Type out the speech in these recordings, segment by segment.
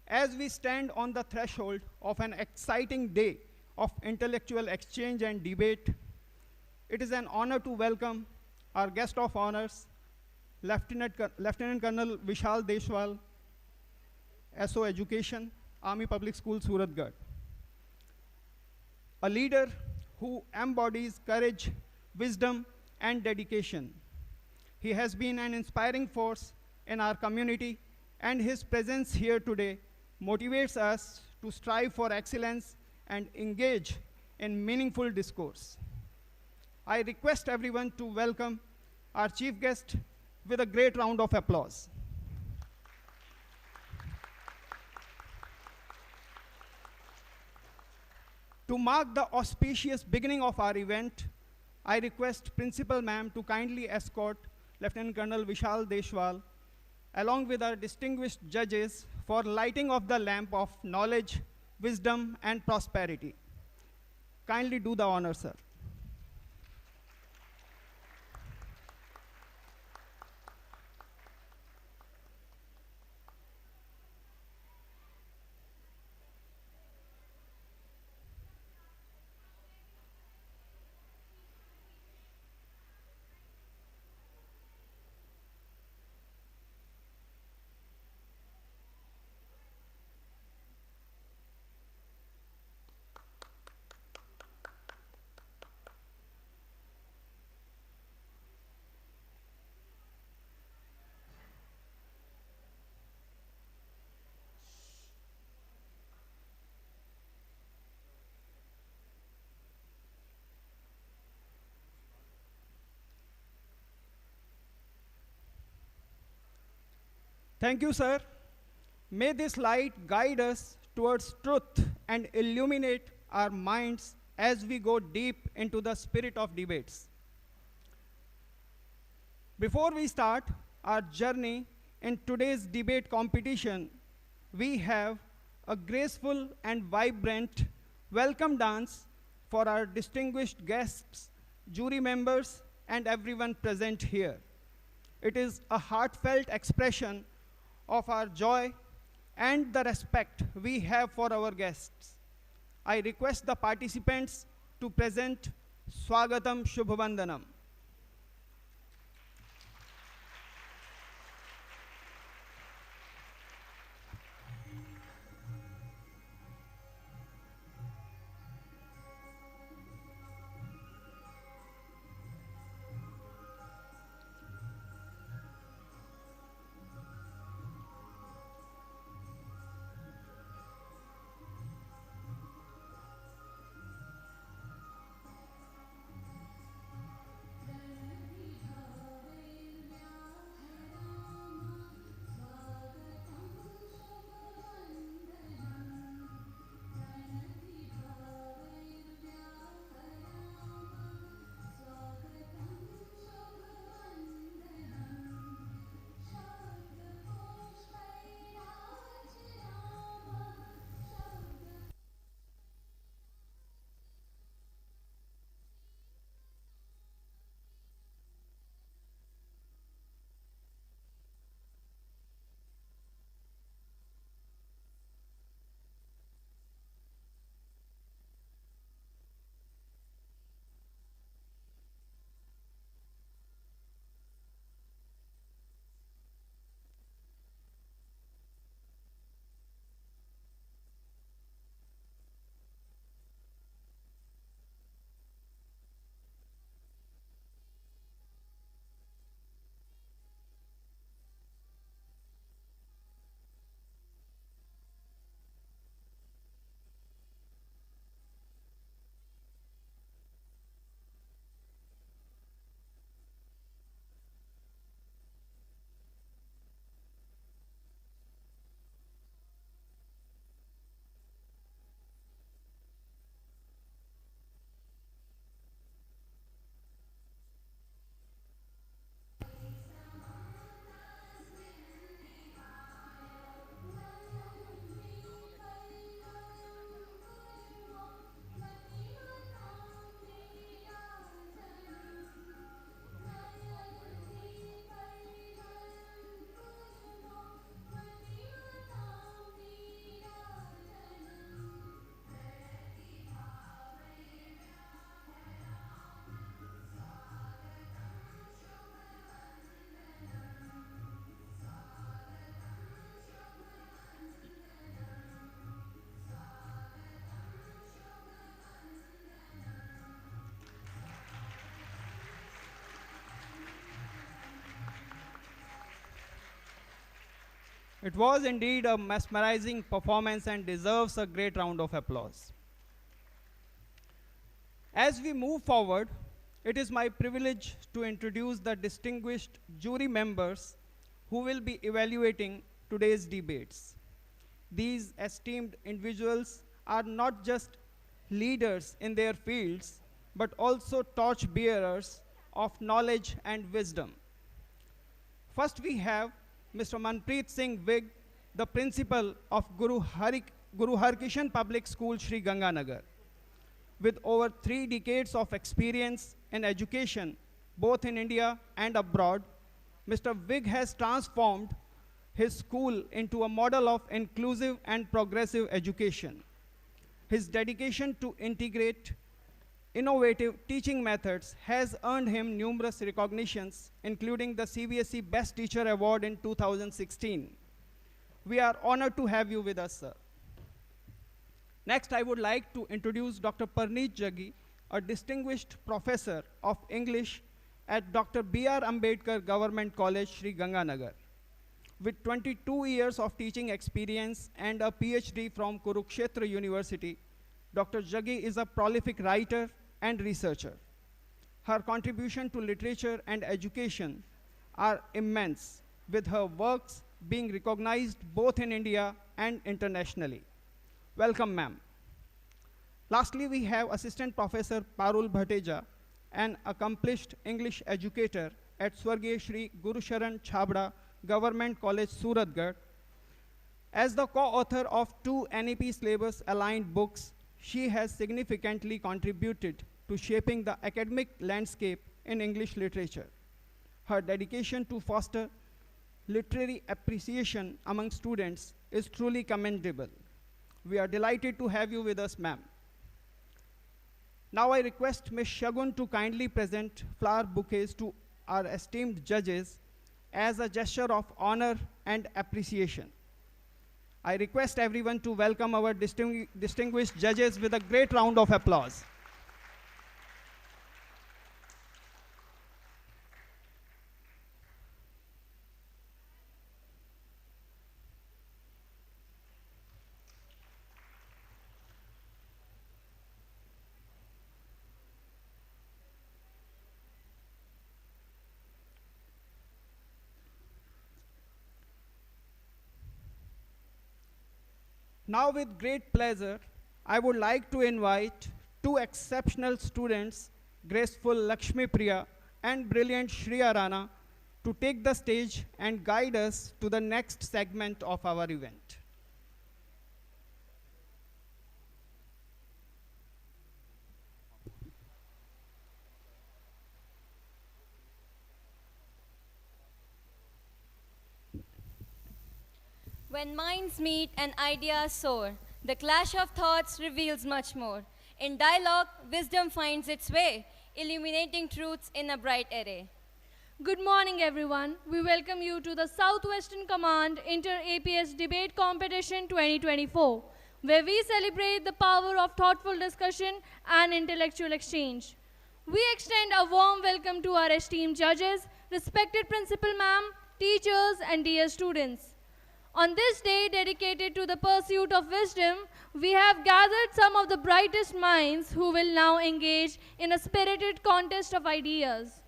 As we stand on the threshold of an exciting day of intellectual exchange and debate, it is an honor to welcome our guest of honors, Lieutenant Colonel Vishal Deshwal, SO Education, Army Public School, Suratgarh. A leader who embodies courage, wisdom, and dedication. He has been an inspiring force in our community, and his presence here today motivates us to strive for excellence and engage in meaningful discourse. I request everyone to welcome our chief guest with a great round of applause. To mark the auspicious beginning of our event, I request Principal Ma'am to kindly escort Lieutenant Colonel Vishal Deshwal along with our distinguished judges for lighting of the lamp of knowledge, wisdom, and prosperity. Kindly do the honor, sir. Thank you, sir. May this light guide us towards truth and illuminate our minds as we go deep into the spirit of debates. Before we start our journey in today's debate competition, we have a graceful and vibrant welcome dance for our distinguished guests, jury members, and everyone present here. It is a heartfelt expression of our joy and the respect we have for our guests. I request the participants to present Swagatam Shubhavandanam. It was indeed a mesmerizing performance and deserves a great round of applause. As we move forward, it is my privilege to introduce the distinguished jury members who will be evaluating today's debates. These esteemed individuals are not just leaders in their fields, but also torch bearers of knowledge and wisdom. First, we have Mr. Manpreet Singh Vig, the principal of Guru Harkishan Public School, Sri Ganganagar. With over 3 decades of experience in education, both in India and abroad, Mr. Vig has transformed his school into a model of inclusive and progressive education. His dedication to integrate innovative teaching methods has earned him numerous recognitions, including the CBSE Best Teacher Award in 2016. We are honored to have you with us, sir. Next, I would like to introduce Dr. Parneet Jaggi, a distinguished professor of English at Dr. B.R. Ambedkar Government College, Sri Ganganagar. With 22 years of teaching experience and a PhD from Kurukshetra University, Dr. Jaggi is a prolific writer and researcher. Her contribution to literature and education are immense, with her works being recognized both in India and internationally. Welcome, ma'am. Lastly, we have Assistant Professor Parul Bhateja, an accomplished English educator at Swargay Shri Guru Sharan Chhabra Government College, Suratgarh. As the co-author of 2 NEP syllabus-aligned books, she has significantly contributed to shaping the academic landscape in English literature. Her dedication to foster literary appreciation among students is truly commendable. We are delighted to have you with us, ma'am. Now I request Ms. Shagun to kindly present flower bouquets to our esteemed judges as a gesture of honor and appreciation. I request everyone to welcome our distinguished judges with a great round of applause. Now, with great pleasure, I would like to invite 2 exceptional students, graceful Lakshmi Priya and brilliant Shri Arana, to take the stage and guide us to the next segment of our event. When minds meet and ideas soar, the clash of thoughts reveals much more. In dialogue, wisdom finds its way, illuminating truths in a bright array. Good morning, everyone. We welcome you to the Southwestern Command Inter-APS Debate Competition 2024, where we celebrate the power of thoughtful discussion and intellectual exchange. We extend a warm welcome to our esteemed judges, respected principal ma'am, teachers, and dear students. On this day dedicated to the pursuit of wisdom, we have gathered some of the brightest minds who will now engage in a spirited contest of ideas.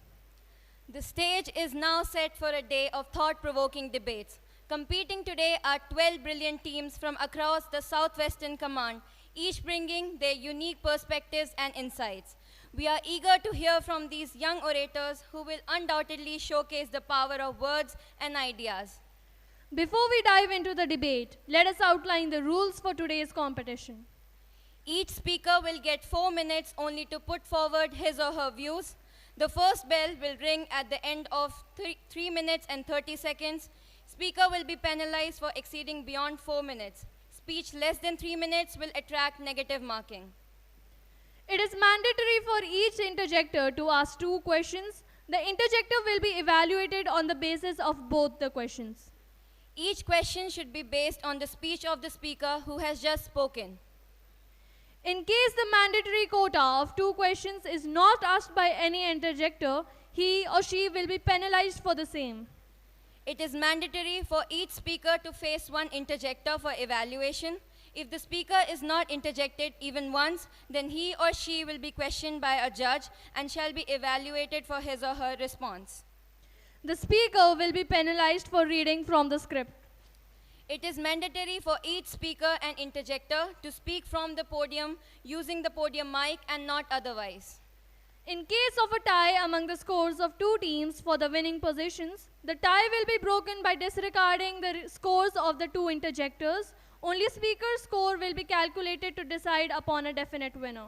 The stage is now set for a day of thought-provoking debates. Competing today are 12 brilliant teams from across the Southwestern Command, each bringing their unique perspectives and insights. We are eager to hear from these young orators who will undoubtedly showcase the power of words and ideas. Before we dive into the debate, let us outline the rules for today's competition. Each speaker will get 4 minutes only to put forward his or her views. The first bell will ring at the end of 3 minutes and 30 seconds. Speaker will be penalized for exceeding beyond 4 minutes. Speech less than 3 minutes will attract negative marking. It is mandatory for each interjector to ask 2 questions. The interjector will be evaluated on the basis of both the questions. Each question should be based on the speech of the speaker who has just spoken. In case the mandatory quota of 2 questions is not asked by any interjector, he or she will be penalized for the same. It is mandatory for each speaker to face one interjector for evaluation. If the speaker is not interjected even once, then he or she will be questioned by a judge and shall be evaluated for his or her response. The speaker will be penalized for reading from the script. It is mandatory for each speaker and interjector to speak from the podium using the podium mic and not otherwise. In case of a tie among the scores of two teams for the winning positions, the tie will be broken by disregarding the scores of the two interjectors. Only speaker's score will be calculated to decide upon a definite winner.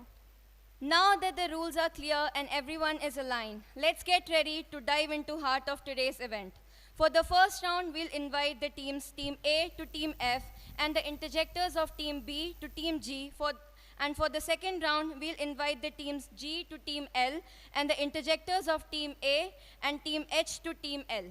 Now that the rules are clear and everyone is aligned, let's get ready to dive into heart of today's event. For the first round, we'll invite the teams Team A to Team F and the interjectors of Team B to Team G. And for the second round, we'll invite the teams G to Team L and the interjectors of Team A and Team H to Team L.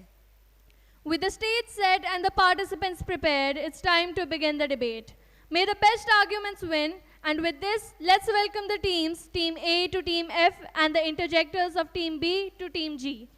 With the stage set and the participants prepared, it's time to begin the debate. May the best arguments win, and with this, let's welcome the teams Team A to Team F and the interjectors of Team B to Team G.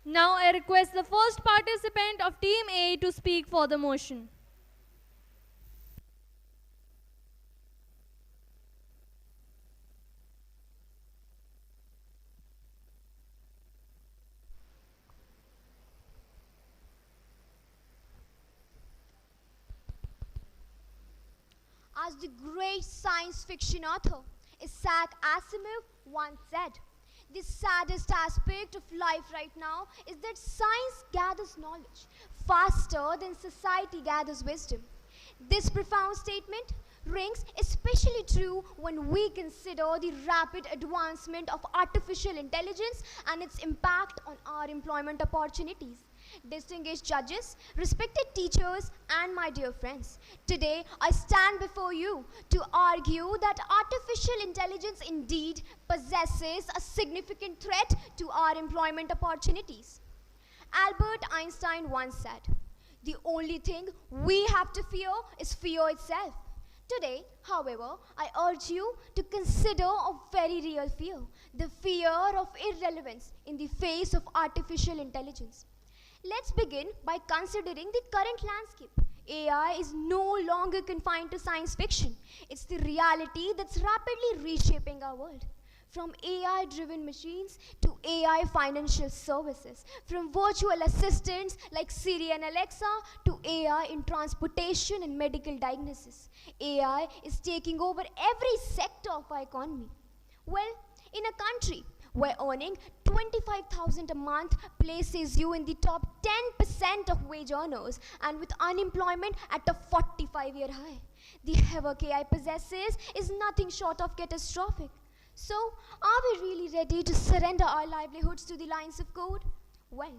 Now I request the first participant of Team A to speak for the motion. As the great science fiction author Isaac Asimov once said, the saddest aspect of life right now is that science gathers knowledge faster than society gathers wisdom. This profound statement rings especially true when we consider the rapid advancement of artificial intelligence and its impact on our employment opportunities. Distinguished judges, respected teachers, and my dear friends, today I stand before you to argue that artificial intelligence indeed possesses a significant threat to our employment opportunities. Albert Einstein once said, "The only thing we have to fear is fear itself." Today, however, I urge you to consider a very real fear, the fear of irrelevance in the face of artificial intelligence. Let's begin by considering the current landscape. AI is no longer confined to science fiction. It's the reality that's rapidly reshaping our world. From AI-driven machines to AI financial services, from virtual assistants like Siri and Alexa to AI in transportation and medical diagnosis, AI is taking over every sector of our economy. Well, in a country where earning $25,000 a month places you in the top 10% of wage earners, and with unemployment at a 45-year high, the havoc AI possesses is nothing short of catastrophic. So, are we really ready to surrender our livelihoods to the lines of code? Well,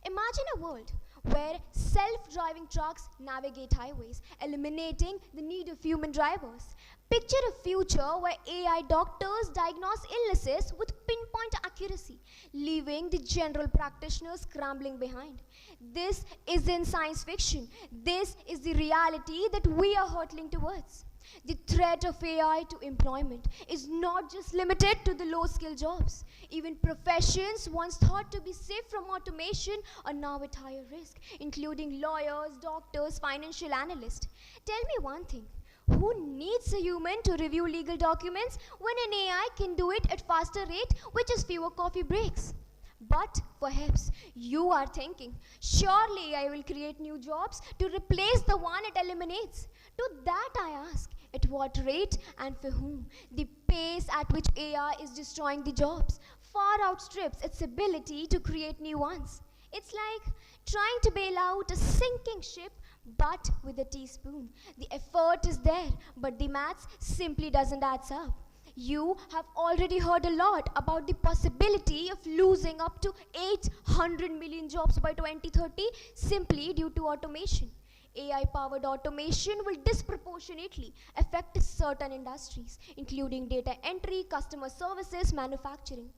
imagine a world where self-driving trucks navigate highways, eliminating the need of human drivers. Picture a future where AI doctors diagnose illnesses with pinpoint accuracy, leaving the general practitioners scrambling behind. This isn't science fiction. This is the reality that we are hurtling towards. The threat of AI to employment is not just limited to the low-skill jobs. Even professions once thought to be safe from automation are now at higher risk, including lawyers, doctors, financial analysts. Tell me one thing. Who needs a human to review legal documents when an AI can do it at faster rate, which is fewer coffee breaks? But perhaps you are thinking, surely AI will create new jobs to replace the one it eliminates. To that I ask, at what rate and for whom? The pace at which AI is destroying the jobs far outstrips its ability to create new ones. It's like trying to bail out a sinking ship but with a teaspoon. The effort is there, but the maths simply doesn't add up. You have already heard a lot about the possibility of losing up to 800 million jobs by 2030 simply due to automation. AI-powered automation will disproportionately affect certain industries, including data entry, customer services, manufacturing.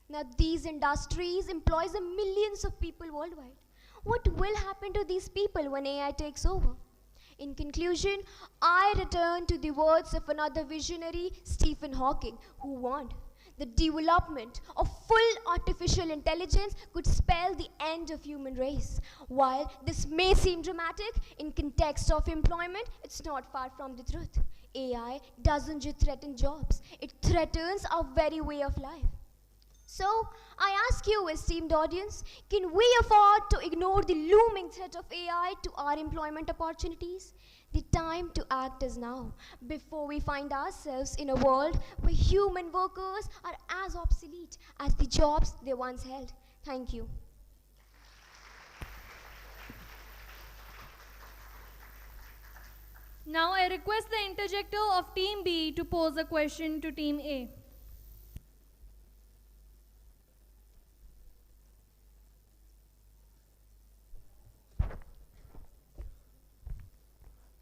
Now, these industries employ millions of people worldwide. What will happen to these people when AI takes over? In conclusion, I return to the words of another visionary, Stephen Hawking, who warned the development of full artificial intelligence could spell the end of human race. While this may seem dramatic, in context of employment, it's not far from the truth. AI doesn't just threaten jobs, it threatens our very way of life. So, I ask you, esteemed audience, can we afford to ignore the looming threat of AI to our employment opportunities? The time to act is now, before we find ourselves in a world where human workers are as obsolete as the jobs they once held. Thank you. Now I request the interjector of Team B to pose a question to Team A.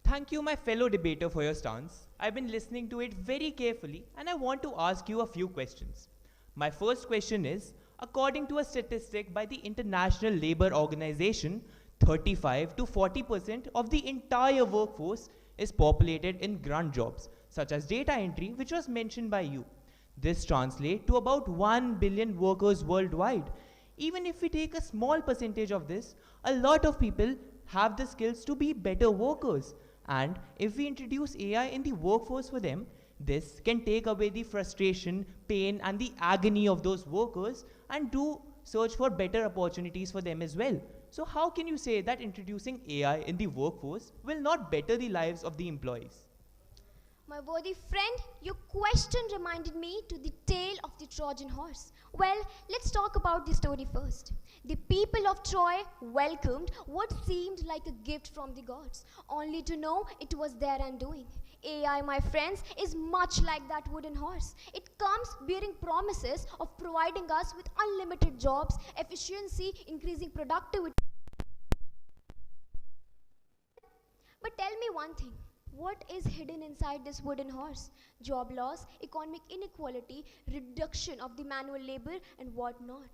Thank you, my fellow debater, for your stance. I've been listening to it very carefully and I want to ask you a few questions. My first question is, according to a statistic by the International Labour Organization, 35 to 40% of the entire workforce is populated in grunt jobs, such as data entry, which was mentioned by you. This translates to about 1 billion workers worldwide. Even if we take a small percentage of this, a lot of people have the skills to be better workers. And if we introduce AI in the workforce for them, this can take away the frustration, pain, and the agony of those workers and do search for better opportunities for them as well. So how can you say that introducing AI in the workforce will not better the lives of the employees? My worthy friend, your question reminded me to the tale of the Trojan horse. Well, let's talk about the story first. The people of Troy welcomed what seemed like a gift from the gods, only to know it was their undoing. AI, my friends, is much like that wooden horse. It comes bearing promises of providing us with unlimited jobs, efficiency, increasing productivity. But tell me one thing. What is hidden inside this wooden horse? Job loss, economic inequality, reduction of the manual labor, and what not.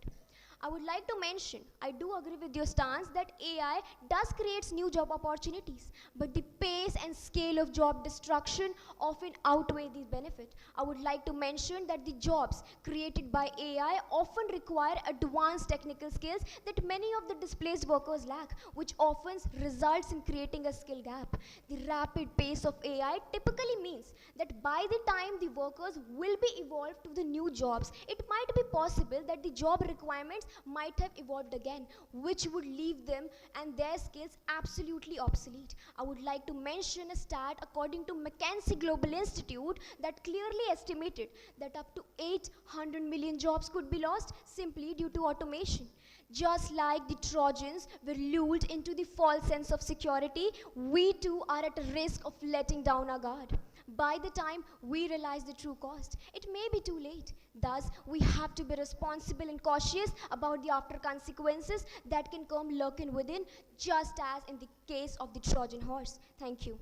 I would like to mention, I do agree with your stance that AI does create new job opportunities, but the pace and scale of job destruction often outweigh the benefit. I would like to mention that the jobs created by AI often require advanced technical skills that many of the displaced workers lack, which often results in creating a skill gap. The rapid pace of AI typically means that by the time the workers will be evolved to the new jobs, it might be possible that the job requirements might have evolved again, which would leave them and their skills absolutely obsolete. I would like to mention a stat according to McKinsey Global Institute that clearly estimated that up to 800 million jobs could be lost simply due to automation. Just like the Trojans were lulled into the false sense of security, we too are at a risk of letting down our guard. By the time we realize the true cost, it may be too late. Thus, we have to be responsible and cautious about the after consequences that can come lurking within, just as in the case of the Trojan horse. Thank you.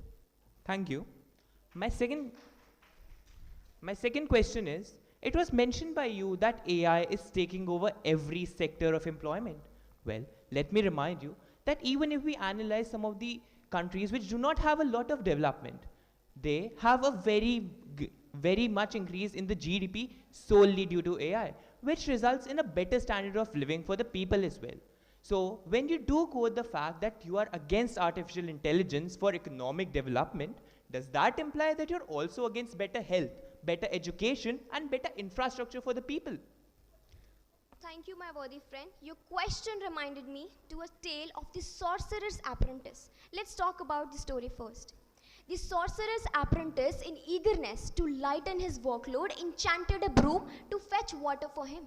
Thank you. My second question is, it was mentioned by you that AI is taking over every sector of employment. Well, let me remind you that even if we analyze some of the countries which do not have a lot of development, they have a very much increase in the GDP solely due to AI, which results in a better standard of living for the people as well. So when you do quote the fact that you are against artificial intelligence for economic development, Does that imply that you're also against better health, better education, and better infrastructure for the people? Thank you, my worthy friend. Your question reminded me to a tale of the sorcerer's apprentice. Let's talk about the story first. The sorcerer's apprentice, in eagerness to lighten his workload, enchanted a broom to fetch water for him.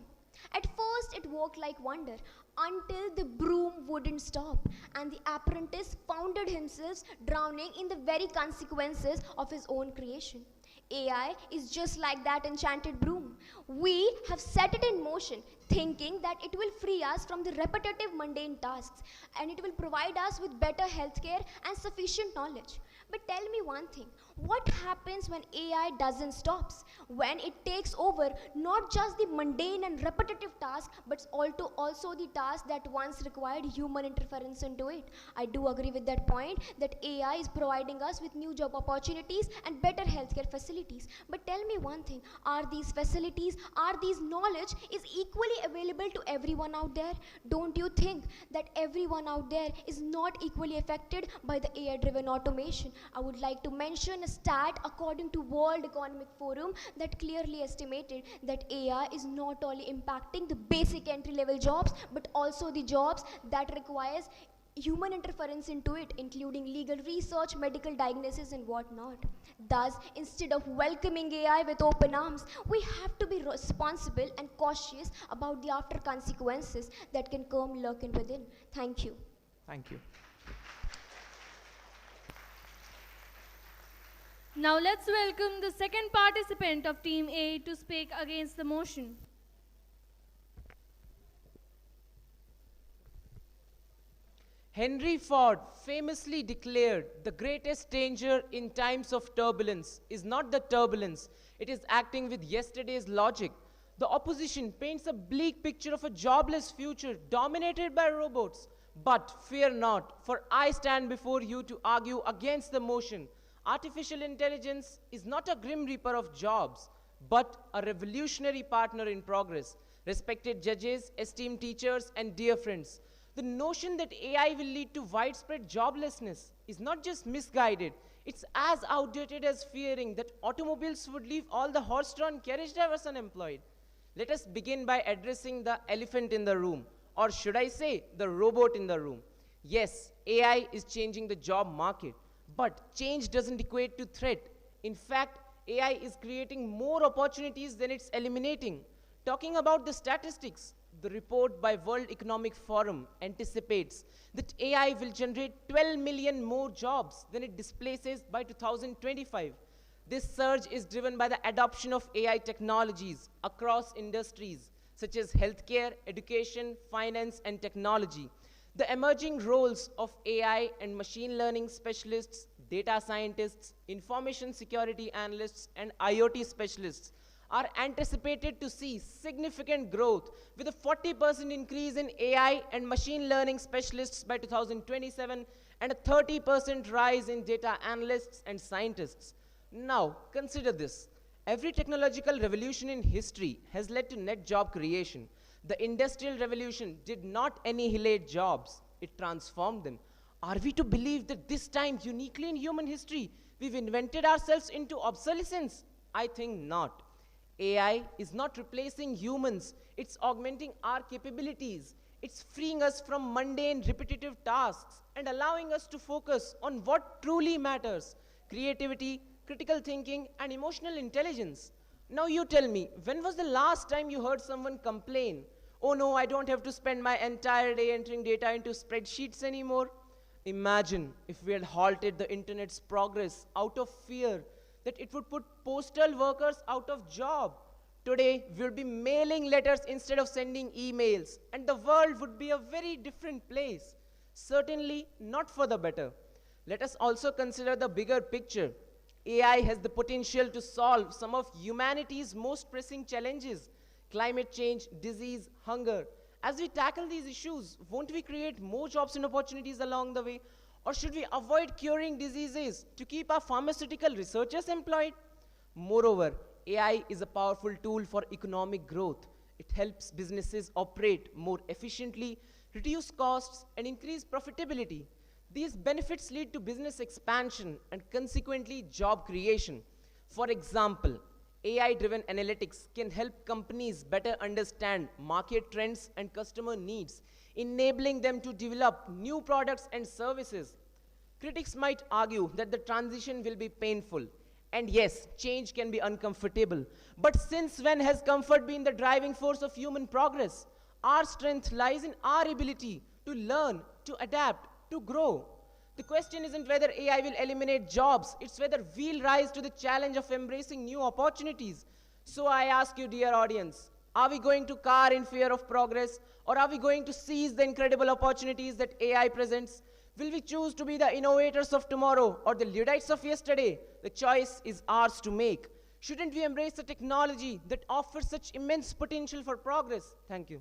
At first, it worked like wonder until the broom wouldn't stop, and the apprentice found himself drowning in the very consequences of his own creation. AI is just like that enchanted broom. We have set it in motion, thinking that it will free us from the repetitive mundane tasks and it will provide us with better healthcare and sufficient knowledge. But tell me one thing, what happens when AI doesn't stop? When it takes over not just the mundane and repetitive tasks, but also the tasks that once required human interference into it? I do agree with that point that AI is providing us with new job opportunities and better healthcare facilities. But tell me one thing, are these facilities, are these knowledge is equally available to everyone out there? Don't you think that everyone out there is not equally affected by the AI-driven automation? I would like to mention a stat according to World Economic Forum that clearly estimated that AI is not only impacting the basic entry-level jobs, but also the jobs that requires human interference into it, including legal research, medical diagnosis, and whatnot. Thus, instead of welcoming AI with open arms, we have to be responsible and cautious about the after consequences that can come lurking within. Thank you. Thank you. Now let's welcome the second participant of Team A to speak against the motion. Henry Ford famously declared, "The greatest danger in times of turbulence is not the turbulence, it is acting with yesterday's logic." The opposition paints a bleak picture of a jobless future dominated by robots. But fear not, for I stand before you to argue against the motion. Artificial intelligence is not a grim reaper of jobs, but a revolutionary partner in progress. Respected judges, esteemed teachers, and dear friends, the notion that AI will lead to widespread joblessness is not just misguided, it's as outdated as fearing that automobiles would leave all the horse-drawn carriage drivers unemployed. Let us begin by addressing the elephant in the room, or should I say, the robot in the room. Yes, AI is changing the job market. But change doesn't equate to threat. In fact, AI is creating more opportunities than it's eliminating. Talking about the statistics, the report by World Economic Forum anticipates that AI will generate 12 million more jobs than it displaces by 2025. This surge is driven by the adoption of AI technologies across industries such as healthcare, education, finance, and technology. The emerging roles of AI and machine learning specialists, data scientists, information security analysts, and IoT specialists are anticipated to see significant growth, with a 40% increase in AI and machine learning specialists by 2027 and a 30% rise in data analysts and scientists. Now, consider this. Every technological revolution in history has led to net job creation. The Industrial Revolution did not annihilate jobs, it transformed them. Are we to believe that this time, uniquely in human history, we've invented ourselves into obsolescence? I think not. AI is not replacing humans, it's augmenting our capabilities. It's freeing us from mundane, repetitive tasks and allowing us to focus on what truly matters: creativity, critical thinking, and emotional intelligence. Now you tell me, when was the last time you heard someone complain, "Oh no, I don't have to spend my entire day entering data into spreadsheets anymore"? Imagine if we had halted the internet's progress out of fear that it would put postal workers out of job. Today, we'll be mailing letters instead of sending emails, and the world would be a very different place. Certainly not for the better. Let us also consider the bigger picture. AI has the potential to solve some of humanity's most pressing challenges: climate change, disease, hunger. As we tackle these issues, won't we create more jobs and opportunities along the way? Or should we avoid curing diseases to keep our pharmaceutical researchers employed? Moreover, AI is a powerful tool for economic growth. It helps businesses operate more efficiently, reduce costs, and increase profitability. These benefits lead to business expansion and consequently job creation. For example, AI-driven analytics can help companies better understand market trends and customer needs, enabling them to develop new products and services. Critics might argue that the transition will be painful. And yes, change can be uncomfortable. But since when has comfort been the driving force of human progress? Our strength lies in our ability to learn, to adapt, to grow. The question isn't whether AI will eliminate jobs, it's whether we'll rise to the challenge of embracing new opportunities. So I ask you, dear audience, are we going to cower in fear of progress, or are we going to seize the incredible opportunities that AI presents? Will we choose to be the innovators of tomorrow or the Luddites of yesterday? The choice is ours to make. Shouldn't we embrace a technology that offers such immense potential for progress? Thank you.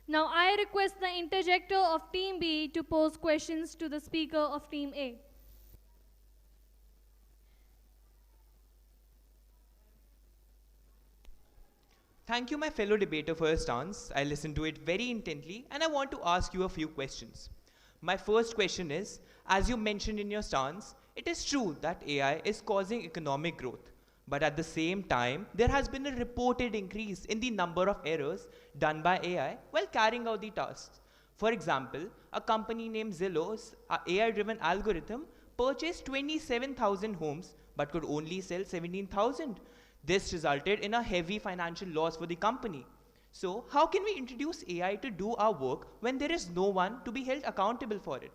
Now I request the interjector of Team B to pose questions to the speaker of Team A. Thank you, my fellow debater, for your stance. I listened to it very intently, and I want to ask you a few questions. My first question is, as you mentioned in your stance, it is true that AI is causing economic growth. But at the same time, there has been a reported increase in the number of errors done by AI while carrying out the tasks. For example, a company named Zillow's AI-driven algorithm purchased 27,000 homes but could only sell 17,000. This resulted in a heavy financial loss for the company. So, how can we introduce AI to do our work when there is no one to be held accountable for it?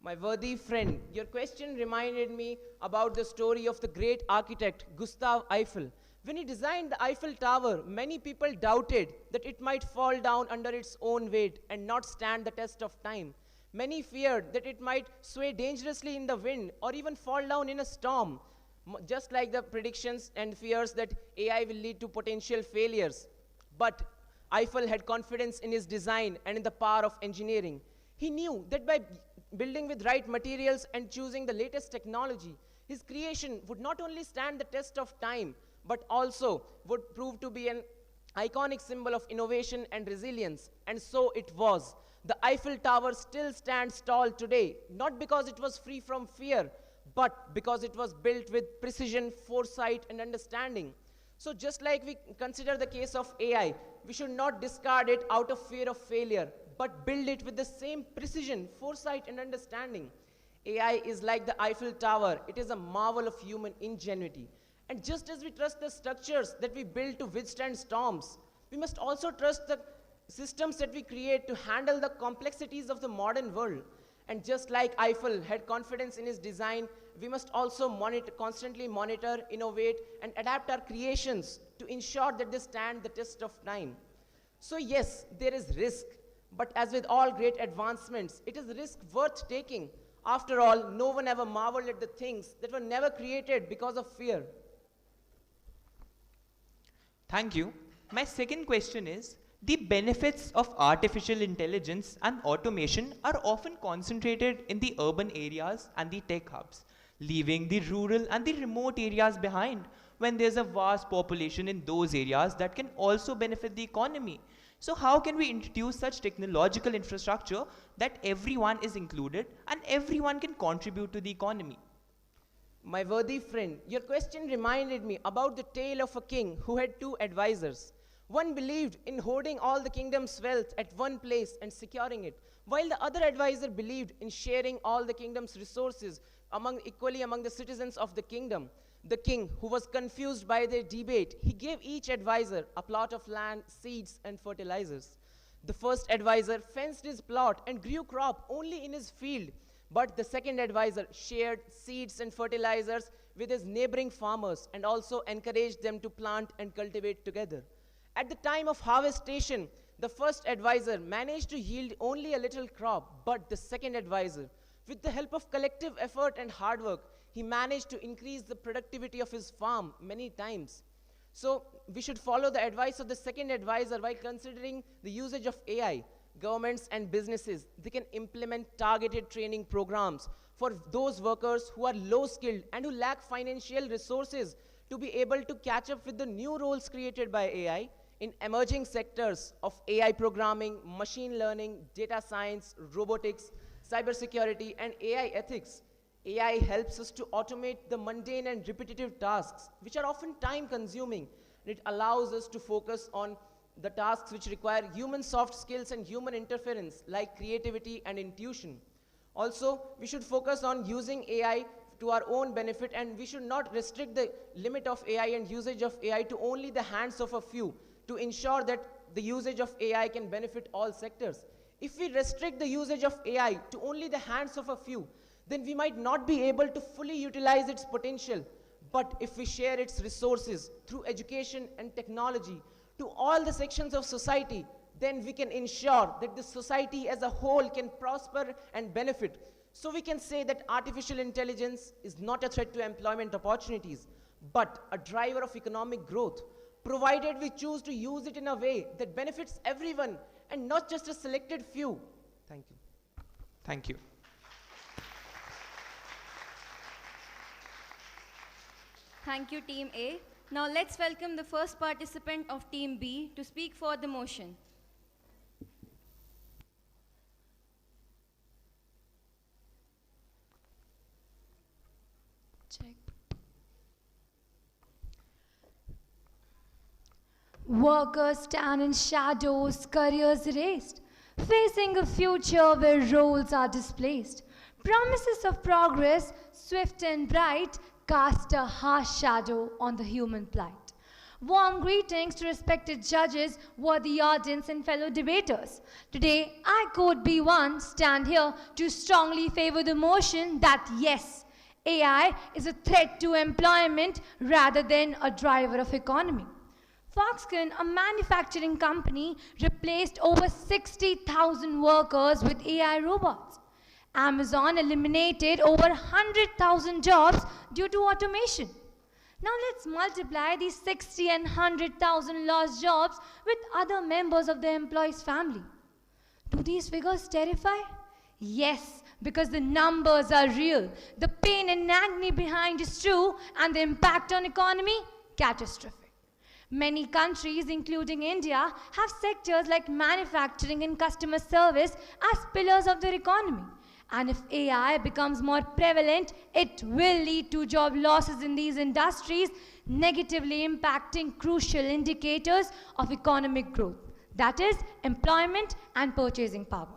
My worthy friend, your question reminded me about the story of the great architect Gustav Eiffel. When he designed the Eiffel Tower, many people doubted that it might fall down under its own weight and not stand the test of time. Many feared that it might sway dangerously in the wind or even fall down in a storm, just like the predictions and fears that AI will lead to potential failures. But Eiffel had confidence in his design and in the power of engineering. He knew that by building with right materials and choosing the latest technology, his creation would not only stand the test of time, but also would prove to be an iconic symbol of innovation and resilience. And so it was. The Eiffel Tower still stands tall today, not because it was free from fear, but because it was built with precision, foresight, and understanding. So just like we consider the case of AI, we should not discard it out of fear of failure, but build it with the same precision, foresight, and understanding. AI is like the Eiffel Tower. It is a marvel of human ingenuity. And just as we trust the structures that we build to withstand storms, we must also trust the systems that we create to handle the complexities of the modern world. And just like Eiffel had confidence in his design, we must also constantly monitor, innovate, and adapt our creations to ensure that they stand the test of time. So yes, there is risk, but as with all great advancements, it is a risk worth taking. After all, no one ever marveled at the things that were never created because of fear. Thank you. My second question is, the benefits of artificial intelligence and automation are often concentrated in the urban areas and the tech hubs, leaving the rural and the remote areas behind when there's a vast population in those areas that can also benefit the economy. So how can we introduce such technological infrastructure that everyone is included and everyone can contribute to the economy? My worthy friend, your question reminded me about the tale of a king who had two advisors. One believed in hoarding all the kingdom's wealth at one place and securing it, while the other advisor believed in sharing all the kingdom's resources equally among the citizens of the kingdom. The king, who was confused by their debate, he gave each advisor a plot of land, seeds, and fertilizers. The first advisor fenced his plot and grew crop only in his field, but the second advisor shared seeds and fertilizers with his neighboring farmers and also encouraged them to plant and cultivate together. At the time of harvestation, the first advisor managed to yield only a little crop, but the second advisor, with the help of collective effort and hard work, he managed to increase the productivity of his farm many times. So we should follow the advice of the second advisor while considering the usage of AI. Governments and businesses, they can implement targeted training programs for those workers who are low skilled and who lack financial resources to be able to catch up with the new roles created by AI. in emerging sectors of AI programming, machine learning, data science, robotics, cybersecurity, and AI ethics. AI helps us to automate the mundane and repetitive tasks, which are often time-consuming, and it allows us to focus on the tasks which require human soft skills and human interference, like creativity and intuition. Also, we should focus on using AI to our own benefit, and we should not restrict the limit of AI and usage of AI to only the hands of a few, to ensure that the usage of AI can benefit all sectors. If we restrict the usage of AI to only the hands of a few, then we might not be able to fully utilize its potential. But if we share its resources through education and technology to all the sections of society, then we can ensure that the society as a whole can prosper and benefit. So we can say that artificial intelligence is not a threat to employment opportunities, but a driver of economic growth, provided we choose to use it in a way that benefits everyone and not just a selected few. Thank you. Thank you. Thank you, Team A. Now let's welcome the first participant of Team B to speak for the motion. Check. Workers stand in shadows, careers erased, facing a future where roles are displaced. Promises of progress, swift and bright, cast a harsh shadow on the human plight. Warm greetings to respected judges, worthy audience and fellow debaters. Today, I, Code B1, stand here to strongly favor the motion that yes, AI is a threat to employment rather than a driver of economy. Foxconn, a manufacturing company, replaced over 60,000 workers with AI robots. Amazon eliminated over 100,000 jobs due to automation. Now let's multiply these 60 and 100,000 lost jobs with other members of the employee's family. Do these figures terrify? Yes, because the numbers are real. The pain and agony behind is true, and the impact on economy, catastrophic. Many countries, including India, have sectors like manufacturing and customer service as pillars of their economy. And if AI becomes more prevalent, it will lead to job losses in these industries, negatively impacting crucial indicators of economic growth, that is, employment and purchasing power.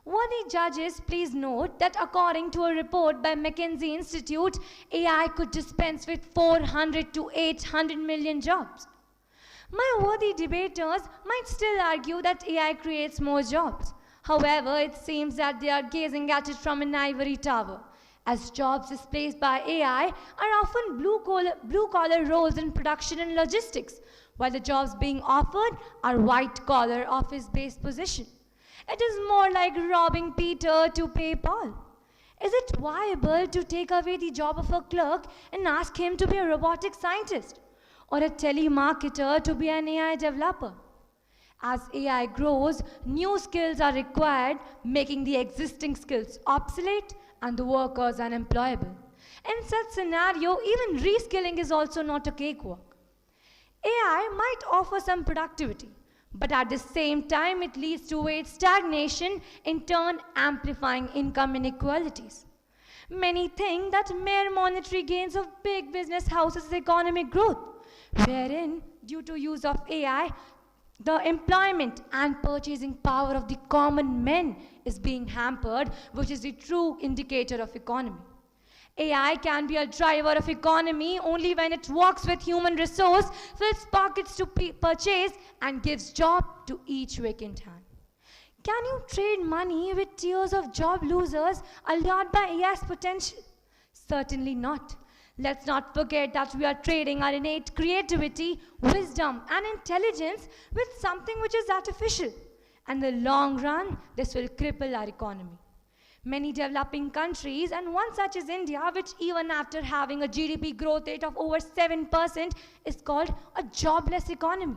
Worthy judges, please note that according to a report by McKinsey Institute, AI could dispense with 400 to 800 million jobs. My worthy debaters might still argue that AI creates more jobs. However, it seems that they are gazing at it from an ivory tower, as jobs displaced by AI are often blue-collar roles in production and logistics, while the jobs being offered are white-collar office-based positions. It is more like robbing Peter to pay Paul. Is it viable to take away the job of a clerk and ask him to be a robotic scientist, or a telemarketer to be an AI developer? As AI grows, new skills are required, making the existing skills obsolete and the workers unemployable. In such scenario, even reskilling is also not a cakewalk. AI might offer some productivity, but at the same time it leads to wage stagnation, in turn amplifying income inequalities. Many think that mere monetary gains of big business houses economic growth, wherein, due to use of AI, the employment and purchasing power of the common men is being hampered, which is the true indicator of economy. AI can be a driver of economy only when it works with human resource, fills pockets to purchase, and gives job to each vacant hand. Can you trade money with tears of job losers allured by AI's potential? Certainly not. Let's not forget that we are trading our innate creativity, wisdom, and intelligence with something which is artificial. And in the long run, this will cripple our economy. Many developing countries, and one such is India, which even after having a GDP growth rate of over 7%, is called a jobless economy.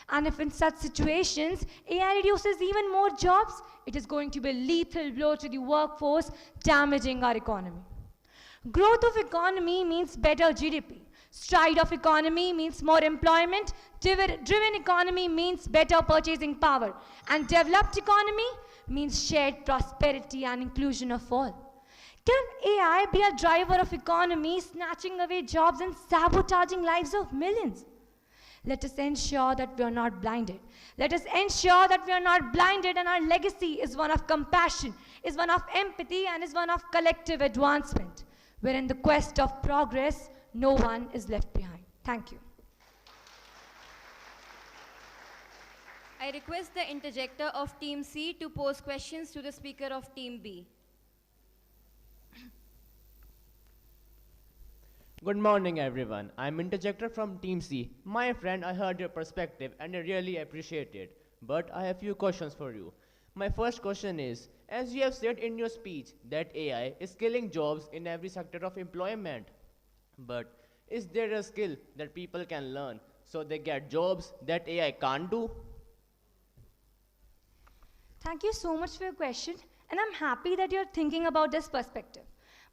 And if in such situations, AI reduces even more jobs, it is going to be a lethal blow to the workforce, damaging our economy. Growth of economy means better GDP. Stride of economy means more employment. Driven economy means better purchasing power. And developed economy means shared prosperity and inclusion of all. Can AI be a driver of economy, snatching away jobs and sabotaging lives of millions? Let us ensure that we are not blinded. Let us ensure that we are not blinded, and our legacy is one of compassion, is one of empathy, and is one of collective advancement, where in the quest of progress, no one is left behind. Thank you. I request the interjector of Team C to pose questions to the speaker of Team B. Good morning, everyone. I'm interjector from Team C. My friend, I heard your perspective and I really appreciate it. But I have few questions for you. My first question is, as you have said in your speech that AI is killing jobs in every sector of employment. But is there a skill that people can learn so they get jobs that AI can't do? Thank you so much for your question, and I'm happy that you're thinking about this perspective.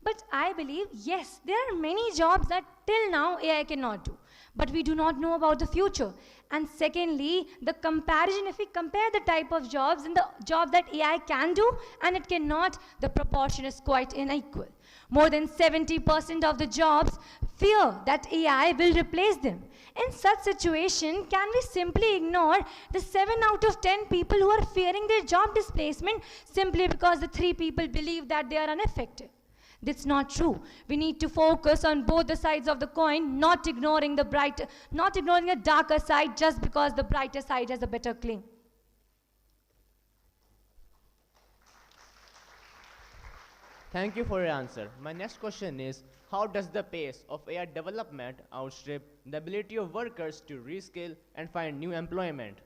But I believe, yes, there are many jobs that till now AI cannot do. But we do not know about the future. And secondly, the comparison, if we compare the type of jobs and the job that AI can do and it cannot, the proportion is quite unequal. More than 70% of the jobs fear that AI will replace them. In such situation, can we simply ignore the 7 out of 10 people who are fearing their job displacement simply because the 3 people believe that they are unaffected? That's not true. We need to focus on both the sides of the coin, not ignoring the darker side just because the brighter side has a better claim. Thank you for your answer. My next question is, how does the pace of AI development outstrip the ability of workers to reskill and find new employment?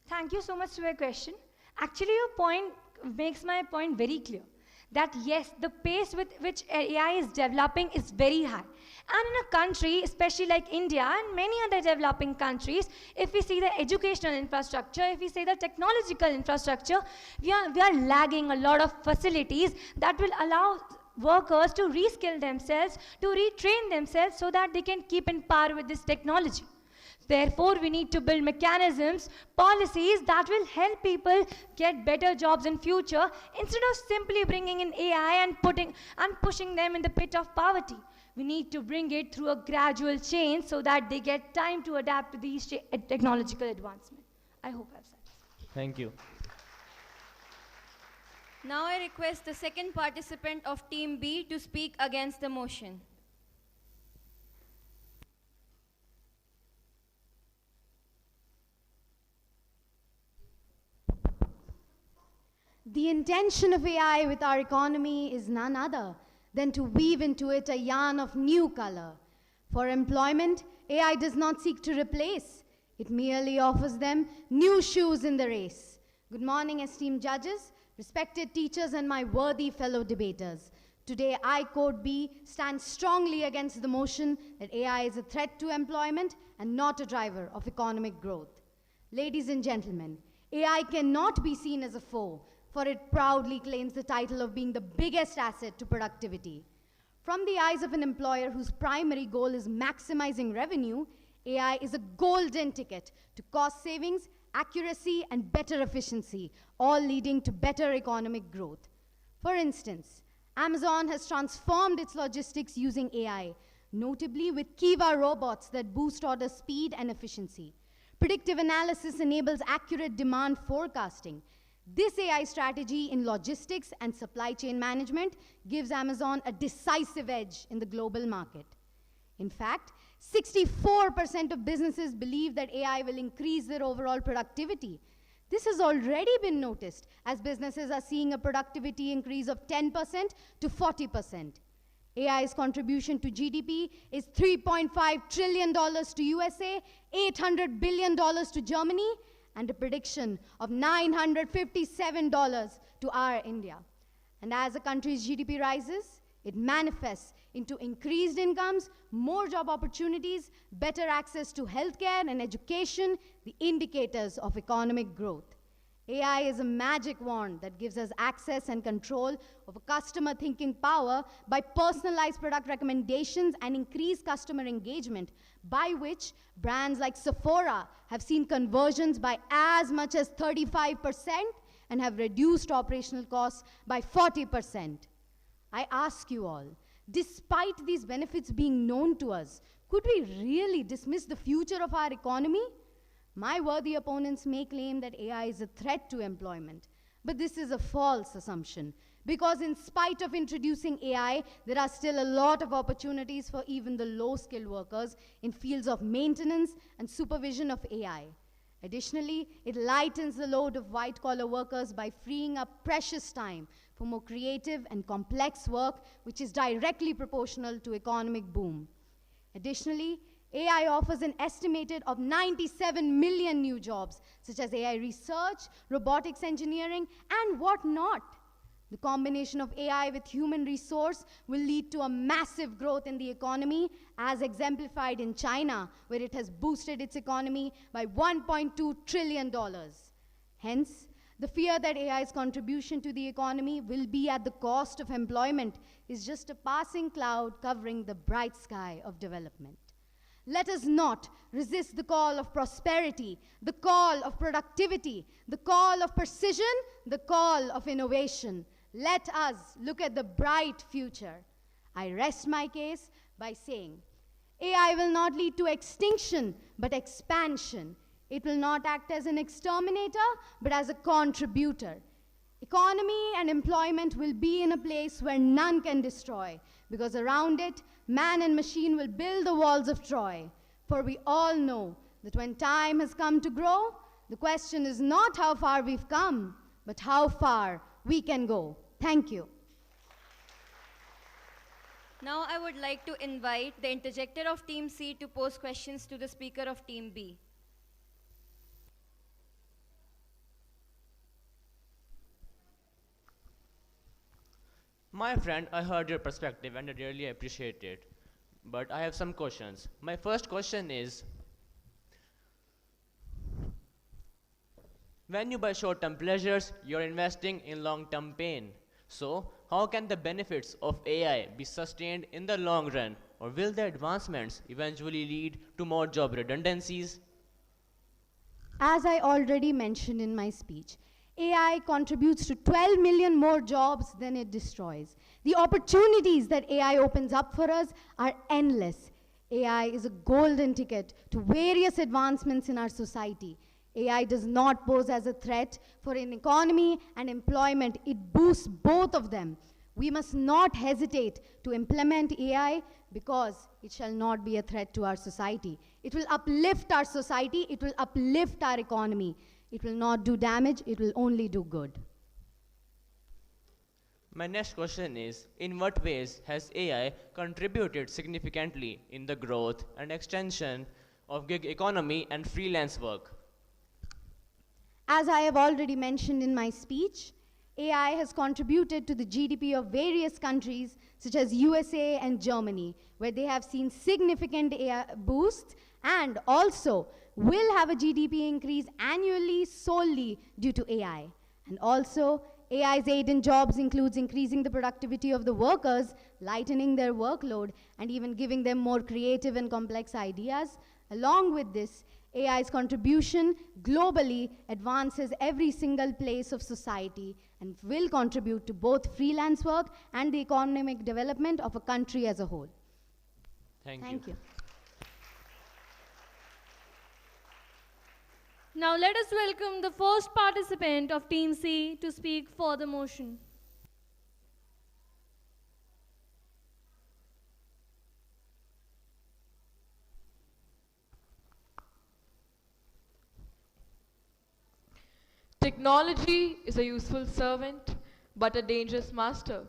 Thank you so much for your question. Actually, your point makes my point very clear. That yes, the pace with which AI is developing is very high. And in a country, especially like India and many other developing countries, if we see the educational infrastructure, if we say the technological infrastructure, we are lagging a lot of facilities that will allow workers to reskill themselves, to retrain themselves so that they can keep in par with this technology. Therefore, we need to build mechanisms, policies that will help people get better jobs in future instead of simply bringing in AI and pushing them in the pit of poverty. We need to bring it through a gradual change so that they get time to adapt to these technological advancements. I hope I've said. Thank you. Now I request the second participant of Team B to speak against the motion. The intention of AI with our economy is none other than to weave into it a yarn of new color. For employment, AI does not seek to replace. It merely offers them new shoes in the race. Good morning, esteemed judges, respected teachers, and my worthy fellow debaters. Today, I, Code B, stand strongly against the motion that AI is a threat to employment and not a driver of economic growth. Ladies and gentlemen, AI cannot be seen as a foe, for it proudly claims the title of being the biggest asset to productivity. From the eyes of an employer whose primary goal is maximizing revenue, AI is a golden ticket to cost savings, accuracy, and better efficiency, all leading to better economic growth. For instance, Amazon has transformed its logistics using AI, notably with Kiva robots that boost order speed and efficiency. Predictive analysis enables accurate demand forecasting. This AI strategy in logistics and supply chain management gives Amazon a decisive edge in the global market. In fact, 64% of businesses believe that AI will increase their overall productivity. This has already been noticed as businesses are seeing a productivity increase of 10% to 40%. AI's contribution to GDP is $3.5 trillion to USA, $800 billion to Germany, and a prediction of $957 to our India. And as a country's GDP rises, it manifests into increased incomes, more job opportunities, better access to healthcare and education, the indicators of economic growth. AI is a magic wand that gives us access and control over customer thinking power by personalized product recommendations and increased customer engagement, by which brands like Sephora have seen conversions by as much as 35% and have reduced operational costs by 40%. I ask you all, despite these benefits being known to us, could we really dismiss the future of our economy? My worthy opponents may claim that AI is a threat to employment, but this is a false assumption, because in spite of introducing AI, there are still a lot of opportunities for even the low-skilled workers in fields of maintenance and supervision of AI. Additionally, it lightens the load of white-collar workers by freeing up precious time for more creative and complex work, which is directly proportional to economic boom. Additionally, AI offers an estimated of 97 million new jobs, such as AI research, robotics engineering, and whatnot. The combination of AI with human resource will lead to a massive growth in the economy, as exemplified in China, where it has boosted its economy by $1.2 trillion. Hence, the fear that AI's contribution to the economy will be at the cost of employment is just a passing cloud covering the bright sky of development. Let us not resist the call of prosperity, the call of productivity, the call of precision, the call of innovation. Let us look at the bright future. I rest my case by saying, AI will not lead to extinction, but expansion. It will not act as an exterminator, but as a contributor. Economy and employment will be in a place where none can destroy, because around it, man and machine will build the walls of Troy. For we all know that when time has come to grow, the question is not how far we've come, but how far we can go. Thank you. Now I would like to invite the interjector of Team C to pose questions to the speaker of Team B. My friend, I heard your perspective and I really appreciate it. But I have some questions. My first question is, when you buy short-term pleasures, you're investing in long-term pain. So, how can the benefits of AI be sustained in the long run? Or will the advancements eventually lead to more job redundancies? As I already mentioned in my speech, AI contributes to 12 million more jobs than it destroys. The opportunities that AI opens up for us are endless. AI is a golden ticket to various advancements in our society. AI does not pose as a threat for an economy and employment. It boosts both of them. We must not hesitate to implement AI because it shall not be a threat to our society. It will uplift our society. It will uplift our economy. It will not do damage, it will only do good. My next question is, in what ways has AI contributed significantly in the growth and extension of gig economy and freelance work? As I have already mentioned in my speech, AI has contributed to the GDP of various countries such as USA and Germany, where they have seen significant AI boosts and also will have a GDP increase annually solely due to AI. And also, AI's aid in jobs includes increasing the productivity of the workers, lightening their workload, and even giving them more creative and complex ideas. Along with this, AI's contribution globally advances every single place of society and will contribute to both freelance work and the economic development of a country as a whole. Thank you. Now let us welcome the first participant of Team C to speak for the motion. Technology is a useful servant, but a dangerous master.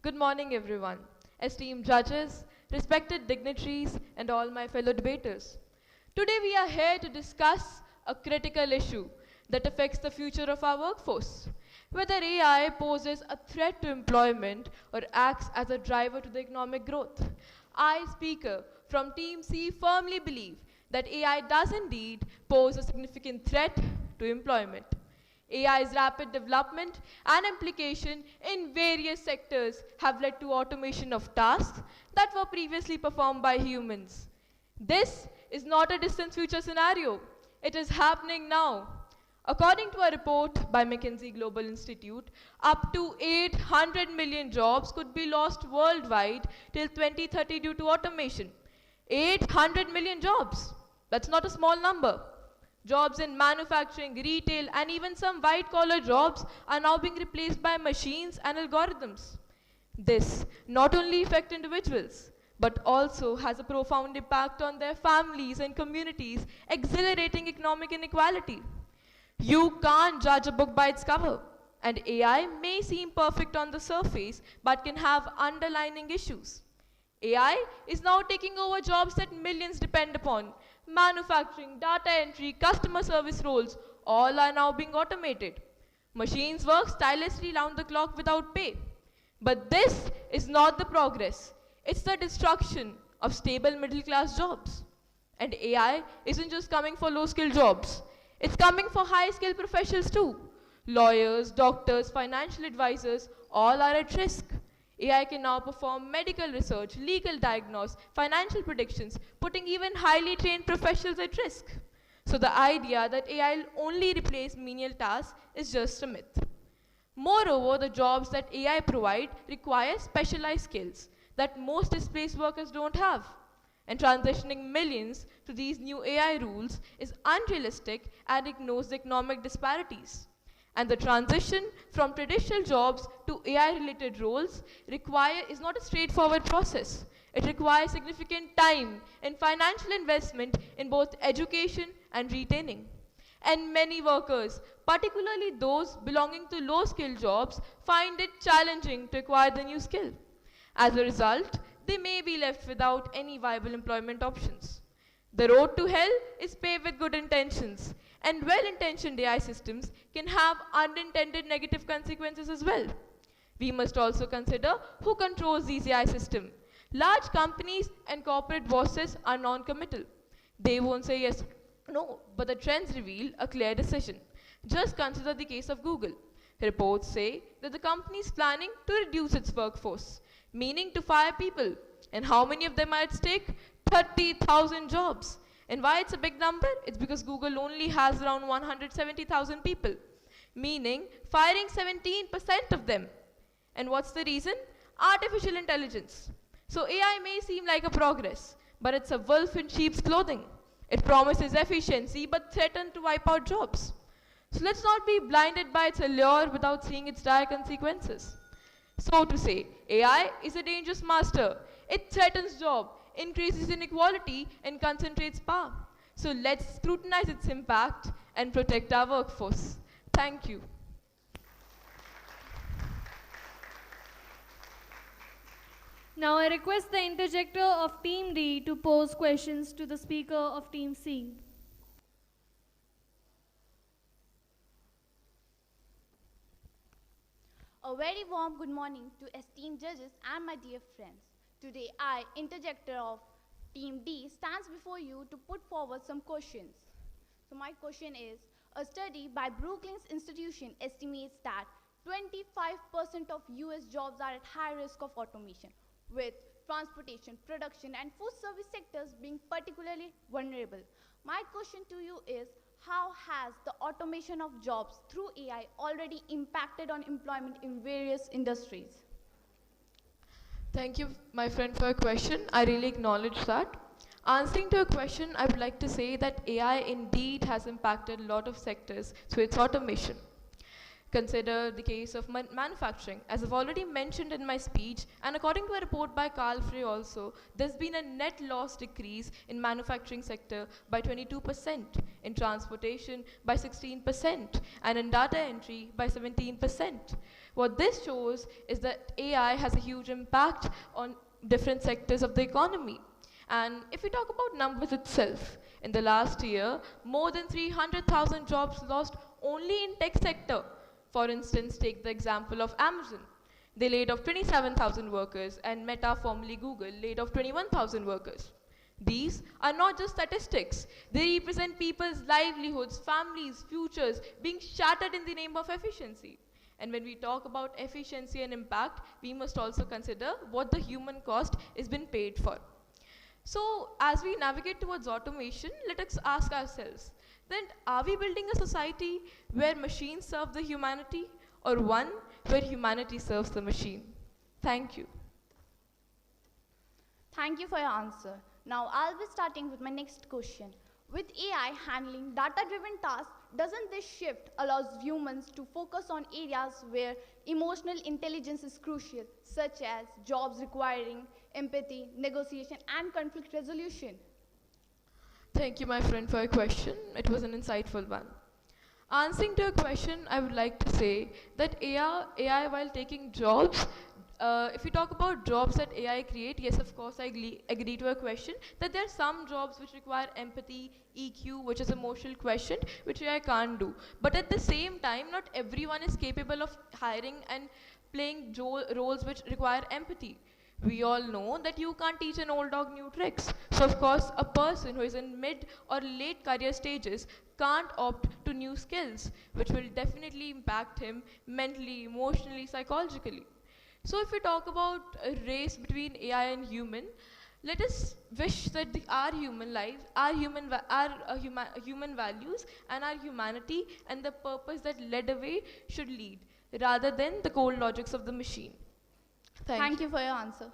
Good morning, everyone. Esteemed judges, respected dignitaries, and all my fellow debaters. Today we are here to discuss a critical issue that affects the future of our workforce. Whether AI poses a threat to employment or acts as a driver to the economic growth. I, speaker from Team C, firmly believe that AI does indeed pose a significant threat to employment. AI's rapid development and implication in various sectors have led to automation of tasks that were previously performed by humans. This is not a distant future scenario. It is happening now. According to a report by McKinsey Global Institute, up to 800 million jobs could be lost worldwide till 2030 due to automation. 800 million jobs. That's not a small number. Jobs in manufacturing, retail, and even some white-collar jobs are now being replaced by machines and algorithms. This not only affects individuals, but also has a profound impact on their families and communities, accelerating economic inequality. You can't judge a book by its cover, and AI may seem perfect on the surface, but can have underlying issues. AI is now taking over jobs that millions depend upon. Manufacturing, data entry, customer service roles, all are now being automated. Machines work tirelessly round the clock without pay. But this is not the progress. It's the destruction of stable middle-class jobs. And AI isn't just coming for low-skilled jobs. It's coming for high-skilled professionals too. Lawyers, doctors, financial advisors, all are at risk. AI can now perform medical research, legal diagnosis, financial predictions, putting even highly trained professionals at risk. So the idea that AI will only replace menial tasks is just a myth. Moreover, the jobs that AI provide require specialized skills that most displaced workers don't have. And transitioning millions to these new AI rules is unrealistic and ignores the economic disparities. And the transition from traditional jobs to AI-related roles is not a straightforward process. It requires significant time and financial investment in both education and retraining. And many workers, particularly those belonging to low-skilled jobs, find it challenging to acquire the new skill. As a result, they may be left without any viable employment options. The road to hell is paved with good intentions, and well-intentioned AI systems can have unintended negative consequences as well. We must also consider who controls these AI systems. Large companies and corporate bosses are non-committal. They won't say yes, no, but the trends reveal a clear decision. Just consider the case of Google. Reports say that the company is planning to reduce its workforce, meaning to fire people. And how many of them are at stake? 30,000 jobs. And why it's a big number? It's because Google only has around 170,000 people, meaning firing 17% of them. And what's the reason? Artificial intelligence. So AI may seem like a progress, but it's a wolf in sheep's clothing. It promises efficiency, but threatens to wipe out jobs. So let's not be blinded by its allure without seeing its dire consequences. So to say, AI is a dangerous master. It threatens jobs, increases inequality, and concentrates power. So let's scrutinize its impact and protect our workforce. Thank you. Now I request the interjector of Team D to pose questions to the speaker of Team C. A very warm good morning to esteemed judges and my dear friends. Today I, interjector of Team D, stands before you to put forward some questions. So my question is, a study by Brookings Institution estimates that 25% of US jobs are at high risk of automation, with transportation, production, and food service sectors being particularly vulnerable. My question to you is, how has the automation of jobs through AI already impacted on employment in various industries? Thank you, my friend, for your question. I really acknowledge that. Answering to your question, I would like to say that AI indeed has impacted a lot of sectors through its automation. Consider the case of manufacturing. As I've already mentioned in my speech, and according to a report by Carl Frey also, there's been a net loss decrease in manufacturing sector by 22%, in transportation by 16%, and in data entry by 17%. What this shows is that AI has a huge impact on different sectors of the economy. And if we talk about numbers itself, in the last year, more than 300,000 jobs lost only in tech sector. For instance, take the example of Amazon. They laid off 27,000 workers, and Meta, formerly Google, laid off 21,000 workers. These are not just statistics. They represent people's livelihoods, families, futures being shattered in the name of efficiency. And when we talk about efficiency and impact, we must also consider what the human cost is being paid for. So as we navigate towards automation, let us ask ourselves, then are we building a society where machines serve the humanity, or one where humanity serves the machine? Thank you. Thank you for your answer. Now I'll be starting with my next question. With AI handling data-driven tasks, doesn't this shift allows humans to focus on areas where emotional intelligence is crucial, such as jobs requiring empathy, negotiation, and conflict resolution? Thank you, my friend, for your question. It was an insightful one. Answering to your question, I would like to say that AI while taking jobs, if we talk about jobs that AI create, yes, of course, I agree to your question that there are some jobs which require empathy, EQ, which is emotional quotient, which AI can't do. But at the same time, not everyone is capable of hiring and playing roles which require empathy. We all know that you can't teach an old dog new tricks. So of course, a person who is in mid or late career stages can't opt to new skills, which will definitely impact him mentally, emotionally, psychologically. So if we talk about a race between AI and human, let us wish that our human lives, our human values and our humanity and the purpose that led away should lead, rather than the cold logics of the machine. Thank you for your answer.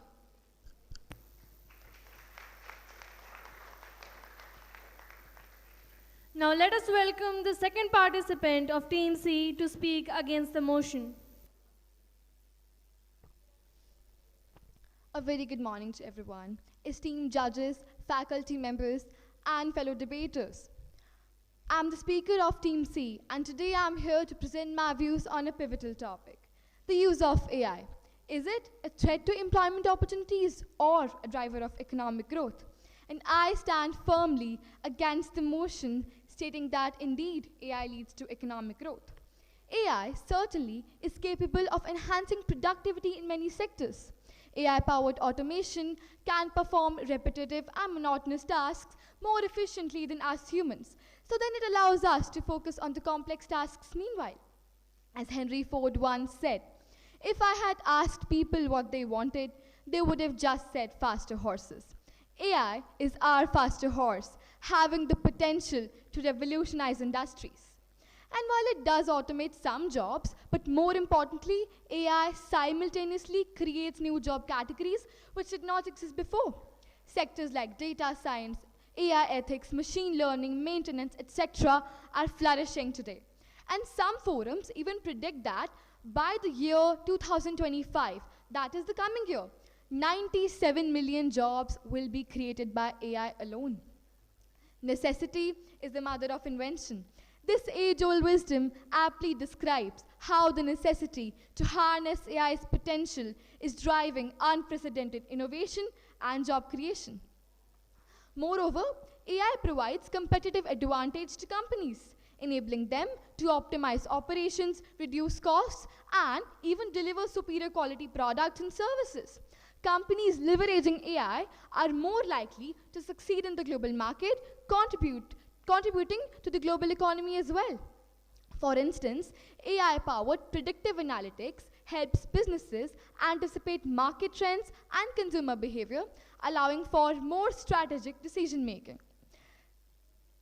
Now let us welcome the second participant of Team C to speak against the motion. A very good morning to everyone, esteemed judges, faculty members, and fellow debaters. I'm the speaker of Team C, and today I'm here to present my views on a pivotal topic, the use of AI. Is it a threat to employment opportunities or a driver of economic growth? And I stand firmly against the motion stating that indeed AI leads to economic growth. AI certainly is capable of enhancing productivity in many sectors. AI-powered automation can perform repetitive and monotonous tasks more efficiently than us humans. So then it allows us to focus on the complex tasks meanwhile. As Henry Ford once said, if I had asked people what they wanted, they would have just said faster horses. AI is our faster horse, having the potential to revolutionize industries. And while it does automate some jobs, but more importantly, AI simultaneously creates new job categories which did not exist before. Sectors like data science, AI ethics, machine learning, maintenance, etc. are flourishing today. And some forums even predict that by the year 2025, that is the coming year, 97 million jobs will be created by AI alone. Necessity is the mother of invention. This age-old wisdom aptly describes how the necessity to harness AI's potential is driving unprecedented innovation and job creation. Moreover, AI provides competitive advantage to companies, enabling them to optimize operations, reduce costs, and even deliver superior quality products and services. Companies leveraging AI are more likely to succeed in the global market, contributing to the global economy as well. For instance, AI-powered predictive analytics helps businesses anticipate market trends and consumer behavior, allowing for more strategic decision-making.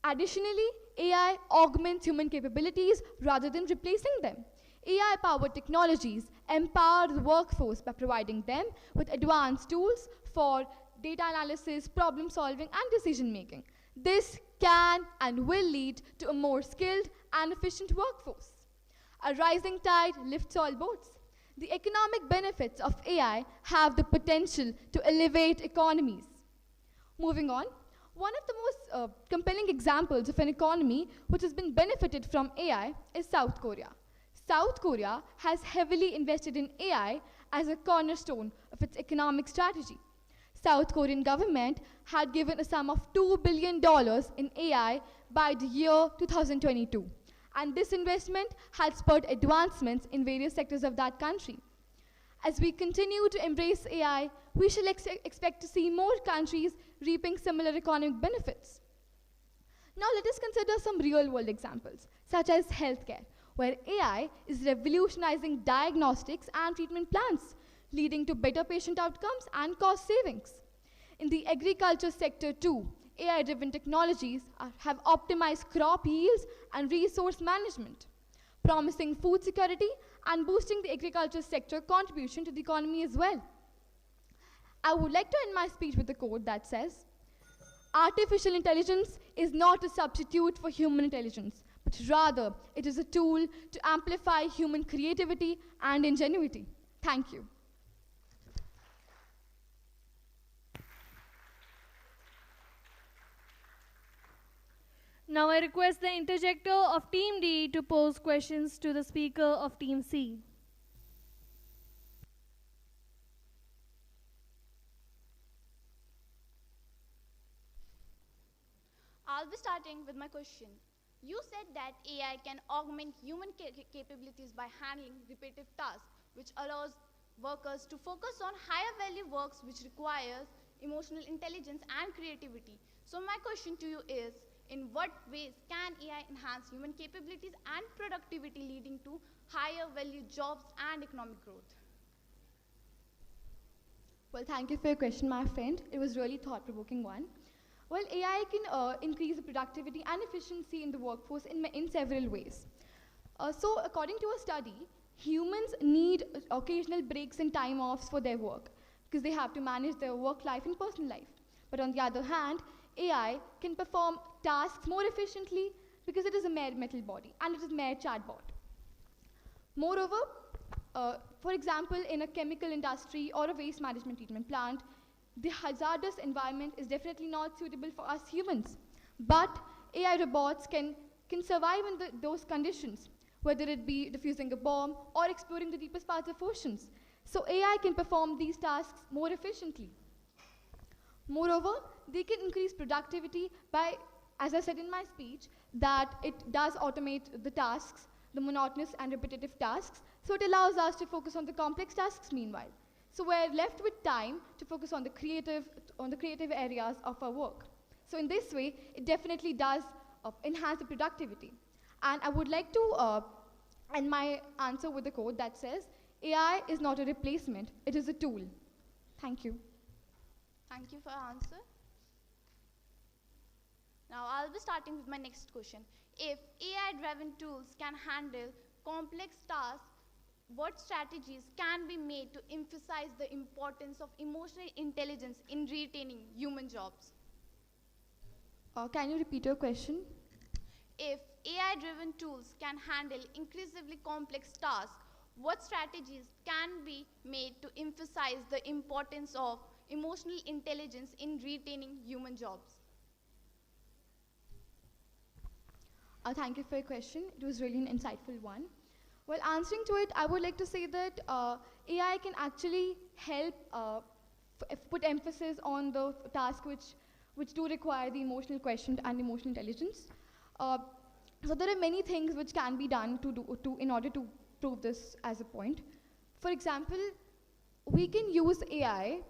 Additionally, AI augments human capabilities rather than replacing them. AI-powered technologies empower the workforce by providing them with advanced tools for data analysis, problem solving, and decision making. This can and will lead to a more skilled and efficient workforce. A rising tide lifts all boats. The economic benefits of AI have the potential to elevate economies. Moving on, one of the most compelling examples of an economy which has been benefited from AI is South Korea. South Korea has heavily invested in AI as a cornerstone of its economic strategy. South Korean government had given a sum of $2 billion in AI by the year 2022. And this investment had spurred advancements in various sectors of that country. As we continue to embrace AI, we shall expect to see more countries reaping similar economic benefits. Now let us consider some real-world examples, such as healthcare, where AI is revolutionizing diagnostics and treatment plans, leading to better patient outcomes and cost savings. In the agriculture sector too, AI-driven technologies have optimized crop yields and resource management, promising food security and boosting the agriculture sector contribution to the economy as well. I would like to end my speech with a quote that says, "Artificial intelligence is not a substitute for human intelligence, but rather it is a tool to amplify human creativity and ingenuity." Thank you. Now I request the interjector of Team D to pose questions to the speaker of Team C. I'll be starting with my question. You said that AI can augment human capabilities by handling repetitive tasks, which allows workers to focus on higher value works which requires emotional intelligence and creativity. So my question to you is, in what ways can AI enhance human capabilities and productivity, leading to higher value jobs and economic growth? Well, thank you for your question, my friend. It was really thought-provoking one. Well, AI can increase the productivity and efficiency in the workforce in several ways. So according to a study, humans need occasional breaks and time offs for their work because they have to manage their work life and personal life. But on the other hand, AI can perform tasks more efficiently because it is a mere metal body and it is a mere chatbot. Moreover, for example, in a chemical industry or a waste management treatment plant, the hazardous environment is definitely not suitable for us humans. But AI robots can survive in those conditions, whether it be defusing a bomb or exploring the deepest parts of oceans. So AI can perform these tasks more efficiently. Moreover, they can increase productivity by, as I said in my speech, that it does automate the tasks, the monotonous and repetitive tasks, so it allows us to focus on the complex tasks meanwhile. So we're left with time to focus on the creative areas of our work. So in this way, it definitely does enhance the productivity. And I would like to end my answer with a quote that says, "AI is not a replacement, it is a tool." Thank you. Thank you for your answer. Now I'll be starting with my next question. If AI-driven tools can handle complex tasks, what strategies can be made to emphasize the importance of emotional intelligence in retaining human jobs? Can you repeat your question? If AI-driven tools can handle increasingly complex tasks, what strategies can be made to emphasize the importance of emotional intelligence in retaining human jobs? Thank you for your question. It was really an insightful one. Well, answering to it, I would like to say that AI can actually help put emphasis on the tasks which do require the emotional quotient and emotional intelligence. So there are many things which can be done in order to prove this as a point. For example, we can use AI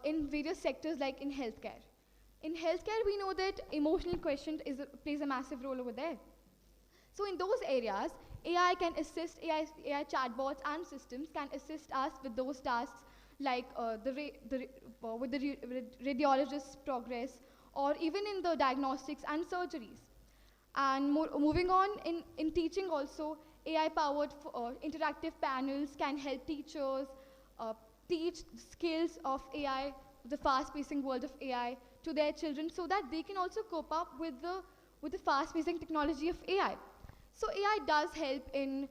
in various sectors like in healthcare. In healthcare, we know that emotional quotient plays a massive role over there. So in those areas, AI can assist, AI chatbots and systems can assist us with those tasks like with the radiologist's progress, or even in the diagnostics and surgeries. And moving on, in teaching also, AI-powered interactive panels can help teachers teach skills of AI, the fast-pacing world of AI, to their children so that they can also cope up with the fast-pacing technology of AI. So AI does help in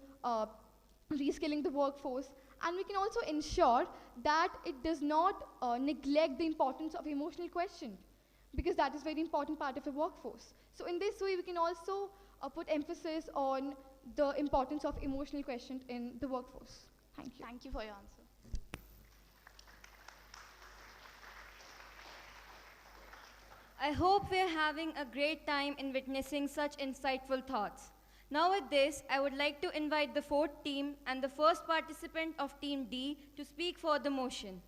reskilling the workforce, and we can also ensure that it does not neglect the importance of emotional quotient, because that is a very important part of the workforce. So in this way, we can also put emphasis on the importance of emotional quotient in the workforce. Thank you. Thank you for your answer. I hope we're having a great time in witnessing such insightful thoughts. Now with this, I would like to invite the fourth team and the first participant of Team D to speak for the motion.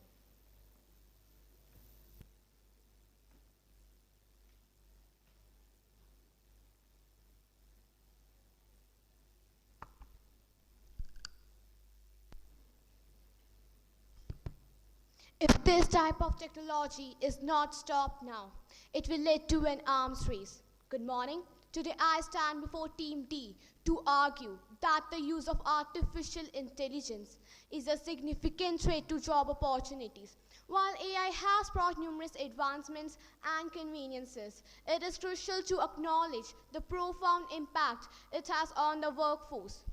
If this type of technology is not stopped now, it will lead to an arms race. Good morning. Today I stand before Team D to argue that the use of artificial intelligence is a significant threat to job opportunities. While AI has brought numerous advancements and conveniences, it is crucial to acknowledge the profound impact it has on the workforce.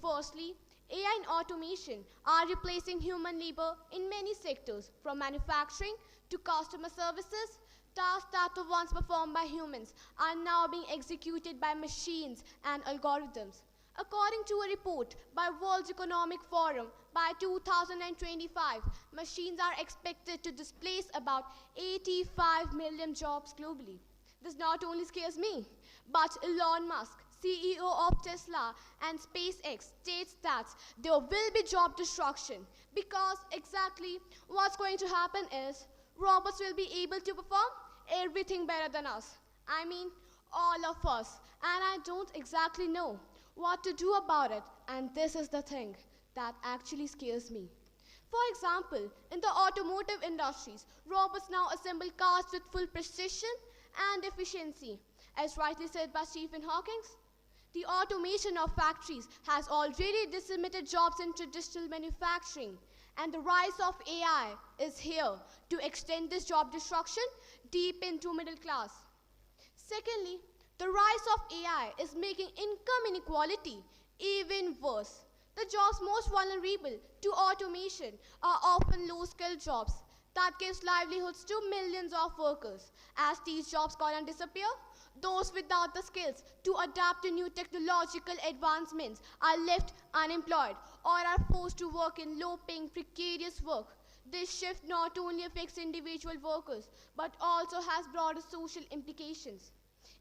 Firstly, AI and automation are replacing human labor in many sectors, from manufacturing to customer services. Tasks that were once performed by humans are now being executed by machines and algorithms. According to a report by World Economic Forum, by 2025, machines are expected to displace about 85 million jobs globally. This not only scares me, but Elon Musk, CEO of Tesla and SpaceX, states that there will be job destruction because exactly what's going to happen is robots will be able to perform everything better than us. I mean, all of us. And I don't exactly know what to do about it. And this is the thing that actually scares me. For example, in the automotive industries, robots now assemble cars with full precision and efficiency. As rightly said by Stephen Hawking, the automation of factories has already decimated jobs in traditional manufacturing. And the rise of AI is here to extend this job destruction deep into middle class. Secondly, the rise of AI is making income inequality even worse. The jobs most vulnerable to automation are often low-skilled jobs that gives livelihoods to millions of workers. As these jobs gonna disappear, those without the skills to adapt to new technological advancements are left unemployed or are forced to work in low-paying, precarious work. This shift not only affects individual workers, but also has broader social implications.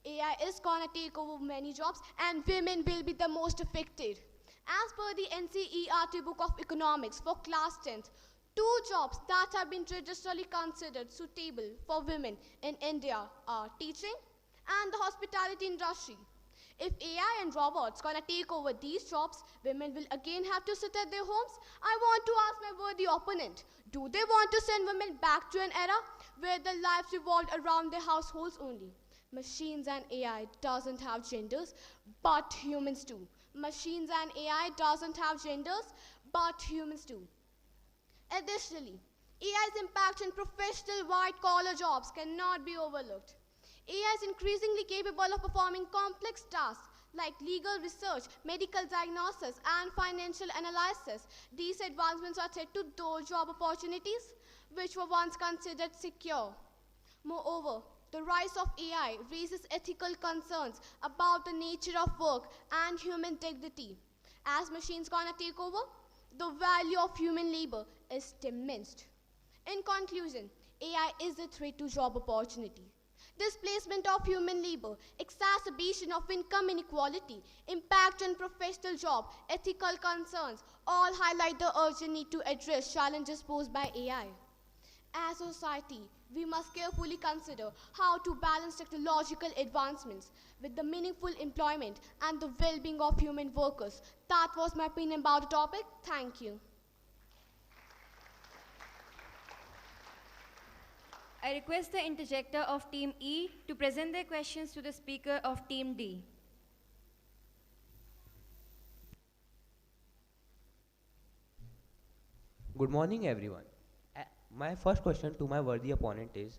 AI is gonna take over many jobs and women will be the most affected. As per the NCERT Book of Economics for class 10th, two jobs that have been traditionally considered suitable for women in India are teaching and the hospitality industry. If AI and robots gonna take over these jobs, women will again have to sit at their homes. I want to ask my worthy opponent, do they want to send women back to an era where their lives revolved around their households only? Machines and AI doesn't have genders, but humans do. Machines and AI doesn't have genders, but humans do. Additionally, AI's impact in professional white-collar jobs cannot be overlooked. AI is increasingly capable of performing complex tasks like legal research, medical diagnosis, and financial analysis. These advancements are threat to those job opportunities which were once considered secure. Moreover, the rise of AI raises ethical concerns about the nature of work and human dignity. As machines gonna take over, the value of human labor is diminished. In conclusion, AI is a threat to job opportunity. Displacement of human labor, exacerbation of income inequality, impact on professional job, ethical concerns, all highlight the urgent need to address challenges posed by AI. As a society, we must carefully consider how to balance technological advancements with the meaningful employment and the well-being of human workers. That was my opinion about the topic. Thank you. I request the interjector of Team E to present their questions to the speaker of Team D. Good morning, everyone. My first question to my worthy opponent is,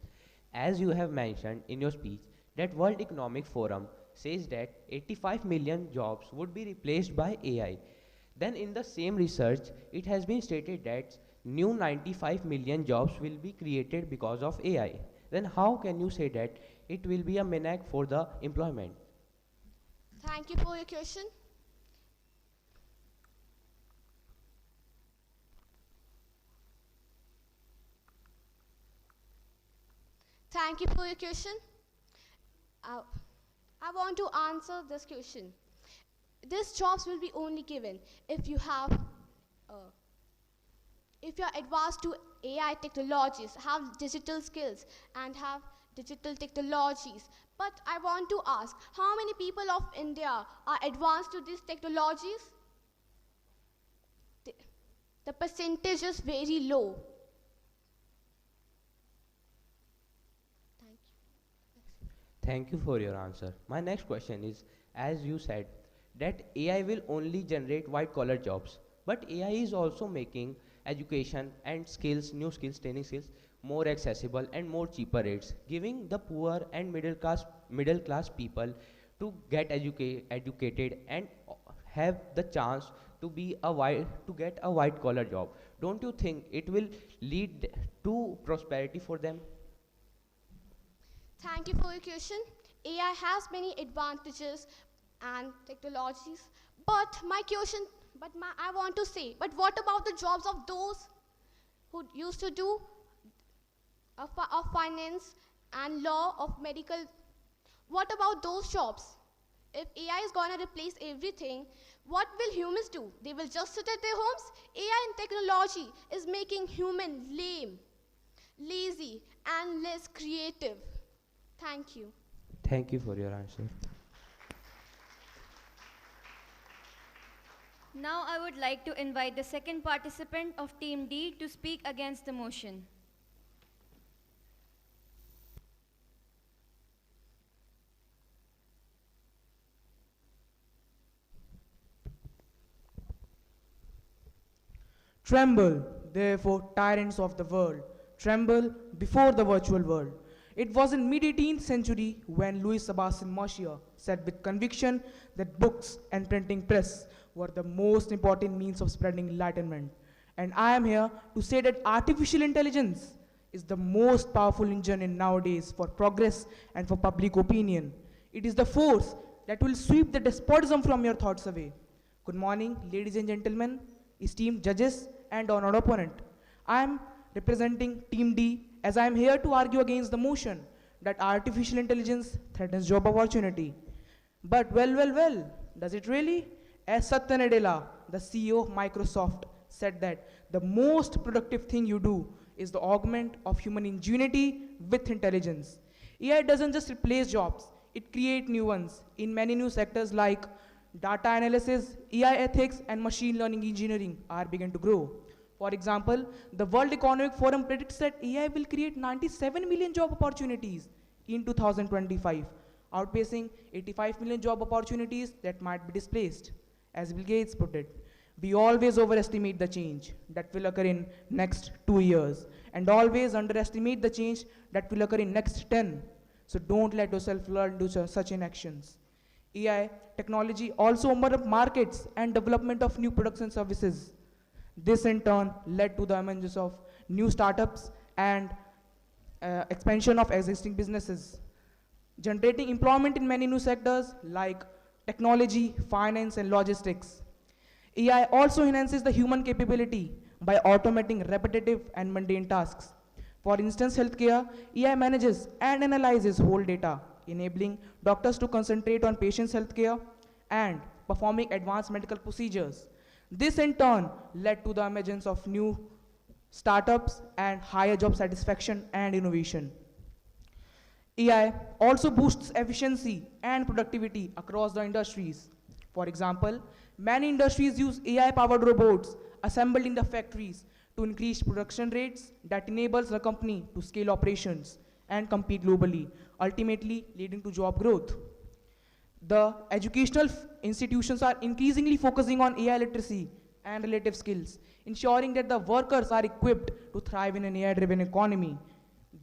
as you have mentioned in your speech, that World Economic Forum says that 85 million jobs would be replaced by AI. Then in the same research, it has been stated that new 95 million jobs will be created because of AI. Then how can you say that it will be a menace for the employment? Thank you for your question. Thank you for your question. I want to answer this question. These jobs will be only given if you have, if you are advanced to AI technologies, have digital skills, and have digital technologies. But I want to ask, how many people of India are advanced to these technologies? The percentage is very low. Thank you for your answer. My next question is, as you said, that AI will only generate white collar jobs, but AI is also making education and skills, new skills, training skills, more accessible and more cheaper rates, giving the poor and middle class people to get educated and have the chance to get a white collar job. Don't you think it will lead to prosperity for them? Thank you for your question. AI has many advantages and technologies, but I want to say, but what about the jobs of those who used to do of finance and law of medical? What about those jobs? If AI is going to replace everything, what will humans do? They will just sit at their homes? AI and technology is making humans lame, lazy, and less creative. Thank you. Thank you for your answer. Now I would like to invite the second participant of Team D to speak against the motion. Tremble, therefore, tyrants of the world. Tremble before the virtual world. It was in mid-18th century when Louis Sebastian Mercier said with conviction that books and printing press were the most important means of spreading enlightenment. And I am here to say that artificial intelligence is the most powerful engine in nowadays for progress and for public opinion. It is the force that will sweep the despotism from your thoughts away. Good morning, ladies and gentlemen, esteemed judges and honored opponent. I am representing Team D as I am here to argue against the motion that artificial intelligence threatens job opportunity. But well, does it really? As Satya Nadella, the CEO of Microsoft, said that the most productive thing you do is the augment of human ingenuity with intelligence. AI doesn't just replace jobs, it creates new ones in many new sectors like data analysis, AI ethics, and machine learning engineering are beginning to grow. For example, the World Economic Forum predicts that AI will create 97 million job opportunities in 2025, outpacing 85 million job opportunities that might be displaced. As Bill Gates put it, we always overestimate the change that will occur in next 2 years and always underestimate the change that will occur in next 10. So don't let yourself learn to do such inactions. AI technology also opened up markets and development of new products and services. This in turn led to the emergence of new startups and expansion of existing businesses, generating employment in many new sectors like technology, finance, and logistics. AI also enhances the human capability by automating repetitive and mundane tasks. For instance, healthcare, AI manages and analyzes whole data, enabling doctors to concentrate on patients' healthcare and performing advanced medical procedures. This in turn led to the emergence of new startups and higher job satisfaction and innovation. AI also boosts efficiency and productivity across the industries. For example, many industries use AI-powered robots assembled in the factories to increase production rates that enables the company to scale operations and compete globally, ultimately leading to job growth. The educational institutions are increasingly focusing on AI literacy and related skills, ensuring that the workers are equipped to thrive in an AI-driven economy.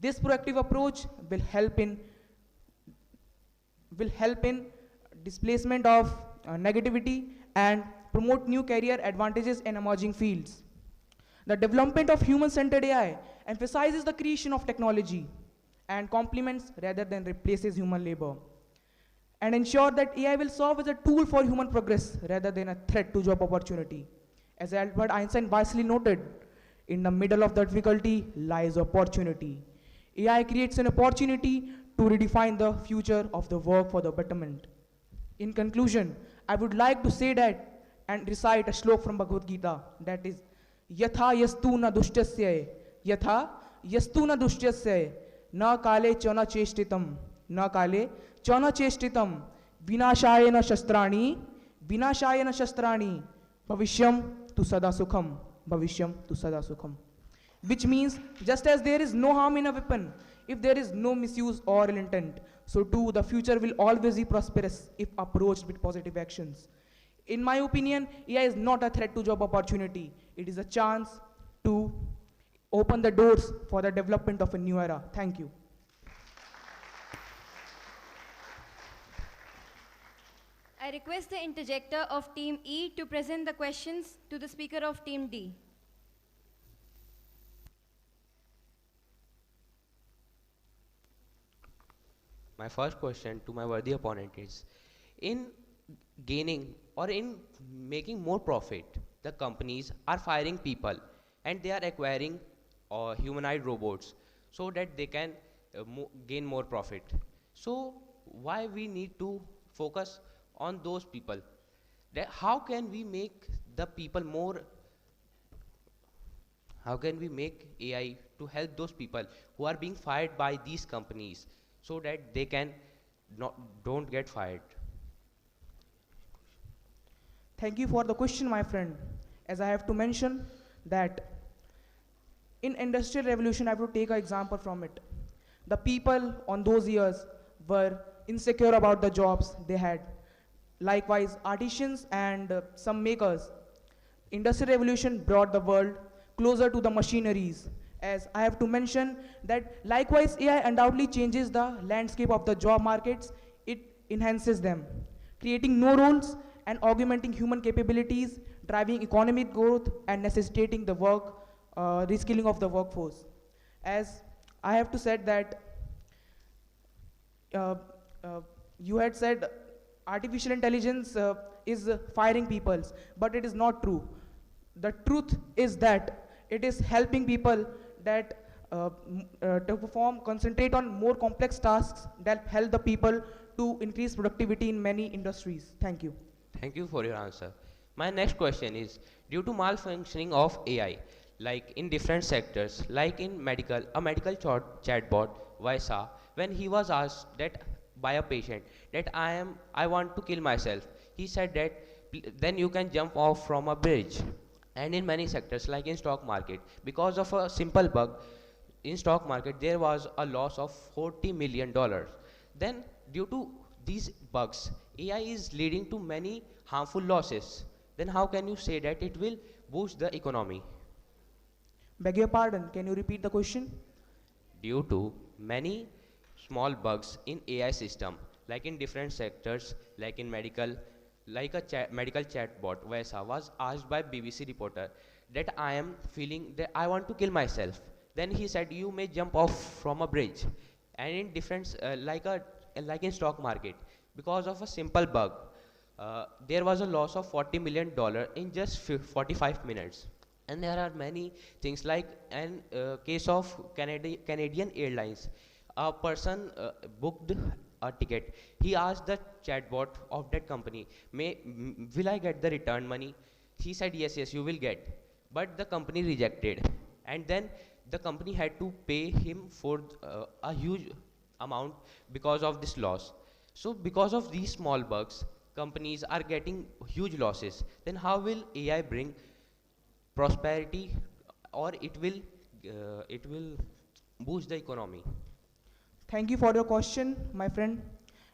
This proactive approach will help in displacement of negativity and promote new career advantages in emerging fields. The development of human-centered AI emphasizes the creation of technology and complements rather than replaces human labor, and ensure that AI will serve as a tool for human progress rather than a threat to job opportunity. As Albert Einstein wisely noted, in the middle of the difficulty lies opportunity. AI creates an opportunity to redefine the future of the work for the betterment. In conclusion, I would like to say that and recite a slok from Bhagavad Gita, that is, Yatha yastu na dushtasya, Yatha yastu na dushtasya, na kale chana cheshtitam, na kale chana cheshtitam, vinashayana shastrani, vinashayana shastrani, bhavishyam tu sada sukham, bhavishyam tu sada sukham. Which means, just as there is no harm in a weapon, if there is no misuse or ill intent, so too the future will always be prosperous if approached with positive actions. In my opinion, AI is not a threat to job opportunity. It is a chance to open the doors for the development of a new era. Thank you. I request the interjector of Team E to present the questions to the speaker of Team D. My first question to my worthy opponent is, in gaining or in making more profit, the companies are firing people and they are acquiring humanoid robots so that they can gain more profit. So why we need to focus on those people? How can we make the people more, how can we make AI to help those people who are being fired by these companies so that they can don't get fired? Thank you for the question, my friend. As I have to mention that in industrial revolution, I have to take an example from it. The people on those years were insecure about the jobs they had. Likewise, artisans and some makers. Industrial revolution brought the world closer to the machineries. As I have to mention that likewise AI undoubtedly changes the landscape of the job markets, it enhances them, creating new roles and augmenting human capabilities, driving economic growth and necessitating the reskilling of the workforce. As I have to said that you had said artificial intelligence is firing people, but it is not true. The truth is that it is helping people that to concentrate on more complex tasks that help the people to increase productivity in many industries. Thank you. Thank you for your answer. My next question is, due to malfunctioning of AI, like in different sectors, like in medical, a medical chatbot, Vaisa, when he was asked that by a patient that I want to kill myself, he said that then you can jump off from a bridge. And in many sectors, like in stock market, because of a simple bug, in stock market there was a loss of $40 million. Then due to these bugs, AI is leading to many harmful losses. Then how can you say that it will boost the economy? Beg your pardon, can you repeat the question? Due to many small bugs in AI system, like in different sectors, like in medical, like a medical chatbot, Vaisa was asked by BBC reporter that I am feeling that I want to kill myself. Then he said you may jump off from a bridge. And in different, like in stock market, because of a simple bug, there was a loss of $40 million in just 45 minutes. And there are many things like an case of Canadian Airlines. A person booked a ticket. He asked the chatbot of that company, will I get the return money? He said, yes, you will get. But the company rejected. And then the company had to pay him for a huge amount because of this loss. So because of these small bugs, companies are getting huge losses. Then how will AI bring prosperity, or it will boost the economy? Thank you for your question, my friend.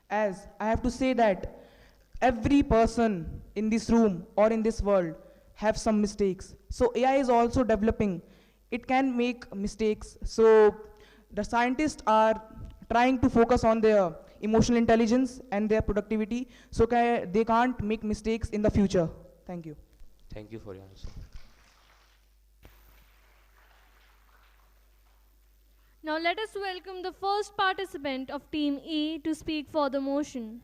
As I have to say that every person in this room or in this world have some mistakes. So AI is also developing. It can make mistakes. So the scientists are trying to focus on their emotional intelligence and their productivity so they can't make mistakes in the future. Thank you. Thank you for your answer. Now let us welcome the first participant of Team E to speak for the motion.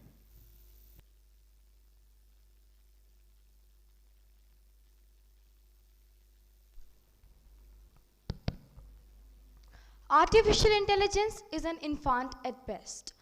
Artificial intelligence is an infant at best.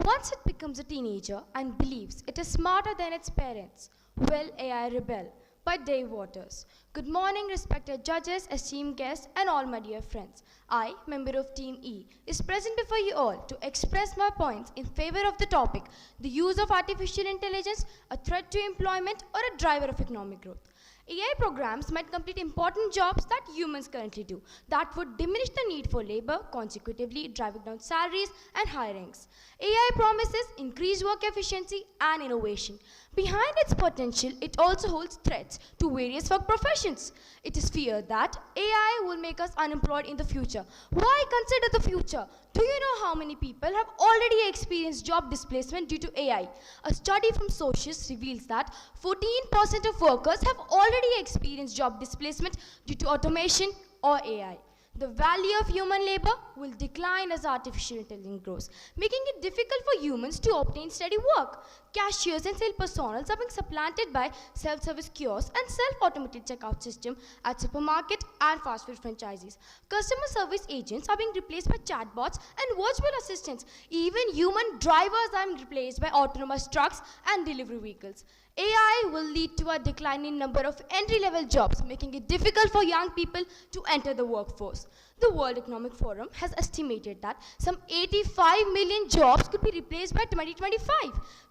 Once it becomes a teenager and believes it is smarter than its parents, will AI rebel? By Dave Waters. Good morning, respected judges, esteemed guests, and all my dear friends. I, member of Team E, is present before you all to express my points in favor of the topic, the use of artificial intelligence, a threat to employment or a driver of economic growth. AI programs might complete important jobs that humans currently do. That would diminish the need for labor, consequently driving down salaries and hirings. AI promises increased work efficiency and innovation. Behind its potential, it also holds threats to various work professions. It is feared that AI will make us unemployed in the future. Why consider the future? Do you know how many people have already experienced job displacement due to AI? A study from Socius reveals that 14% of workers have already experienced job displacement due to automation or AI. The value of human labor will decline as artificial intelligence grows, making it difficult for humans to obtain steady work. Cashiers and sales personnel are being supplanted by self-service kiosks and self-automated checkout system at supermarket and fast food franchises. Customer service agents are being replaced by chatbots and virtual assistants. Even human drivers are being replaced by autonomous trucks and delivery vehicles. AI will lead to a declining number of entry-level jobs, making it difficult for young people to enter the workforce. The World Economic Forum has estimated that some 85 million jobs could be replaced by 2025.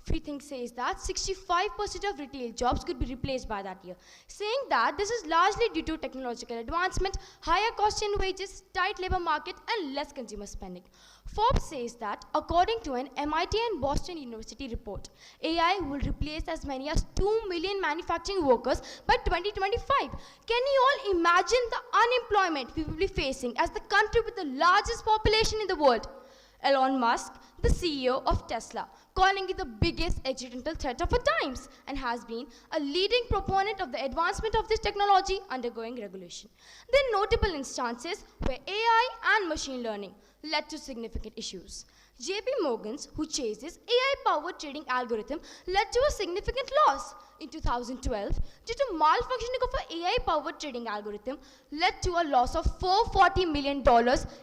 Freethink says that 65% of retail jobs could be replaced by that year, saying that this is largely due to technological advancement, higher cost in wages, tight labor market, and less consumer spending. Forbes says that according to an MIT and Boston University report, AI will replace as many as 2 million manufacturing workers by 2025. Can you all imagine the unemployment we will be facing as the country with the largest population in the world? Elon Musk, the CEO of Tesla, calling it the biggest accidental threat of our times, and has been a leading proponent of the advancement of this technology undergoing regulation. There are notable instances where AI and machine learning led to significant issues. JP Morgan's, who chases AI-powered trading algorithm, led to a significant loss. In 2012, due to malfunctioning of an AI-powered trading algorithm, led to a loss of $440 million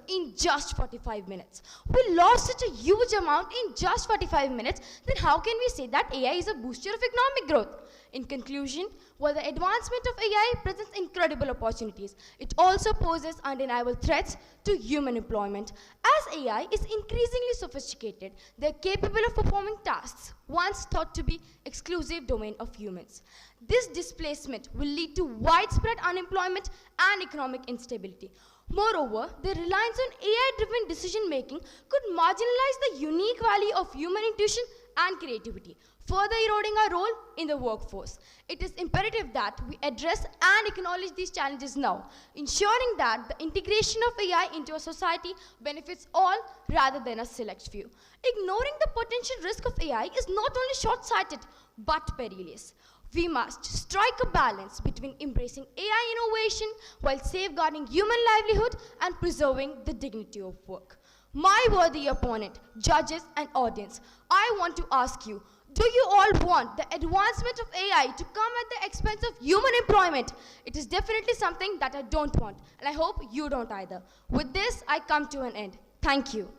in just 45 minutes. We lost such a huge amount in just 45 minutes, then how can we say that AI is a booster of economic growth? In conclusion, while the advancement of AI presents incredible opportunities, it also poses undeniable threats to human employment. As AI is increasingly sophisticated, they are capable of performing tasks once thought to be exclusive domain of humans. This displacement will lead to widespread unemployment and economic instability. Moreover, the reliance on AI-driven decision-making could marginalize the unique value of human intuition and creativity, further eroding our role in the workforce. It is imperative that we address and acknowledge these challenges now, ensuring that the integration of AI into a society benefits all rather than a select few. Ignoring the potential risk of AI is not only short-sighted, but perilous. We must strike a balance between embracing AI innovation while safeguarding human livelihood and preserving the dignity of work. My worthy opponent, judges and audience, I want to ask you, do you all want the advancement of AI to come at the expense of human employment? It is definitely something that I don't want, and I hope you don't either. With this, I come to an end. Thank you.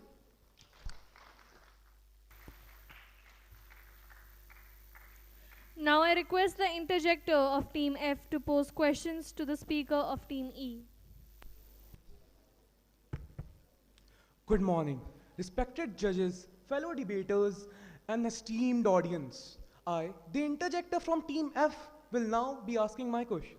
Now I request the interjector of Team F to pose questions to the speaker of Team E. Good morning, respected judges, fellow debaters, and esteemed audience. I, the interjector from Team F, will now be asking my question.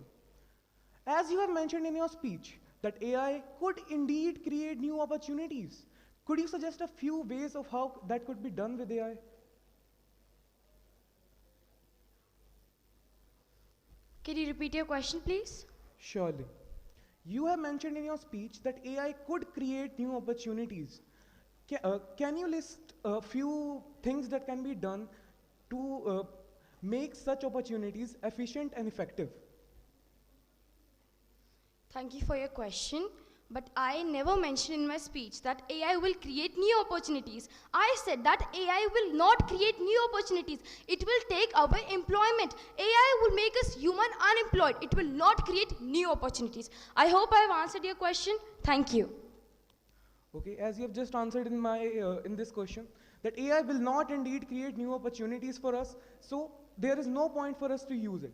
As you have mentioned in your speech, that AI could indeed create new opportunities. Could you suggest a few ways of how that could be done with AI? Can you repeat your question, please? Surely. You have mentioned in your speech that AI could create new opportunities. Can you list a few things that can be done to make such opportunities efficient and effective? Thank you for your question. But I never mentioned in my speech that AI will create new opportunities. I said that AI will not create new opportunities. It will take away employment. AI will make us human unemployed. It will not create new opportunities. I hope I have answered your question. Thank you. Okay, as you have just answered in my in this question, that AI will not indeed create new opportunities for us, so there is no point for us to use it.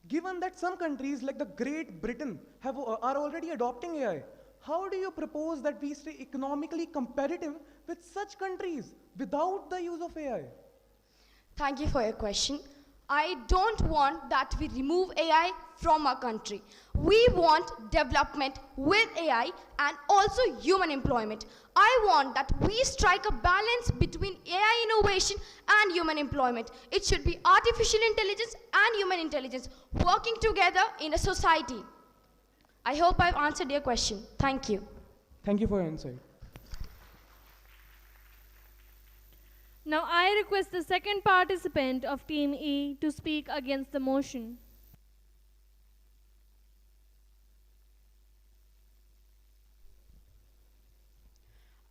Given that some countries like the Great Britain are already adopting AI, how do you propose that we stay economically competitive with such countries without the use of AI? Thank you for your question. I don't want that we remove AI from our country. We want development with AI and also human employment. I want that we strike a balance between AI innovation and human employment. It should be artificial intelligence and human intelligence working together in a society. I hope I've answered your question. Thank you. Thank you for your insight. Now I request the second participant of Team E to speak against the motion.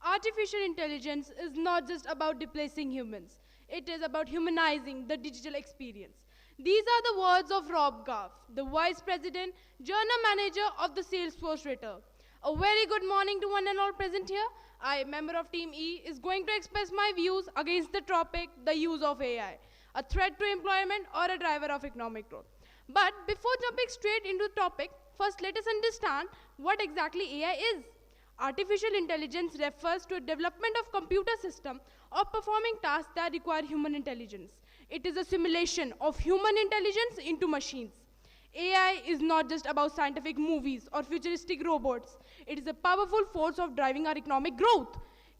Artificial intelligence is not just about displacing humans. It is about humanizing the digital experience. These are the words of Rob Goff, the Vice President, General Manager of the Salesforce Twitter. A very good morning to one and all present here. I, member of Team E, is going to express my views against the topic, the use of AI, a threat to employment or a driver of economic growth. But before jumping straight into the topic, first let us understand what exactly AI is. Artificial intelligence refers to a development of computer system or performing tasks that require human intelligence. It is a simulation of human intelligence into machines. AI is not just about scientific movies or futuristic robots. It is a powerful force of driving our economic growth.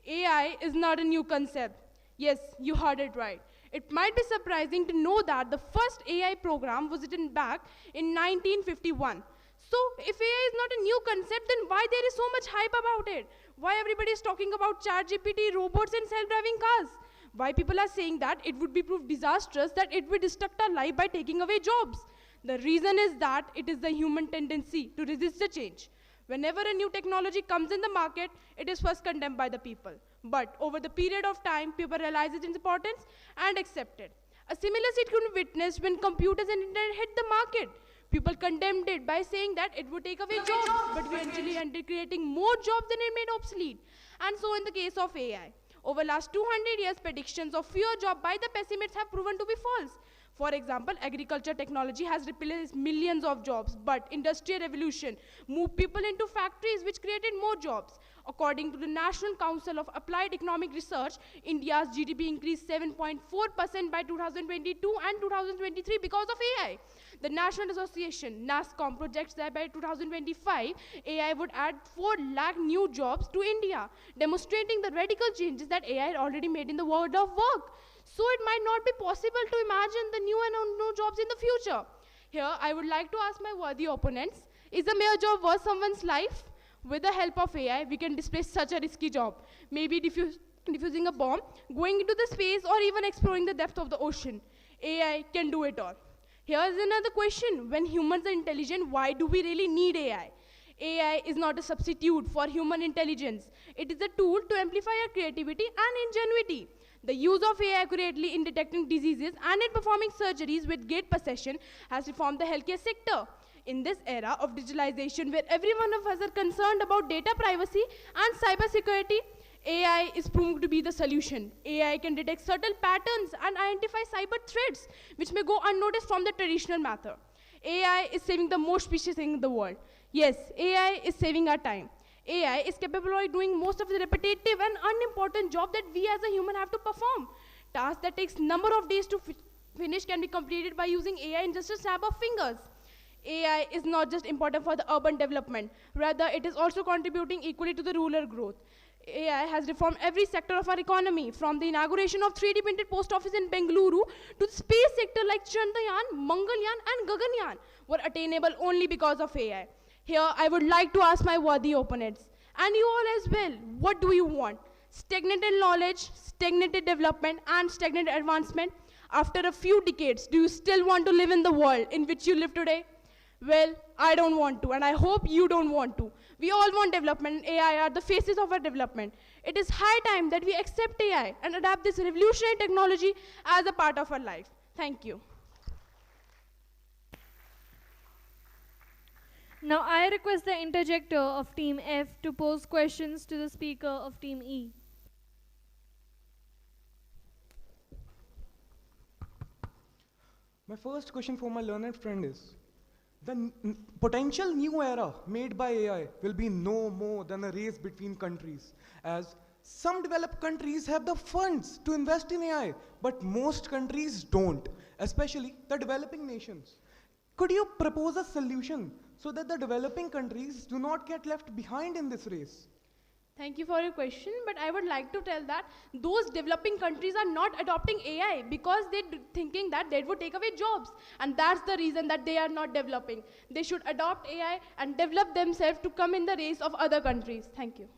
AI is not a new concept. Yes, you heard it right. It might be surprising to know that the first AI program was written back in 1951. So, if AI is not a new concept, then why there is so much hype about it? Why everybody is talking about ChatGPT, robots and self-driving cars? Why people are saying that it would be proved disastrous, that it would destruct our life by taking away jobs? The reason is that it is the human tendency to resist the change. Whenever a new technology comes in the market, it is first condemned by the people. But over the period of time, people realize its importance and accept it. A similar situation witnessed when computers and internet hit the market. People condemned it by saying that it would take away jobs, but eventually ended creating more jobs than it made obsolete. And so in the case of AI. Over last 200 years, predictions of fewer jobs by the pessimists have proven to be false. For example, agriculture technology has replaced millions of jobs, but industrial revolution moved people into factories which created more jobs. According to the National Council of Applied Economic Research, India's GDP increased 7.4% by 2022 and 2023 because of AI. The National Association, NASCOM, projects that by 2025, AI would add 4 lakh new jobs to India, demonstrating the radical changes that AI had already made in the world of work. So it might not be possible to imagine the new and unknown jobs in the future. Here, I would like to ask my worthy opponents, is a mere job worth someone's life? With the help of AI, we can displace such a risky job. Maybe diffusing a bomb, going into the space, or even exploring the depth of the ocean. AI can do it all. Here's another question. When humans are intelligent, why do we really need AI? AI is not a substitute for human intelligence. It is a tool to amplify our creativity and ingenuity. The use of AI accurately in detecting diseases and in performing surgeries with great precision has reformed the healthcare sector. In this era of digitalization where every one of us are concerned about data privacy and cybersecurity, AI is proved to be the solution. AI can detect subtle patterns and identify cyber threats which may go unnoticed from the traditional method. AI is saving the most precious thing in the world. Yes, AI is saving our time. AI is capable of doing most of the repetitive and unimportant job that we as a human have to perform. Tasks that takes number of days to finish can be completed by using AI in just a snap of fingers. AI is not just important for the urban development, rather it is also contributing equally to the rural growth. AI has reformed every sector of our economy, from the inauguration of 3D printed post office in Bengaluru to the space sector like Chandrayaan, Mangalyaan and Gaganyaan were attainable only because of AI. Here, I would like to ask my worthy opponents, and you all as well, what do you want? Stagnated knowledge, stagnated development, and stagnated advancement? After a few decades, do you still want to live in the world in which you live today? Well, I don't want to, and I hope you don't want to. We all want development, and AI are the faces of our development. It is high time that we accept AI and adapt this revolutionary technology as a part of our life. Thank you. Now I request the interjector of Team F to pose questions to the speaker of Team E. My first question for my learned friend is, the potential new era made by AI will be no more than a race between countries, as some developed countries have the funds to invest in AI, but most countries don't, especially the developing nations. Could you propose a solution so that the developing countries do not get left behind in this race? Thank you for your question, but I would like to tell that those developing countries are not adopting AI because they're thinking that they would take away jobs. And that's the reason that they are not developing. They should adopt AI and develop themselves to come in the race of other countries. Thank you.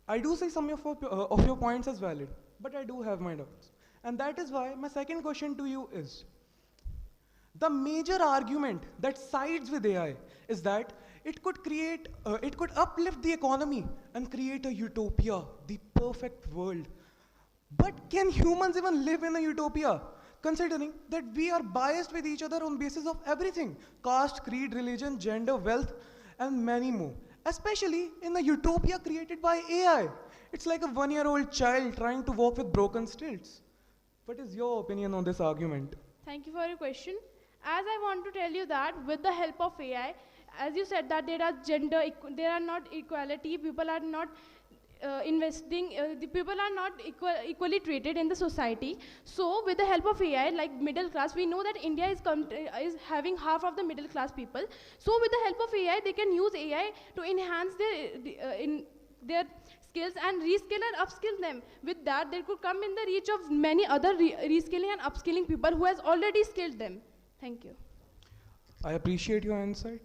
I do see some of your points as valid, but I do have my doubts. And that is why my second question to you is, the major argument that sides with AI is that it could uplift the economy and create a utopia, the perfect world. But can humans even live in a utopia? Considering that we are biased with each other on basis of everything, caste, creed, religion, gender, wealth, and many more. Especially in a utopia created by AI. It's like a 1-year-old child trying to walk with broken stilts. What is your opinion on this argument? Thank you for your question. As I want to tell you that with the help of AI, as you said that there are not equality, people are not the people are not equally treated in the society. So with the help of AI, like middle class, we know that India is having half of the middle class people. So with the help of AI, they can use AI to enhance their skills and reskill and upskill them. With that, they could come in the reach of many other reskilling and upskilling people who has already skilled them. Thank you. I appreciate your insight.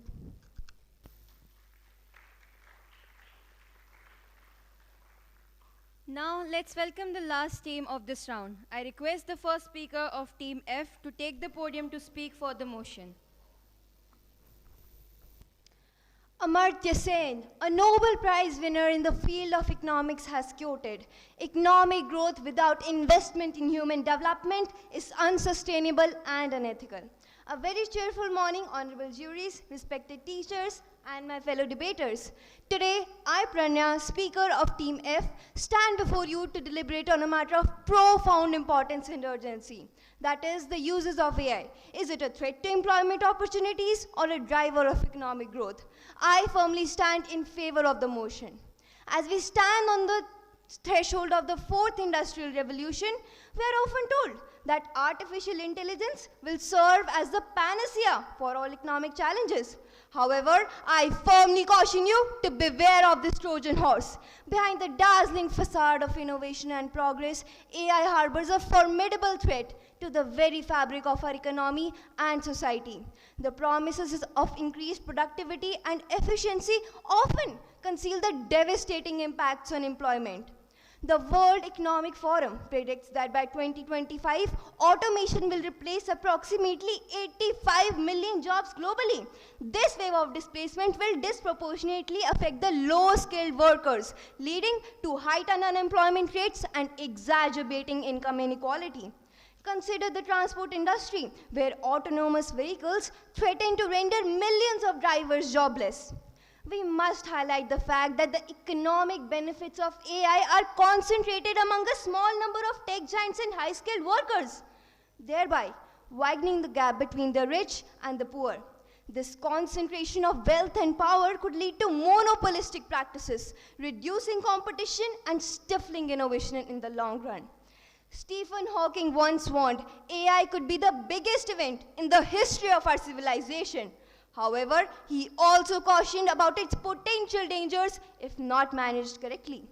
Now let's welcome the last team of this round. I request the first speaker of Team F to take the podium to speak for the motion. Amartya Sen, a Nobel Prize winner in the field of economics, has quoted, "Economic growth without investment in human development is unsustainable and unethical." A very cheerful morning, honorable juries, respected teachers, and my fellow debaters. Today, I, Pranya, speaker of Team F, stand before you to deliberate on a matter of profound importance and urgency. That is, the uses of AI. Is it a threat to employment opportunities or a driver of economic growth? I firmly stand in favor of the motion. As we stand on the threshold of the fourth industrial revolution, we are often told that artificial intelligence will serve as the panacea for all economic challenges. However, I firmly caution you to beware of this Trojan horse. Behind the dazzling facade of innovation and progress, AI harbors a formidable threat to the very fabric of our economy and society. The promises of increased productivity and efficiency often conceal the devastating impacts on employment. The World Economic Forum predicts that by 2025, automation will replace approximately 85 million jobs globally. This wave of displacement will disproportionately affect the low-skilled workers, leading to heightened unemployment rates and exacerbating income inequality. Consider the transport industry, where autonomous vehicles threaten to render millions of drivers jobless. We must highlight the fact that the economic benefits of AI are concentrated among a small number of tech giants and high-skilled workers, thereby widening the gap between the rich and the poor. This concentration of wealth and power could lead to monopolistic practices, reducing competition and stifling innovation in the long run. Stephen Hawking once warned AI could be the biggest event in the history of our civilization. However, he also cautioned about its potential dangers if not managed correctly.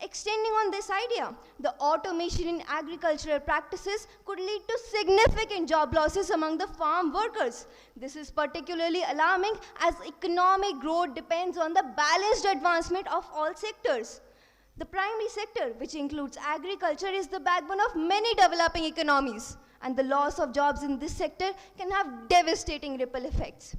Extending on this idea, the automation in agricultural practices could lead to significant job losses among the farm workers. This is particularly alarming as economic growth depends on the balanced advancement of all sectors. The primary sector, which includes agriculture, is the backbone of many developing economies, and the loss of jobs in this sector can have devastating ripple effects.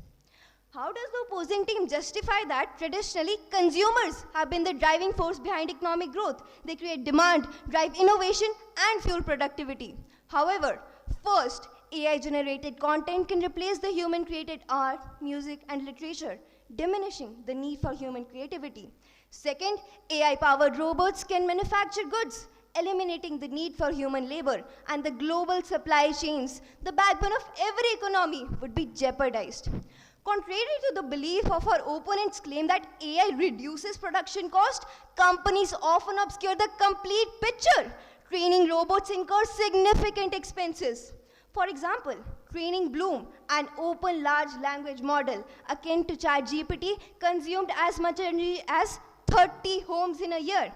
How does the opposing team justify that traditionally consumers have been the driving force behind economic growth? They create demand, drive innovation, and fuel productivity. However, first, AI-generated content can replace the human-created art, music, and literature, diminishing the need for human creativity. Second, AI-powered robots can manufacture goods, eliminating the need for human labor, and the global supply chains, the backbone of every economy, would be jeopardized. Contrary to the belief of our opponents' claim that AI reduces production cost, companies often obscure the complete picture. Training robots incur significant expenses. For example, training Bloom, an open large language model akin to ChatGPT, consumed as much energy as 30 homes in a year.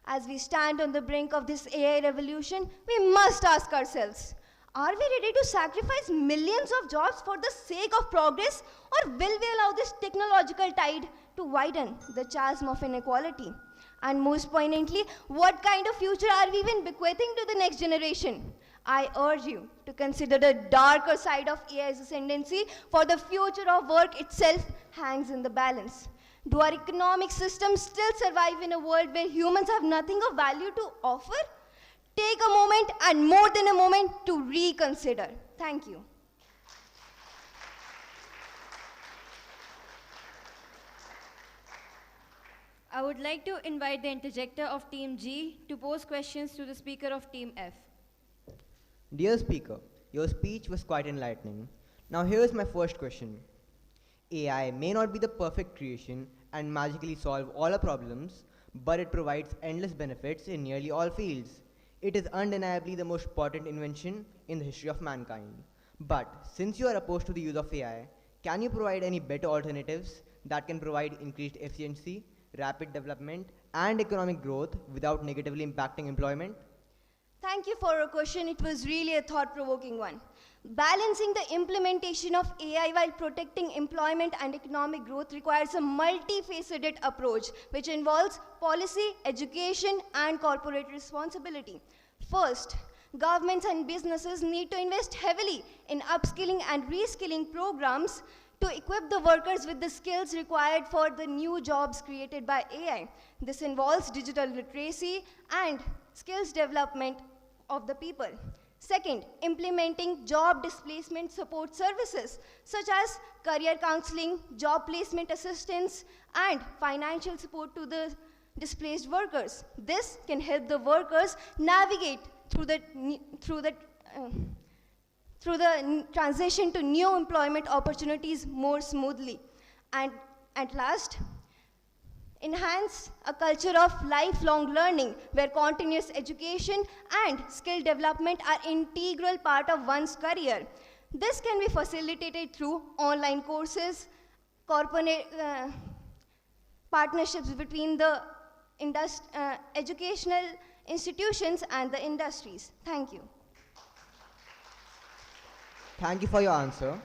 As we stand on the brink of this AI revolution, we must ask ourselves, are we ready to sacrifice millions of jobs for the sake of progress, or will we allow this technological tide to widen the chasm of inequality? And most poignantly, what kind of future are we even bequeathing to the next generation? I urge you to consider the darker side of AI's ascendancy, for the future of work itself hangs in the balance. Do our economic systems still survive in a world where humans have nothing of value to offer? Take a moment, and more than a moment, to reconsider. Thank you. I would like to invite the interjector of Team G to pose questions to the speaker of Team F. Dear Speaker, your speech was quite enlightening. Now here's my first question. AI may not be the perfect creation and magically solve all our problems, but it provides endless benefits in nearly all fields. It is undeniably the most important invention in the history of mankind. But since you are opposed to the use of AI, can you provide any better alternatives that can provide increased efficiency, rapid development, and economic growth without negatively impacting employment? Thank you for your question. It was really a thought-provoking one. Balancing the implementation of AI while protecting employment and economic growth requires a multifaceted approach, which involves policy, education, and corporate responsibility. First, governments and businesses need to invest heavily in upskilling and reskilling programs to equip the workers with the skills required for the new jobs created by AI. This involves digital literacy and skills development of the people. Second, implementing job displacement support services such as career counseling, job placement assistance, and financial support to the displaced workers. This can help the workers navigate through the transition to new employment opportunities more smoothly. And at last, enhance a culture of lifelong learning where continuous education and skill development are integral part of one's career. This can be facilitated through online courses, corporate partnerships between the educational institutions and the industries. Thank you. Thank you for your answer.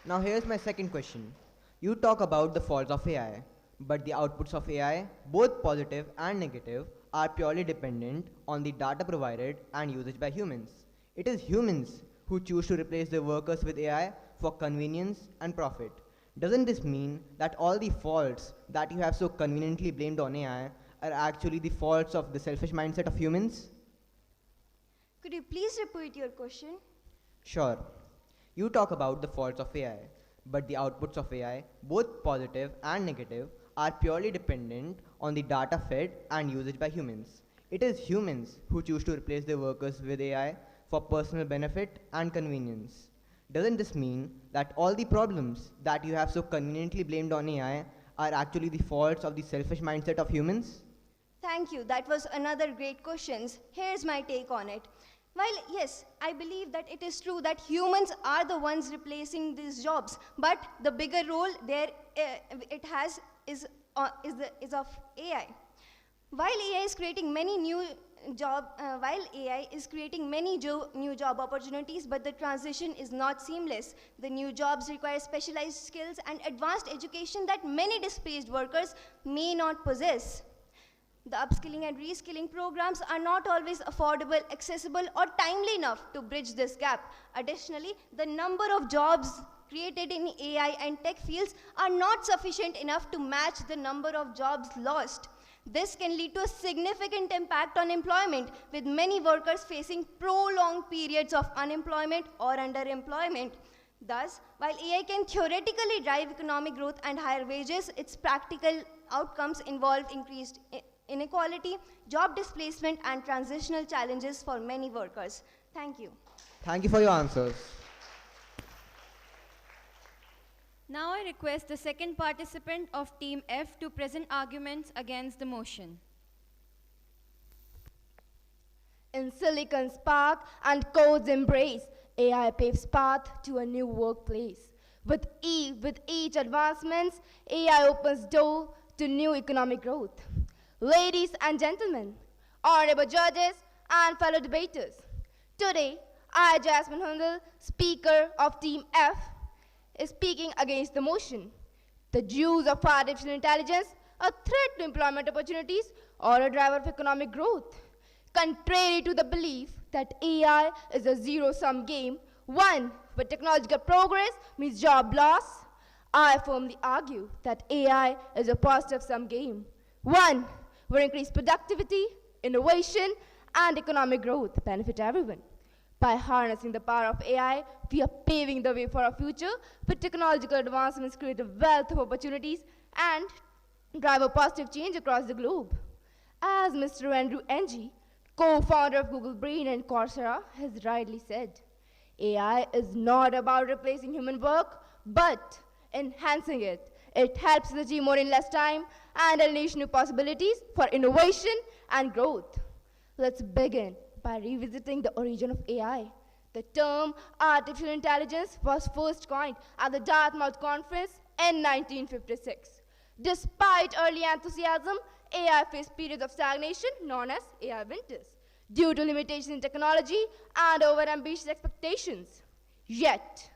Now here's my second question. You talk about the faults of AI, but the outputs of AI, both positive and negative, are purely dependent on the data provided and usage by humans. It is humans who choose to replace their workers with AI for convenience and profit. Doesn't this mean that all the faults that you have so conveniently blamed on AI are actually the faults of the selfish mindset of humans? Could you please repeat your question? Sure. You talk about the faults of AI, but the outputs of AI, both positive and negative, are purely dependent on the data fed and usage by humans. It is humans who choose to replace their workers with AI for personal benefit and convenience. Doesn't this mean that all the problems that you have so conveniently blamed on AI are actually the faults of the selfish mindset of humans? Thank you. That was another great question. Here's my take on it. While yes, I believe that it is true that humans are the ones replacing these jobs, but the bigger role there it has is of AI. While AI is creating many new new job opportunities, but the transition is not seamless. The new jobs require specialized skills and advanced education that many displaced workers may not possess. The upskilling and reskilling programs are not always affordable, accessible, or timely enough to bridge this gap. Additionally, the number of jobs created in AI and tech fields are not sufficient enough to match the number of jobs lost. This can lead to a significant impact on employment, with many workers facing prolonged periods of unemployment or underemployment. Thus, while AI can theoretically drive economic growth and higher wages, its practical outcomes involve increased inequality, job displacement, and transitional challenges for many workers. Thank you. Thank you for your answers. Now I request the second participant of Team F to present arguments against the motion. In Silicon Spark and Code's embrace, AI paves path to a new workplace. With each advancements, AI opens door to new economic growth. Ladies and gentlemen, honorable judges and fellow debaters, today I, Jasmine Hundal, Speaker of Team F, is speaking against the motion. The use of artificial intelligence, a threat to employment opportunities or a driver of economic growth. Contrary to the belief that AI is a zero-sum game, one where technological progress means job loss, I firmly argue that AI is a positive-sum game. One where increased productivity, innovation, and economic growth benefit everyone. By harnessing the power of AI, we are paving the way for a future where technological advancements create a wealth of opportunities and drive a positive change across the globe. As Mr. Andrew Ng, co-founder of Google Brain and Coursera, has rightly said, AI is not about replacing human work, but enhancing it. It helps us achieve more in less time and unleash new possibilities for innovation and growth. Let's begin by revisiting the origin of AI. The term artificial intelligence was first coined at the Dartmouth Conference in 1956. Despite early enthusiasm, AI faced periods of stagnation known as AI winters due to limitations in technology and overambitious expectations. Yet,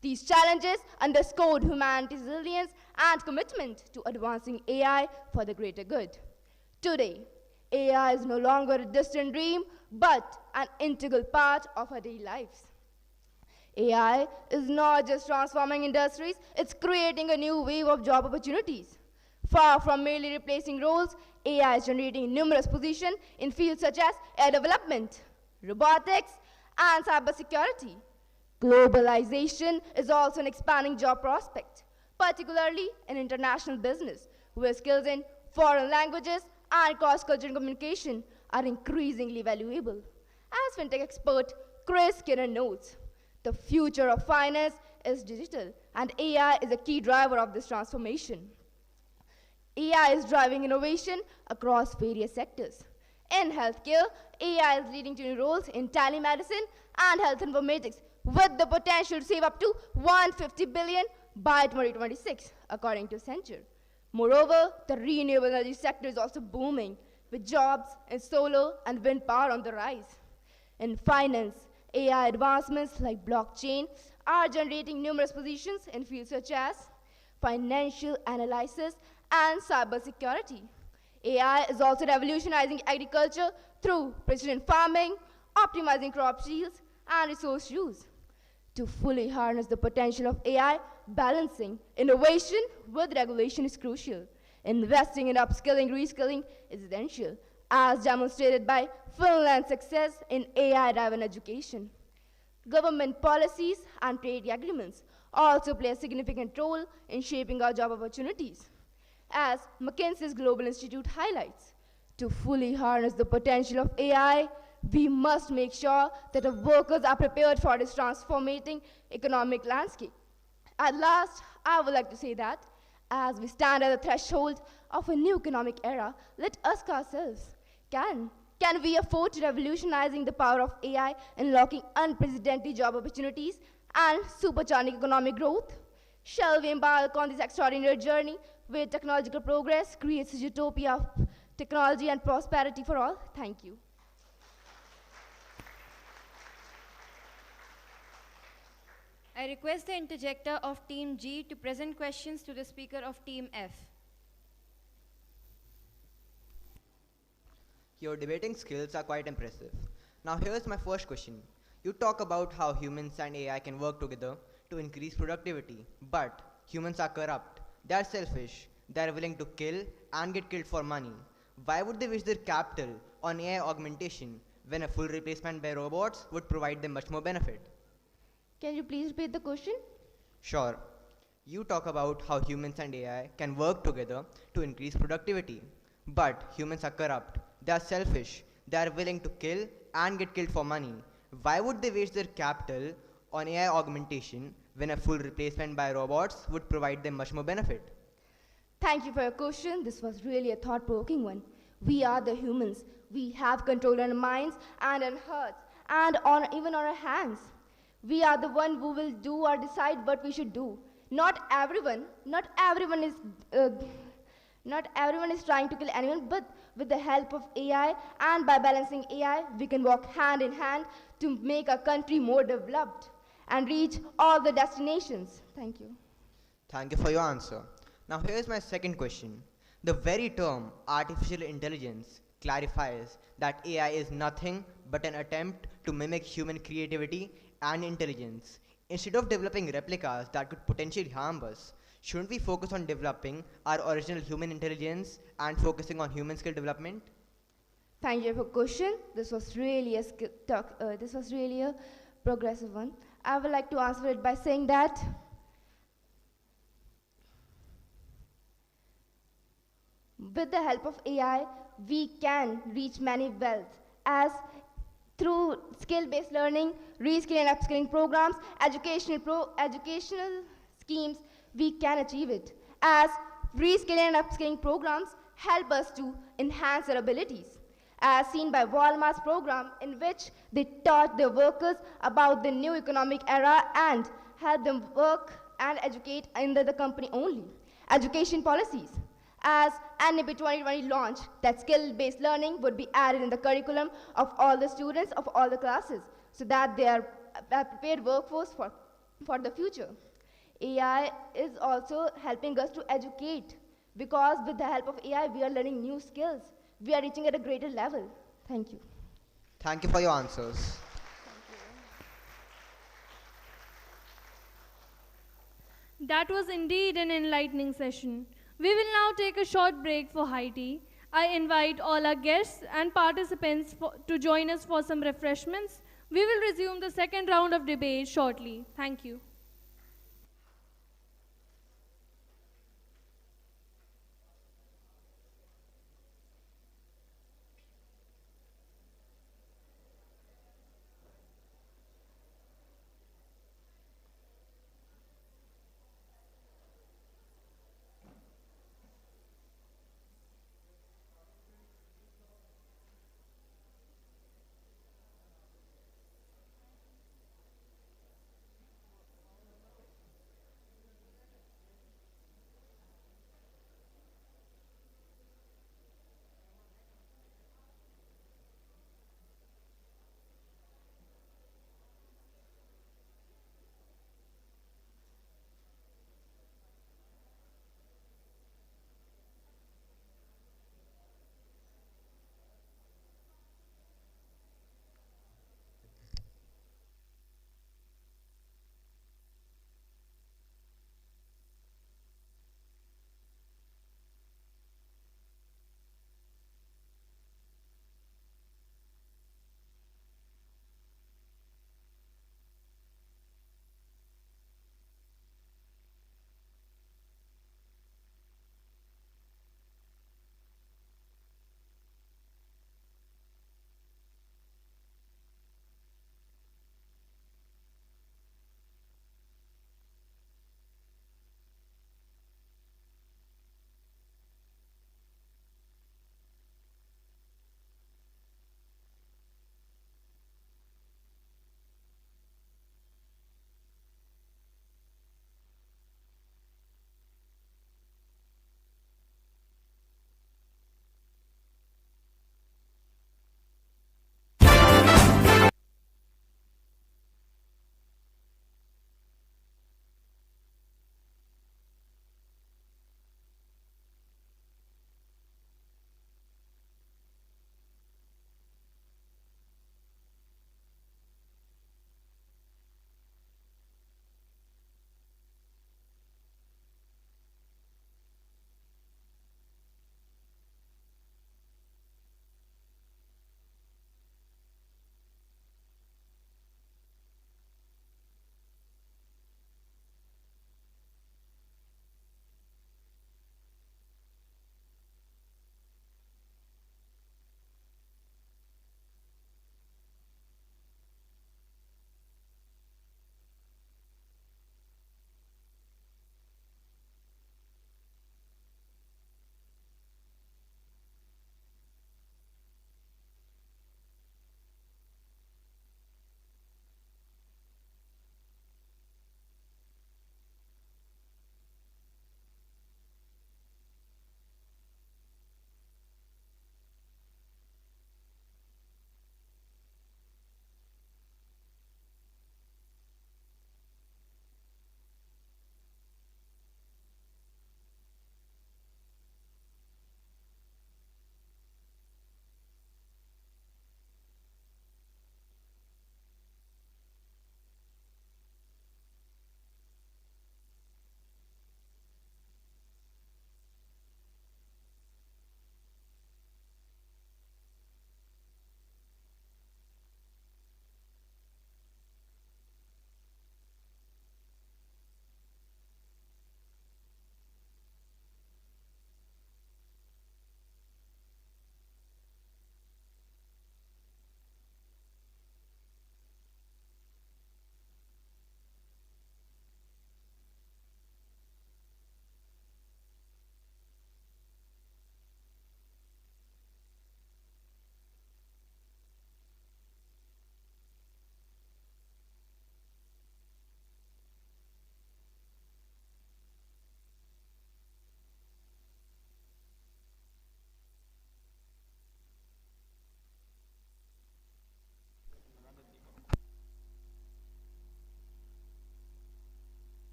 these challenges underscored humanity's resilience and commitment to advancing AI for the greater good. Today, AI is no longer a distant dream, but an integral part of our daily lives. AI is not just transforming industries, it's creating a new wave of job opportunities. Far from merely replacing roles, AI is generating numerous positions in fields such as air development, robotics, and cybersecurity. Globalization is also an expanding job prospect, particularly in international business, where skills in foreign languages and cross-cultural communication are increasingly valuable. As fintech expert Chris Skinner notes, the future of finance is digital, and AI is a key driver of this transformation. AI is driving innovation across various sectors. In healthcare, AI is leading to new roles in telemedicine and health informatics, with the potential to save up to $150 billion by 2026, according to Accenture. Moreover, the renewable energy sector is also booming, with jobs in solar and wind power on the rise. In finance, AI advancements like blockchain are generating numerous positions in fields such as financial analysis and cybersecurity. AI is also revolutionizing agriculture through precision farming, optimizing crop yields, and resource use. To fully harness the potential of AI, balancing innovation with regulation is crucial. Investing in upskilling, reskilling is essential, as demonstrated by Finland's success in AI-driven education. Government policies and trade agreements also play a significant role in shaping our job opportunities. As McKinsey's Global Institute highlights, to fully harness the potential of AI, we must make sure that our workers are prepared for this transforming economic landscape. At last, I would like to say that as we stand at the threshold of a new economic era, let us ask ourselves, can we afford revolutionizing the power of AI, unlocking unprecedented job opportunities and supercharging economic growth? Shall we embark on this extraordinary journey where technological progress creates a utopia of technology and prosperity for all? Thank you. I request the interjector of Team G to present questions to the speaker of Team F. Your debating skills are quite impressive. Now here's my first question. You talk about how humans and AI can work together to increase productivity, but humans are corrupt. They are selfish. They are willing to kill and get killed for money. Why would they waste their capital on AI augmentation when a full replacement by robots would provide them much more benefit? Can you please repeat the question? Sure. You talk about how humans and AI can work together to increase productivity. But humans are corrupt, they are selfish, they are willing to kill and get killed for money. Why would they waste their capital on AI augmentation when a full replacement by robots would provide them much more benefit? Thank you for your question. This was really a thought-provoking one. We are the humans. We have control on our minds and on hearts and even on our hands. We are the one who will do or decide what we should do. Not everyone is trying to kill anyone, but with the help of AI and by balancing AI, we can walk hand in hand to make our country more developed and reach all the destinations. Thank you. Thank you for your answer. Now here's my second question. The very term artificial intelligence clarifies that AI is nothing but an attempt to mimic human creativity and intelligence. Instead of developing replicas that could potentially harm us, shouldn't we focus on developing our original human intelligence and focusing on human skill development? Thank you for question. This was really a progressive one. I would like to answer it by saying that with the help of AI, we can reach many wealth as through skill-based learning, reskilling and upskilling programs, educational schemes, we can achieve it. As reskilling and upskilling programs help us to enhance our abilities. As seen by Walmart's program, in which they taught their workers about the new economic era and help them work and educate in the company only. Education policies. As NAP 2020 launched, that skill-based learning would be added in the curriculum of all the students of all the classes so that they are a prepared workforce for the future. AI is also helping us to educate because with the help of AI, we are learning new skills. We are reaching at a greater level. Thank you. Thank you for your answers. That was indeed an enlightening session. We will now take a short break for high tea. I invite all our guests and participants to join us for some refreshments. We will resume the second round of debate shortly. Thank you.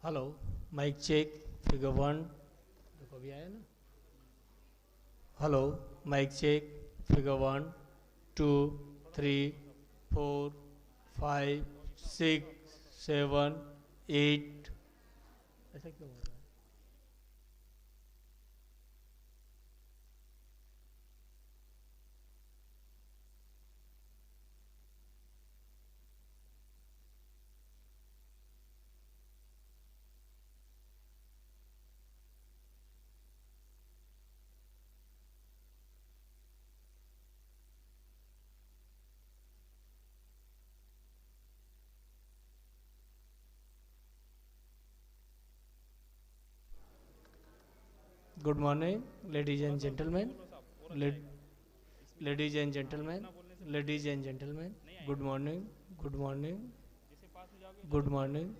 Hello mic check figure one देखो अभी आया ना hello mic check figure one two three four five six seven eight ऐसा क्यों हो रहा है Good morning, ladies and gentlemen. Ladies and gentlemen. Ladies and gentlemen. Good morning. Good morning. Good morning.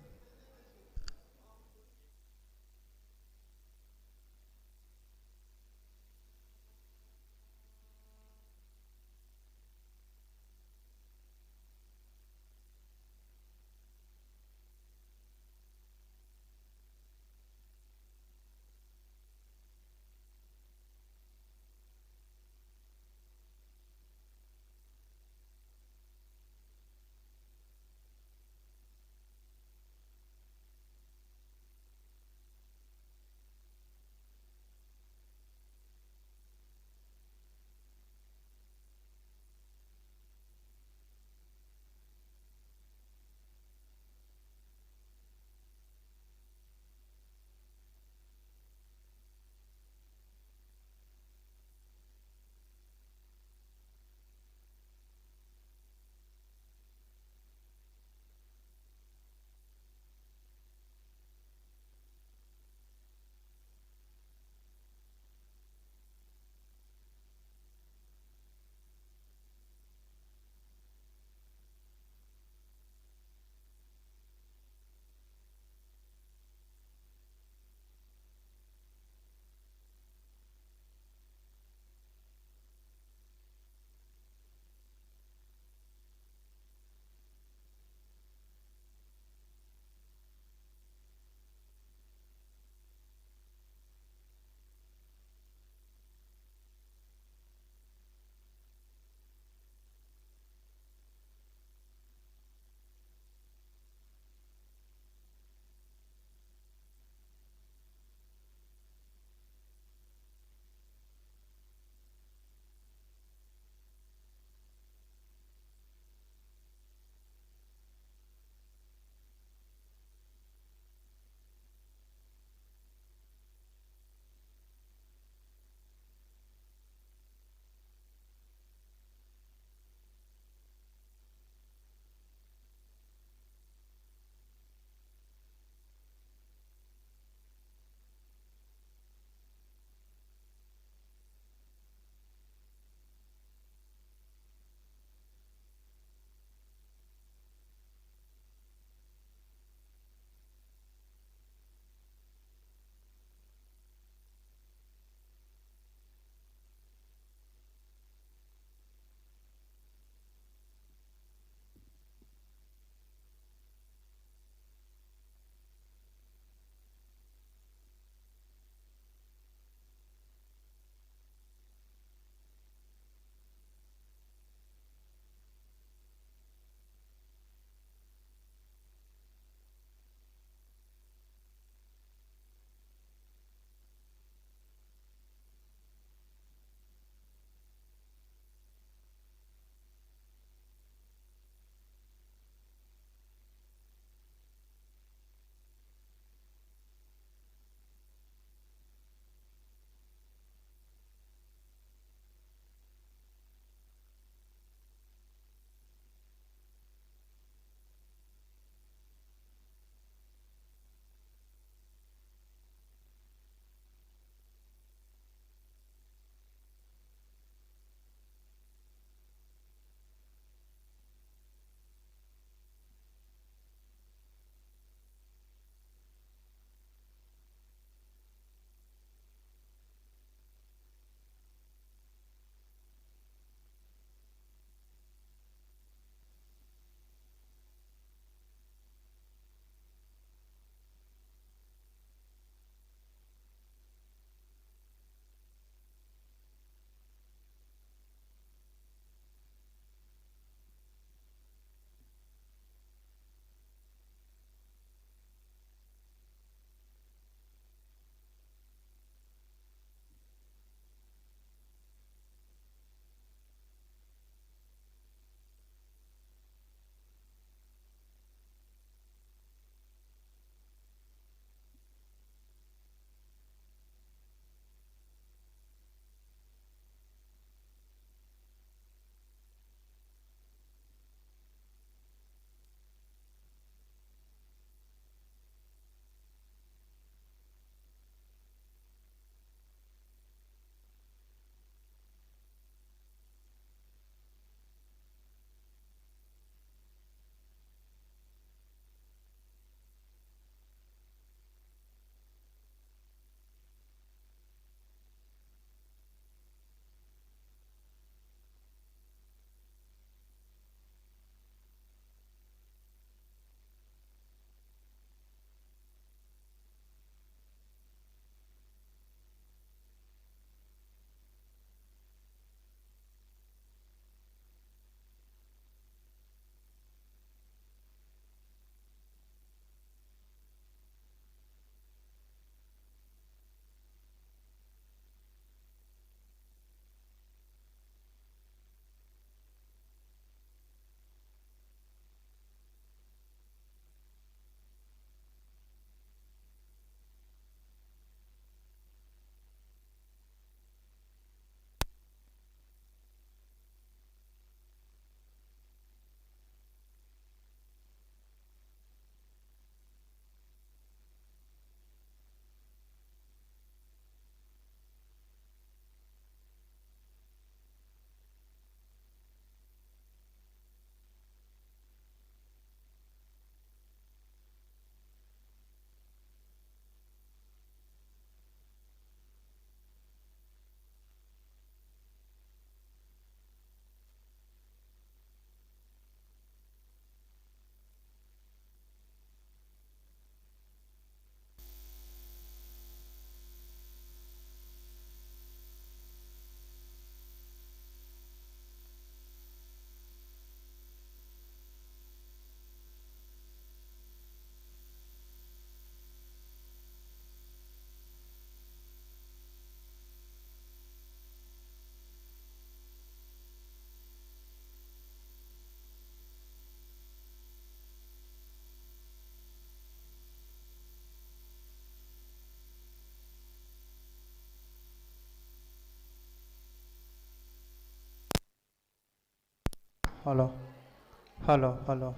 hello,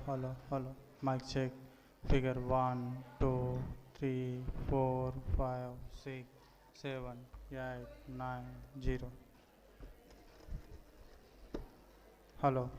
hello. Mic check. Figure 1, 2, 3, 4, 5, 6, 7, 8, 9, 0. Hello.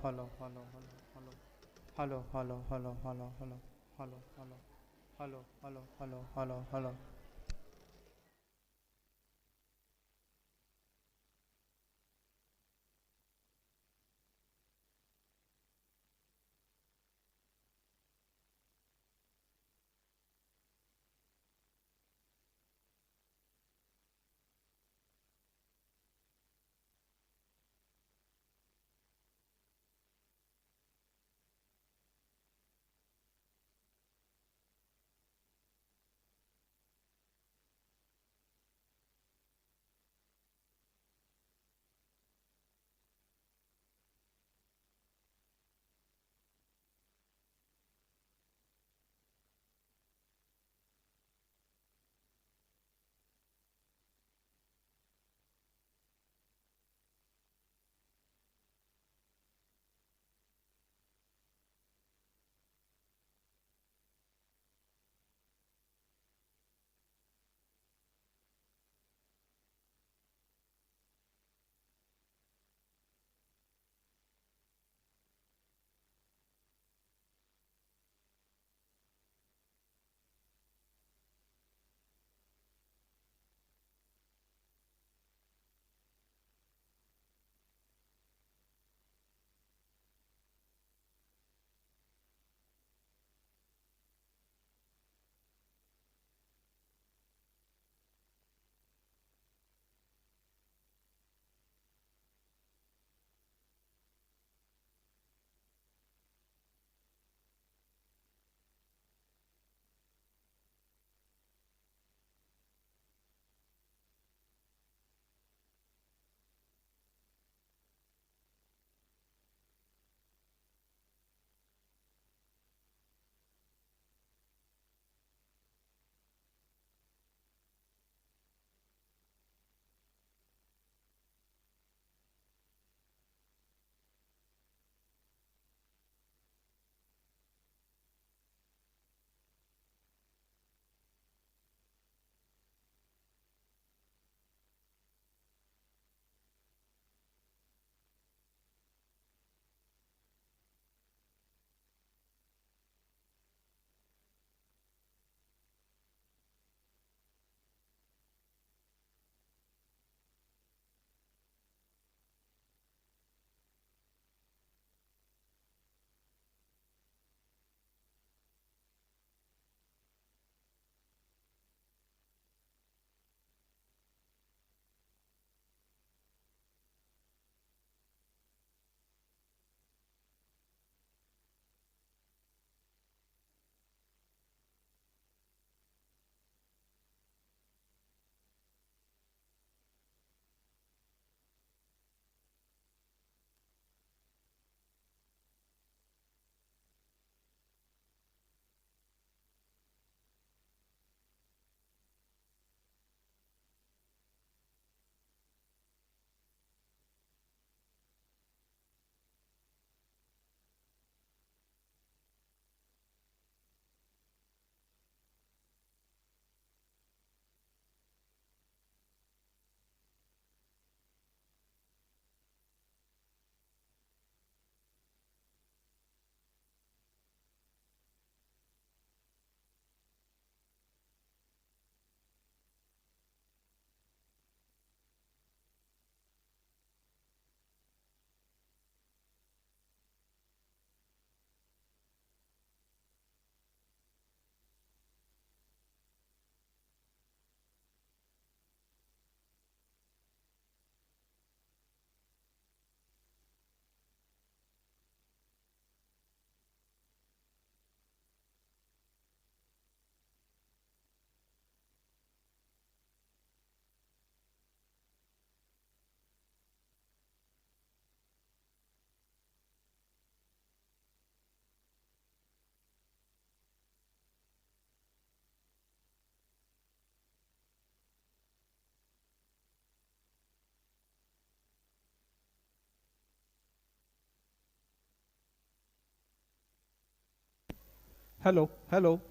Hello, hello,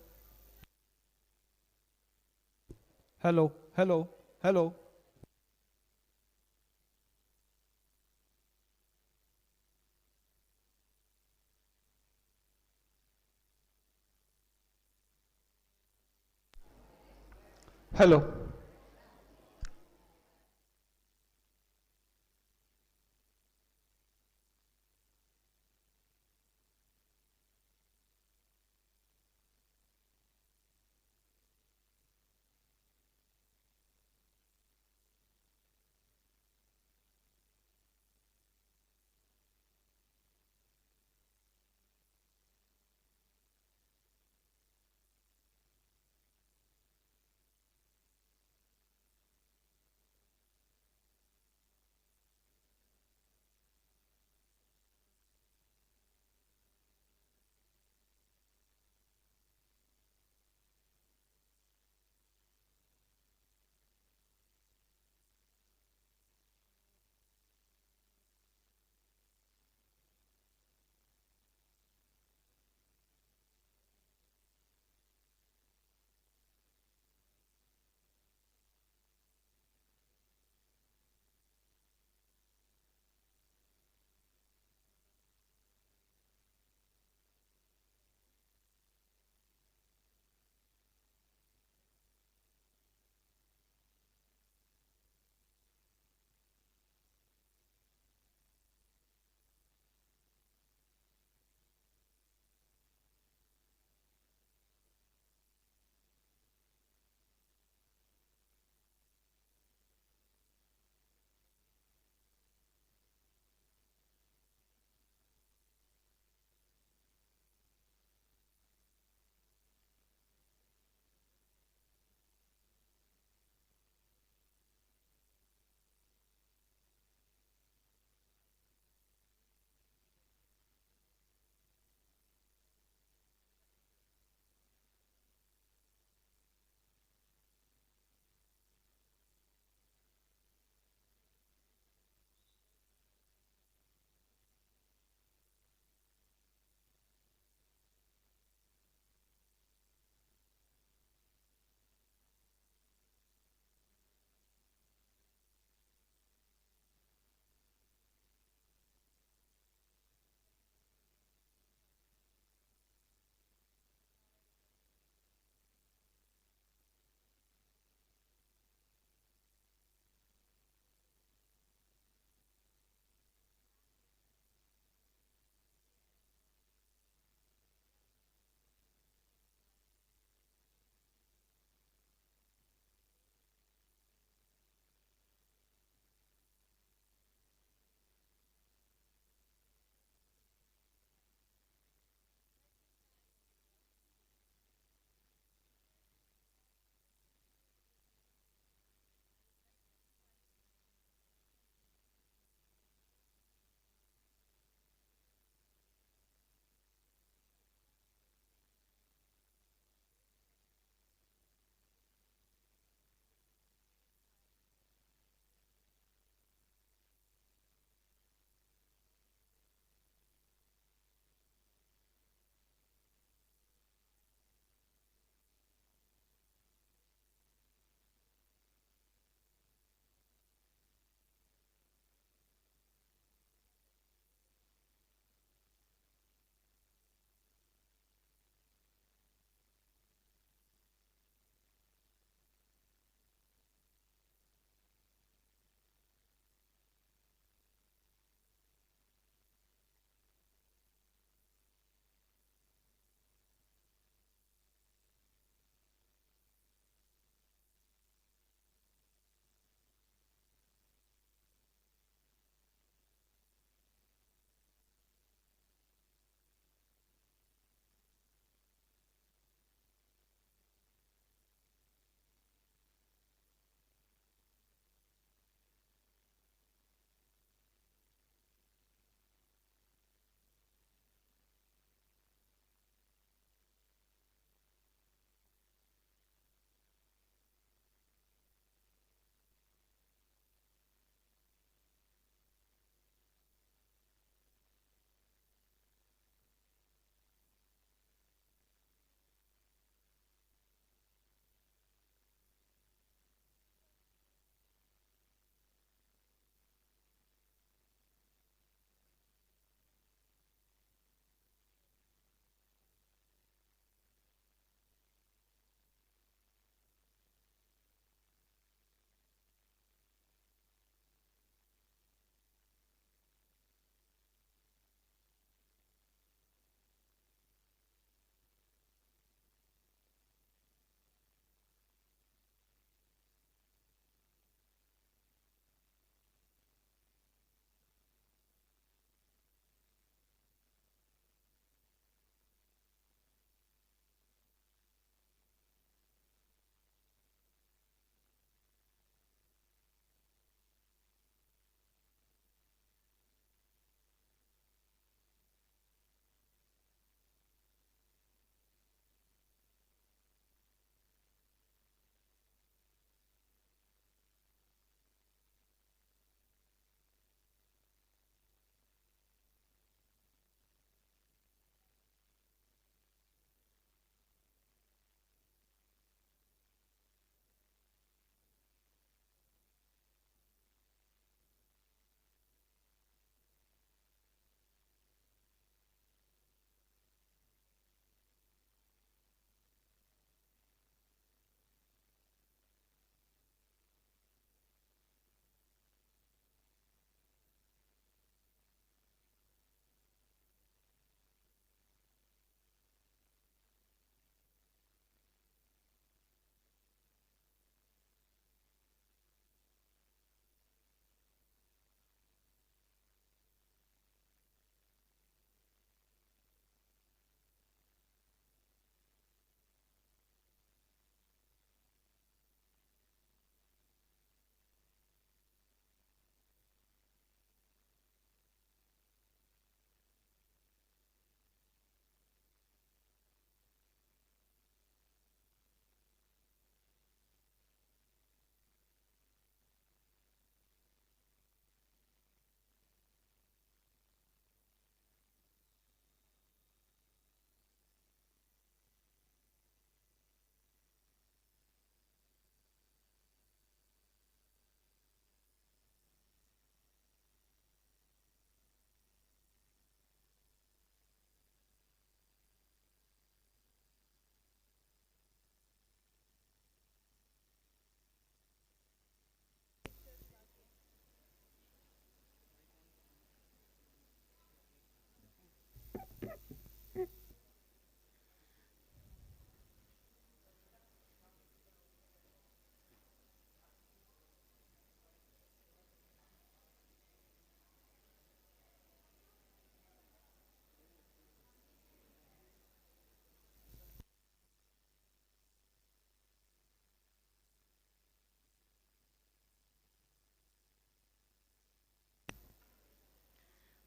hello, hello, hello. Hello.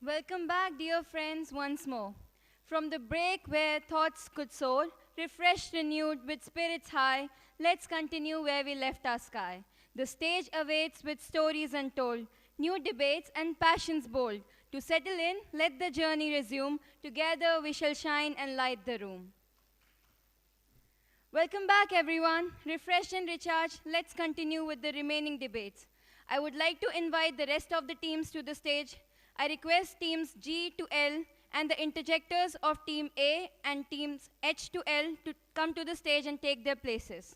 Welcome back, dear friends, once more. From the break where thoughts could soar, refreshed, renewed, with spirits high, let's continue where we left our sky. The stage awaits with stories untold, new debates and passions bold. To settle in, let the journey resume. Together we shall shine and light the room. Welcome back, everyone. Refreshed and recharged, let's continue with the remaining debates. I would like to invite the rest of the teams to the stage. I request teams G to L and the interjectors of team A and teams H to L to come to the stage and take their places.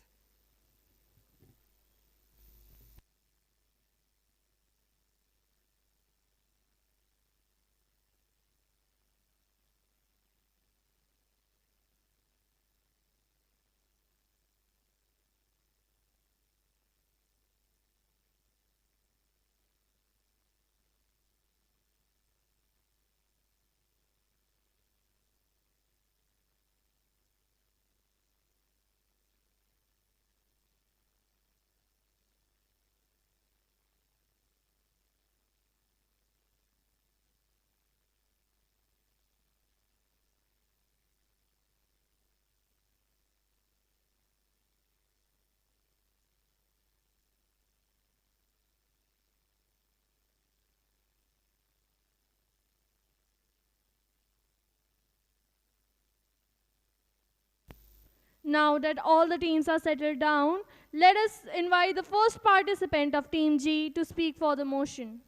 Now that all the teams are settled down, let us invite the first participant of Team G to speak for the motion.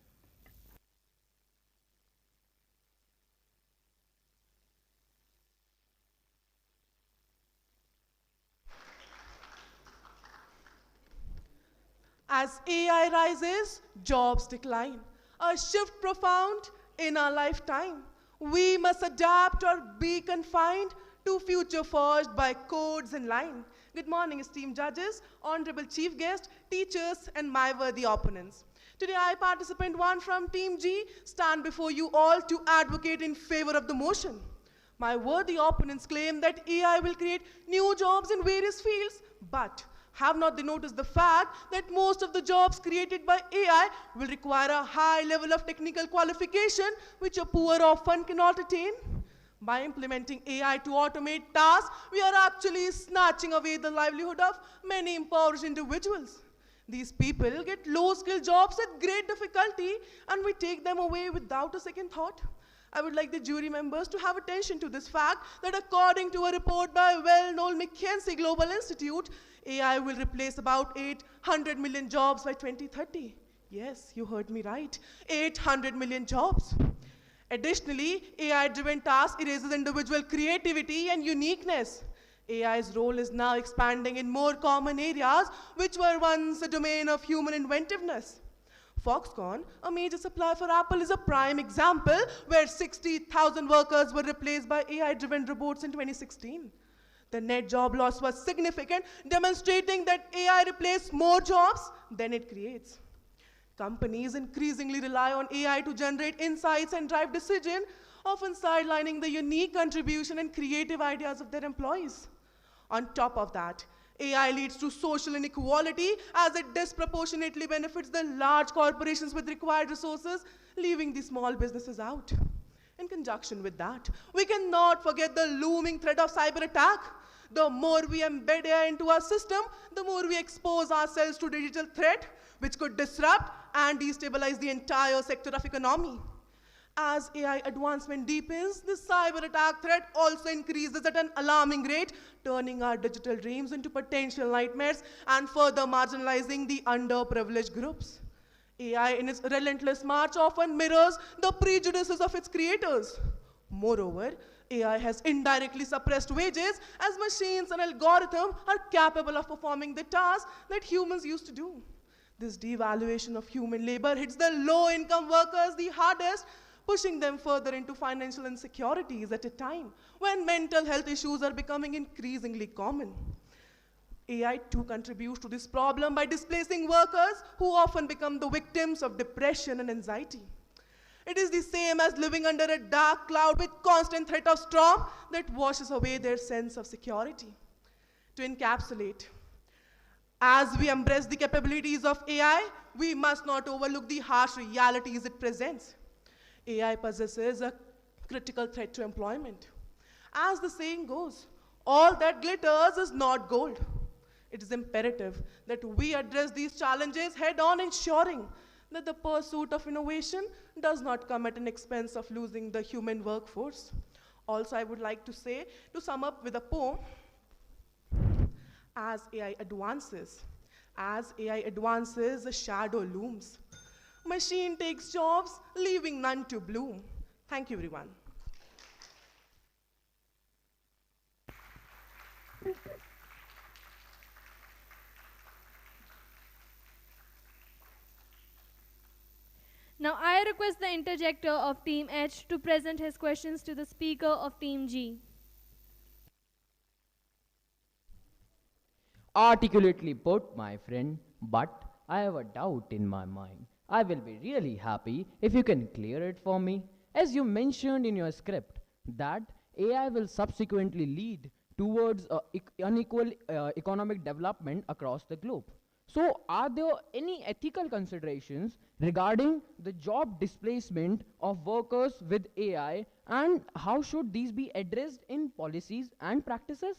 As AI rises, jobs decline. A shift profound in our lifetime. We must adapt or be confined to future forged by codes in line. Good morning, esteemed judges, honorable chief guest, teachers, and my worthy opponents. Today, I, participant one from Team G, stand before you all to advocate in favor of the motion. My worthy opponents claim that AI will create new jobs in various fields, but have not they noticed the fact that most of the jobs created by AI will require a high level of technical qualification which a poor often cannot attain? By implementing AI to automate tasks, we are actually snatching away the livelihood of many impoverished individuals. These people get low-skill jobs at great difficulty, and we take them away without a second thought. I would like the jury members to have attention to this fact that according to a report by well-known McKinsey Global Institute, AI will replace about 800 million jobs by 2030. Yes, you heard me right, 800 million jobs. Additionally, AI-driven tasks erases individual creativity and uniqueness. AI's role is now expanding in more common areas which were once a domain of human inventiveness. Foxconn, a major supplier for Apple, is a prime example where 60,000 workers were replaced by AI-driven robots in 2016. The net job loss was significant, demonstrating that AI replaced more jobs than it creates. Companies increasingly rely on AI to generate insights and drive decisions, often sidelining the unique contribution and creative ideas of their employees. On top of that, AI leads to social inequality as it disproportionately benefits the large corporations with required resources, leaving the small businesses out. In conjunction with that, we cannot forget the looming threat of cyber attack. The more we embed AI into our system, the more we expose ourselves to digital threat, which could disrupt and destabilize the entire sector of economy. As AI advancement deepens, the cyber attack threat also increases at an alarming rate, turning our digital dreams into potential nightmares and further marginalizing the underprivileged groups. AI in its relentless march often mirrors the prejudices of its creators. Moreover, AI has indirectly suppressed wages as machines and algorithms are capable of performing the tasks that humans used to do. This devaluation of human labor hits the low-income workers the hardest, pushing them further into financial insecurities at a time when mental health issues are becoming increasingly common. AI too contributes to this problem by displacing workers who often become the victims of depression and anxiety. It is the same as living under a dark cloud with constant threat of storm that washes away their sense of security. To encapsulate, as we embrace the capabilities of AI, we must not overlook the harsh realities it presents. AI possesses a critical threat to employment. As the saying goes, all that glitters is not gold. It is imperative that we address these challenges head on, ensuring that the pursuit of innovation does not come at an expense of losing the human workforce. Also, I would like to say, to sum up with a poem, as AI advances, a shadow looms. Machine takes jobs, leaving none to bloom. Thank you, everyone. Now I request the interjector of Team H to present his questions to the speaker of Team G. Articulately put, my friend, but I have a doubt in my mind. I will be really happy if you can clear it for me. As you mentioned in your script, that AI will subsequently lead towards unequal economic development across the globe. So, are there any ethical considerations regarding the job displacement of workers with AI, and how should these be addressed in policies and practices?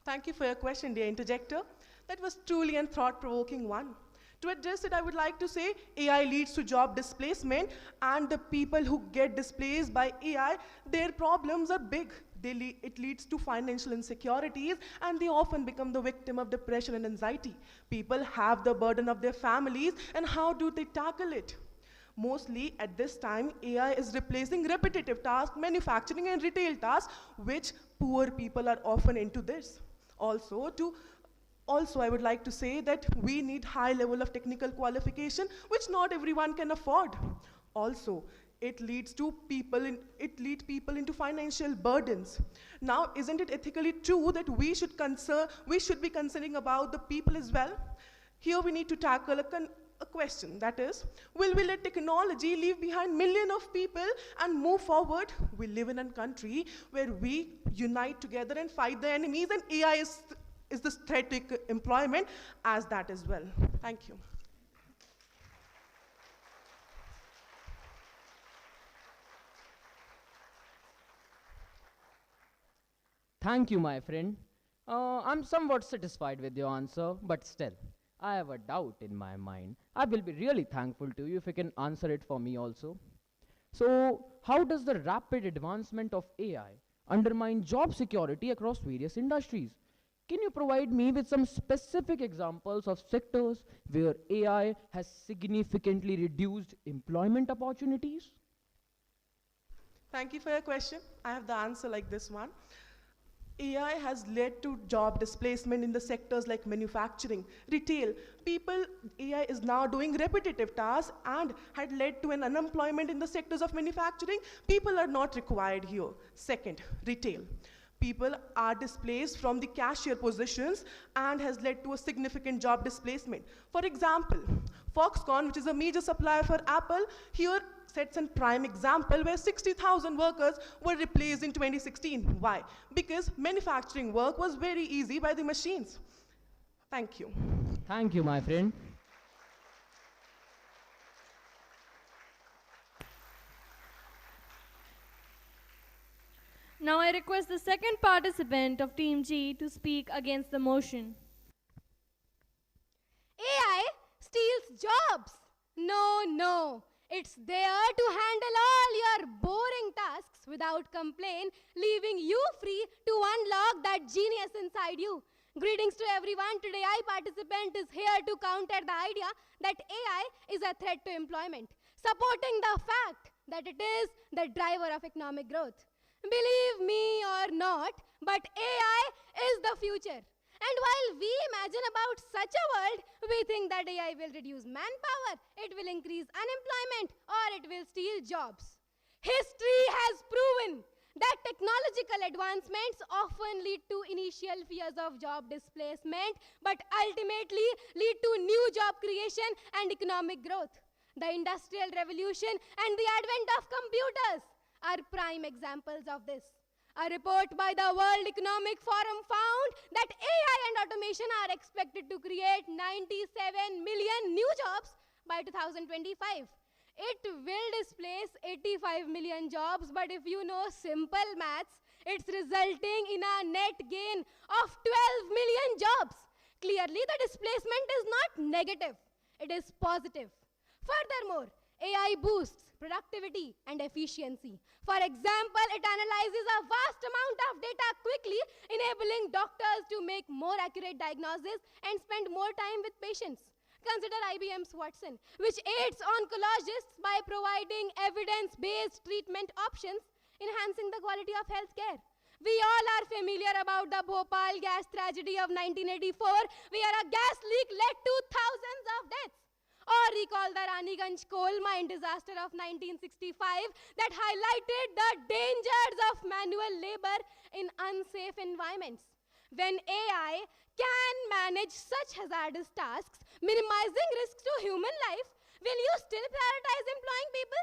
Thank you for your question, dear interjector. That was truly a thought-provoking one. To address it, I would like to say AI leads to job displacement, and the people who get displaced by AI, their problems are big. It leads to financial insecurities, and they often become the victim of depression and anxiety. People have the burden of their families, and how do they tackle it? Mostly at this time, AI is replacing repetitive tasks, manufacturing and retail tasks, which poor people are often into this. Also, I would like to say that we need high level of technical qualification, which not everyone can afford. Also, it leads people into financial burdens. Now, isn't it ethically true that we should be concerning about the people as well? Here we need to tackle a question, that is, will we let technology leave behind millions of people and move forward? We live in a country where we unite together and fight the enemies, and AI is the threat to employment as that as well. Thank you. Thank you, my friend. I'm somewhat satisfied with your answer, but still, I have a doubt in my mind. I will be really thankful to you if you can answer it for me also. So, how does the rapid advancement of AI undermine job security across various industries? Can you provide me with some specific examples of sectors where AI has significantly reduced employment opportunities? Thank you for your question. I have the answer like this one. AI has led to job displacement in the sectors like manufacturing, retail. AI is now doing repetitive tasks and had led to an unemployment in the sectors of manufacturing. People are not required here. Second, retail. People are displaced from the cashier positions and has led to a significant job displacement. For example, Foxconn, which is a major supplier for Apple, here sets a prime example where 60,000 workers were replaced in 2016. Why? Because manufacturing work was very easy by the machines. Thank you. Thank you, my friend. Now I request the second participant of Team G to speak against the motion. AI steals jobs. No. It's there to handle all your boring tasks without complaint, leaving you free to unlock that genius inside you. Greetings to everyone. Today, participant is here to counter the idea that AI is a threat to employment, supporting the fact that it is the driver of economic growth. Believe me or not, but AI is the future. And while we imagine about such a world, we think that AI will reduce manpower, it will increase unemployment, or it will steal jobs. History has proven that technological advancements often lead to initial fears of job displacement, but ultimately lead to new job creation and economic growth. The Industrial Revolution and the advent of computers are prime examples of this. A report by the World Economic Forum found that AI and automation are expected to create 97 million new jobs by 2025. It will displace 85 million jobs, but if you know simple maths, it's resulting in a net gain of 12 million jobs. Clearly, the displacement is not negative, it is positive. Furthermore, AI boosts productivity and efficiency. For example, it analyzes a vast amount of data quickly, enabling doctors to make more accurate diagnoses and spend more time with patients. Consider IBM's Watson, which aids oncologists by providing evidence-based treatment options, enhancing the quality of healthcare. We all are familiar about the Bhopal gas tragedy of 1984, where a gas leak led to thousands of deaths. Or recall the Raniganj coal mine disaster of 1965 that highlighted the dangers of manual labor in unsafe environments. When AI can manage such hazardous tasks, minimizing risks to human life, will you still prioritize employing people?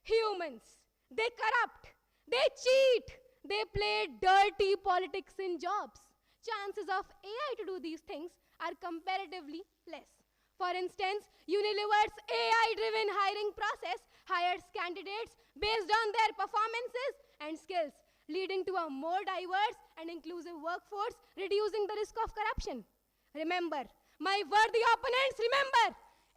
Humans, they corrupt, they cheat, they play dirty politics in jobs. Chances of AI to do these things are comparatively less. For instance, Unilever's AI-driven hiring process hires candidates based on their performances and skills, leading to a more diverse and inclusive workforce, reducing the risk of corruption. Remember, my worthy opponents, remember,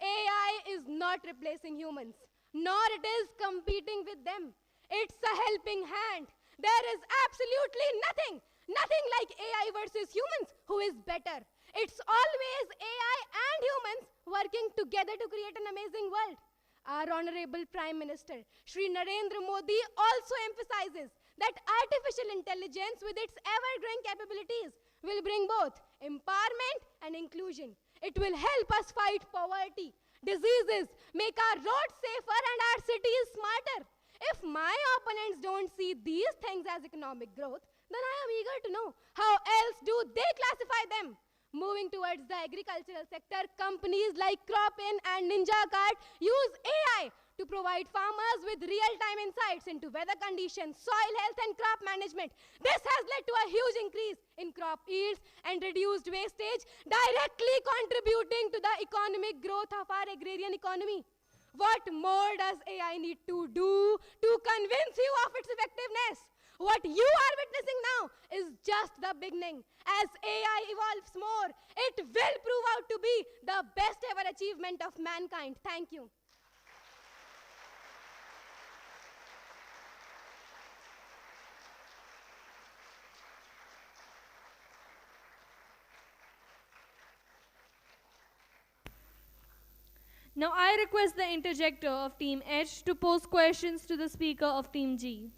AI is not replacing humans, nor it is competing with them. It's a helping hand. There is absolutely nothing like AI versus humans who is better. It's always AI and humans working together to create an amazing world. Our Honorable Prime Minister, Shri Narendra Modi, also emphasizes that artificial intelligence with its ever-growing capabilities will bring both empowerment and inclusion. It will help us fight poverty, diseases, make our roads safer and our cities smarter. If my opponents don't see these things as economic growth, then I am eager to know how else do they classify them. Moving towards the agricultural sector, companies like Cropin and NinjaCart use AI to provide farmers with real-time insights into weather conditions, soil health, and crop management. This has led to a huge increase in crop yields and reduced wastage, directly contributing to the economic growth of our agrarian economy. What more does AI need to do to convince you of its effectiveness? What you are witnessing now is just the beginning. As AI evolves more, it will prove out to be the best ever achievement of mankind. Thank you. Now I request the interjector of Team H to pose questions to the speaker of Team G.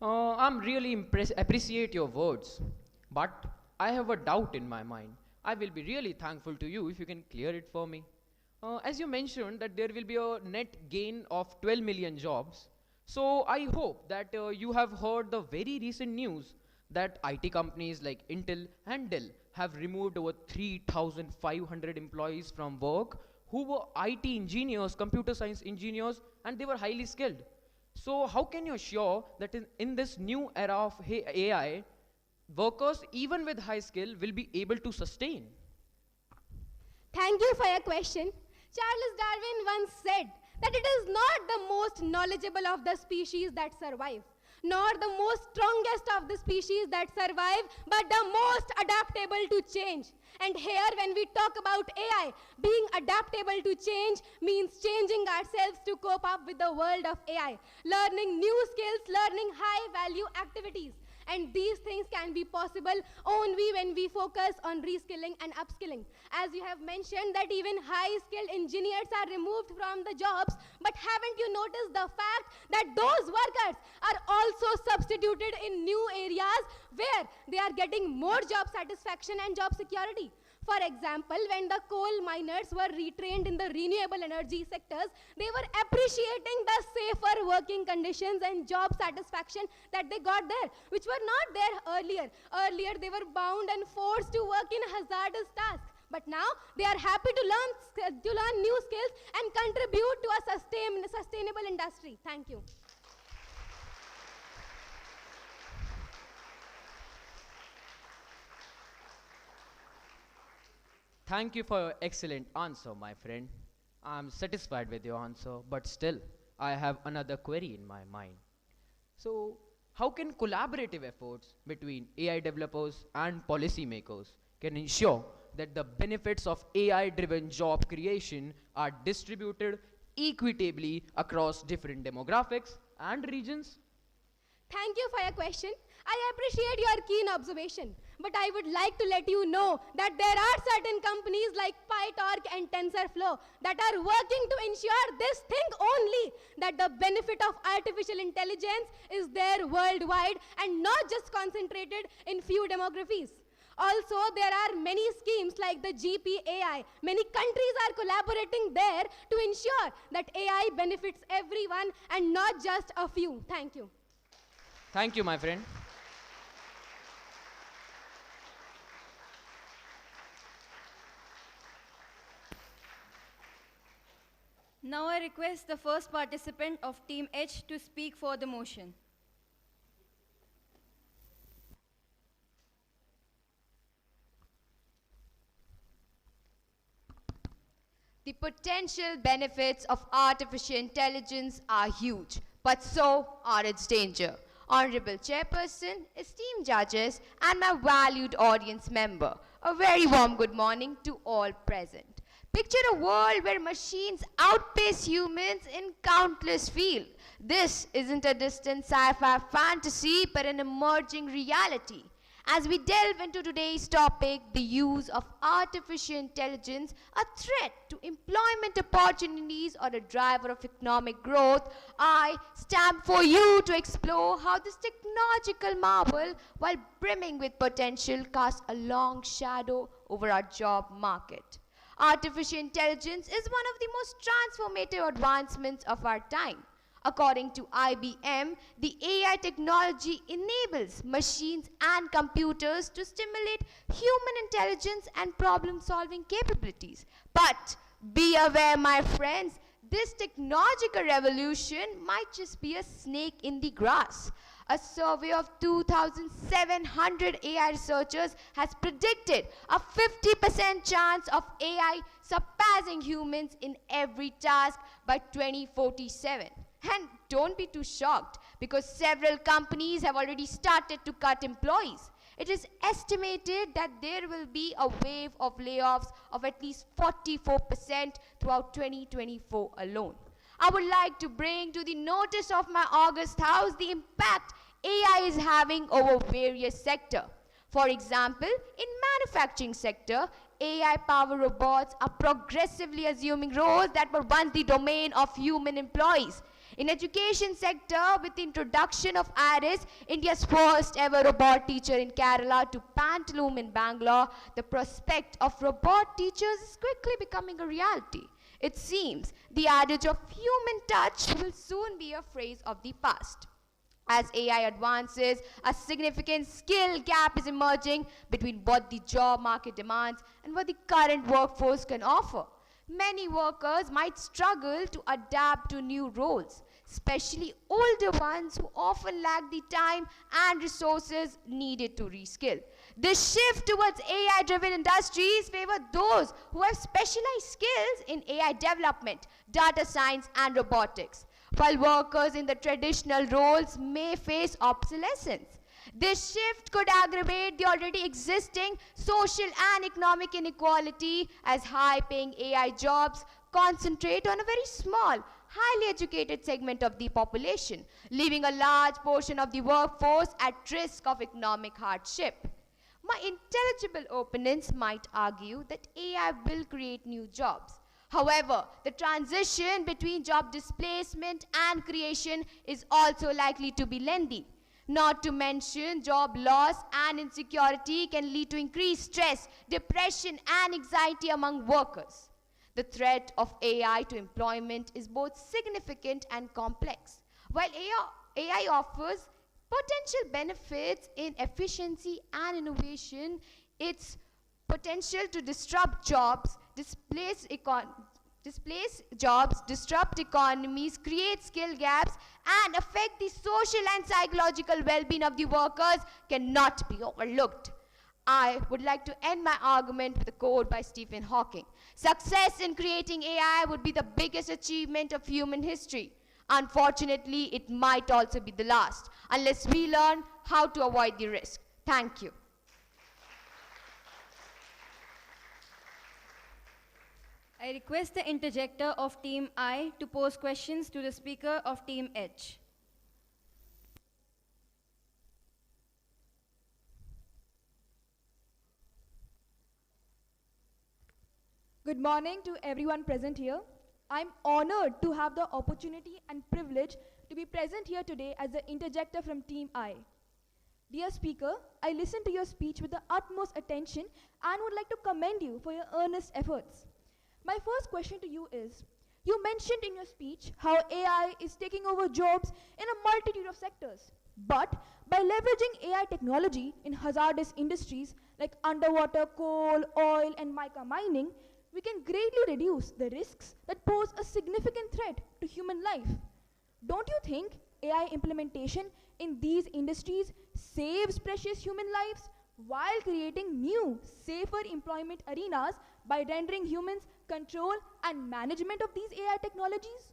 I'm really appreciate your words, but I have a doubt in my mind. I will be really thankful to you if you can clear it for me. As you mentioned that there will be a net gain of 12 million jobs, so I hope that you have heard the very recent news that IT companies like Intel and Dell have removed over 3,500 employees from work who were IT engineers, computer science engineers, and they were highly skilled. So how can you assure that in this new era of AI, workers even with high skill will be able to sustain? Thank you for your question. Charles Darwin once said that it is not the most knowledgeable of the species that survive, nor the most strongest of the species that survive, but the most adaptable to change. And here when we talk about AI, being adaptable to change means changing ourselves to cope up with the world of AI, learning new skills, learning high-value activities. And these things can be possible only when we focus on reskilling and upskilling. As you have mentioned that even high-skilled engineers are removed from the jobs, but haven't you noticed the fact that those workers are also substituted in new areas where they are getting more job satisfaction and job security? For example, when the coal miners were retrained in the renewable energy sectors, they were appreciating the safer working conditions and job satisfaction that they got there, which were not there earlier. Earlier, they were bound and forced to work in hazardous tasks. But now, they are happy to learn new skills and contribute to a sustainable industry. Thank you. Thank you for your excellent answer, my friend. I'm satisfied with your answer, but still, I have another query in my mind. So, how can collaborative efforts between AI developers and policymakers can ensure that the benefits of AI-driven job creation are distributed equitably across different demographics and regions? Thank you for your question. I appreciate your keen observation, but I would like to let you know that there are certain companies like Patriotic and TensorFlow that are working to ensure this thing only, that the benefit of artificial intelligence is there worldwide and not just concentrated in few demographies. Also, there are many schemes like the GPAI. Many countries are collaborating there to ensure that AI benefits everyone and not just a few. Thank you. Thank you, my friend. Now I request the first participant of Team H to speak for the motion. The potential benefits of artificial intelligence are huge, but so are its danger. Honorable Chairperson, esteemed judges, and my valued audience member, a very warm good morning to all present. Picture a world where machines outpace humans in countless fields. This isn't a distant sci-fi fantasy, but an emerging reality. As we delve into today's topic, the use of artificial intelligence, a threat to employment opportunities or a driver of economic growth, I stand for you to explore how this technological marvel, while brimming with potential, casts a long shadow over our job market. Artificial intelligence is one of the most transformative advancements of our time. According to IBM, the AI technology enables machines and computers to stimulate human intelligence and problem-solving capabilities. But be aware, my friends, this technological revolution might just be a snake in the grass. A survey of 2,700 AI researchers has predicted a 50% chance of AI surpassing humans in every task by 2047. And don't be too shocked, because several companies have already started to cut employees. It is estimated that there will be a wave of layoffs of at least 44% throughout 2024 alone. I would like to bring to the notice of my august house the impact AI is having over various sectors. For example, in manufacturing sector, AI-powered robots are progressively assuming roles that were once the domain of human employees. In education sector, with the introduction of ARIS, India's first ever robot teacher in Kerala, to Pantaloon in Bangalore, the prospect of robot teachers is quickly becoming a reality. It seems the adage of human touch will soon be a phrase of the past. As AI advances, a significant skill gap is emerging between what the job market demands and what the current workforce can offer. Many workers might struggle to adapt to new roles, especially older ones who often lack the time and resources needed to reskill. This shift towards AI-driven industries favor those who have specialized skills in AI development, data science, and robotics, while workers in the traditional roles may face obsolescence. This shift could aggravate the already existing social and economic inequality, as high-paying AI jobs concentrate on a very small, highly educated segment of the population, leaving a large portion of the workforce at risk of economic hardship. My intelligible opponents might argue that AI will create new jobs. However, the transition between job displacement and creation is also likely to be lengthy. Not to mention, job loss and insecurity can lead to increased stress, depression, and anxiety among workers. The threat of AI to employment is both significant and complex. While AI offers potential benefits in efficiency and innovation, its potential to disrupt jobs, displace jobs, disrupt economies, create skill gaps, and affect the social and psychological well-being of the workers cannot be overlooked. I would like to end my argument with a quote by Stephen Hawking. Success in creating AI would be the biggest achievement of human history. Unfortunately, it might also be the last, unless we learn how to avoid the risk. Thank you. I request the interjector of Team I to pose questions to the speaker of Team H. Good morning to everyone present here. I'm honored to have the opportunity and privilege to be present here today as the interjector from Team I. Dear speaker, I listened to your speech with the utmost attention and would like to commend you for your earnest efforts. My first question to you is, you mentioned in your speech how AI is taking over jobs in a multitude of sectors. But by leveraging AI technology in hazardous industries like underwater coal, oil, and mica mining, we can greatly reduce the risks that pose a significant threat to human life. Don't you think AI implementation in these industries saves precious human lives while creating new, safer employment arenas by rendering humans control and management of these AI technologies?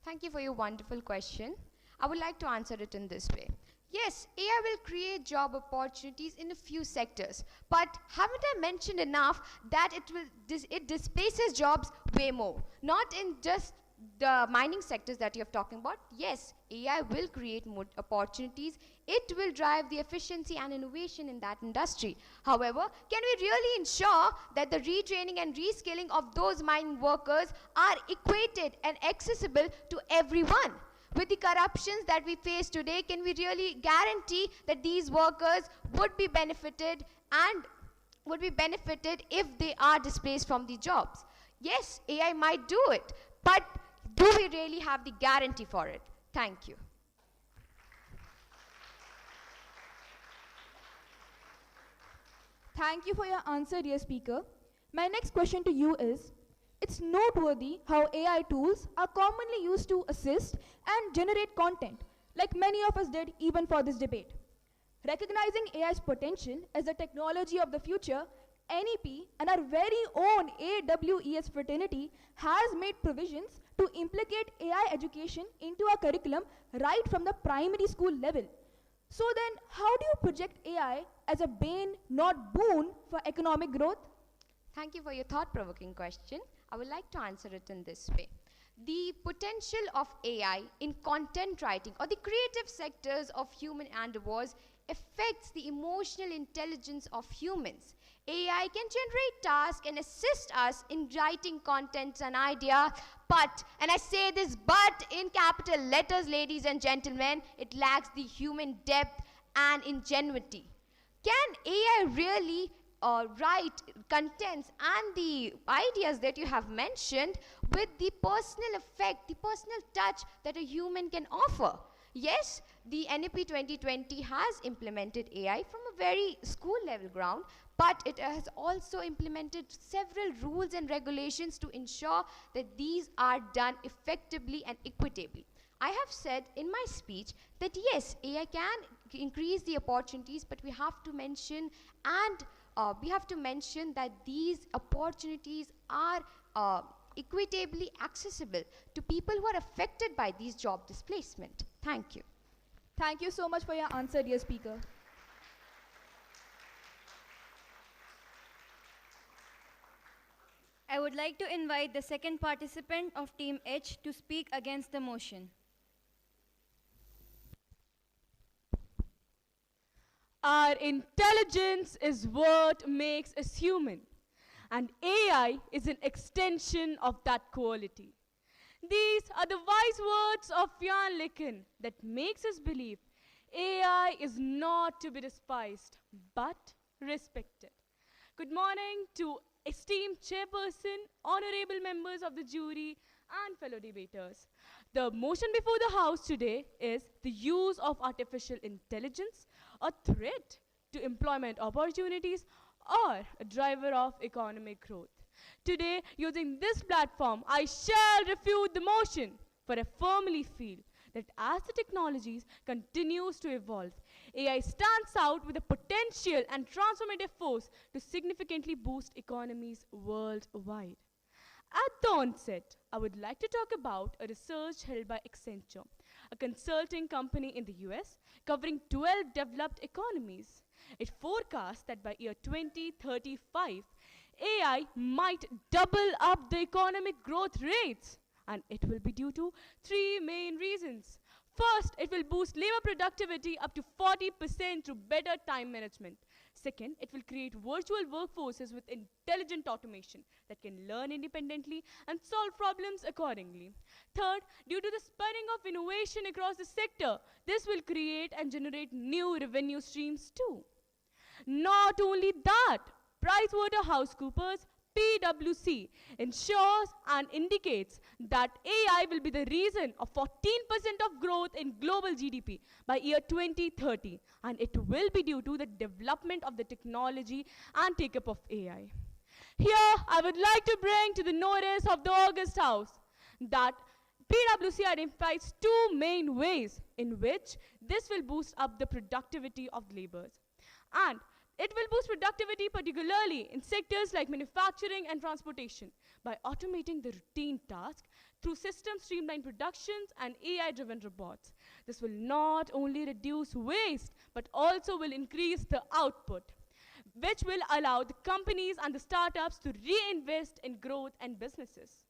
Thank you for your wonderful question. I would like to answer it in this way. Yes, AI will create job opportunities in a few sectors, but haven't I mentioned enough that it displaces jobs way more, not in just the mining sectors that you're talking about. Yes, AI will create more opportunities. It will drive the efficiency and innovation in that industry. However, can we really ensure that the retraining and reskilling of those mining workers are equated and accessible to everyone? With the corruptions that we face today, can we really guarantee that these workers would be benefited if they are displaced from the jobs? Yes, AI might do it, but do we really have the guarantee for it? Thank you. Thank you for your answer, dear speaker. My next question to you is, it's noteworthy how AI tools are commonly used to assist and generate content, like many of us did even for this debate. Recognizing AI's potential as a technology of the future, NEP and our very own AWES fraternity has made provisions to implicate AI education into our curriculum right from the primary school level. So then, how do you project AI as a bane, not boon, for economic growth? Thank you for your thought-provoking question. I would like to answer it in this way. The potential of AI in content writing or the creative sectors of human endeavors affects the emotional intelligence of humans. AI can generate tasks and assist us in writing contents and ideas, but, and I say this but in capital letters, ladies and gentlemen, it lacks the human depth and ingenuity. Can AI really write contents and the ideas that you have mentioned with the personal effect, the personal touch that a human can offer? Yes, the NEP 2020 has implemented AI from a very school level ground, but it has also implemented several rules and regulations to ensure that these are done effectively and equitably. I have said in my speech that yes, AI can increase the opportunities, but we have to mention that these opportunities are equitably accessible to people who are affected by these job displacement. Thank you. Thank you so much for your answer, dear speaker. I would like to invite the second participant of Team H to speak against the motion. Our intelligence is what makes us human, and AI is an extension of that quality. These are the wise words of Jan Licken that makes us believe AI is not to be despised, but respected. Good morning to esteemed chairperson, honorable members of the jury, and fellow debaters. The motion before the House today is the use of artificial intelligence, a threat to employment opportunities, or a driver of economic growth. Today, using this platform, I shall refute the motion, for I firmly feel that as the technologies continues to evolve, AI stands out with a potential and transformative force to significantly boost economies worldwide. At the onset, I would like to talk about a research held by Accenture, a consulting company in the US covering 12 developed economies. It forecasts that by year 2035, AI might double up the economic growth rates, and it will be due to three main reasons. First, it will boost labor productivity up to 40% through better time management. Second, it will create virtual workforces with intelligent automation that can learn independently and solve problems accordingly. Third, due to the spreading of innovation across the sector, this will create and generate new revenue streams too. Not only that, PricewaterhouseCoopers PwC ensures and indicates that AI will be the reason of 14% of growth in global GDP by year 2030, and it will be due to the development of the technology and take-up of AI. Here, I would like to bring to the notice of the August House that PwC identifies two main ways in which this will boost up the productivity of laborers. And it will boost productivity particularly in sectors like manufacturing and transportation by automating the routine tasks through system streamlined productions and AI-driven robots. This will not only reduce waste, but also will increase the output, which will allow the companies and the startups to reinvest in growth and businesses.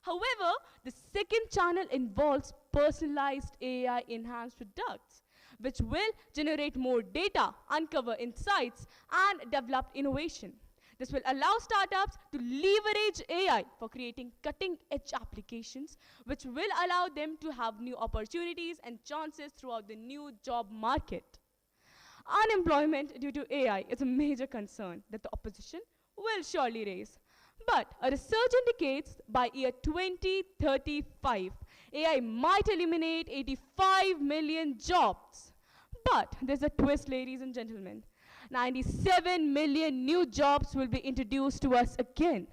However, the second channel involves personalized AI-enhanced products, which will generate more data, uncover insights, and develop innovation. This will allow startups to leverage AI for creating cutting-edge applications, which will allow them to have new opportunities and chances throughout the new job market. Unemployment due to AI is a major concern that the opposition will surely raise. But a research indicates by year 2035, AI might eliminate 85 million jobs. But there's a twist, ladies and gentlemen. 97 million new jobs will be introduced to us again.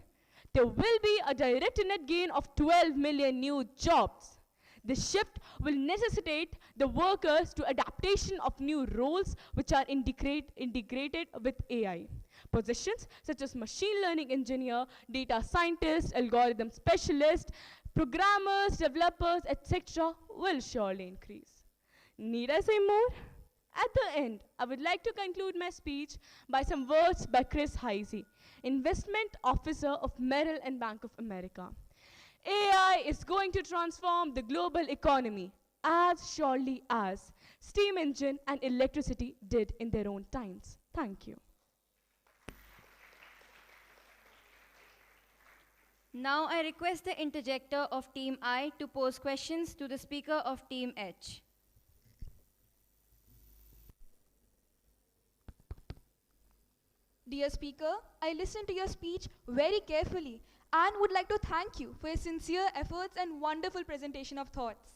There will be a direct net gain of 12 million new jobs. This shift will necessitate the workers to adaptation of new roles which are integrated with AI. Positions such as machine learning engineer, data scientist, algorithm specialist, programmers, developers, etc. will surely increase. Need I say more? At the end, I would like to conclude my speech by some words by Chris Heisey, Investment Officer of Merrill and Bank of America. AI is going to transform the global economy as surely as steam engine and electricity did in their own times. Thank you. Now I request the interjector of Team I to pose questions to the speaker of Team H. Dear Speaker, I listened to your speech very carefully and would like to thank you for your sincere efforts and wonderful presentation of thoughts.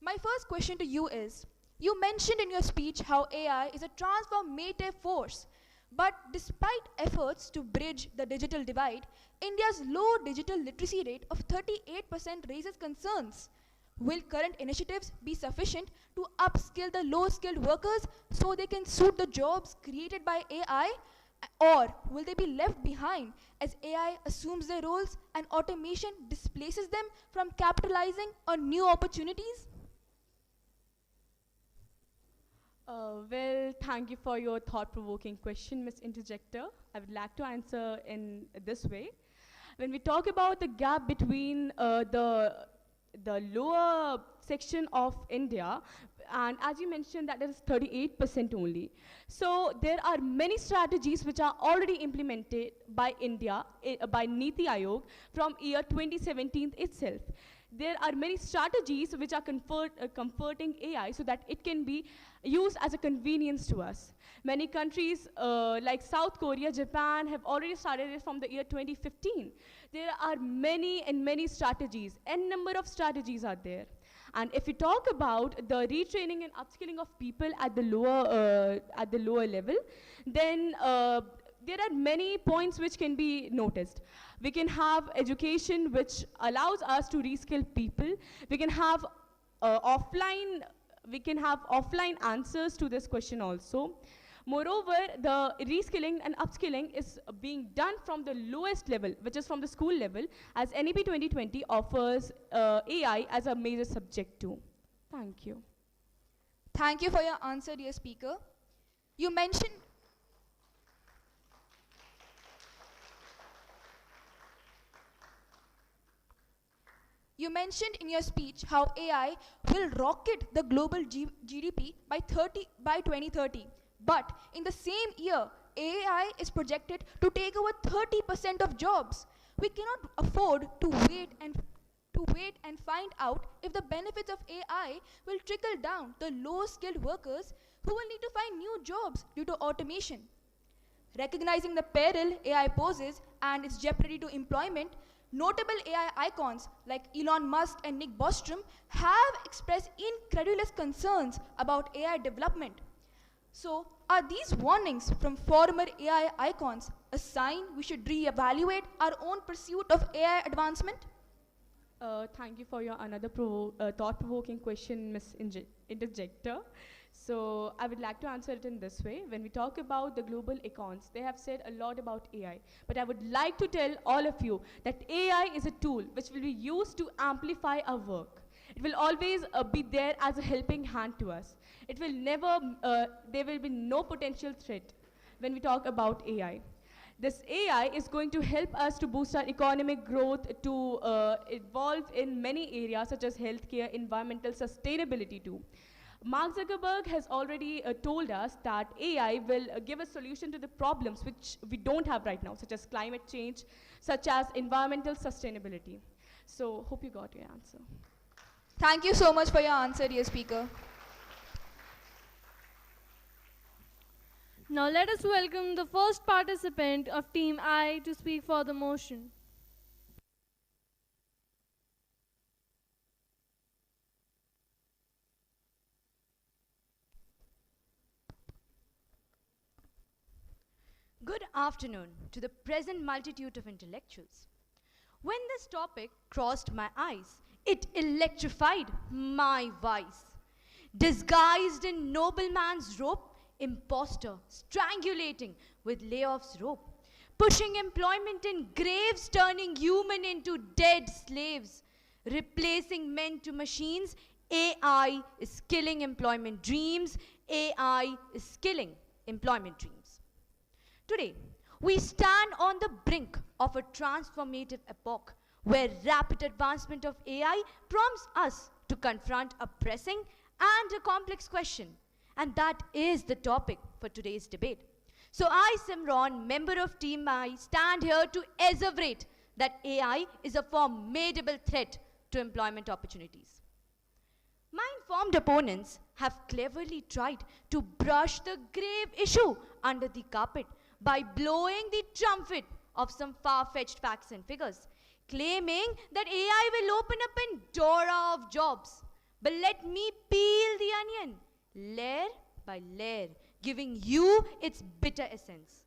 My first question to you is, you mentioned in your speech how AI is a transformative force, but despite efforts to bridge the digital divide, India's low digital literacy rate of 38% raises concerns. Will current initiatives be sufficient to upskill the low-skilled workers so they can suit the jobs created by AI? Or will they be left behind as AI assumes their roles and automation displaces them from capitalizing on new opportunities? Well, thank you for your thought-provoking question, Ms. Interjector. I would like to answer in this way. When we talk about the gap between the lower section of India, and as you mentioned, that is 38% only. So there are many strategies which are already implemented by India, by Niti Aayog from year 2017 itself. There are many strategies which are comforting AI so that it can be used as a convenience to us. Many countries like South Korea, Japan have already started it from the year 2015. There are many strategies, n number of strategies are there. And if we talk about the retraining and upskilling of people at the lower level, then there are many points which can be noticed. We can have education which allows us to reskill people. We can have offline, we can have offline answers to this question also. Moreover, the reskilling and upskilling is being done from the lowest level, which is from the school level, as NEP 2020 offers AI as a major subject too. Thank you. Thank you for your answer, dear speaker. You mentioned in your speech how AI will rocket the global GDP by 2030. But in the same year, AI is projected to take over 30% of jobs. We cannot afford to wait and find out if the benefits of AI will trickle down the low-skilled workers who will need to find new jobs due to automation. Recognizing the peril AI poses and its jeopardy to employment, notable AI icons like Elon Musk and Nick Bostrom have expressed incredulous concerns about AI development. So, are these warnings from former AI icons a sign we should reevaluate our own pursuit of AI advancement? Thank you for your another thought-provoking question, Ms. Interjector. So I would like to answer it in this way. When we talk about the global icons, they have said a lot about AI. But I would like to tell all of you that AI is a tool which will be used to amplify our work. It will always be there as a helping hand to us. It will never, there will be no potential threat when we talk about AI. This AI is going to help us to boost our economic growth, to evolve in many areas such as healthcare, environmental sustainability too. Mark Zuckerberg has already told us that AI will give a solution to the problems which we don't have right now, such as climate change, such as environmental sustainability. So, hope you got your answer. Thank you so much for your answer, dear speaker. Now let us welcome the first participant of Team I to speak for the motion. Good afternoon to the present multitude of intellectuals. When this topic crossed my eyes, it electrified my vice. Disguised in nobleman's robe, imposter strangulating with layoffs rope, pushing employment in graves, turning human into dead slaves, replacing men to machines. AI is killing employment dreams. AI is killing employment dreams. Today, we stand on the brink of a transformative epoch where rapid advancement of AI prompts us to confront a pressing and a complex question. And that is the topic for today's debate. So I, Simran, member of Team I, stand here to asseverate that AI is a formidable threat to employment opportunities. My informed opponents have cleverly tried to brush the grave issue under the carpet by blowing the trumpet of some far-fetched facts and figures, claiming that AI will open up Pandora of jobs. But let me peel the onion layer by layer, giving you its bitter essence.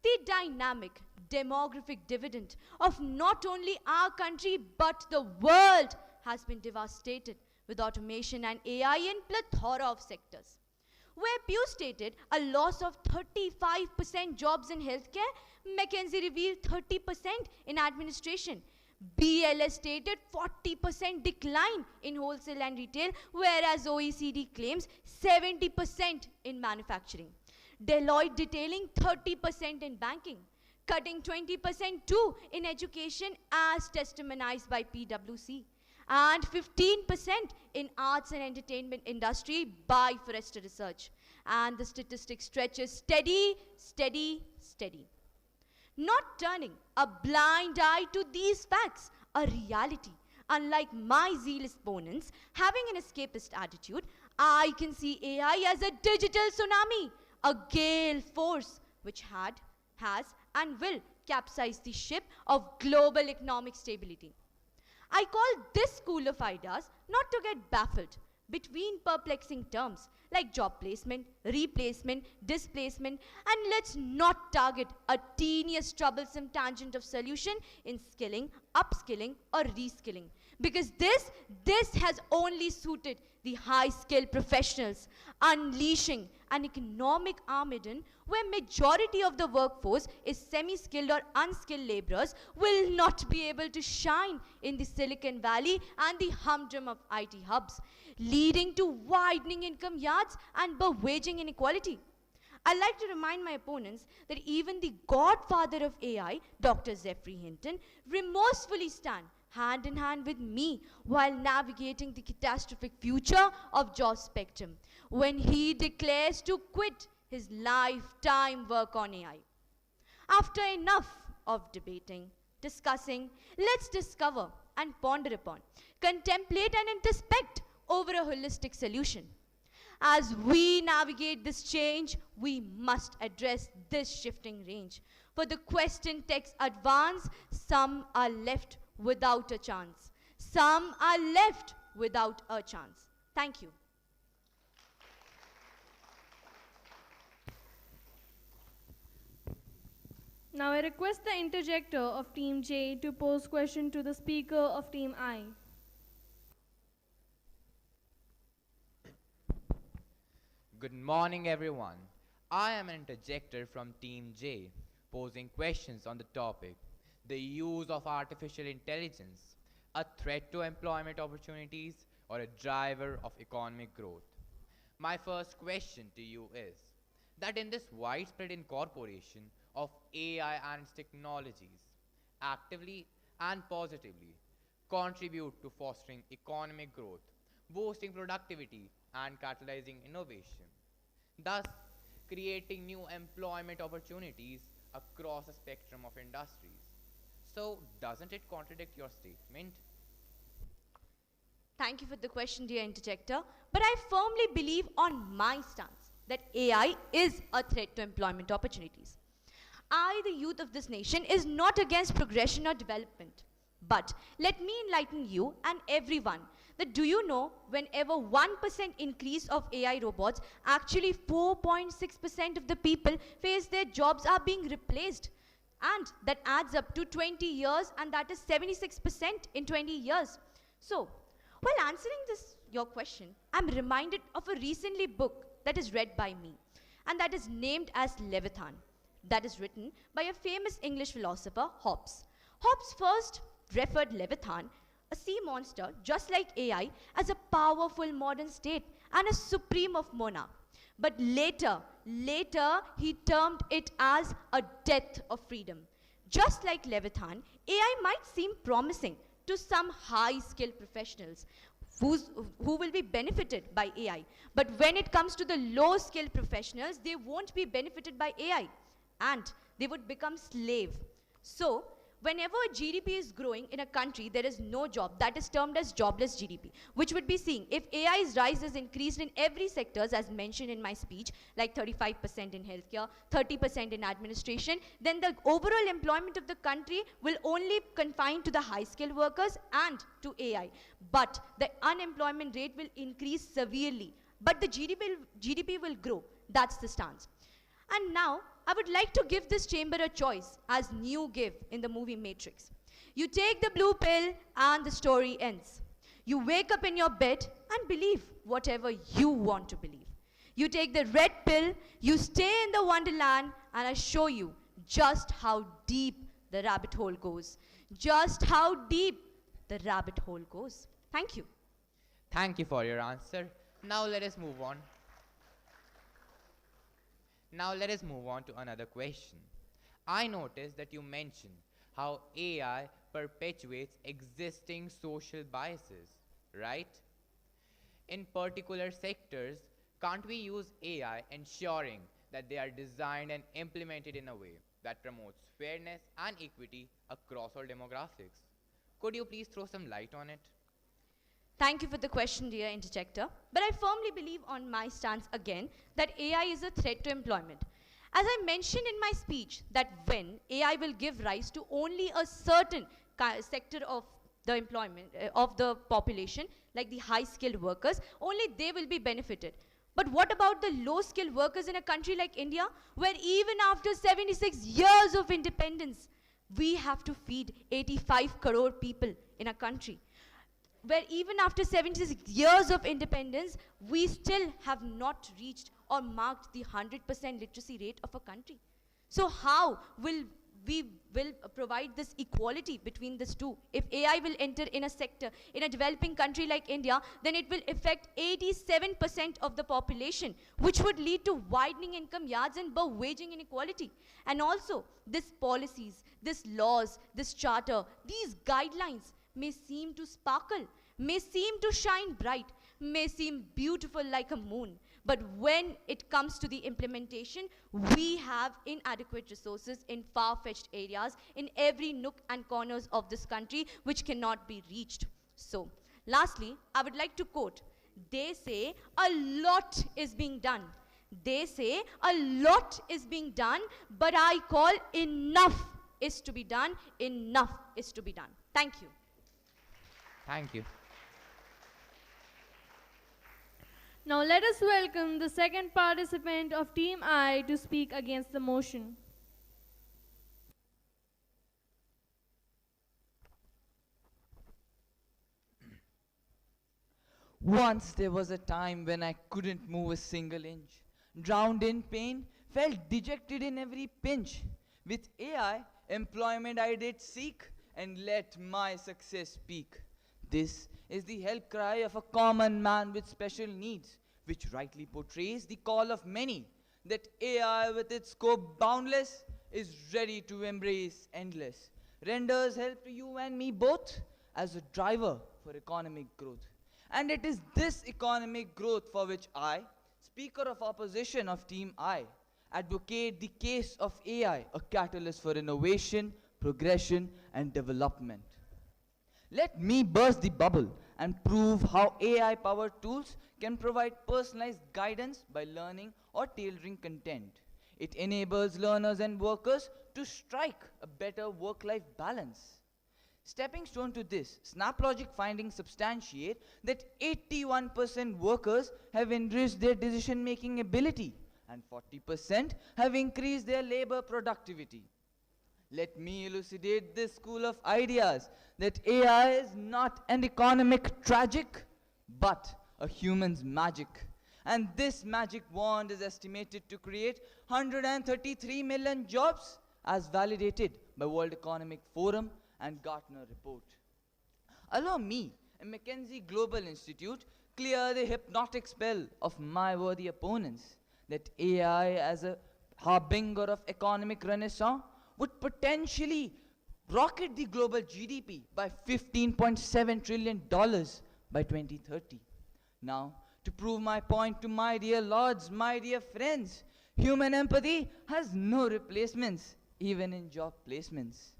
The dynamic demographic dividend of not only our country but the world has been devastated with automation and AI in plethora of sectors. Where Pew stated a loss of 35% jobs in healthcare, McKinsey revealed 30% in administration. BLS stated 40% decline in wholesale and retail, whereas OECD claims 70% in manufacturing. Deloitte detailing 30% in banking, cutting 20% too in education as testimonied by PwC, and 15% in arts and entertainment industry by Forrester Research. And the statistic stretches steady, steady, steady. Not turning a blind eye to these facts, a reality. Unlike my zealous opponents having an escapist attitude, I can see AI as a digital tsunami, a gale force which has, and will capsize the ship of global economic stability. I call this school of ideas not to get baffled between perplexing terms like job placement, replacement, displacement, and let's not target a tedious, troublesome tangent of solution in skilling upskilling or reskilling. Because this has only suited the high-skilled professionals, unleashing an economic Armageddon where majority of the workforce is semi-skilled or unskilled laborers will not be able to shine in the Silicon Valley and the humdrum of IT hubs, leading to widening income gaps and bewaging inequality. I like to remind my opponents that even the godfather of AI, Dr. Zephyr Hinton, remorsefully stand hand in hand with me while navigating the catastrophic future of job spectrum when he declares to quit his lifetime work on AI. After enough of debating, discussing, let's discover and ponder upon, contemplate and introspect over a holistic solution. As we navigate this change, we must address this shifting range. For the quest in tech's advance, some are left without a chance. Some are left without a chance. Thank you. Now I request the interjector of Team J to pose question to the speaker of Team I. Good morning, everyone. I am an interjector from Team J, posing questions on the topic, the use of artificial intelligence, a threat to employment opportunities or a driver of economic growth. My first question to you is that in this widespread incorporation of AI and its technologies, actively and positively contribute to fostering economic growth, boosting productivity and catalyzing innovation, thus creating new employment opportunities across a spectrum of industries. So, doesn't it contradict your statement? Thank you for the question, dear interjector. But I firmly believe on my stance that AI is a threat to employment opportunities. I, the youth of this nation, is not against progression or development. But let me enlighten you and everyone that do you know whenever 1% increase of AI robots, actually 4.6% of the people face their jobs are being replaced. And that adds up to 20 years, and that is 76% in 20 years. So, while answering your question, I'm reminded of a recently book that is read by me, and that is named as Leviathan. That is written by a famous English philosopher, Hobbes. Hobbes first referred Leviathan, a sea monster just like AI, as a powerful modern state and a supreme of monarch. But later he termed it as a death of freedom. Just like Leviathan, AI might seem promising to some high-skilled professionals who will be benefited by AI. But when it comes to the low-skilled professionals, they won't be benefited by AI, and they would become slave. So, whenever GDP is growing in a country, there is no job. That is termed as jobless GDP, which would be seeing if AI's rise is increased in every sectors, as mentioned in my speech, like 35% in healthcare, 30% in administration, then the overall employment of the country will only confine to the high-skilled workers and to AI. But the unemployment rate will increase severely. But the GDP will grow. That's the stance. And now, I would like to give this chamber a choice, as Neo gave in the movie Matrix. You take the blue pill and the story ends. You wake up in your bed and believe whatever you want to believe. You take the red pill, you stay in the wonderland, and I show you just how deep the rabbit hole goes. Just how deep the rabbit hole goes. Thank you. Thank you for your answer. Now let us move on. Now let us move on to another question. I noticed that you mentioned how AI perpetuates existing social biases, right? In particular sectors, can't we use AI ensuring that they are designed and implemented in a way that promotes fairness and equity across all demographics? Could you please throw some light on it? Thank you for the question, dear interjector. But I firmly believe on my stance again that AI is a threat to employment. As I mentioned in my speech, that when AI will give rise to only a certain sector of the employment, of the population, like the high-skilled workers, only they will be benefited. But what about the low-skilled workers in a country like India, where even after 76 years of independence, We have to feed 85 crore people in a country, where even after 76 years of independence, we still have not reached or marked the 100% literacy rate of a country. So how will we provide this equality between these two? If AI will enter in a sector, in a developing country like India, then it will affect 87% of the population, which would lead to widening income gaps and waging inequality. And also, these policies, these laws, this charter, these guidelines may seem to sparkle, may seem to shine bright, may seem beautiful like a moon. But when it comes to the implementation, we have inadequate resources in far-fetched areas, in every nook and corners of this country, which cannot be reached. So, lastly, I would like to quote, they say a lot is being done. They say a lot is being done, but I call enough is to be done, enough is to be done. Thank you. Thank you. Now let us welcome the second participant of Team I to speak against the motion. Once there was a time when I couldn't move a single inch, drowned in pain, felt dejected in every pinch. With AI, employment I did seek, and let my success speak. This is the help cry of a common man with special needs, which rightly portrays the call of many, that AI with its scope boundless is ready to embrace endless, renders help to you and me both as a driver for economic growth. And it is this economic growth for which I, Speaker of Opposition of Team I, advocate the case of AI, a catalyst for innovation, progression, and development. Let me burst the bubble and prove how AI-powered tools can provide personalized guidance by learning or tailoring content. It enables learners and workers to strike a better work-life balance. Stepping stone to this, SnapLogic findings substantiate that 81% workers have enriched their decision-making ability and 40% have increased their labor productivity. Let me elucidate this school of ideas that AI is not an economic tragic, but a human's magic. And this magic wand is estimated to create 133 million jobs as validated by World Economic Forum and Gartner report. Allow me, a McKinsey Global Institute, clear the hypnotic spell of my worthy opponents that AI as a harbinger of economic renaissance would potentially rocket the global GDP by $15.7 trillion by 2030. Now, to prove my point to my dear lords, my dear friends, human empathy has no replacements, even in job placements.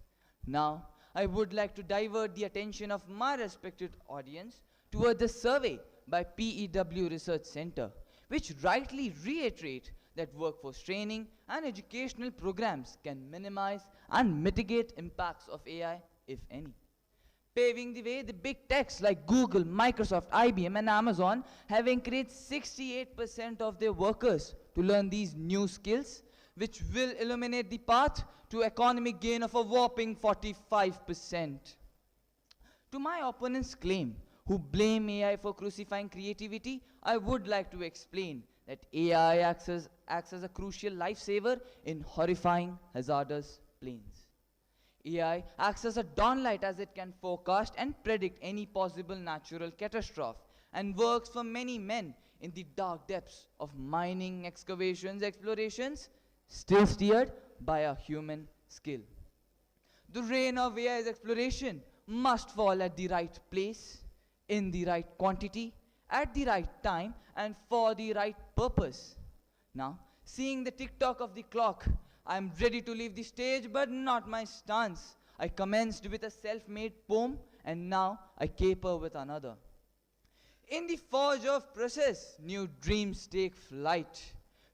Now, I would like to divert the attention of my respected audience toward the survey by PEW Research Center, which rightly reiterate that workforce training and educational programs can minimize and mitigate impacts of AI, if any. Paving the way, the big techs like Google, Microsoft, IBM, and Amazon have encouraged 68% of their workers to learn these new skills, which will illuminate the path to economic gain of a whopping 45%. To my opponent's claim, who blame AI for crucifying creativity, I would like to explain that AI acts as a crucial lifesaver in horrifying hazardous planes. AI acts as a dawnlight as it can forecast and predict any possible natural catastrophe and works for many men in the dark depths of mining, excavations, explorations, still steered by a human skill. The reign of AI's exploration must fall at the right place, in the right quantity, at the right time, and for the right purpose. Now, seeing the tick-tock of the clock, I am ready to leave the stage, but not my stance. I commenced with a self-made poem, and now I caper with another. In the forge of process, new dreams take flight,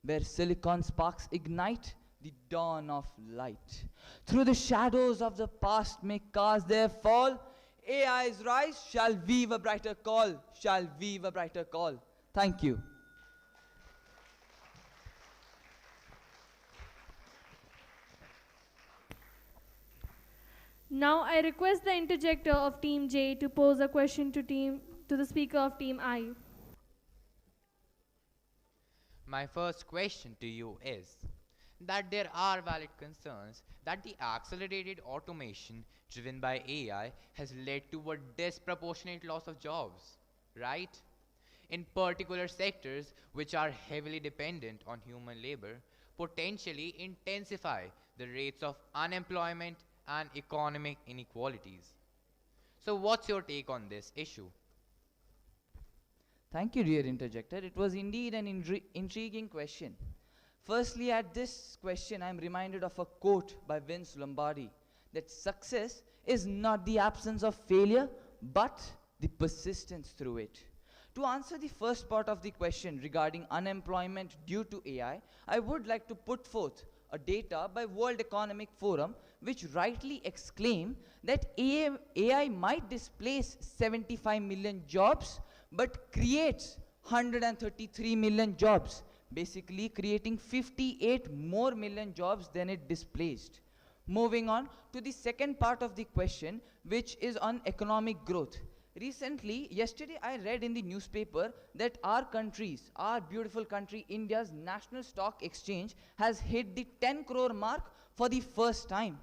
where silicon sparks ignite the dawn of light. Through the shadows of the past may cast their fall, AI's rise shall weave a brighter call, shall weave a brighter call. Thank you. Now I request the interjector of Team J to pose a question to the speaker of Team I. My first question to you is that there are valid concerns that the accelerated automation driven by AI has led to a disproportionate loss of jobs, right? In particular sectors which are heavily dependent on human labor, potentially intensify the rates of unemployment and economic inequalities. So, what's your take on this issue? Thank you, dear interjector. It was indeed an intriguing question. Firstly, at this question, I am reminded of a quote by Vince Lombardi that success is not the absence of failure, but the persistence through it. To answer the first part of the question regarding unemployment due to I would like to put forth a data by World Economic Forum which rightly exclaim that AI might displace 75 million jobs but creates 133 million jobs, basically creating 58 more million jobs than it displaced. Moving on to the second part of the question, which is on economic growth. Recently, yesterday I read in the newspaper that our beautiful country, India's National Stock Exchange has hit the 10 crore mark for the first time.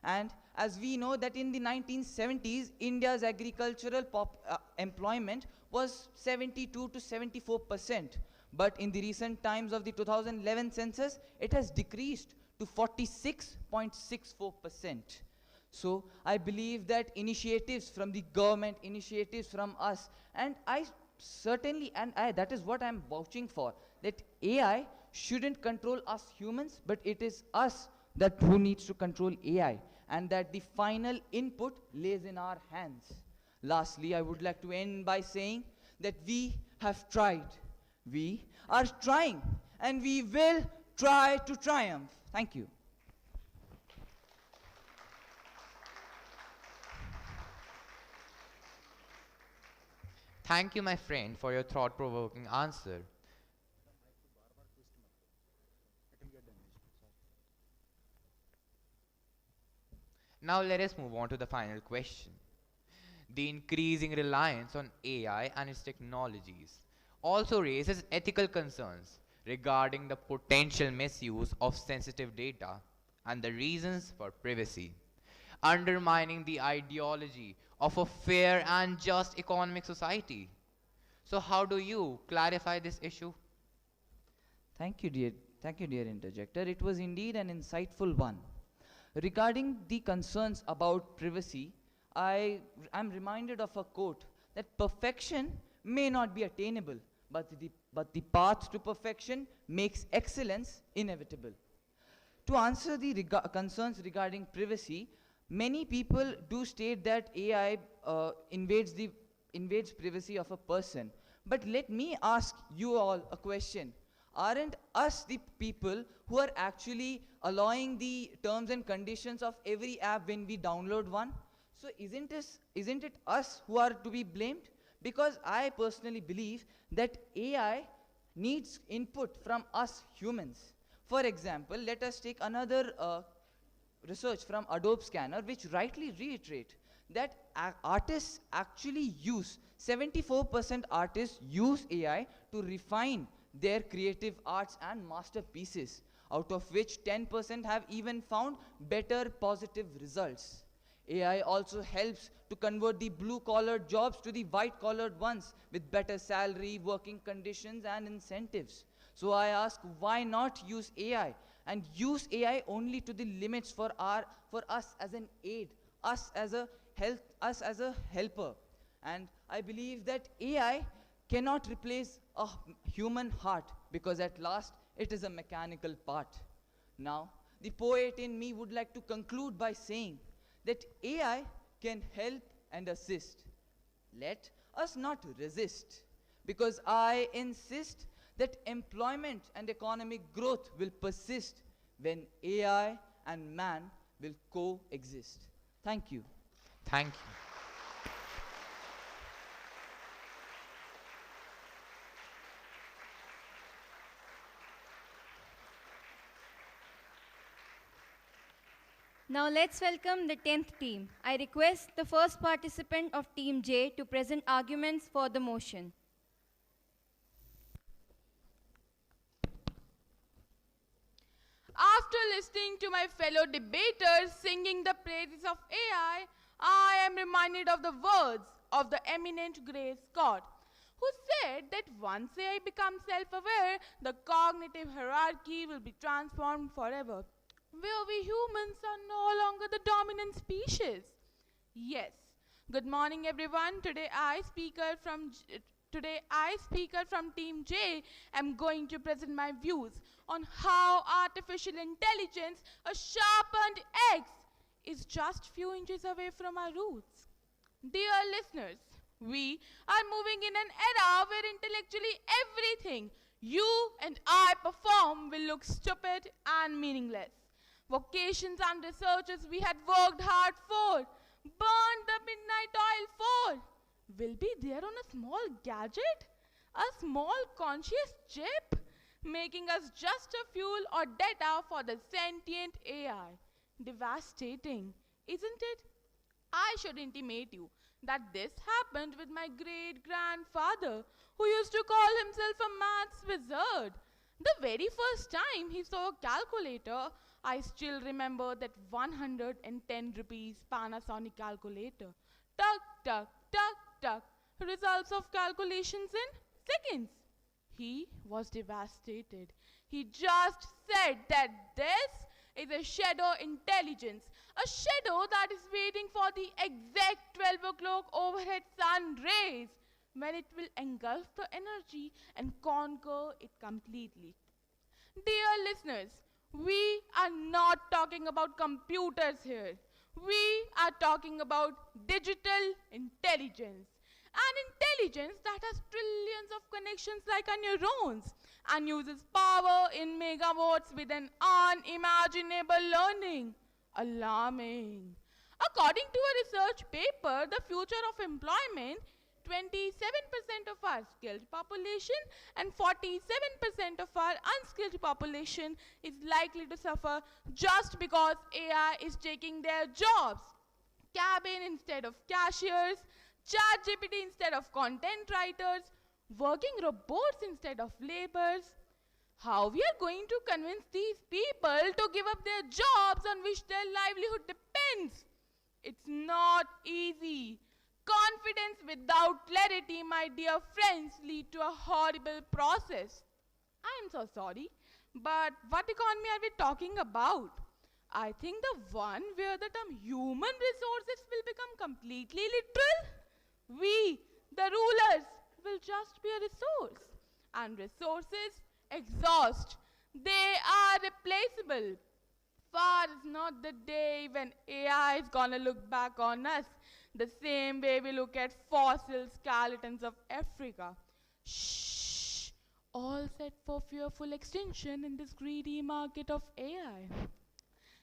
And as we know that in the 1970s, India's agricultural employment was 72 to 74%. But in the recent times of the 2011 census, it has decreased to 46.64%. So I believe that initiatives from the government, initiatives from us, and that is what I'm vouching for, that AI shouldn't control us humans, but it is us who needs to control AI, and that the final input lays in our hands. Lastly, I would like to end by saying that we have tried, we are trying, and we will try to triumph. Thank you. Thank you, my friend, for your thought-provoking answer. Now let us move on to the final question. The increasing reliance on AI and its technologies also raises ethical concerns regarding the potential misuse of sensitive data and the reasons for privacy, undermining the ideology of a fair and just economic society. So how do you clarify this issue? Thank you, dear interjector. It was indeed an insightful one. Regarding the concerns about privacy, I am reminded of a quote that perfection may not be attainable, but the path to perfection makes excellence inevitable. To answer the concerns regarding privacy, many people do state that AI invades privacy of a person. But let me ask you all a question. Aren't us the people who are actually allowing the terms and conditions of every app when we download one? So isn't it us who are to be blamed? Because I personally believe that AI needs input from us humans. For example, let us take another research from Adobe Scanner, which rightly reiterate that artists actually 74% artists use AI to refine their creative arts and masterpieces, out of which 10% have even found better positive results. AI also helps to convert the blue-collar jobs to the white-collared ones with better salary, working conditions, and incentives. So I ask, why not use AI? And use AI only to the limits for us as an aid, us as a helper. And I believe that AI cannot replace a human heart, because at last it is a mechanical part. Now, the poet in me would like to conclude by saying that AI can help and assist. Let us not resist, because I insist that employment and economic growth will persist when AI and man will coexist. Thank you. Thank you. Now let's welcome the 10th team. I request the first participant of Team J to present arguments for the motion. After listening to my fellow debaters singing the praises of AI, I am reminded of the words of the eminent Gray Scott, who said that once AI becomes self-aware, the cognitive hierarchy will be transformed forever, where we humans are no longer the dominant species. Yes. Good morning, everyone. Today I, speaker from Team J, am going to present my views on how artificial intelligence, a sharpened X, is just few inches away from our roots. Dear listeners, we are moving in an era where intellectually everything you and I perform will look stupid and meaningless. Vocations and researches we had worked hard for, burned the midnight oil for, will be there on a small gadget, a small conscious chip, making us just a fuel or data for the sentient AI. Devastating, isn't it? I should intimate you that this happened with my great-grandfather, who used to call himself a maths wizard. The very first time he saw a calculator, I still remember that 110 rupees Panasonic calculator. Tuck, tuck, tuck, tuck. Results of calculations in seconds. He was devastated. He just said that this is a shadow intelligence, a shadow that is waiting for the exact 12 o'clock overhead sun rays when it will engulf the energy and conquer it completely. Dear listeners, we are not talking about computers here. We are talking about digital intelligence. An intelligence that has trillions of connections like our neurons and uses power in megawatts with an unimaginable learning. Alarming. According to a research paper, the future of employment, 27% of our skilled population and 47% of our unskilled population is likely to suffer just because AI is taking their jobs. Cabin instead of cashiers, ChatGPT instead of content writers, working robots instead of laborers. How we are going to convince these people to give up their jobs on which their livelihood depends? It's not easy. Confidence without clarity, my dear friends, lead to a horrible process. I am so sorry, but what economy are we talking about? I think the one where the term human resources will become completely literal. We, the rulers, will just be a resource. And resources exhaust. They are replaceable. Far is not the day when AI is gonna look back on us the same way we look at fossil skeletons of Africa. Shh! All set for fearful extinction in this greedy market of AI.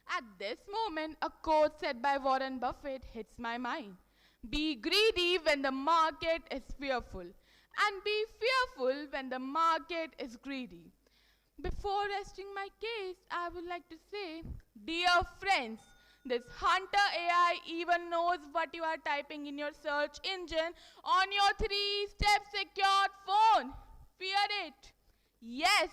At this moment, a quote said by Warren Buffett hits my mind. Be greedy when the market is fearful, and be fearful when the market is greedy. Before resting my case, I would like to say, dear friends, this Hunter AI even knows what you are typing in your search engine on your 3-step secured phone. Fear it. Yes,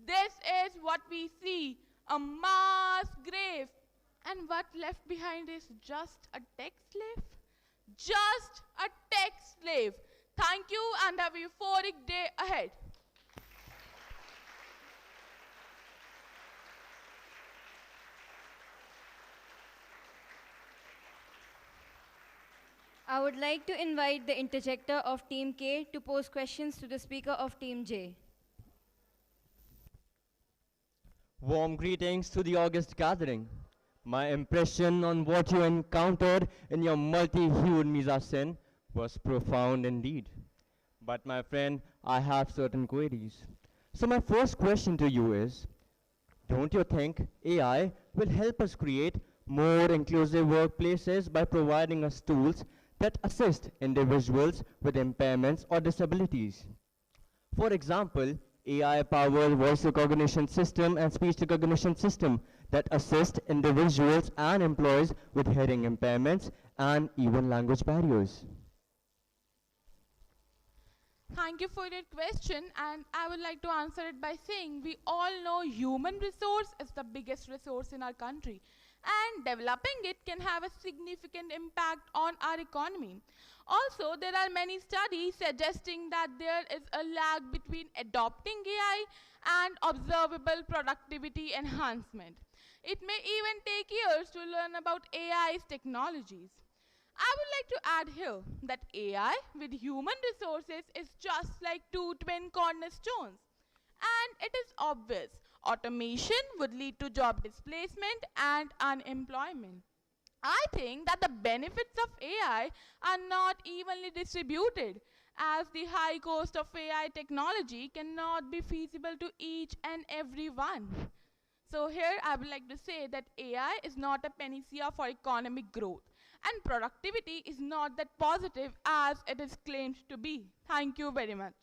this is what we see, a mass grave. And what left behind is just a tech slave? Just a tech slave. Thank you and have a euphoric day ahead. I would like to invite the interjector of Team K to pose questions to the speaker of Team J. Warm greetings to the August gathering. My impression on what you encountered in your multi-hued mise-en-scène was profound indeed. But my friend, I have certain queries. So my first question to you is, don't you think AI will help us create more inclusive workplaces by providing us tools that assist individuals with impairments or disabilities? For example, AI-powered voice recognition system and speech recognition system that assist individuals and employees with hearing impairments and even language barriers? Thank you for your question, and I would like to answer it by saying we all know human resource is the biggest resource in our country, and developing it can have a significant impact on our economy. Also, there are many studies suggesting that there is a lag between adopting AI and observable productivity enhancement. It may even take years to learn about AI's technologies. I would like to add here that AI with human resources is just like two twin cornerstones. And it is obvious automation would lead to job displacement and unemployment. I think that the benefits of AI are not evenly distributed, as the high cost of AI technology cannot be feasible to each and every one. So here I would like to say that AI is not a panacea for economic growth, and productivity is not that positive as it is claimed to be. Thank you very much.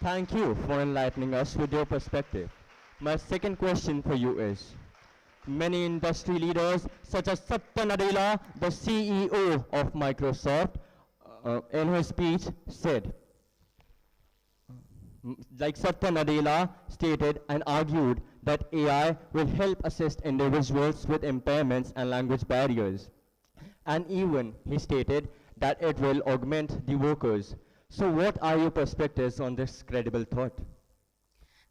Thank you for enlightening us with your perspective. My second question for you is, many industry leaders such as Satya Nadella, the CEO of Microsoft, in his speech said, like Satya Nadella stated and argued that AI will help assist individuals with impairments and language barriers. And even he stated that it will augment the workers. So what are your perspectives on this credible thought?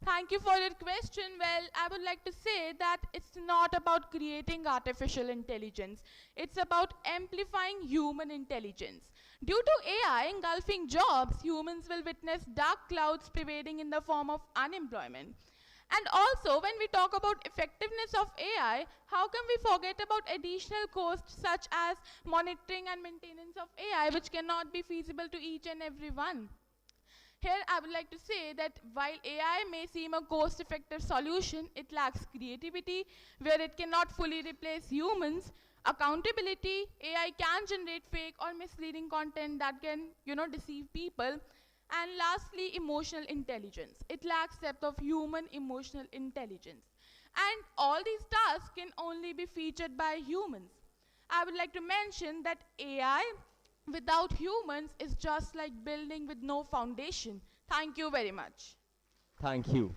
Thank you for your question. Well, I would like to say that it's not about creating artificial intelligence. It's about amplifying human intelligence. Due to AI engulfing jobs, humans will witness dark clouds prevailing in the form of unemployment. And also, when we talk about effectiveness of AI, how can we forget about additional costs such as monitoring and maintenance of AI, which cannot be feasible to each and every one? Here I would like to say that while AI may seem a cost-effective solution, it lacks creativity, where it cannot fully replace humans. Accountability, AI can generate fake or misleading content that can, deceive people. And lastly, emotional intelligence. It lacks depth of human emotional intelligence. And all these tasks can only be featured by humans. I would like to mention that AI without humans is just like building with no foundation. Thank you very much. Thank you.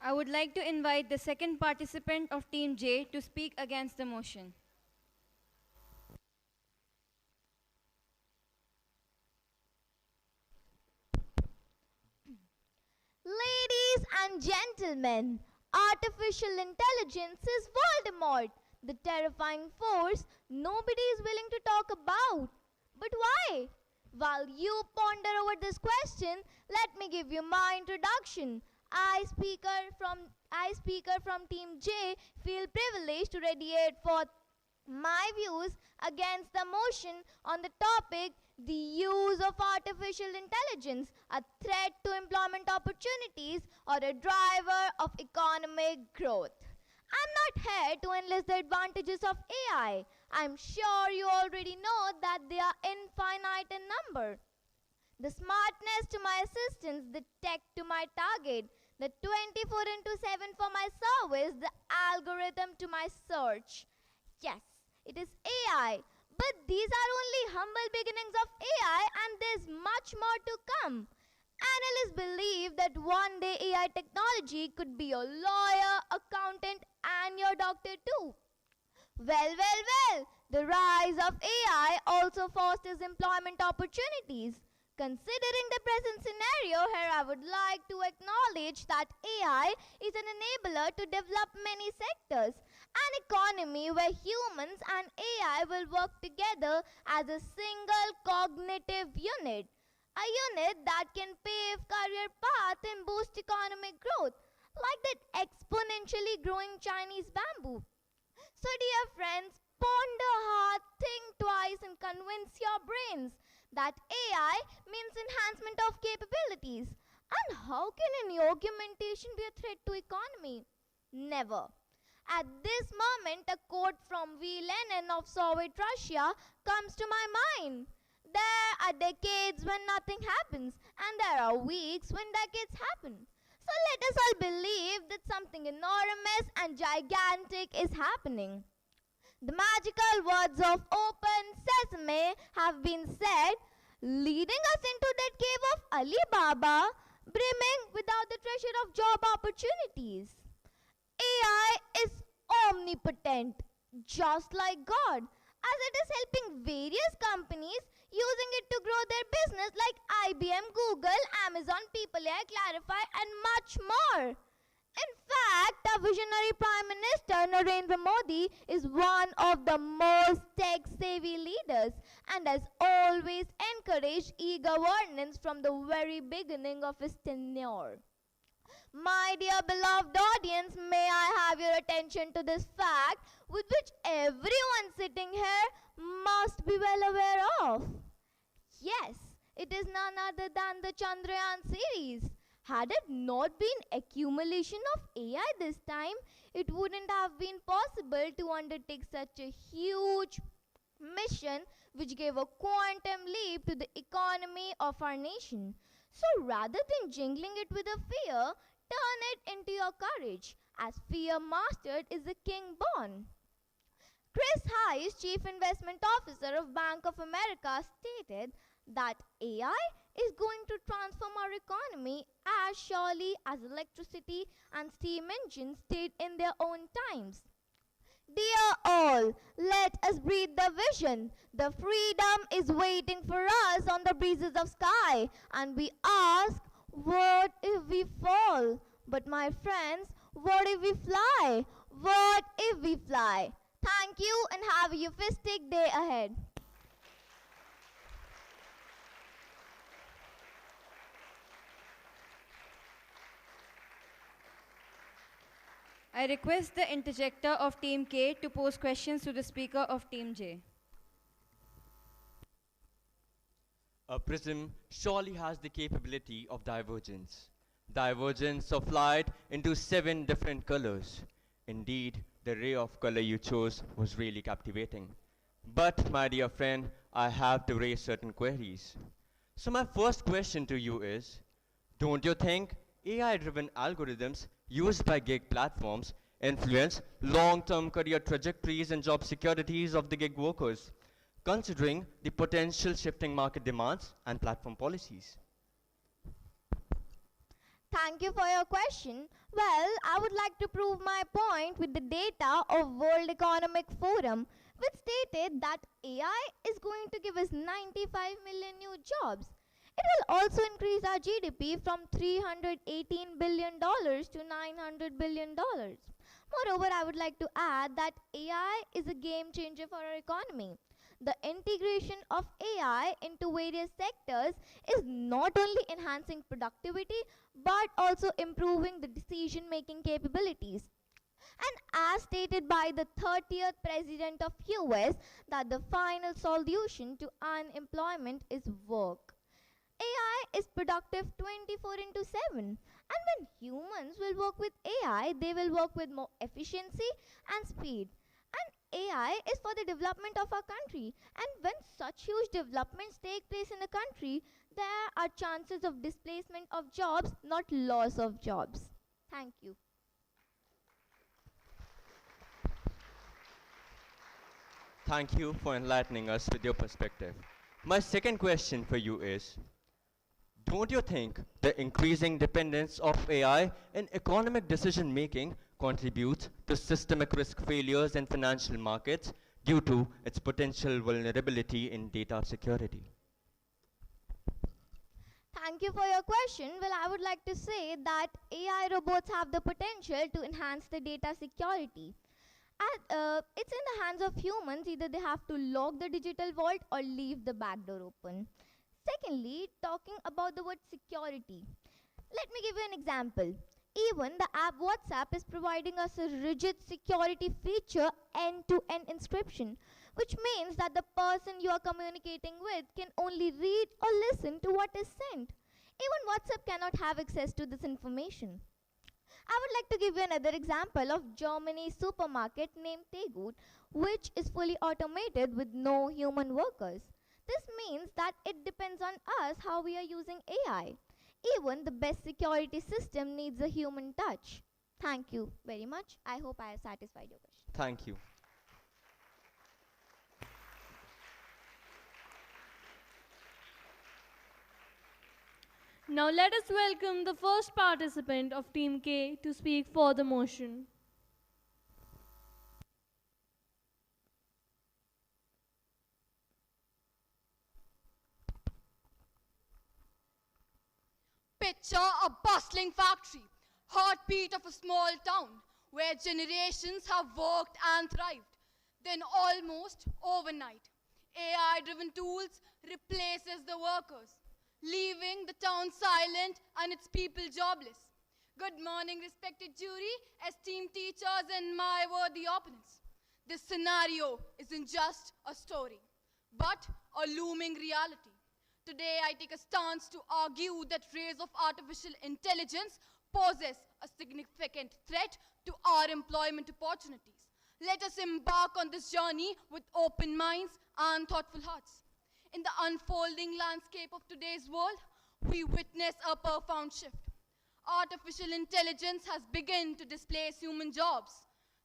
I would like to invite the second participant of Team J to speak against the motion. Ladies and gentlemen, artificial intelligence is Voldemort, the terrifying force nobody is willing to talk about. But why? While you ponder over this question, let me give you my introduction. I, speaker from Team J, feel privileged to radiate forth my views against the motion on the topic, the use of artificial intelligence, a threat to employment opportunities or a driver of economic growth. I'm not here to enlist the advantages of AI. I'm sure you already know that they are infinite in number. The smartness to my assistance, the tech to my target, the 24/7 for my service, the algorithm to my search. Yes, it is AI, but these are only humble beginnings of AI and there's much more to come. Analysts believe that one day AI technology could be your lawyer, accountant, and your doctor too. Well, the rise of AI also fosters employment opportunities. Considering the present scenario here, I would like to acknowledge that AI is an enabler to develop many sectors. An economy where humans and AI will work together as a single cognitive unit. A unit that can pave career path and boost economic growth, like that exponentially growing Chinese bamboo. So dear friends, ponder hard, think twice and convince your brains that AI means enhancement of capabilities. And how can any augmentation be a threat to economy? Never. At this moment, a quote from V. Lenin of Soviet Russia comes to my mind. There are decades when nothing happens, and there are weeks when decades happen. So let us all believe that something enormous and gigantic is happening. The magical words of open sesame have been said, leading us into that cave of Alibaba, brimming without the treasure of job opportunities. AI is omnipotent, just like God, as it is helping various companies using it to grow their business like IBM, Google, Amazon, PeopleAI, Clarify, and much more. In fact, our visionary Prime Minister Narendra Modi is one of the most tech-savvy leaders and has always encouraged e-governance from the very beginning of his tenure. My dear beloved audience, may I have your attention to this fact with which everyone sitting here must be well aware of. Yes, it is none other than the Chandrayaan series. Had it not been accumulation of AI this time, it wouldn't have been possible to undertake such a huge mission which gave a quantum leap to the economy of our nation. So rather than jingling it with a fear, turn it into your courage, as fear mastered is a king born. Chris Hayes, Chief Investment Officer of Bank of America, stated that AI is going to transform our economy as surely as electricity and steam engines did in their own times. Dear all, let us breathe the vision. The freedom is waiting for us on the breezes of sky, and we ask, what if we fall? But my friends, what if we fly? What if we fly? Thank you and have a eupheistic day ahead. I request the interjector of Team K to pose questions to the speaker of Team J. A prism surely has the capability of divergence. Divergence of light into 7 different colors. Indeed, the ray of color you chose was really captivating. But, my dear friend, I have to raise certain queries. So my first question to you is, don't you think AI-driven algorithms used by gig platforms influence long-term career trajectories and job securities of the gig workers, considering the potential shifting market demands and platform policies? Thank you for your question. Well, I would like to prove my point with the data of World Economic Forum, which stated that AI is going to give us 95 million new jobs. It will also increase our GDP from $318 billion to $900 billion. Moreover, I would like to add that AI is a game changer for our economy. The integration of AI into various sectors is not only enhancing productivity but also improving the decision-making capabilities. And as stated by the 30th President of US, that the final solution to unemployment is work. AI is productive 24/7, and when humans will work with AI, they will work with more efficiency and speed. And AI is for the development of our country, and when such huge developments take place in a country, there are chances of displacement of jobs, not loss of jobs. Thank you. Thank you for enlightening us with your perspective. My second question for you is, don't you think the increasing dependence of AI in economic decision-making contributes to systemic risk failures in financial markets due to its potential vulnerability in data security? Thank you for your question. Well, I would like to say that AI robots have the potential to enhance the data security. It's in the hands of humans. Either they have to lock the digital vault or leave the back door open. Secondly, talking about the word security. Let me give you an example. Even the app WhatsApp is providing us a rigid security feature, end-to-end encryption, which means that the person you are communicating with can only read or listen to what is sent. Even WhatsApp cannot have access to this information. I would like to give you another example of Germany's supermarket named Tegut, which is fully automated with no human workers. This means that it depends on us how we are using AI. Even the best security system needs a human touch. Thank you very much. I hope I have satisfied your question. Thank you. Now let us welcome the first participant of Team K to speak for the motion. Picture a bustling factory, heartbeat of a small town, where generations have worked and thrived. Then almost overnight, AI-driven tools replaces the workers, leaving the town silent and its people jobless. Good morning, respected jury, esteemed teachers, and my worthy opponents. This scenario isn't just a story, but a looming reality. Today, I take a stance to argue that race of artificial intelligence poses a significant threat to our employment opportunities. Let us embark on this journey with open minds and thoughtful hearts. In the unfolding landscape of today's world, we witness a profound shift. Artificial intelligence has begun to displace human jobs.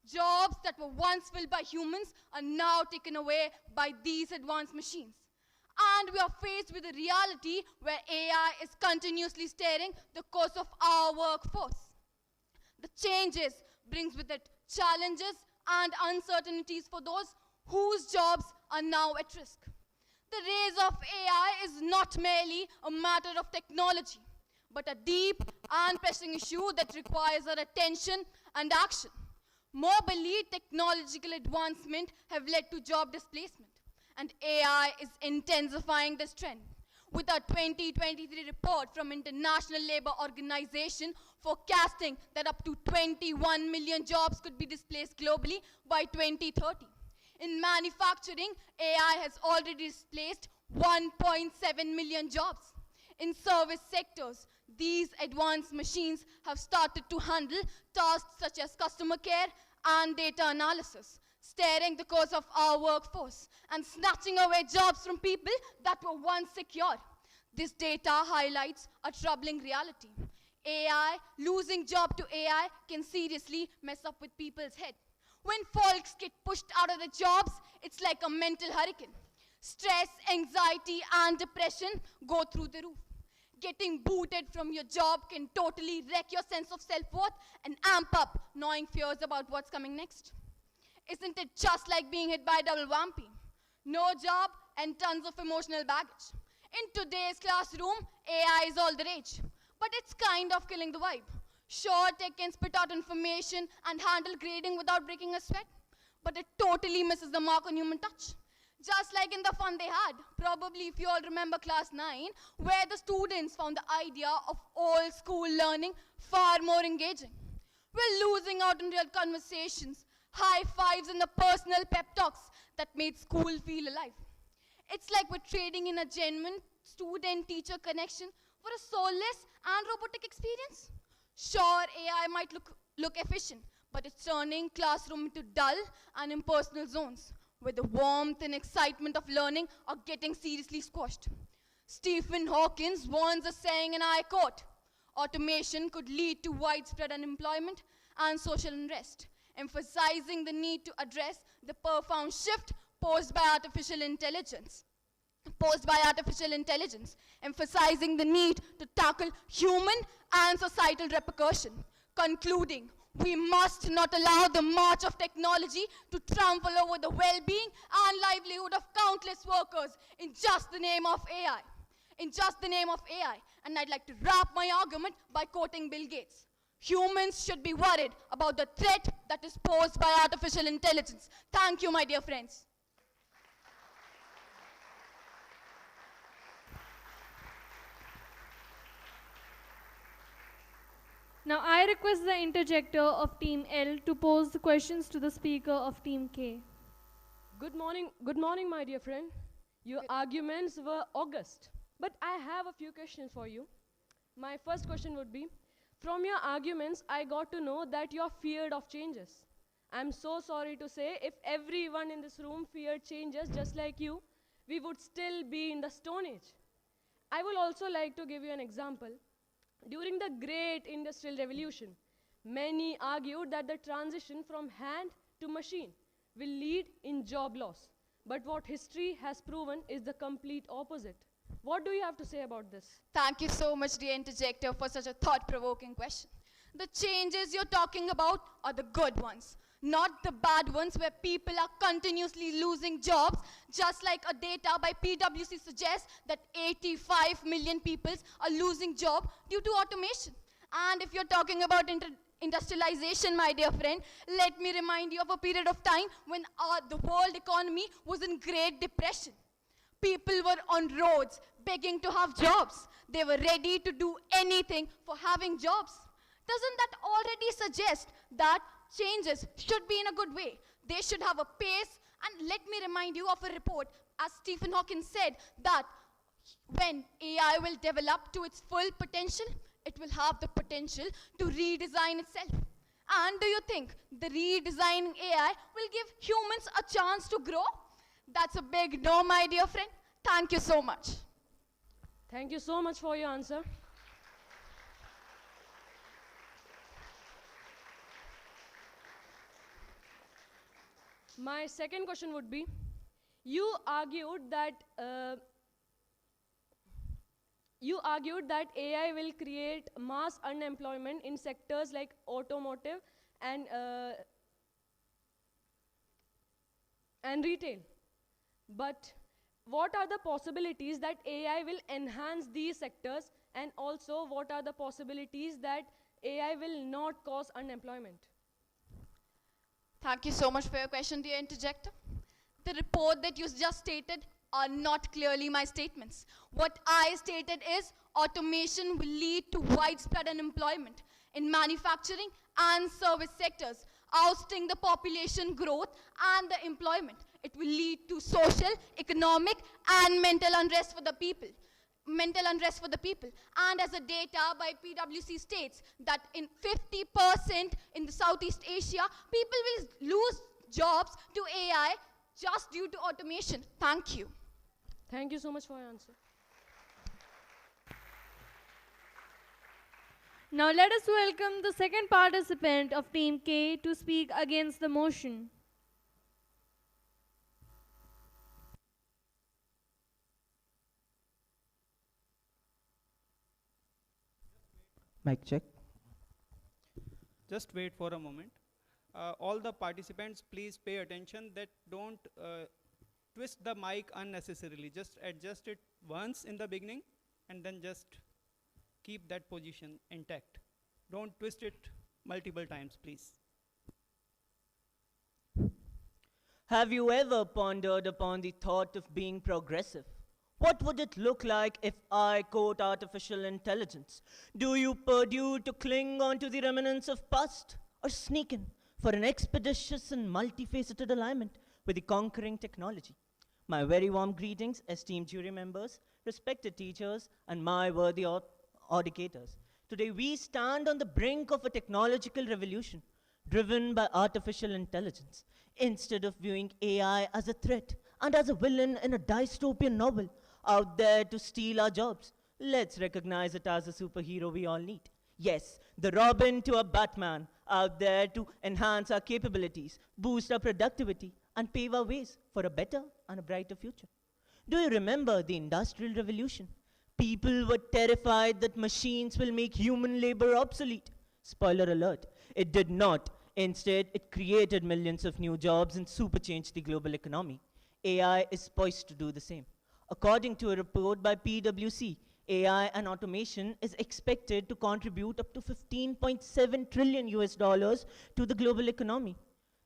Jobs that were once filled by humans are now taken away by these advanced machines. And we are faced with a reality where AI is continuously steering the course of our workforce. The changes brings with it challenges and uncertainties for those whose jobs are now at risk. The rise of AI is not merely a matter of technology, but a deep and pressing issue that requires our attention and action. Mobility, technological advancement have led to job displacement, and AI is intensifying this trend. With a 2023 report from International Labour Organization forecasting that up to 21 million jobs could be displaced globally by 2030. In manufacturing, AI has already displaced 1.7 million jobs. In service sectors, these advanced machines have started to handle tasks such as customer care and data analysis, steering the course of our workforce and snatching away jobs from people that were once secure. This data highlights a troubling reality. Losing job to AI can seriously mess up with people's head. When folks get pushed out of their jobs, it's like a mental hurricane. Stress, anxiety, and depression go through the roof. Getting booted from your job can totally wreck your sense of self-worth and amp up gnawing fears about what's coming next. Isn't it just like being hit by a double whammy? No job and tons of emotional baggage. In today's classroom, AI is all the rage, but it's kind of killing the vibe. Sure, tech can spit out information and handle grading without breaking a sweat, but it totally misses the mark on human touch. Just like in the fun they had, probably if you all remember class 9, where the students found the idea of old school learning far more engaging. We're losing out on real conversations, high fives, and the personal pep talks that made school feel alive. It's like we're trading in a genuine student-teacher connection for a soulless and robotic experience. Sure, AI might look efficient, but it's turning classroom into dull and impersonal zones, where the warmth and excitement of learning are getting seriously squashed. Stephen Hawking warns us saying, and I quote, "Automation could lead to widespread unemployment and social unrest, emphasizing the need to address the profound shift posed by artificial intelligence, emphasizing the need to tackle human and societal repercussion." Concluding, we must not allow the march of technology to trample over the well-being and livelihood of countless workers in just the name of AI. And I'd like to wrap my argument by quoting Bill Gates. Humans should be worried about the threat that is posed by artificial intelligence. Thank you, my dear friends. Now I request the interjector of Team L to pose the questions to the speaker of Team K. Good morning, my dear friend. Your arguments were august, but I have a few questions for you. My first question would be, From your arguments, I got to know that you're feared of changes. I'm so sorry to say, if everyone in this room feared changes just like you, we would still be in the Stone Age. I will also like to give you an example. During the Great Industrial Revolution, many argued that the transition from hand to machine will lead in job loss. But what history has proven is the complete opposite. What do you have to say about this? Thank you so much, dear interjector, for such a thought-provoking question. The changes you're talking about are the good ones, not the bad ones where people are continuously losing jobs, just like a data by PwC suggests that 85 million people are losing jobs due to automation. And if you're talking about industrialization, my dear friend, let me remind you of a period of time when the world economy was in Great Depression. People were on roads begging to have jobs. They were ready to do anything for having jobs. Doesn't that already suggest that changes should be in a good way? They should have a pace. And let me remind you of a report, as Stephen Hawking said, that when AI will develop to its full potential, it will have the potential to redesign itself. And do you think the redesigning AI will give humans a chance to grow? That's a big no, my dear friend. Thank you so much. Thank you so much for your answer. My second question would be, you argued that AI will create mass unemployment in sectors like automotive and retail. But what are the possibilities that AI will enhance these sectors, and also what are the possibilities that AI will not cause unemployment? Thank you so much for your question, dear interjector. The report that you just stated are not clearly my statements. What I stated is automation will lead to widespread unemployment in manufacturing and service sectors, ousting the population growth and the employment. It will lead to social, economic, and mental unrest for the people. And as the data by PwC states that in 50% in the Southeast Asia, people will lose jobs to AI just due to automation. Thank you. Thank you so much for your answer. Now let us welcome the second participant of Team K to speak against the motion. Mic check. Just wait for a moment. All the participants, please pay attention that don't twist the mic unnecessarily. Just adjust it once in the beginning and then just keep that position intact. Don't twist it multiple times, please. Have you ever pondered upon the thought of being progressive? What would it look like if I quote artificial intelligence? Do you pursue to cling on to the remnants of past, or sneak in for an expeditious and multifaceted alignment with the conquering technology? My very warm greetings, esteemed jury members, respected teachers, and my worthy auditors. Today we stand on the brink of a technological revolution driven by artificial intelligence. Instead of viewing AI as a threat and as a villain in a dystopian novel out there to steal our jobs, let's recognize it as a superhero we all need. Yes, the Robin to a Batman out there to enhance our capabilities, boost our productivity, and pave our ways for a better and a brighter future. Do you remember the Industrial Revolution? People were terrified that machines will make human labor obsolete. Spoiler alert, it did not. Instead, it created millions of new jobs and superchanged the global economy. AI is poised to do the same. According to a report by PwC, AI and automation is expected to contribute up to 15.7 trillion US dollars to the global economy.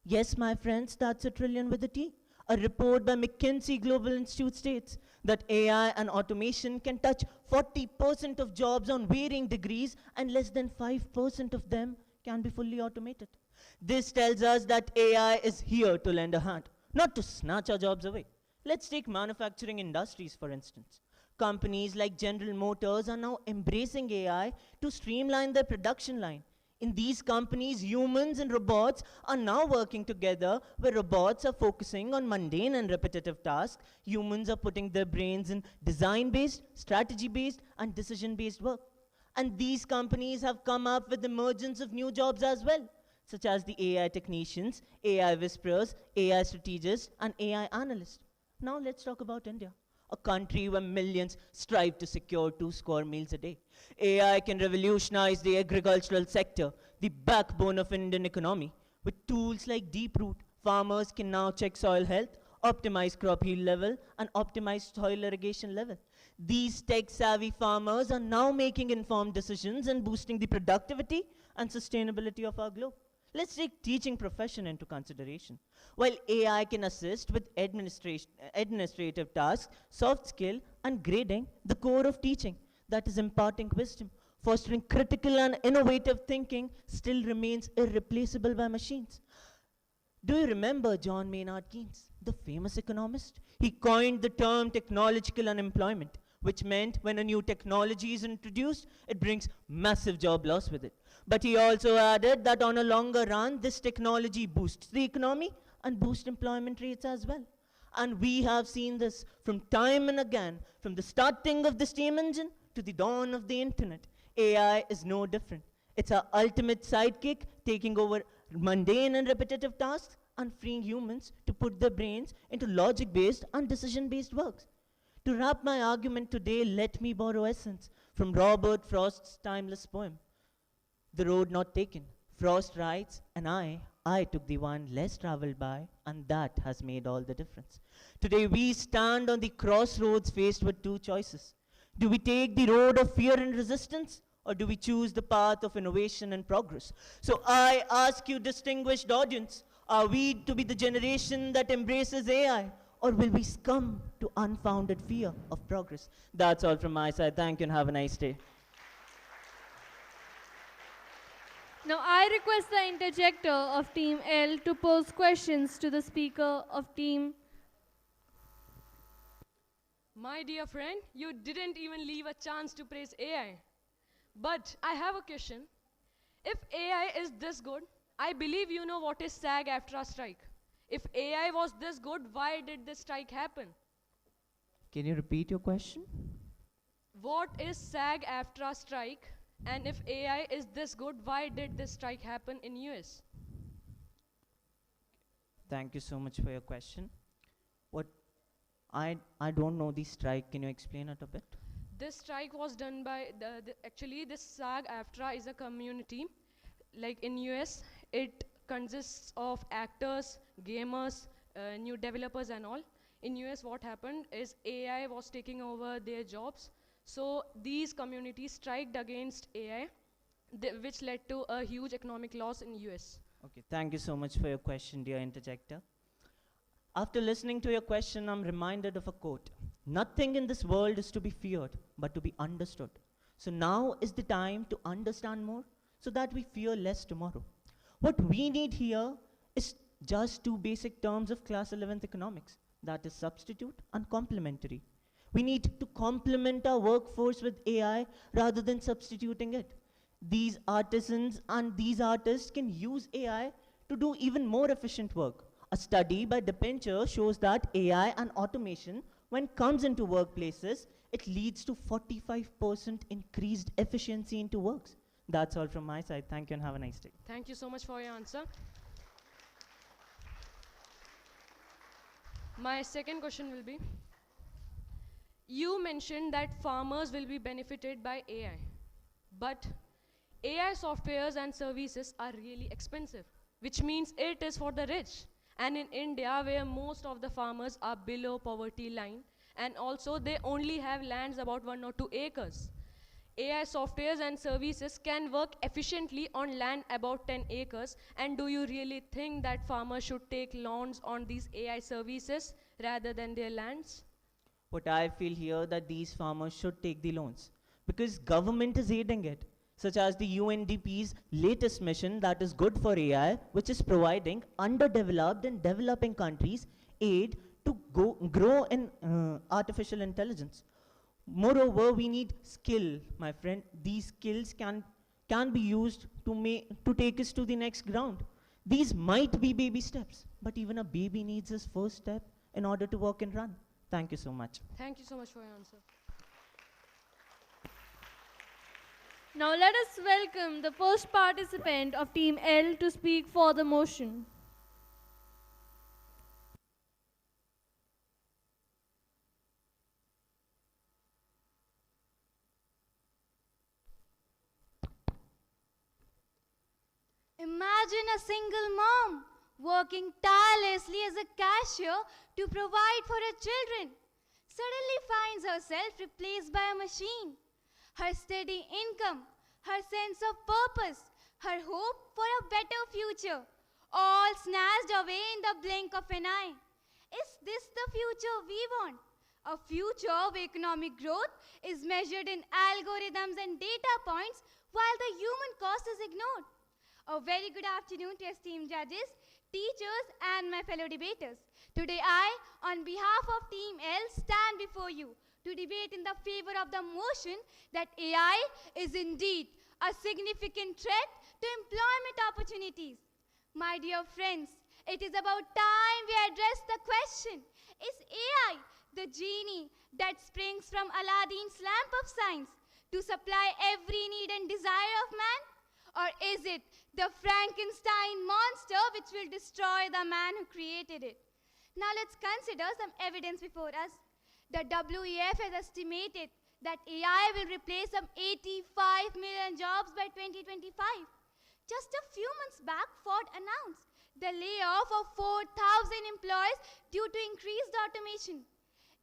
Yes, my friends, that's a trillion with a T. A report by McKinsey Global Institute states that AI and automation can touch 40% of jobs on varying degrees, and less than 5% of them can be fully automated. This tells us that AI is here to lend a hand, not to snatch our jobs away. Let's take manufacturing industries, for instance. Companies like General Motors are now embracing AI to streamline their production line. In these companies, humans and robots are now working together, where robots are focusing on mundane and repetitive tasks. Humans are putting their brains in design-based, strategy-based, and decision-based work. And these companies have come up with the emergence of new jobs as well, such as the AI technicians, AI whisperers, AI strategists, and AI analysts. Now let's talk about India, a country where millions strive to secure 2 square meals a day. AI can revolutionize the agricultural sector, the backbone of Indian economy. With tools like Deeproot, farmers can now check soil health, optimize crop yield level, and optimize soil irrigation level. These tech-savvy farmers are now making informed decisions and boosting the productivity and sustainability of our globe. Let's take teaching profession into consideration. While AI can assist with administrative tasks, soft skill, and grading, the core of teaching, that is imparting wisdom, fostering critical and innovative thinking, still remains irreplaceable by machines. Do you remember John Maynard Keynes, the famous economist? He coined the term technological unemployment, which meant when a new technology is introduced, it brings massive job loss with it. But he also added that on a longer run, this technology boosts the economy and boosts employment rates as well. And we have seen this from time and again, from the starting of the steam engine to the dawn of the internet. AI is no different. It's our ultimate sidekick, taking over mundane and repetitive tasks and freeing humans to put their brains into logic-based and decision-based works. To wrap my argument today, let me borrow essence from Robert Frost's timeless poem, The Road Not Taken. Frost writes, and I took the one less traveled by, and that has made all the difference. Today we stand on the crossroads faced with 2 choices. Do we take the road of fear and resistance, or do we choose the path of innovation and progress? So I ask you, distinguished audience, are we to be the generation that embraces AI, or will we succumb to unfounded fear of progress? That's all from my side. Thank you and have a nice day. Now I request the interjector of Team L to pose questions to the speaker of Team. My dear friend, you didn't even leave a chance to praise AI. But I have a question. If AI is this good, I believe you know what is SAG-AFTRA strike. If AI was this good, why did this strike happen? Can you repeat your question? What is SAG-AFTRA strike? And if AI is this good, why did this strike happen in US? Thank you so much for your question. I don't know the strike. Can you explain it a bit? This strike was done by, actually this SAG-AFTRA is a community. Like in US, it consists of actors, gamers, new developers and all. In US, what happened is AI was taking over their jobs. So these communities striked against AI, which led to a huge economic loss in US. Okay, thank you so much for your question, dear interjector. After listening to your question, I'm reminded of a quote. Nothing in this world is to be feared, but to be understood. So now is the time to understand more, so that we fear less tomorrow. What we need here is just 2 basic terms of class 11th economics, that is substitute and complementary. We need to complement our workforce with AI rather than substituting it. These artisans and these artists can use AI to do even more efficient work. A study by DePincher shows that AI and automation, when comes into workplaces, it leads to 45% increased efficiency into works. That's all from my side. Thank you and have a nice day. Thank you so much for your answer. My second question will be, you mentioned that farmers will be benefited by AI, but AI softwares and services are really expensive, which means it is for the rich. And in India, where most of the farmers are below poverty line, and also they only have lands about 1 or 2 acres. AI softwares and services can work efficiently on land about 10 acres. And do you really think that farmers should take loans on these AI services rather than their lands? What I feel here that these farmers should take the loans because government is aiding it, such as the UNDP's latest mission that is good for AI, which is providing underdeveloped and developing countries aid to grow in artificial intelligence. Moreover, we need skill, my friend. These skills can be used to take us to the next ground. These might be baby steps, but even a baby needs his first step in order to walk and run. Thank you so much. Thank you so much for your answer. Now let us welcome the first participant of Team L to speak for the motion. Imagine a single mom working tirelessly as a cashier to provide for her children, suddenly finds herself replaced by a machine. Her steady income, her sense of purpose, her hope for a better future, all snatched away in the blink of an eye. Is this the future we want? A future where economic growth is measured in algorithms and data points while the human cost is ignored. A very good afternoon to esteemed judges, teachers and my fellow debaters. Today I, on behalf of Team L, stand before you to debate in the favor of the motion that AI is indeed a significant threat to employment opportunities. My dear friends, it is about time we address the question, is AI the genie that springs from Aladdin's lamp of science to supply every need and desire of man? Or is it the Frankenstein monster which will destroy the man who created it? Now let's consider some evidence before us. The WEF has estimated that AI will replace some 85 million jobs by 2025. Just a few months back, Ford announced the layoff of 4,000 employees due to increased automation.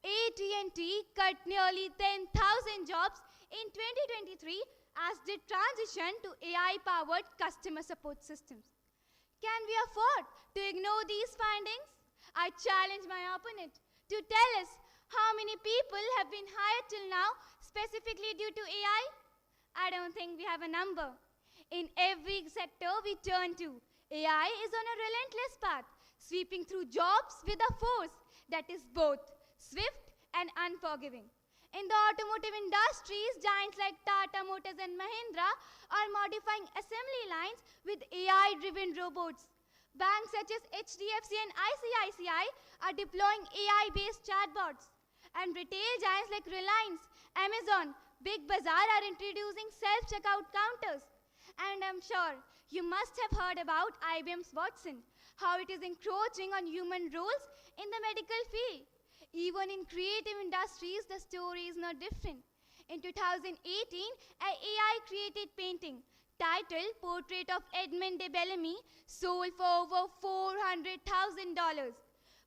AT&T cut nearly 10,000 jobs in 2023 as they transition to AI-powered customer support systems. Can we afford to ignore these findings? I challenge my opponent to tell us how many people have been hired till now specifically due to AI. I don't think we have a number. In every sector we turn to, AI is on a relentless path, sweeping through jobs with a force that is both swift and unforgiving. In the automotive industries, giants like Tata Motors and Mahindra are modifying assembly lines with AI-driven robots. Banks such as HDFC and ICICI are deploying AI-based chatbots. And retail giants like Reliance, Amazon, Big Bazaar are introducing self-checkout counters. And I'm sure you must have heard about IBM's Watson, how it is encroaching on human roles in the medical field. Even in creative industries, the story is not different. In 2018, an AI-created painting titled Portrait of Edmond de Bellamy sold for over $400,000.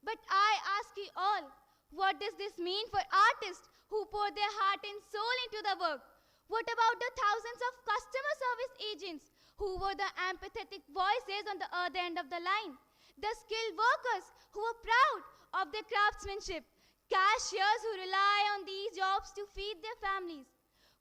But I ask you all, what does this mean for artists who pour their heart and soul into the work? What about the thousands of customer service agents who were the empathetic voices on the other end of the line? The skilled workers who are proud of their craftsmanship? Cashiers who rely on these jobs to feed their families?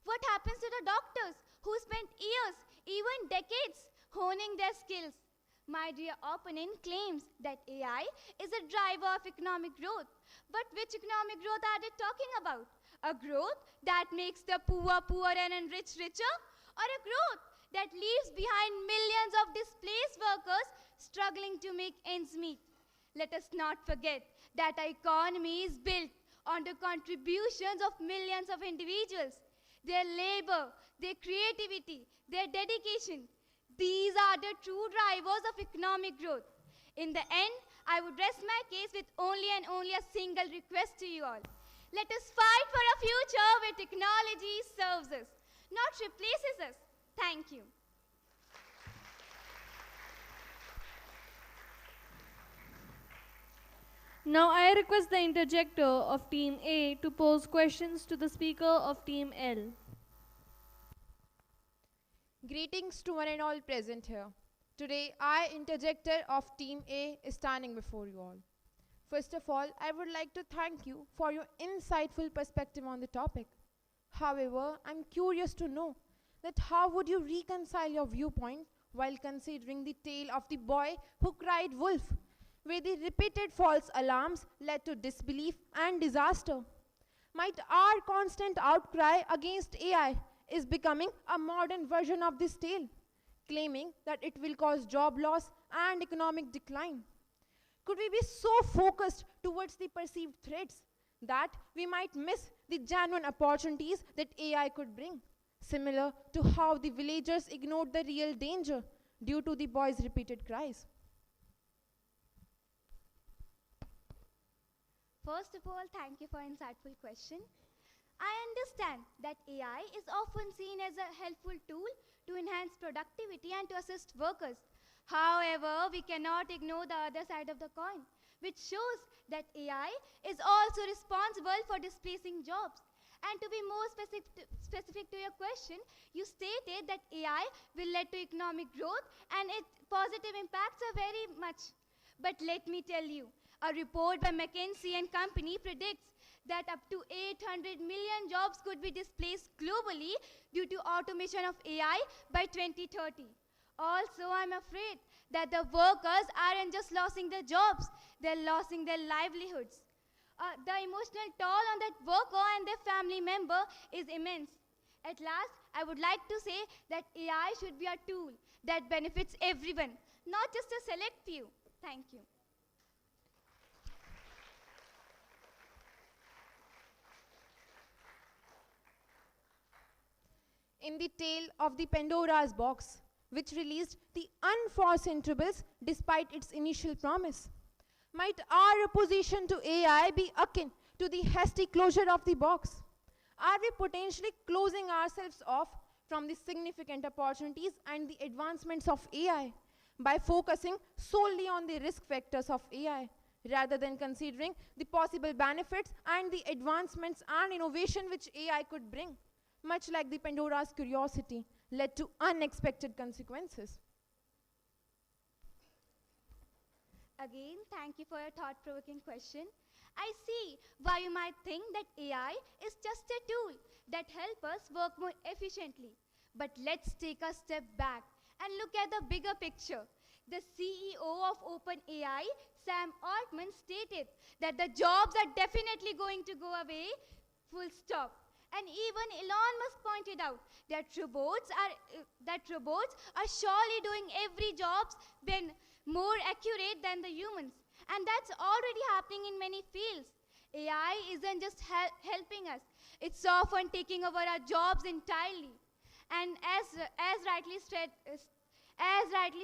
What happens to the doctors who spent years, even decades, honing their skills? My dear opponent claims that AI is a driver of economic growth. But which economic growth are they talking about? A growth that makes the poor poorer and rich richer? Or a growth that leaves behind millions of displaced workers struggling to make ends meet? Let us not forget that our economy is built on the contributions of millions of individuals. Their labor, their creativity, their dedication. These are the true drivers of economic growth. In the end, I would rest my case with only a single request to you all. Let us fight for a future where technology serves us, not replaces us. Thank you. Now I request the interjector of Team A to pose questions to the speaker of Team L. Greetings to one and all present here. Today, I, interjector of Team A, is standing before you all. First of all, I would like to thank you for your insightful perspective on the topic. However, I'm curious to know that how would you reconcile your viewpoint while considering the tale of the boy who cried wolf, where the repeated false alarms led to disbelief and disaster. Might our constant outcry against AI is becoming a modern version of this tale, claiming that it will cause job loss and economic decline? Could we be so focused towards the perceived threats that we might miss the genuine opportunities that AI could bring, similar to how the villagers ignored the real danger due to the boy's repeated cries? First of all, thank you for an insightful question. I understand that AI is often seen as a helpful tool to enhance productivity and to assist workers. However, we cannot ignore the other side of the coin, which shows that AI is also responsible for displacing jobs. And to be more specific to your question, you stated that AI will lead to economic growth and its positive impacts are very much. But let me tell you, a report by McKinsey and Company predicts that up to 800 million jobs could be displaced globally due to automation of AI by 2030. Also, I'm afraid that the workers aren't just losing their jobs, they're losing their livelihoods. The emotional toll on that worker and their family member is immense. At last, I would like to say that AI should be a tool that benefits everyone, not just a select few. Thank you. In the tale of the Pandora's box, which released the unforeseen troubles despite its initial promise, might our opposition to AI be akin to the hasty closure of the box? Are we potentially closing ourselves off from the significant opportunities and the advancements of AI by focusing solely on the risk factors of AI, rather than considering the possible benefits and the advancements and innovation which AI could bring, much like the Pandora's curiosity led to unexpected consequences? Again, thank you for your thought-provoking question. I see why you might think that AI is just a tool that helps us work more efficiently. But let's take a step back and look at the bigger picture. The CEO of OpenAI, Sam Altman, stated that the jobs are definitely going to go away, full stop. And even Elon Musk pointed out that robots are surely doing every job when more accurate than the humans. And that's already happening in many fields. AI isn't just helping us. It's often taking over our jobs entirely. And as rightly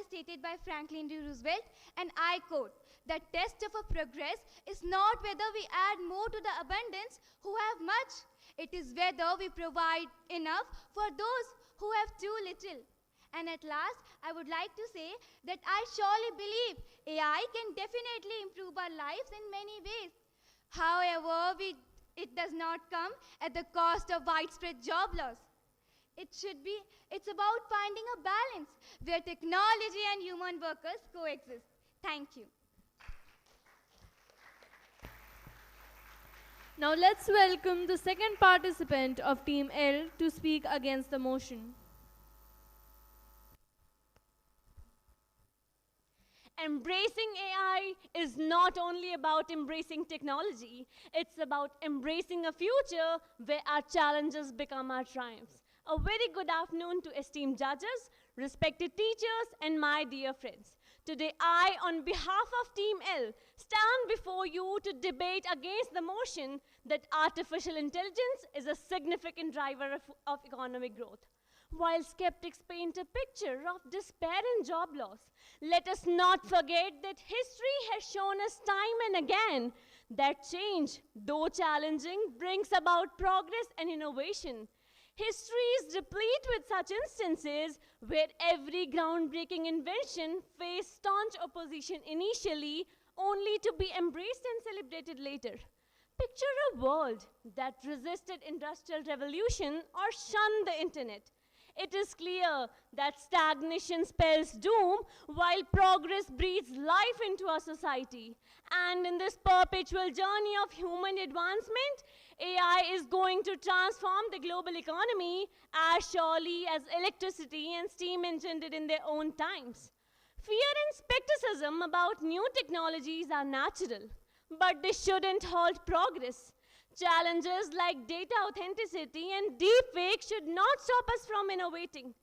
stated by Franklin D. Roosevelt, and I quote, "The test of a progress is not whether we add more to the abundance who have much. It is whether we provide enough for those who have too little." And at last, I would like to say that I surely believe AI can definitely improve our lives in many ways. However, it does not come at the cost of widespread job loss. It's about finding a balance where technology and human workers coexist. Thank you. Now let's welcome the second participant of Team L to speak against the motion. Embracing AI is not only about embracing technology, it's about embracing a future where our challenges become our triumphs. A very good afternoon to esteemed judges, respected teachers, and my dear friends. Today, I, on behalf of Team L, stand before you to debate against the motion that artificial intelligence is a significant driver of economic growth. While skeptics paint a picture of despair and job loss, let us not forget that history has shown us time and again that change, though challenging, brings about progress and innovation. History is replete with such instances where every groundbreaking invention faced staunch opposition initially, only to be embraced and celebrated later. Picture a world that resisted industrial revolution or shunned the internet. It is clear that stagnation spells doom, while progress breathes life into our society. And in this perpetual journey of human advancement, AI is going to transform the global economy as surely as electricity and steam engine did in their own times. Fear and skepticism about new technologies are natural, but they shouldn't halt progress. Challenges like data authenticity and deepfake should not stop us from innovating.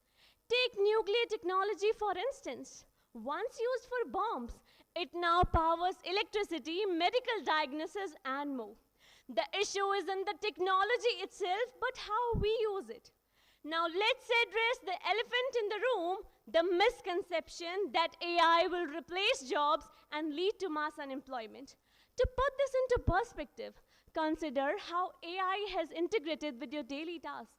Take nuclear technology, for instance. Once used for bombs, it now powers electricity, medical diagnosis, and more. The issue isn't the technology itself, but how we use it. Now let's address the elephant in the room, the misconception that AI will replace jobs and lead to mass unemployment. To put this into perspective, consider how AI has integrated with your daily tasks.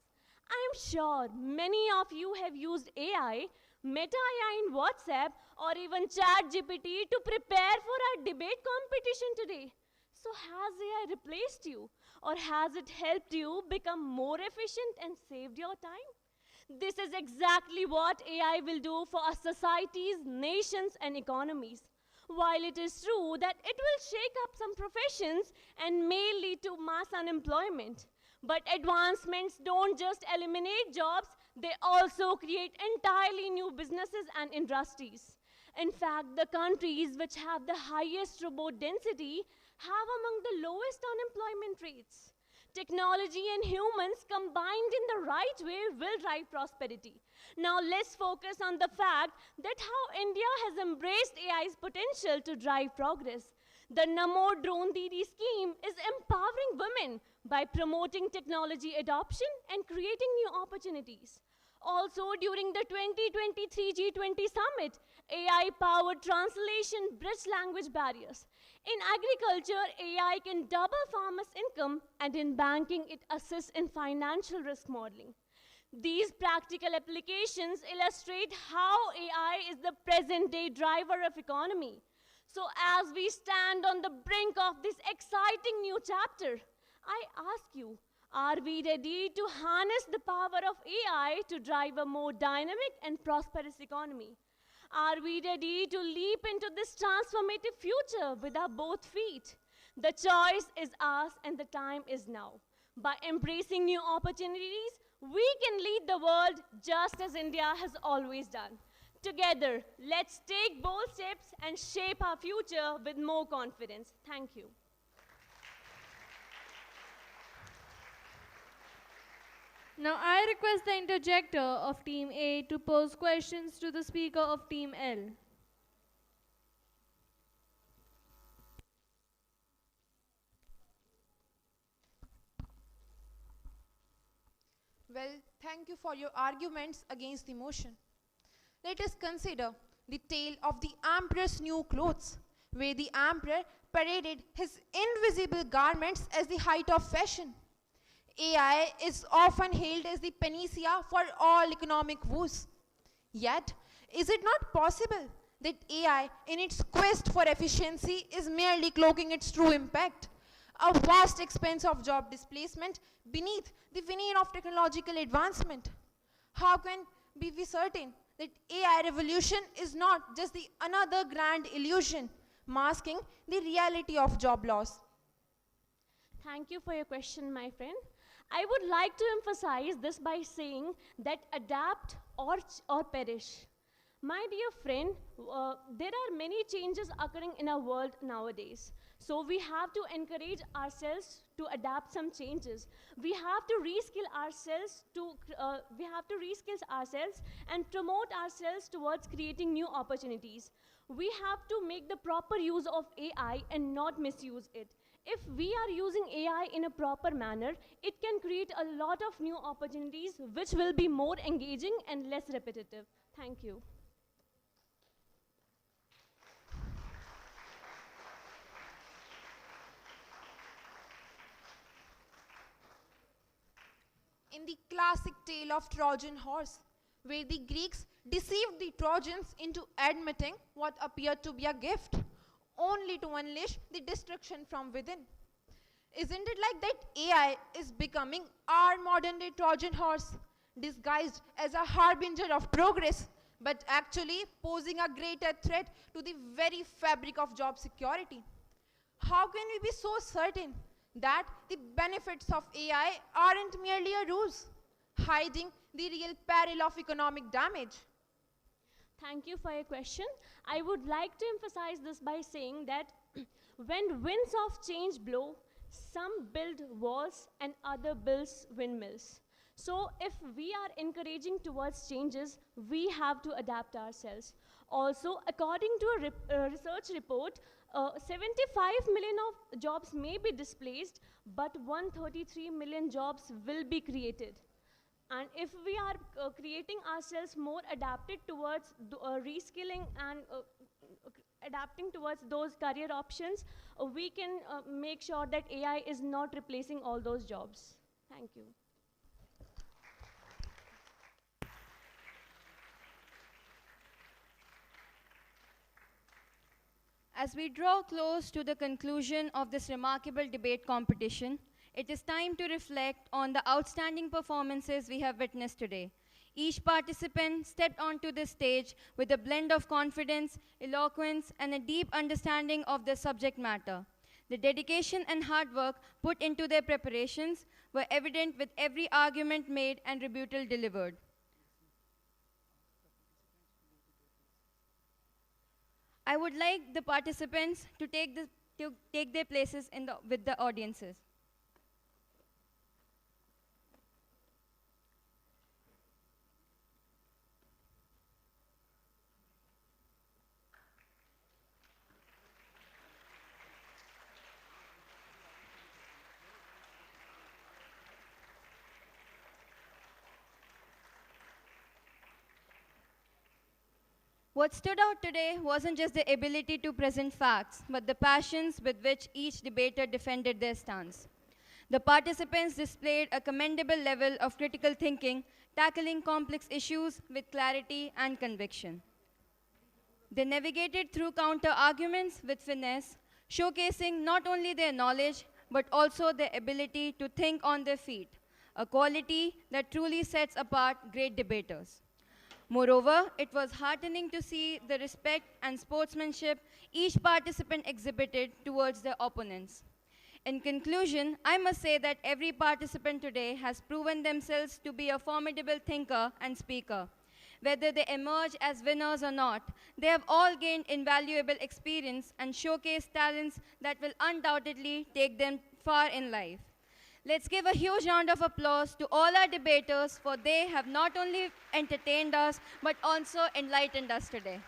I am sure many of you have used AI, Meta AI in WhatsApp, or even ChatGPT to prepare for our debate competition today. So has AI replaced you, or has it helped you become more efficient and saved your time? This is exactly what AI will do for our societies, nations, and economies. While it is true that it will shake up some professions and may lead to mass unemployment, but advancements don't just eliminate jobs, they also create entirely new businesses and industries. In fact, the countries which have the highest robot density have among the lowest unemployment rates. Technology and humans combined in the right way will drive prosperity. Now let's focus on the fact that how India has embraced AI's potential to drive progress. The Namo Drone Didi scheme is empowering women by promoting technology adoption and creating new opportunities. Also, during the 2023 G20 summit, AI-powered translation bridged language barriers. In agriculture, AI can double farmers' income, and in banking, it assists in financial risk modeling. These practical applications illustrate how AI is the present-day driver of economy. So as we stand on the brink of this exciting new chapter, I ask you, are we ready to harness the power of AI to drive a more dynamic and prosperous economy? Are we ready to leap into this transformative future with our both feet? The choice is ours and the time is now. By embracing new opportunities, we can lead the world just as India has always done. Together, let's take bold steps and shape our future with more confidence. Thank you. Now I request the interjector of Team A to pose questions to the speaker of Team L. Well, thank you for your arguments against the motion. Let us consider the tale of the emperor's new clothes, where the emperor paraded his invisible garments as the height of fashion. AI is often hailed as the panacea for all economic woes. Yet, is it not possible that AI, in its quest for efficiency, is merely cloaking its true impact? A vast expense of job displacement beneath the veneer of technological advancement. How can we be certain that AI revolution is not just the another grand illusion masking the reality of job loss? Thank you for your question, my friend. I would like to emphasize this by saying that adapt or perish. My dear friend, there are many changes occurring in our world nowadays. So we have to encourage ourselves to adapt some changes. We have to reskill ourselves and promote ourselves towards creating new opportunities. We have to make the proper use of AI and not misuse it. If we are using AI in a proper manner, it can create a lot of new opportunities which will be more engaging and less repetitive. Thank you. In the classic tale of Trojan horse, where the Greeks deceived the Trojans into admitting what appeared to be a gift, only to unleash the destruction from within. Isn't it like that AI is becoming our modern day Trojan horse, disguised as a harbinger of progress, but actually posing a greater threat to the very fabric of job security? How can we be so certain that the benefits of AI aren't merely a ruse, hiding the real peril of economic damage? Thank you for your question. I would like to emphasize this by saying that when winds of change blow, Some build walls and other builds windmills. So if we are encouraging towards changes, we have to adapt ourselves. Also, according to a research report, 75 million of jobs may be displaced, but 133 million jobs will be created. And if we are creating ourselves more adapted towards reskilling and adapting towards those career options, we can make sure that AI is not replacing all those jobs. Thank you. As we draw close to the conclusion of this remarkable debate competition, it is time to reflect on the outstanding performances we have witnessed today. Each participant stepped onto this stage with a blend of confidence, eloquence, and a deep understanding of the subject matter. The dedication and hard work put into their preparations were evident with every argument made and rebuttal delivered. I would like the participants to take their places with the audiences. What stood out today wasn't just the ability to present facts, but the passions with which each debater defended their stance. The participants displayed a commendable level of critical thinking, tackling complex issues with clarity and conviction. They navigated through counter-arguments with finesse, showcasing not only their knowledge, but also their ability to think on their feet, a quality that truly sets apart great debaters. Moreover, it was heartening to see the respect and sportsmanship each participant exhibited towards their opponents. In conclusion, I must say that every participant today has proven themselves to be a formidable thinker and speaker. Whether they emerge as winners or not, they have all gained invaluable experience and showcased talents that will undoubtedly take them far in life. Let's give a huge round of applause to all our debaters, for they have not only entertained us, but also enlightened us today.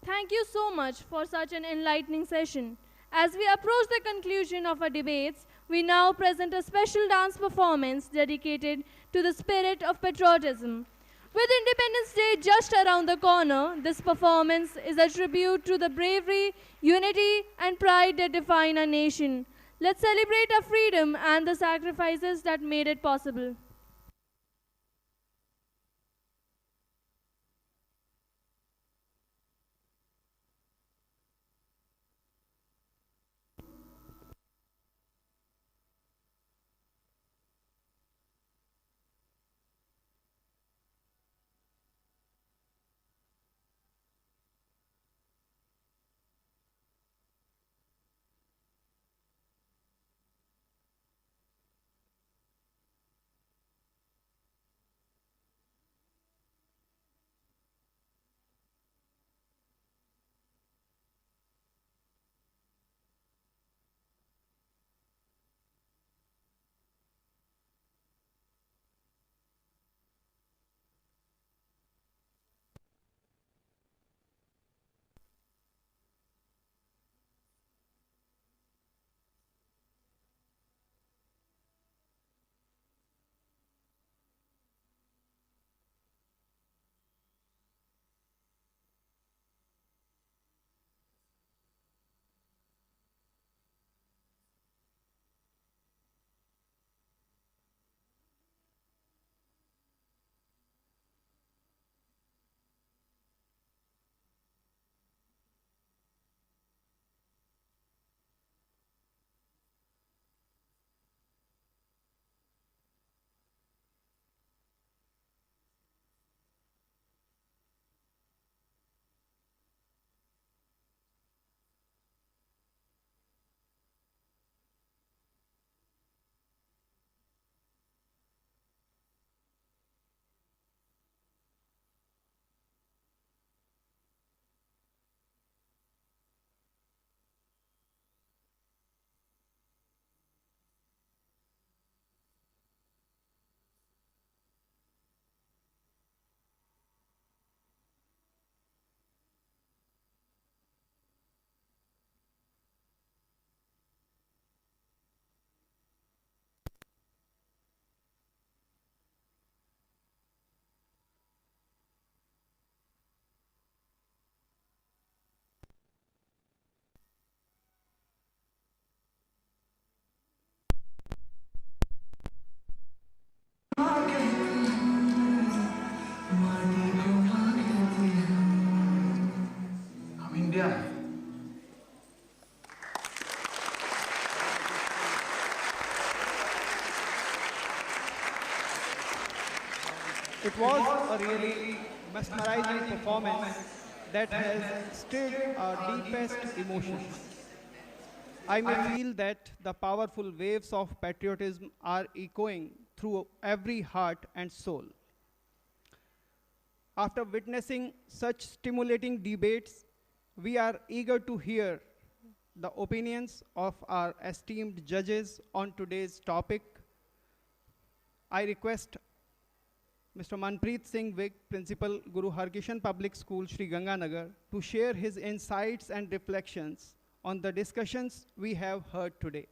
Thank you so much for such an enlightening session. As we approach the conclusion of our debates, we now present a special dance performance dedicated to the spirit of patriotism. With Independence Day just around the corner, this performance is a tribute to the bravery, unity, and pride that define our nation. Let's celebrate our freedom and the sacrifices that made it possible. It was a really mesmerizing performance that has stirred our deepest emotions. I may feel that the powerful waves of patriotism are echoing through every heart and soul. After witnessing such stimulating debates, we are eager to hear the opinions of our esteemed judges on today's topic. I request Mr. Manpreet Singh Vig, Principal Guru Harkishan Public School, Sri Ganganagar, to share his insights and reflections on the discussions we have heard today.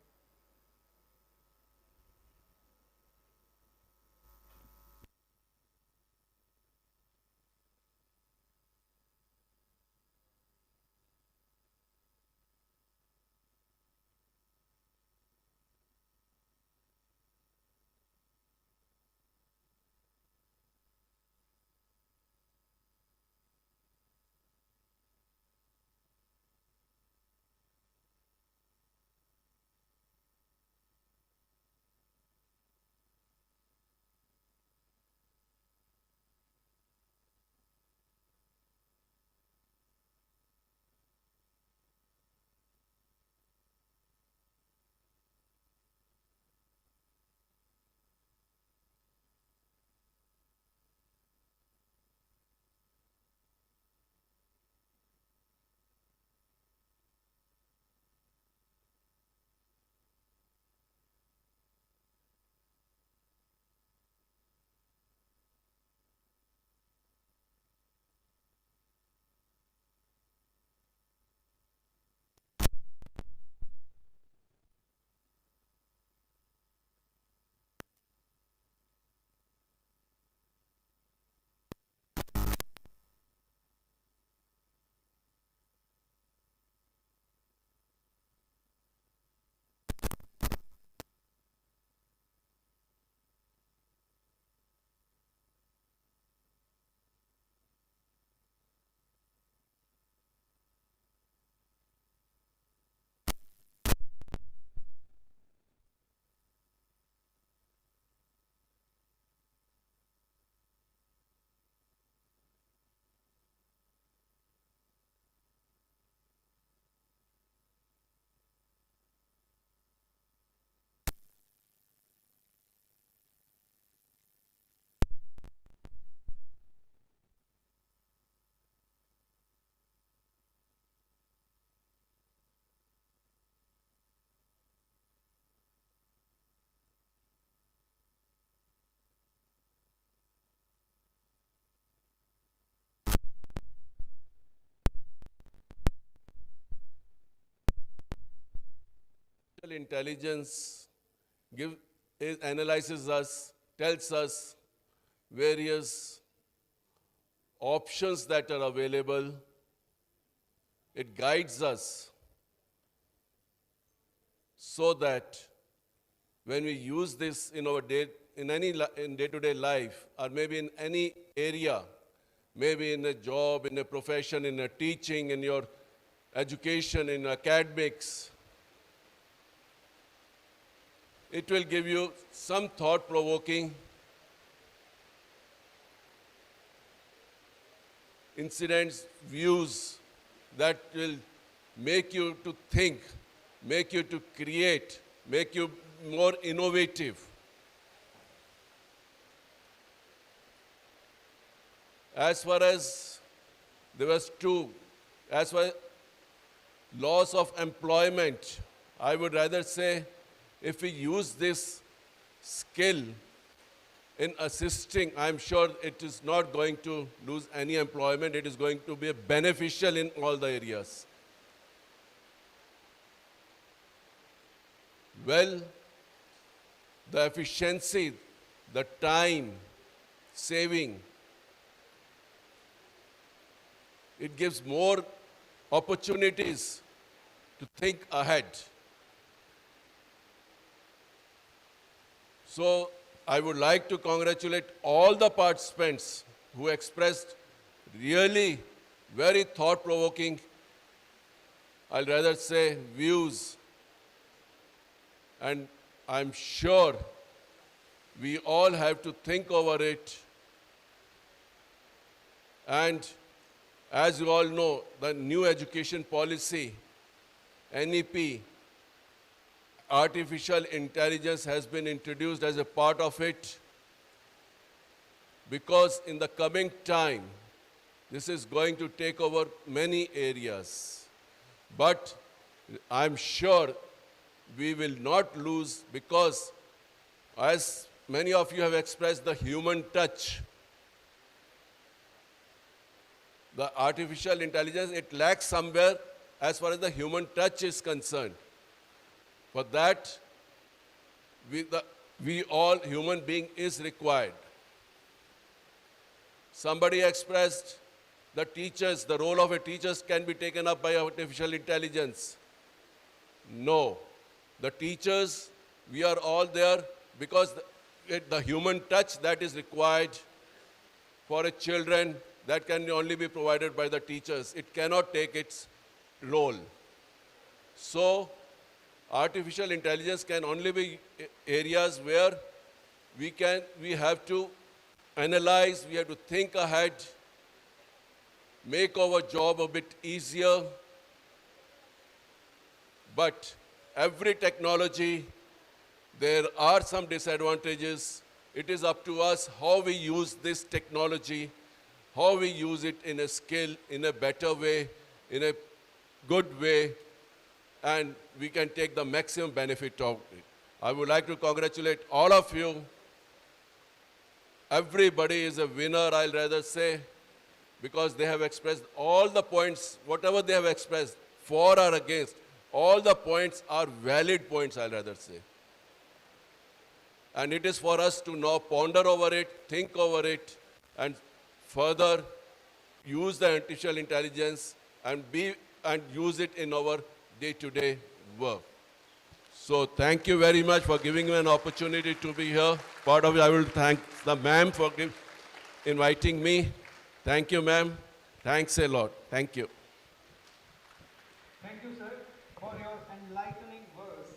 Intelligence it analyzes us, tells us various options that are available. It guides us so that when we use this in our in day-to-day life, or maybe in any area, maybe in a job, in a profession, in a teaching, in your education, in academics, it will give you some thought-provoking incidents, views that will make you to think, make you to create, make you more innovative. As far as there was two, as far as loss of employment, I would rather say if we use this skill in assisting, I'm sure it is not going to lose any employment. It is going to be beneficial in all the areas. Well, the efficiency, the time saving, it gives more opportunities to think ahead. So I would like to congratulate all the participants who expressed really very thought-provoking, I'll rather say, views. And I'm sure we all have to think over it And as you all know, the new education policy, NEP, artificial intelligence has been introduced as a part of it, because in the coming time, this is going to take over many areas. But I'm sure we will not lose, because as many of you have expressed the human touch, the artificial intelligence, it lacks somewhere as far as the human touch is concerned. For that, we all, human being is required. Somebody expressed the teachers, the role of a teacher can be taken up by artificial intelligence. No. The teachers, we are all there because the human touch that is required for a children, that can only be provided by the teachers. It cannot take its role. So, artificial intelligence can only be areas where we have to analyze, we have to think ahead, make our job a bit easier. But every technology, there are some disadvantages. It is up to us how we use this technology, how we use it in a skill, in a better way, in a good way, and we can take the maximum benefit of it. I would like to congratulate all of you. Everybody is a winner, I'll rather say, because they have expressed all the points, whatever they have expressed, for or against, all the points are valid points, I'll rather say. And it is for us to now ponder over it, think over it, and further use the artificial intelligence and use it in our day-to-day work. So thank you very much for giving me an opportunity to be here. Part of it, I will thank the ma'am for inviting me. Thank you, ma'am. Thanks a lot. Thank you. Thank you, sir, for your enlightening words.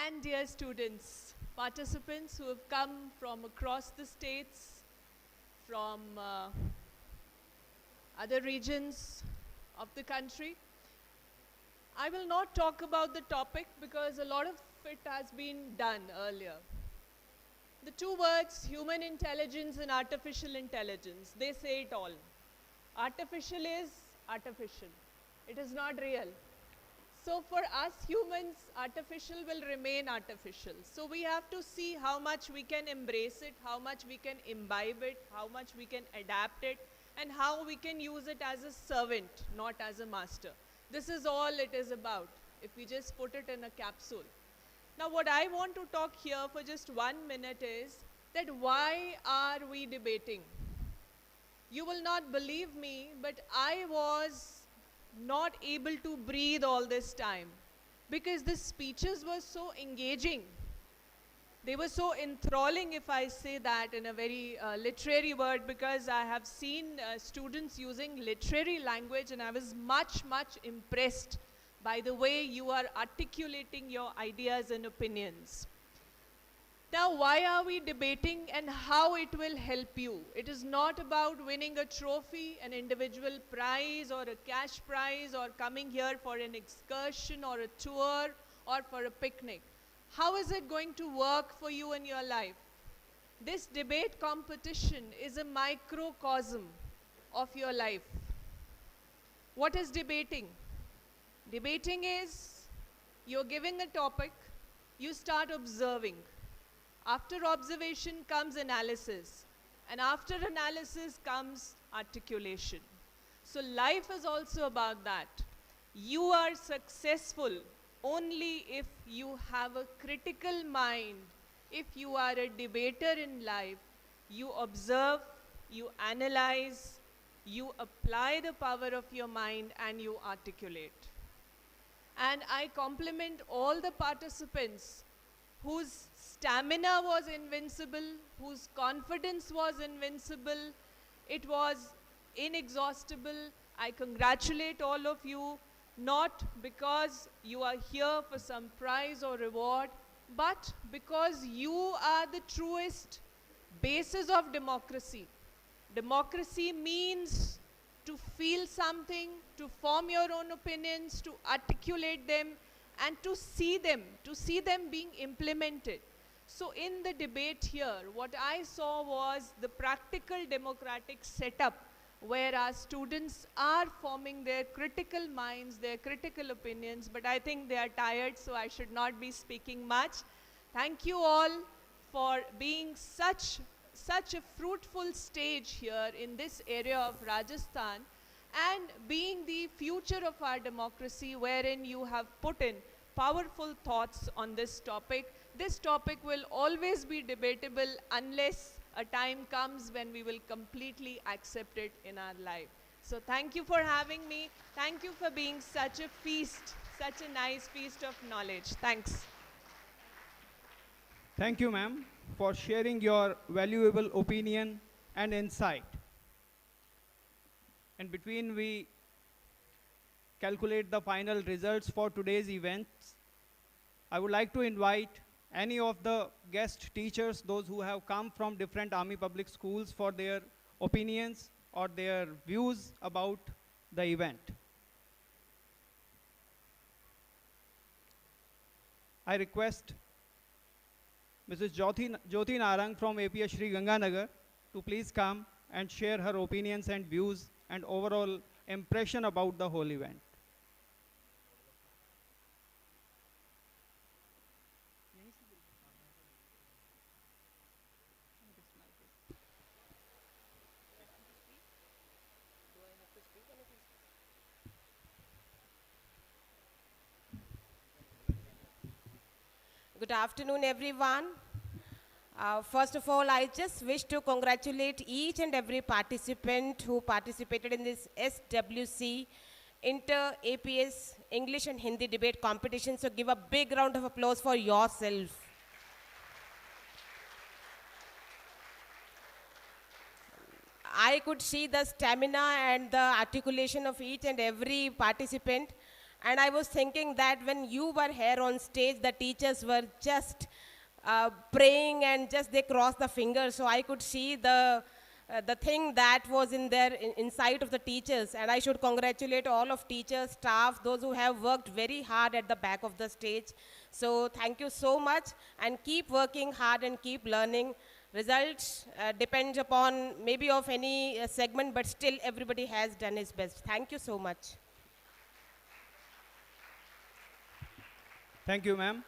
And dear students, participants who have come from across the states, from other regions of the country, I will not talk about the topic because a lot of it has been done earlier. The two words, human intelligence and artificial intelligence, they say it all. Artificial is artificial. It is not real. So for us humans, artificial will remain artificial. So we have to see how much we can embrace it, how much we can imbibe it, how much we can adapt it, and how we can use it as a servant, not as a master. This is all it is about, if we just put it in a capsule. Now what I want to talk here for just 1 minute is that why are we debating? You will not believe me, but I was not able to breathe all this time because the speeches were so engaging. They were so enthralling, if I say that in a very literary word, because I have seen students using literary language and I was much impressed by the way you are articulating your ideas and opinions. Now, why are we debating and how it will help you? It is not about winning a trophy, an individual prize or a cash prize or coming here for an excursion or a tour or for a picnic. How is it going to work for you in your life? This debate competition is a microcosm of your life. What is debating? Debating is you're giving a topic, you start observing. After observation comes analysis, and after analysis comes articulation. So life is also about that. You are successful only if you have a critical mind. If you are a debater in life, you observe, you analyze, you apply the power of your mind, and you articulate. And I compliment all the participants whose stamina was invincible, whose confidence was invincible, it was inexhaustible. I congratulate all of you, not because you are here for some prize or reward, but because you are the truest basis of democracy. Democracy means to feel something, to form your own opinions, to articulate them, and to see them being implemented. So in the debate here, what I saw was the practical democratic setup where our students are forming their critical minds, their critical opinions, but I think they are tired, so I should not be speaking much. Thank you all for being such a fruitful stage here in this area of Rajasthan, and being the future of our democracy, wherein you have put in powerful thoughts on this topic. This topic will always be debatable unless a time comes when we will completely accept it in our life. So thank you for having me. Thank you for being such a feast, such a nice feast of knowledge. Thanks. Thank you, ma'am, for sharing your valuable opinion and insight. In between, we calculate the final results for today's events. I would like to invite any of the guest teachers, those who have come from different Army public schools, for their opinions or their views about the event. I request Mrs. Jyoti Narang from APS Shri Ganganagar to please come and share her opinions and views and overall impression about the whole event. Good afternoon, everyone. First of all, I just wish to congratulate each and every participant who participated in this SWC Inter-APS English and Hindi debate competition. So give a big round of applause for yourself. I could see the stamina and the articulation of each and every participant. And I was thinking that when you were here on stage, the teachers were just praying and just they crossed the fingers. So I could see the thing that was in their inside of the teachers. And I should congratulate all of teachers, staff, those who have worked very hard at the back of the stage. So thank you so much, and keep working hard and keep learning. Results depends upon maybe of any segment, but still everybody has done his best. Thank you so much. Thank you, ma'am.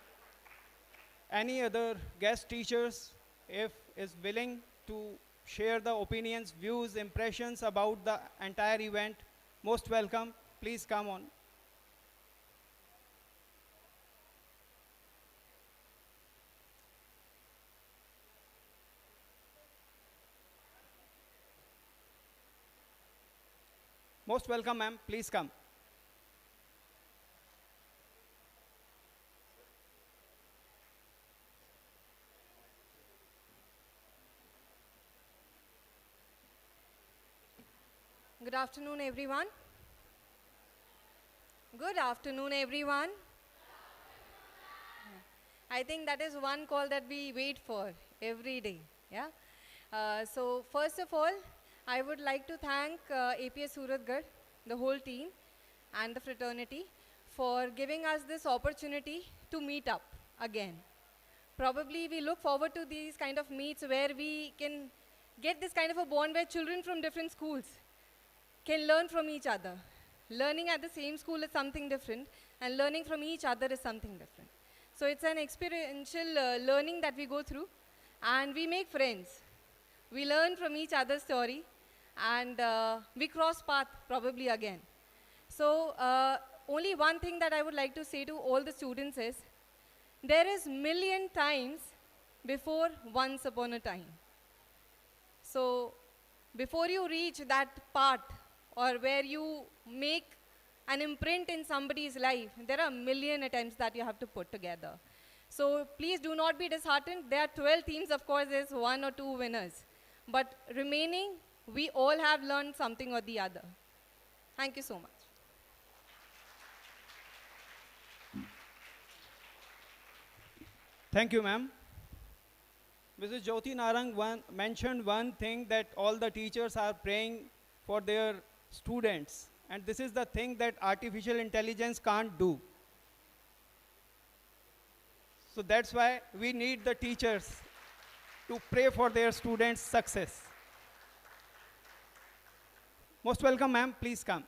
Any other guest teachers, if is willing to share the opinions, views, impressions about the entire event, most welcome. Please come on. Most welcome, ma'am. Please come. Good afternoon, everyone. Good afternoon, everyone. I think that is one call that we wait for every day. Yeah. So first of all, I would like to thank APS Suratgarh, the whole team, and the fraternity for giving us this opportunity to meet up again. Probably we look forward to these kind of meets where we can get this kind of a bond where children from different schools can learn from each other. Learning at the same school is something different, and learning from each other is something different. So it's an experiential learning that we go through, and we make friends. We learn from each other's story, and we cross path probably again. So only one thing that I would like to say to all the students is, there is million times before once upon a time. So before you reach that part, or where you make an imprint in somebody's life, there are a million attempts that you have to put together. So please do not be disheartened. There are 12 teams, of course, there's 1 or 2 winners. But remaining, we all have learned something or the other. Thank you so much. Thank you, ma'am. Mrs. Jyoti Narang mentioned one thing, that all the teachers are praying for their students. And this is the thing that artificial intelligence can't do. So that's why we need the teachers to pray for their students' success. Most welcome, ma'am. Please come.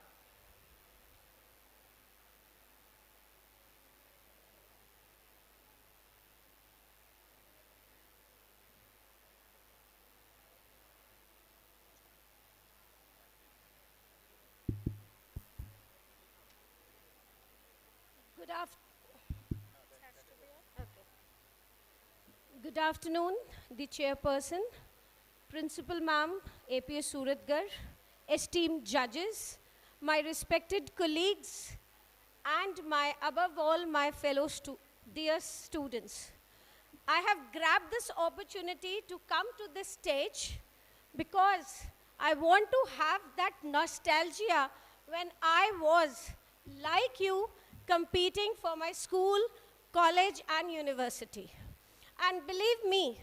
Good afternoon, the chairperson, principal ma'am, APS Suratgarh, esteemed judges, my respected colleagues, and above all, my fellow dear students. I have grabbed this opportunity to come to this stage because I want to have that nostalgia when I was, like you, competing for my school, college, and university. And believe me,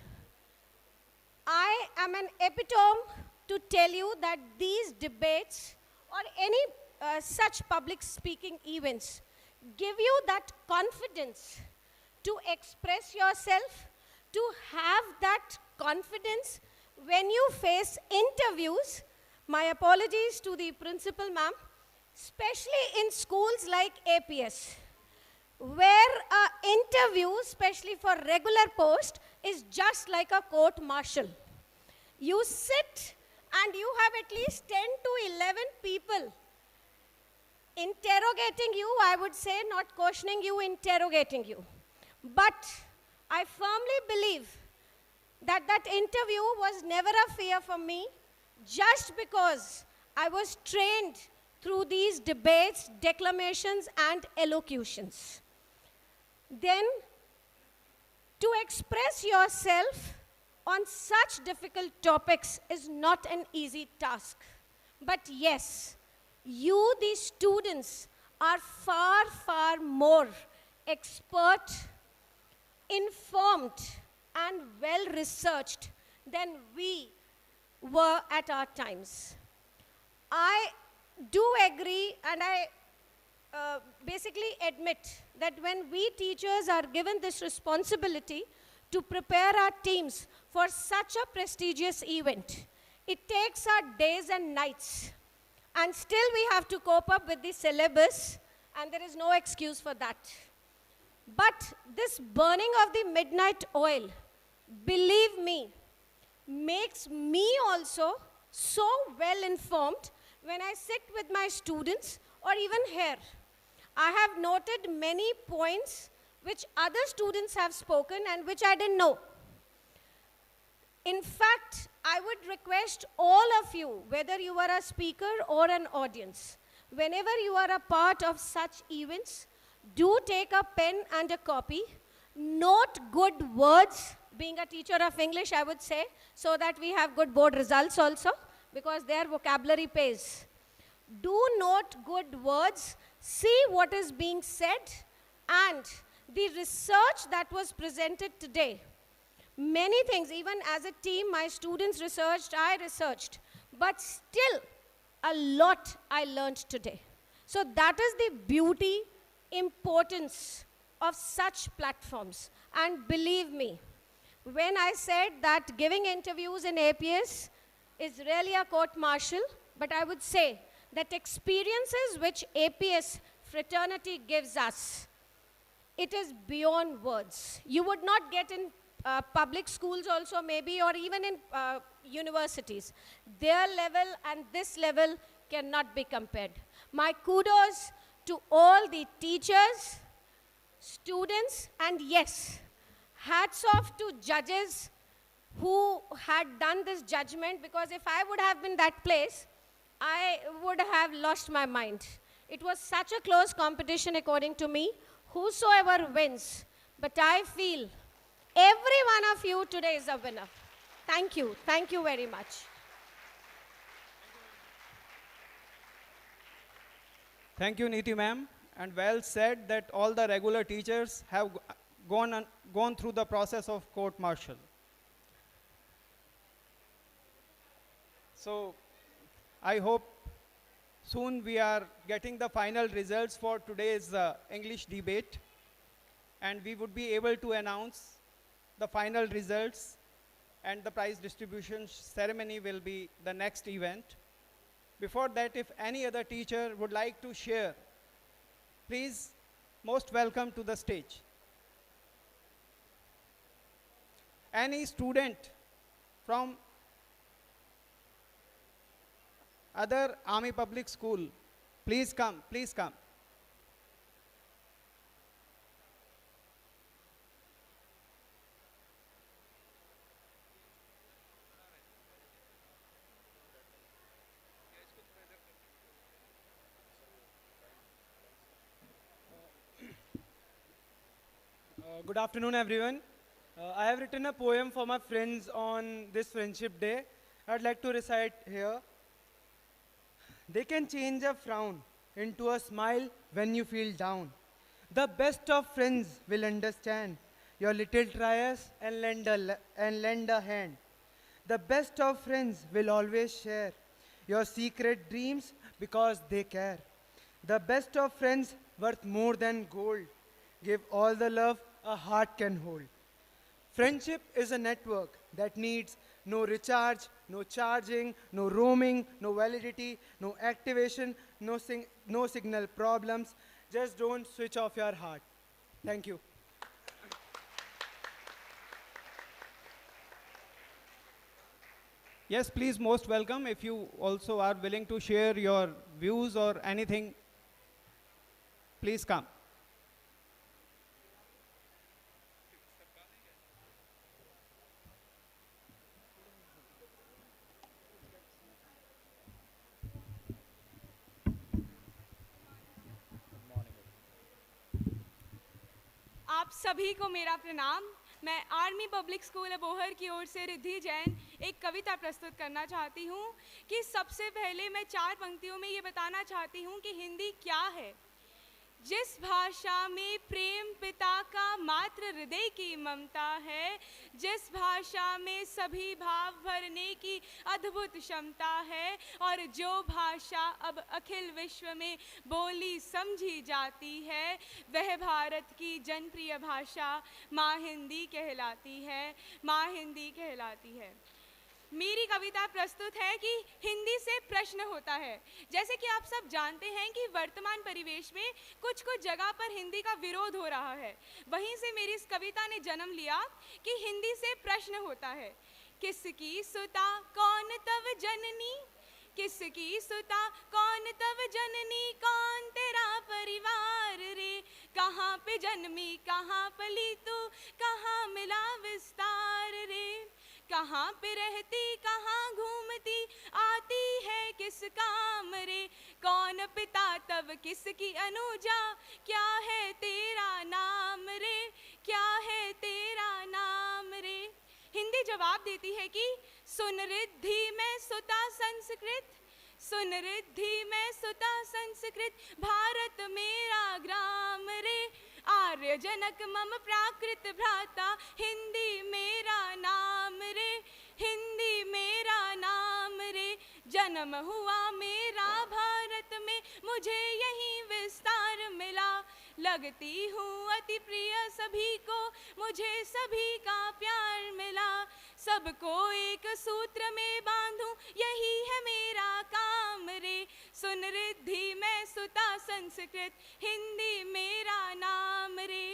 I am an epitome to tell you that these debates or any such public speaking events give you that confidence to express yourself, to have that confidence when you face interviews. My apologies to the principal ma'am, especially in schools like APS, where an interview, especially for regular post, is just like a court martial. You sit and you have at least 10 to 11 people interrogating you, I would say, not questioning you, interrogating you. But I firmly believe that that interview was never a fear for me, just because I was trained through these debates, declamations, and elocutions. Then, to express yourself on such difficult topics is not an easy task. But yes, you, the students, are far, far more expert, informed, and well-researched than we were at our times. I do agree, and I basically admit that when we teachers are given this responsibility to prepare our teams for such a prestigious event, it takes our days and nights. And still we have to cope up with the syllabus, and there is no excuse for that. But this burning of the midnight oil, believe me, makes me also so well informed when I sit with my students or even here. I have noted many points which other students have spoken and which I didn't know. In fact, I would request all of you, whether you are a speaker or an audience, whenever you are a part of such events, do take a pen and a copy, note good words. Being a teacher of English, I would say, so that we have good board results also, because their vocabulary pays. Do note good words, see what is being said, and the research that was presented today. Many things, even as a team, my students researched, I researched, but still a lot I learned today. So that is the beauty, importance of such platforms. And believe me, when I said that giving interviews in APS is really a court martial, but I would say that experiences which APS fraternity gives us, it is beyond words. You would not get in public schools also maybe, or even in universities. Their level and this level cannot be compared. My kudos to all the teachers, students, and yes, hats off to judges who had done this judgment, because if I would have been that place, I would have lost my mind. It was such a close competition according to me. Whosoever wins, but I feel every one of you today is a winner. Thank you very much. Thank you, Neeti ma'am. And well said that all the regular teachers have gone through the process of court-martial. So I hope soon we are getting the final results for today's English debate, and we would be able to announce the final results, and the prize distribution ceremony will be the next event. Before that, if any other teacher would like to share, please, most welcome to the stage. Any student from other Army Public School, please come, please come. Good afternoon, everyone. I have written a poem for my friends on this Friendship Day. I'd like to recite here. They can change a frown into a smile when you feel down. The best of friends will understand your little trials and lend a hand. The best of friends will always share your secret dreams because they care. The best of friends worth more than gold. Give all the love a heart can hold. Friendship is a network that needs no recharge, no charging, no roaming, no validity, no activation, no signal problems. Just don't switch off your heart. Thank you. Yes, please, most welcome. If you also are willing to share your views or anything, please come. आप सभी को मेरा प्रणाम। मैं army public school Abohar की ओर से रिद्धि जैन एक कविता प्रस्तुत करना चाहती हूँ कि सबसे पहले मैं 4 पंक्तियों में ये बताना चाहती हूँ कि हिंदी क्या है। जिस भाषा में प्रेम पिता का मातृ हृदय की ममता है, जिस भाषा में सभी भाव भरने की अद्भुत क्षमता है, और जो भाषा अब अखिल विश्व में बोली समझी जाती है, वह भारत की जनप्रिय भाषा माँ हिंदी कहलाती है। माँ हिंदी कहलाती है। मेरी कविता प्रस्तुत है कि हिंदी से प्रश्न होता है। जैसे कि आप सब जानते हैं कि वर्तमान परिवेश में कुछ जगह पर हिंदी का विरोध हो रहा है। वहीं से मेरी इस कविता ने जन्म लिया कि हिंदी से प्रश्न होता है। किसकी सुता कौन तव जननी, किसकी सुता कौन तव जननी, कौन तेरा परिवार रे, कहाँ पे जन्मी कहाँ पली तू, कहाँ मिला विस्तार रे, कहाँ पे रहती कहाँ घूमती, आती है किस काम रे, कौन पिता तब किसकी अनुजा, क्या है तेरा नाम रे, क्या है तेरा नाम रे। हिंदी जवाब देती है कि सुन रिद्धि में सुता संस्कृत, सुन रिद्धि में सुता संस्कृत, भारत मेरा ग्राम रे, आर्य जनक मम प्राकृत भ्राता, हिंदी मेरा नाम रे, हिंदी मेरा नाम रे। जन्म हुआ मेरा भारत में, मुझे यही विस्तार मिला, लगती हूँ अति प्रिय सभी को, मुझे सभी का प्यार मिला, सबको एक सूत्र में बांधूं, यही है मेरा काम रे, सुन रिद्धि मैं सुता संस्कृत, हिंदी मेरा नाम रे।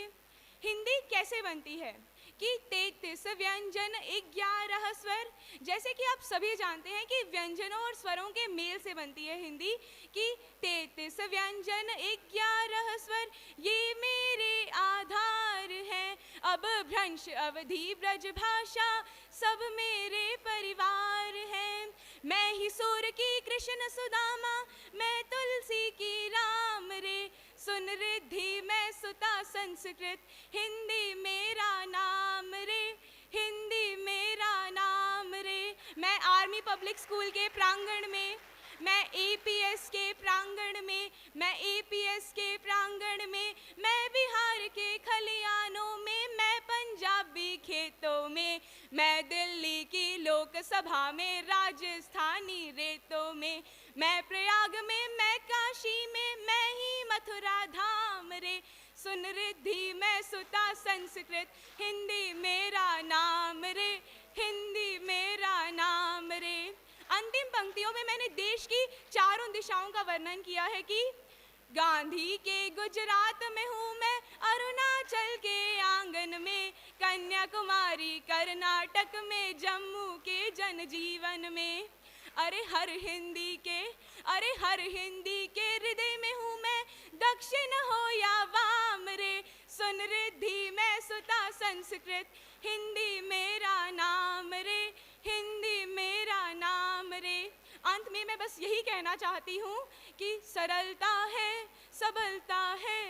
हिंदी कैसे बनती है कि 33 व्यंजन 11 स्वर। जैसे कि आप सभी जानते हैं कि व्यंजनों और स्वरों के मेल से बनती है हिंदी, कि 33 व्यंजन 11 स्वर ये मेरे आधार हैं। अब भ्रंश अवधि ब्रज भाषा सब मेरे परिवार हैं। मैं ही सूर की कृष्ण सुदामा, मैं तुलसी की राम रे। सुन रिद्धि मैं सुता संस्कृत, हिंदी मेरा नाम रे, हिंदी मेरा नाम रे। मैं आर्मी पब्लिक स्कूल के प्रांगण में, मैं APS के प्रांगण में, मैं APS के प्रांगण में, मैं बिहार के खलियानों में, मैं पंजाबी खेतों में, मैं दिल्ली की लोकसभा में, राजस्थानी रेतों में, मैं प्रयाग में, मैं काशी में, मैं ही मथुरा धाम रे। सुन रिद्धि मैं सुता संस्कृत, हिंदी मेरा नाम रे, हिंदी मेरा नाम रे। अंतिम पंक्तियों में मैंने देश की चारों दिशाओं का वर्णन किया है कि गांधी के गुजरात में हूँ मैं, अरुणाचल के आंगन में, कन्याकुमारी कर्नाटक में, जम्मू के जनजीवन में। अरे हर हिंदी के, अरे हर हिंदी के हृदय में हूँ मैं, दक्षिण हो या वाम रे। सुन रिद्धि मैं सुता संस्कृत, हिंदी मेरा नाम रे, हिंदी मेरा नाम रे। अंत में मैं बस यही कहना चाहती हूँ कि सरलता है, सबलता है,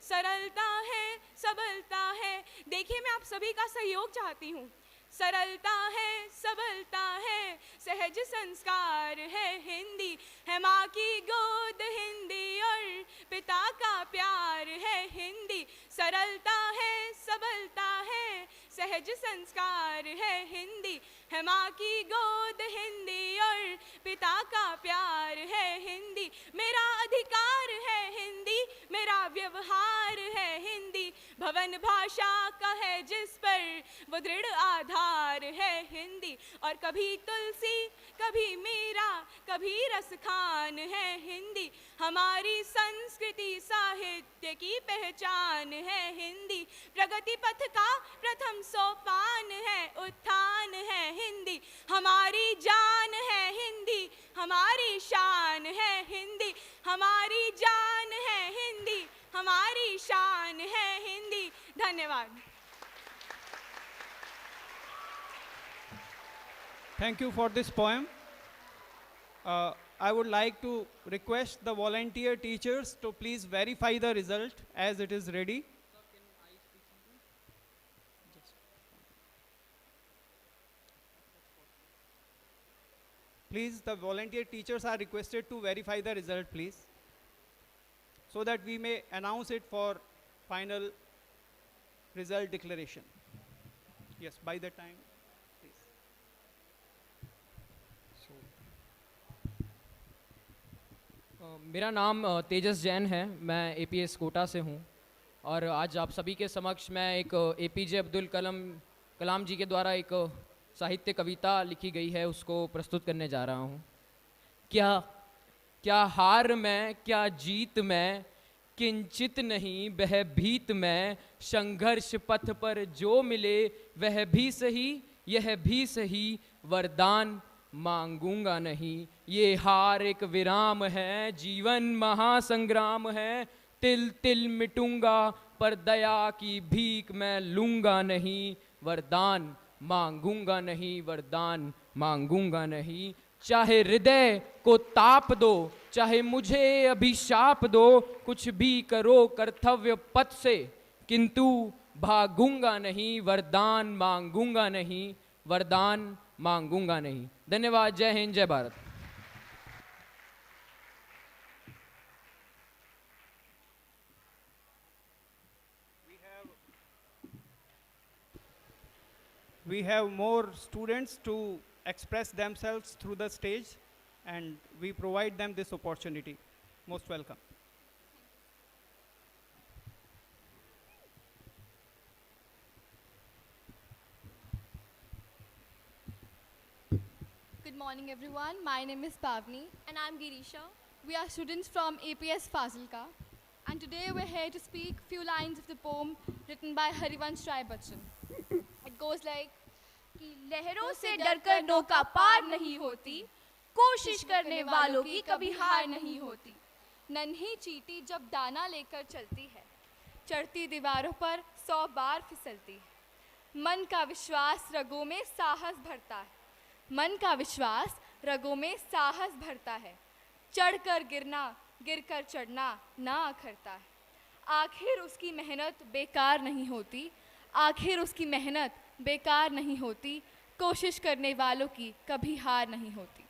सरलता है, सबलता है। देखिए मैं आप सभी का सहयोग चाहती हूँ। सरलता है, सबलता है, सहज संस्कार है हिंदी, है माँ की गोद हिंदी और पिता का प्यार है हिंदी। सरलता है, सबलता है, सहज संस्कार है हिंदी, है माँ की गोद हिंदी और पिता का प्यार है हिंदी। मेरा अधिकार है हिंदी, मेरा व्यवहार है हिंदी, भवन भाषा का है जिस पर वो दृढ़ आधार है हिंदी। और कभी तुलसी, कभी मीरा, कभी रसखान है हिंदी, हमारी संस्कृति साहित्य की पहचान है हिंदी। प्रगति पथ का प्रथम सोपान है, उत्थान है हिंदी, हमारी जान है हिंदी, हमारी शान है हिंदी, हमारी जान है हिंदी, हमारी शान है हिंदी। धन्यवाद। Thank you for this poem. I would like to request the volunteer teachers to please verify the result as it is ready. Please, the volunteer teachers are requested to verify the result, please, so that we may announce it for final result declaration. Yes, by the time, please. मेरा नाम तेजस जैन है, मैं APS Kota से हूँ और आज आप सभी के समक्ष मैं एक APJ अब्दुल कलाम जी के द्वारा एक साहित्य कविता लिखी गई है उसको प्रस्तुत करने जा रहा हूँ। क्या हार मैं, क्या जीत मैं, किंचित नहीं भयभीत मैं, संघर्ष पथ पर जो मिले वह भी सही, यह भी सही, वरदान मांगूंगा नहीं। ये हार एक विराम है, जीवन महासंग्राम है, तिल तिल मिटूंगा पर दया की भीख मैं लूंगा नहीं, वरदान मांगूंगा नहीं, वरदान मांगूंगा नहीं। चाहे हृदय को ताप दो, चाहे मुझे अभिशाप दो, कुछ भी करो कर्तव्य पथ से, किंतु भागूंगा नहीं, वरदान मांगूंगा नहीं, वरदान मांगूंगा नहीं। धन्यवाद। जय हिंद, जय Bharat. We have more students to express themselves through the stage, and we provide them this opportunity. Most welcome. Good morning everyone, my name is Pavni. And I'm Girisha. We are students from APS Fazilka, and today we're here to speak few lines of the poem written by Harivansh Rai Bachchan. It goes like, कि लहरों से डरकर नौका पार नहीं होती, कोशिश करने वालों की कभी हार नहीं होती। नन्ही चींटी जब दाना लेकर चलती है, चढ़ती दीवारों पर 100 बार फिसलती है। मन का विश्वास रगों में साहस भरता है, मन का विश्वास रगों में साहस भरता है। चढ़कर गिरना, गिरकर चढ़ना ना अखरता है। आखिर उसकी मेहनत बेकार नहीं होती, आखिर उसकी मेहनत बेकार नहीं होती, कोशिश करने वालों की कभी हार नहीं होती।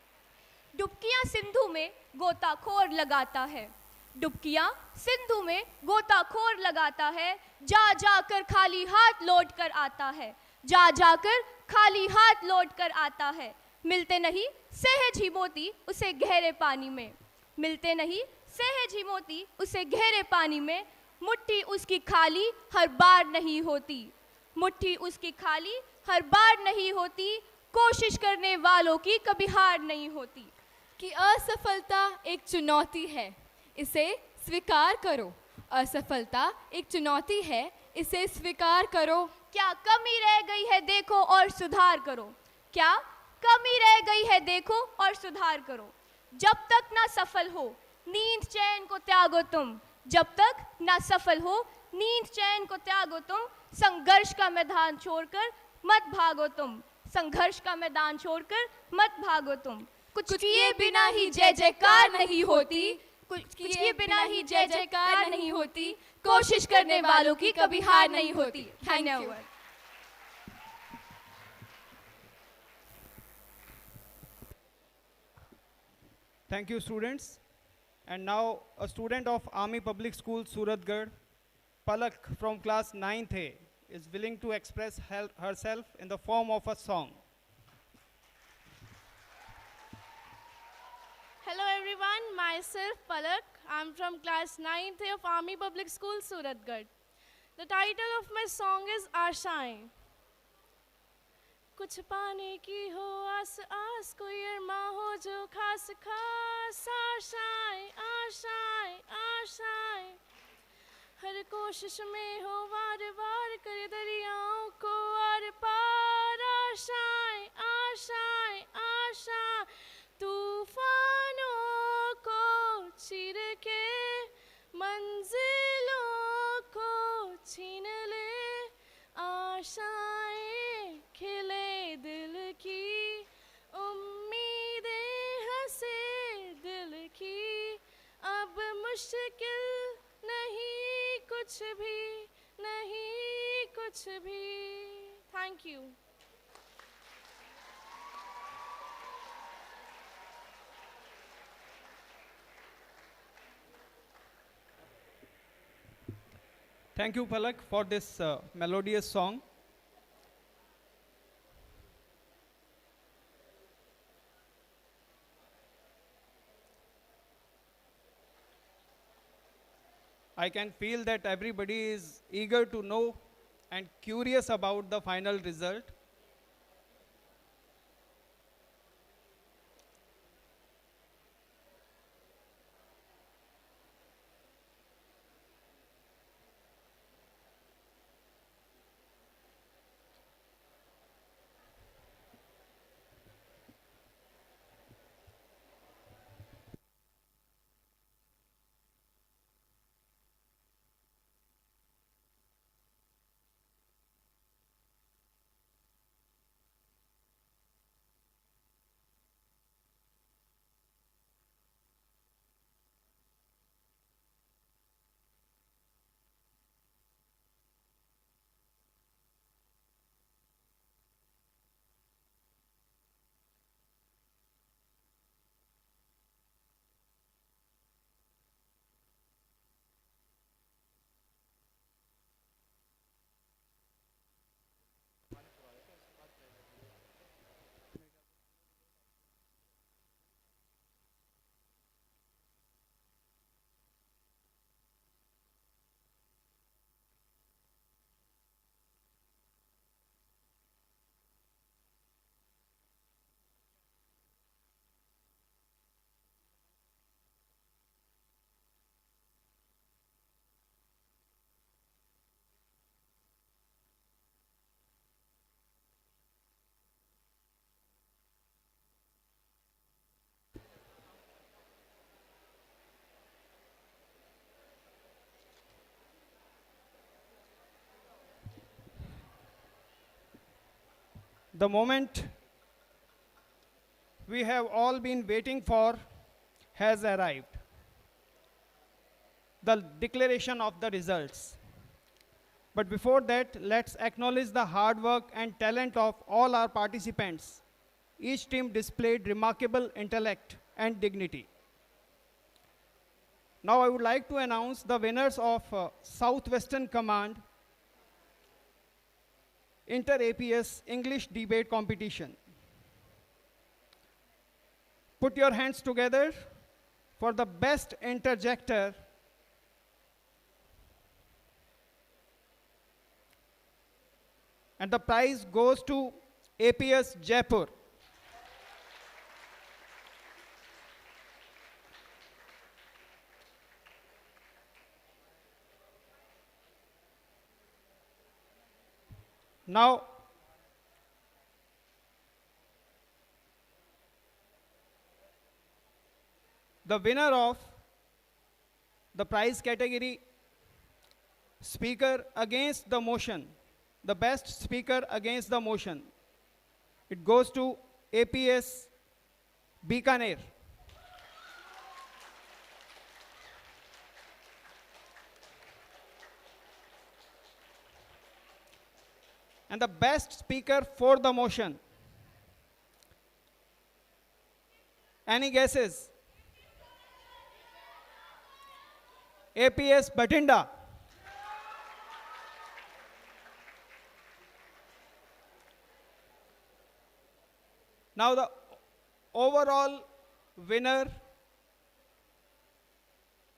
डुबकियां सिंधु में गोताखोर लगाता है, डुबकियां सिंधु में गोताखोर लगाता है, जा जाकर खाली हाथ लौट कर आता है, जा जाकर खाली हाथ लौट कर आता है। मिलते नहीं सहज ही मोती उसे गहरे पानी में, मिलते नहीं सहज ही मोती उसे गहरे पानी में। मुट्ठी उसकी खाली हर बार नहीं होती, मुट्ठी उसकी खाली हर बार नहीं होती, कोशिश करने वालों की कभी हार नहीं होती। कि असफलता एक चुनौती है, इसे स्वीकार करो। असफलता एक चुनौती है, इसे स्वीकार करो। क्या कमी रह गई है देखो और सुधार करो, क्या कमी रह गई है देखो और सुधार करो। जब तक ना सफल हो नींद चैन को त्यागो तुम, जब तक ना सफल हो नींद चैन को त्यागो तुम। संघर्ष का मैदान छोड़कर मत भागो तुम, संघर्ष का मैदान छोड़कर मत भागो तुम। कुछ किए बिना ही जय जयकार नहीं होती, कुछ किए बिना ही जय जयकार नहीं होती, कोशिश करने वालों की कभी हार नहीं होती। धन्यवाद। Thank you, students. And now a student of Army Public School, Suratgarh, Palak from class 9th A, is willing to express herself in the form of a song. Hello everyone, myself Palak. I'm from class 9th A of Army Public School, Suratgarh. The title of my song is Ashaएं। कुछ पाने की हो आस आस, कोई अरमा हो जो खास खास। आशाएं आशाएं आशाएं, हर कोशिश में हो वार वार, कर दरियाओं को आर पार। आशाएं आशाएं आशाएं, तूफानों को चीर के मंजिलों को छीन ले। आशाएं खिले दिल की, उम्मीदें हंसे दिल की। अब मुश्किल नहीं कुछ भी, नहीं कुछ भी। Thank you. Thank you, Palak, for this melodious song. I can feel that everybody is eager to know and curious about the final result. The moment we have all been waiting for has arrived. The declaration of the results. But before that, let's acknowledge the hard work and talent of all our participants. Each team displayed remarkable intellect and dignity. Now I would like to announce the winners of Southwestern Command Inter-APS English Debate Competition. Put your hands together for the best interjector. And the prize goes to APS Jaipur. Now, the winner of the prize category, Speaker Against the Motion, the best speaker against the motion, it goes to APS Bikaner. And the best speaker for the motion, any guesses? APS Batinda. Now the overall winner,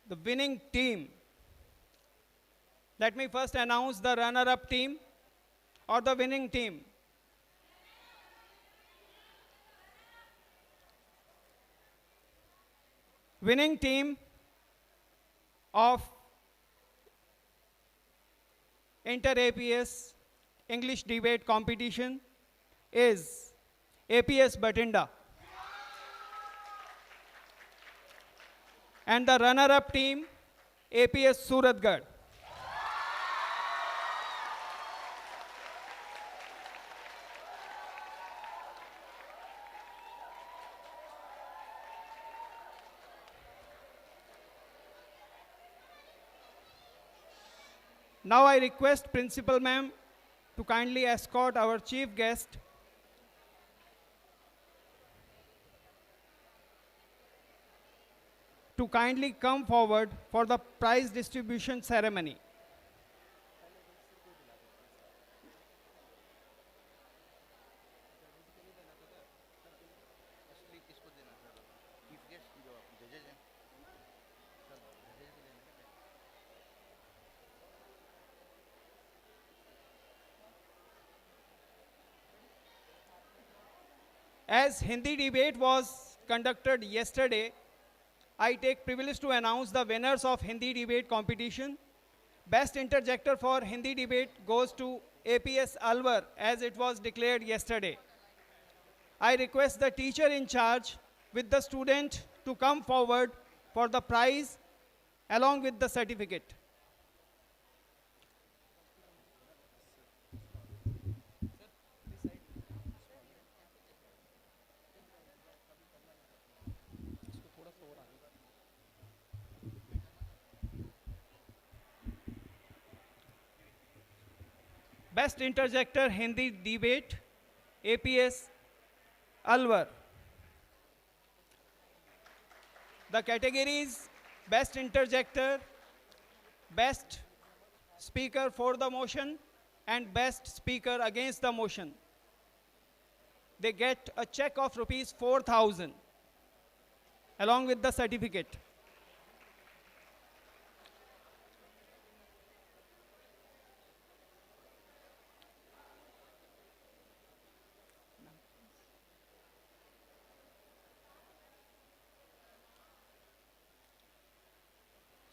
the winning team. Let me first announce the runner-up team or the winning team. Winning team of Inter-APS English Debate Competition is APS Batinda. And the runner-up team, APS Suratgarh. Now I request Principal Ma'am to kindly escort our chief guest to kindly come forward for the prize distribution ceremony. As Hindi debate was conducted yesterday, I take privilege to announce the winners of Hindi debate competition. Best interjector for Hindi debate goes to APS Alwar, as it was declared yesterday. I request the teacher in charge with the student to come forward for the prize along with the certificate. Best interjector Hindi debate, APS Alwar. The categories: best interjector, best speaker for the motion, and best speaker against the motion. They get a check of rupees 4,000 along with the certificate.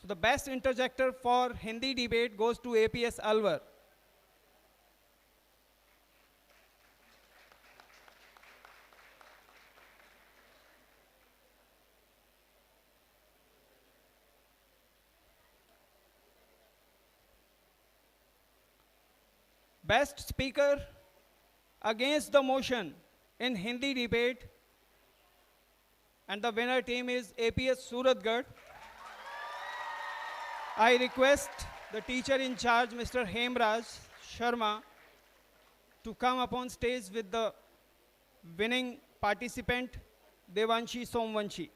The best interjector for Hindi debate goes to APS Alwar. Best speaker against the motion in Hindi debate, and the winner team is APS Suratgarh. I request the teacher in charge, Mr. Hemraj Sharma, to come upon stage with the winning participant, Devanshi Somvanshi.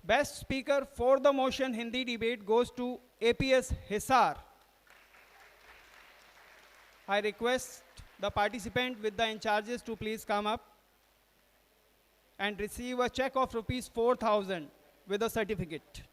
Best speaker for the motion Hindi debate goes to APS Hisar. I request the participant with the in charges to please come up and receive a check of rupees 4,000 with a certificate.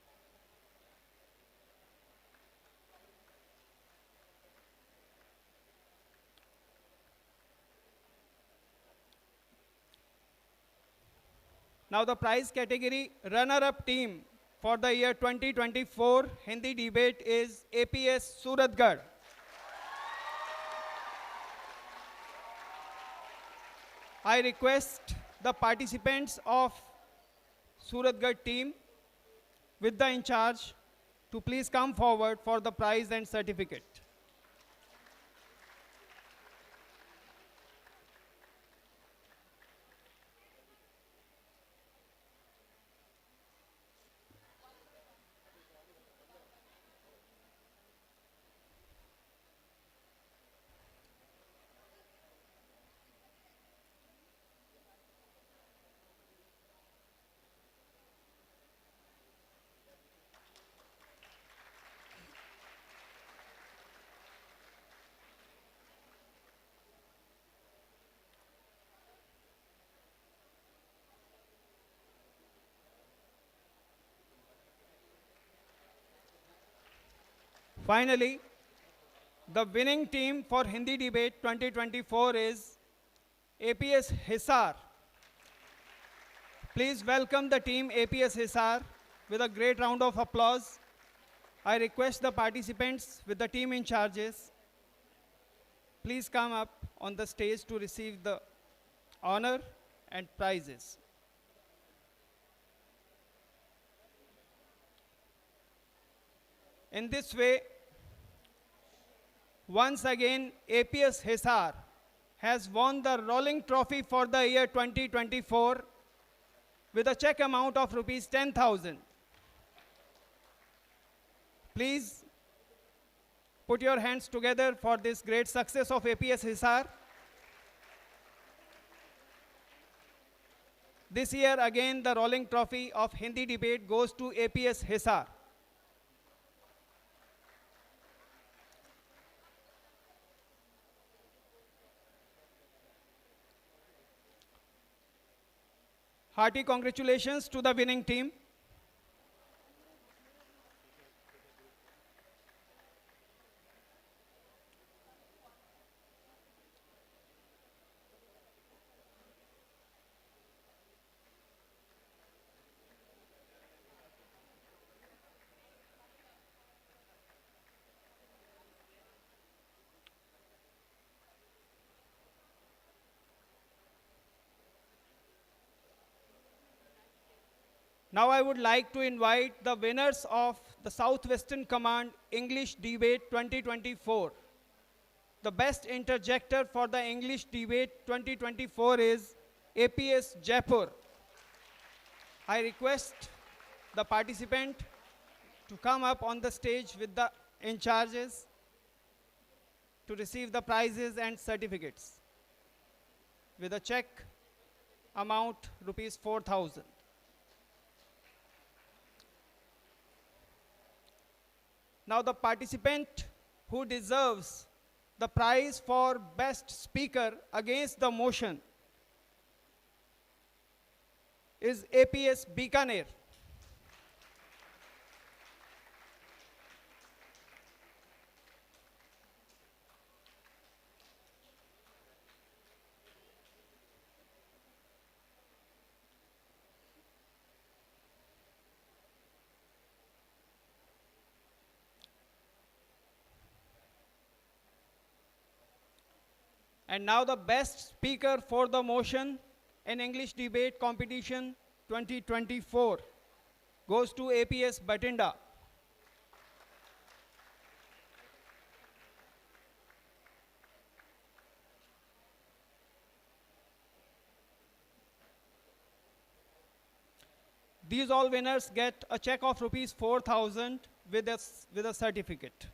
Now the prize category runner-up team for the year 2024 Hindi debate is APS Suratgarh. I request the participants of Suratgarh team with the in charge to please come forward for the prize and certificate. Finally, the winning team for Hindi debate 2024 is APS Hisar. Please welcome the team APS Hisar with a great round of applause. I request the participants with the team in charges, please come up on the stage to receive the honor and prizes. In this way, once again, APS Hisar has won the rolling trophy for the year 2024 with a check amount of rupees 10,000. Please put your hands together for this great success of APS Hisar. This year again, the rolling trophy of Hindi debate goes to APS Hisar. Hearty congratulations to the winning team. Now I would like to invite the winners of the Southwestern Command English Debate 2024. The best interjector for the English Debate 2024 is APS Jaipur. I request the participant to come up on the stage with the in charges to receive the prizes and certificates with a check amount rupees 4,000. Now the participant who deserves the prize for best speaker against the motion is APS Bikaner. And now the best speaker for the motion in English debate competition 2024 goes to APS Batinda. These all winners get a check of rupees 4,000 with a certificate.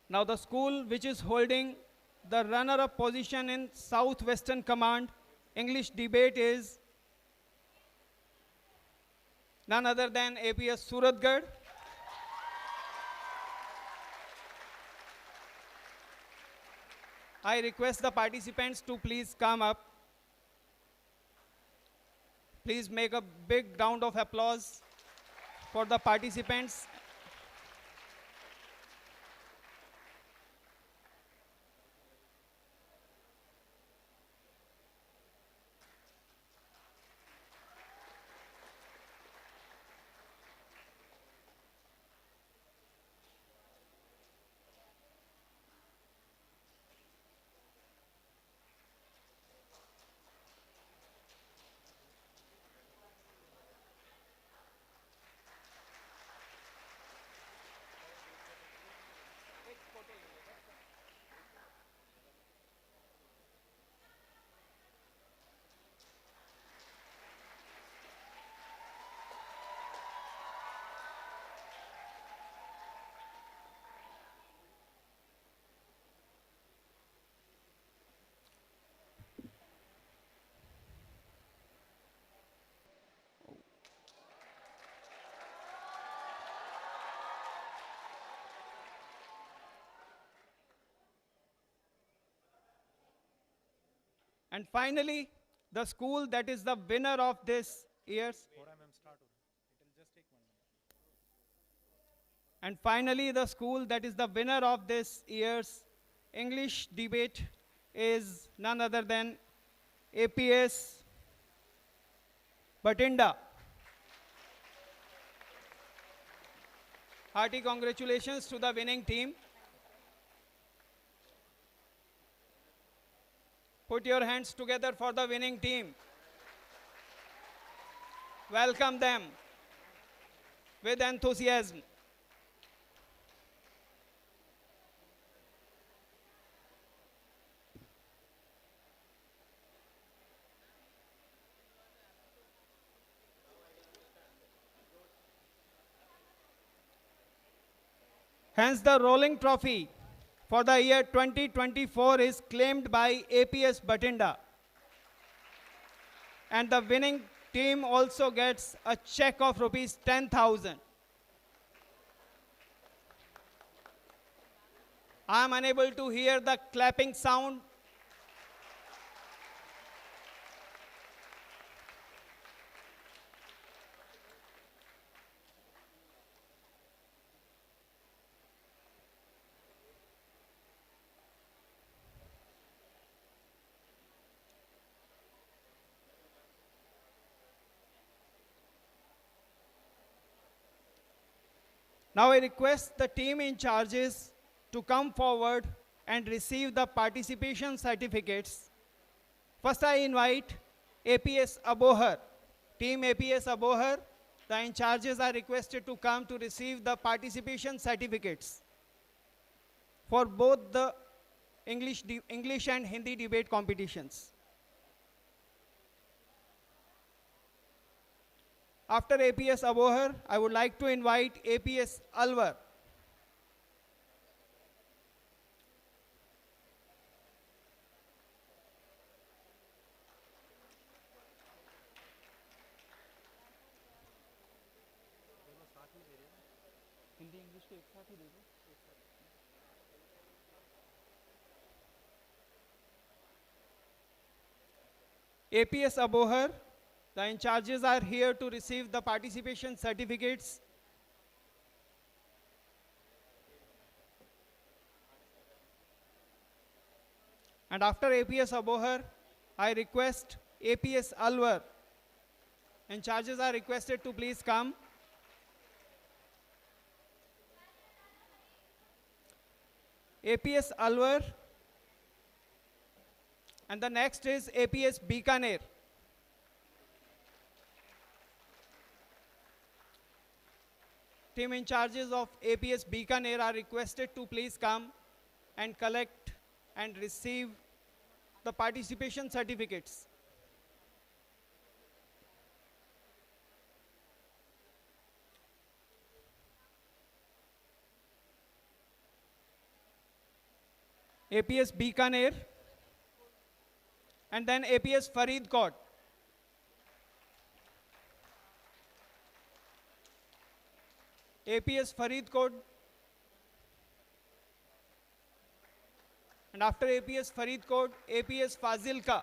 Now the school which is holding the runner-up position in Southwestern Command English debate is none other than APS Suratgarh. I request the participants to please come up. Please make a big round of applause for the participants. And finally, the school that is the winner of this year's. And finally, the school that is the winner of this year's English debate is none other than APS Batinda. Hearty congratulations to the winning team. Put your hands together for the winning team. Welcome them with enthusiasm. Hence, the rolling trophy for the year 2024 is claimed by APS Batinda. And the winning team also gets a check of rupees 10,000. I am unable to hear the clapping sound. Now I request the team in charges to come forward and receive the participation certificates. First I invite APS Abohar. Team APS Abohar, the in charges are requested to come to receive the participation certificates for both the English and Hindi debate competitions. After APS Abohar, I would like to invite APS Alwar. APS Abohar, the in charges are here to receive the participation certificates. And after APS Abohar, I request APS Alwar. In charges are requested to please come. APS Alwar, and the next is APS Bikaner. Team in charges of APS Bikaner are requested to please come and collect and receive the participation certificates. APS Bikaner, and then APS Faridkot. APS Faridkot, and after APS Faridkot, APS Fazilka.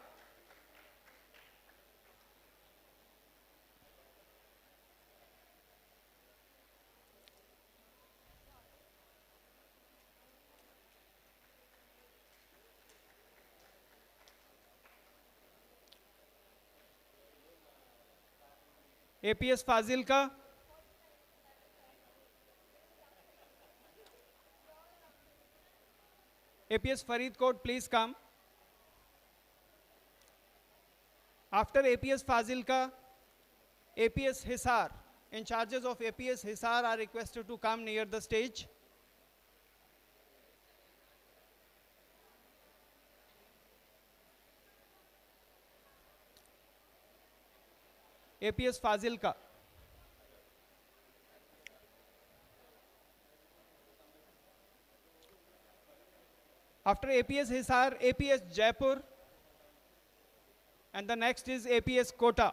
APS Fazilka, APS Faridkot, please come. After APS Fazilka, APS Hisar. In charges of APS Hisar are requested to come near the stage. APS Fazilka. After APS Hisar, APS Jaipur, and the next is APS Kota.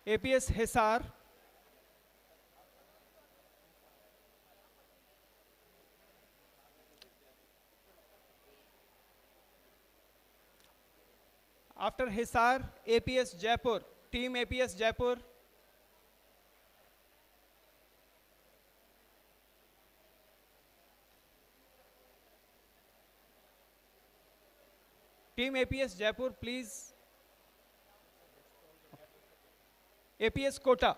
APS Hisar, after Hisar, APS Jaipur, team APS Jaipur. Team APS Jaipur, please. APS Kota.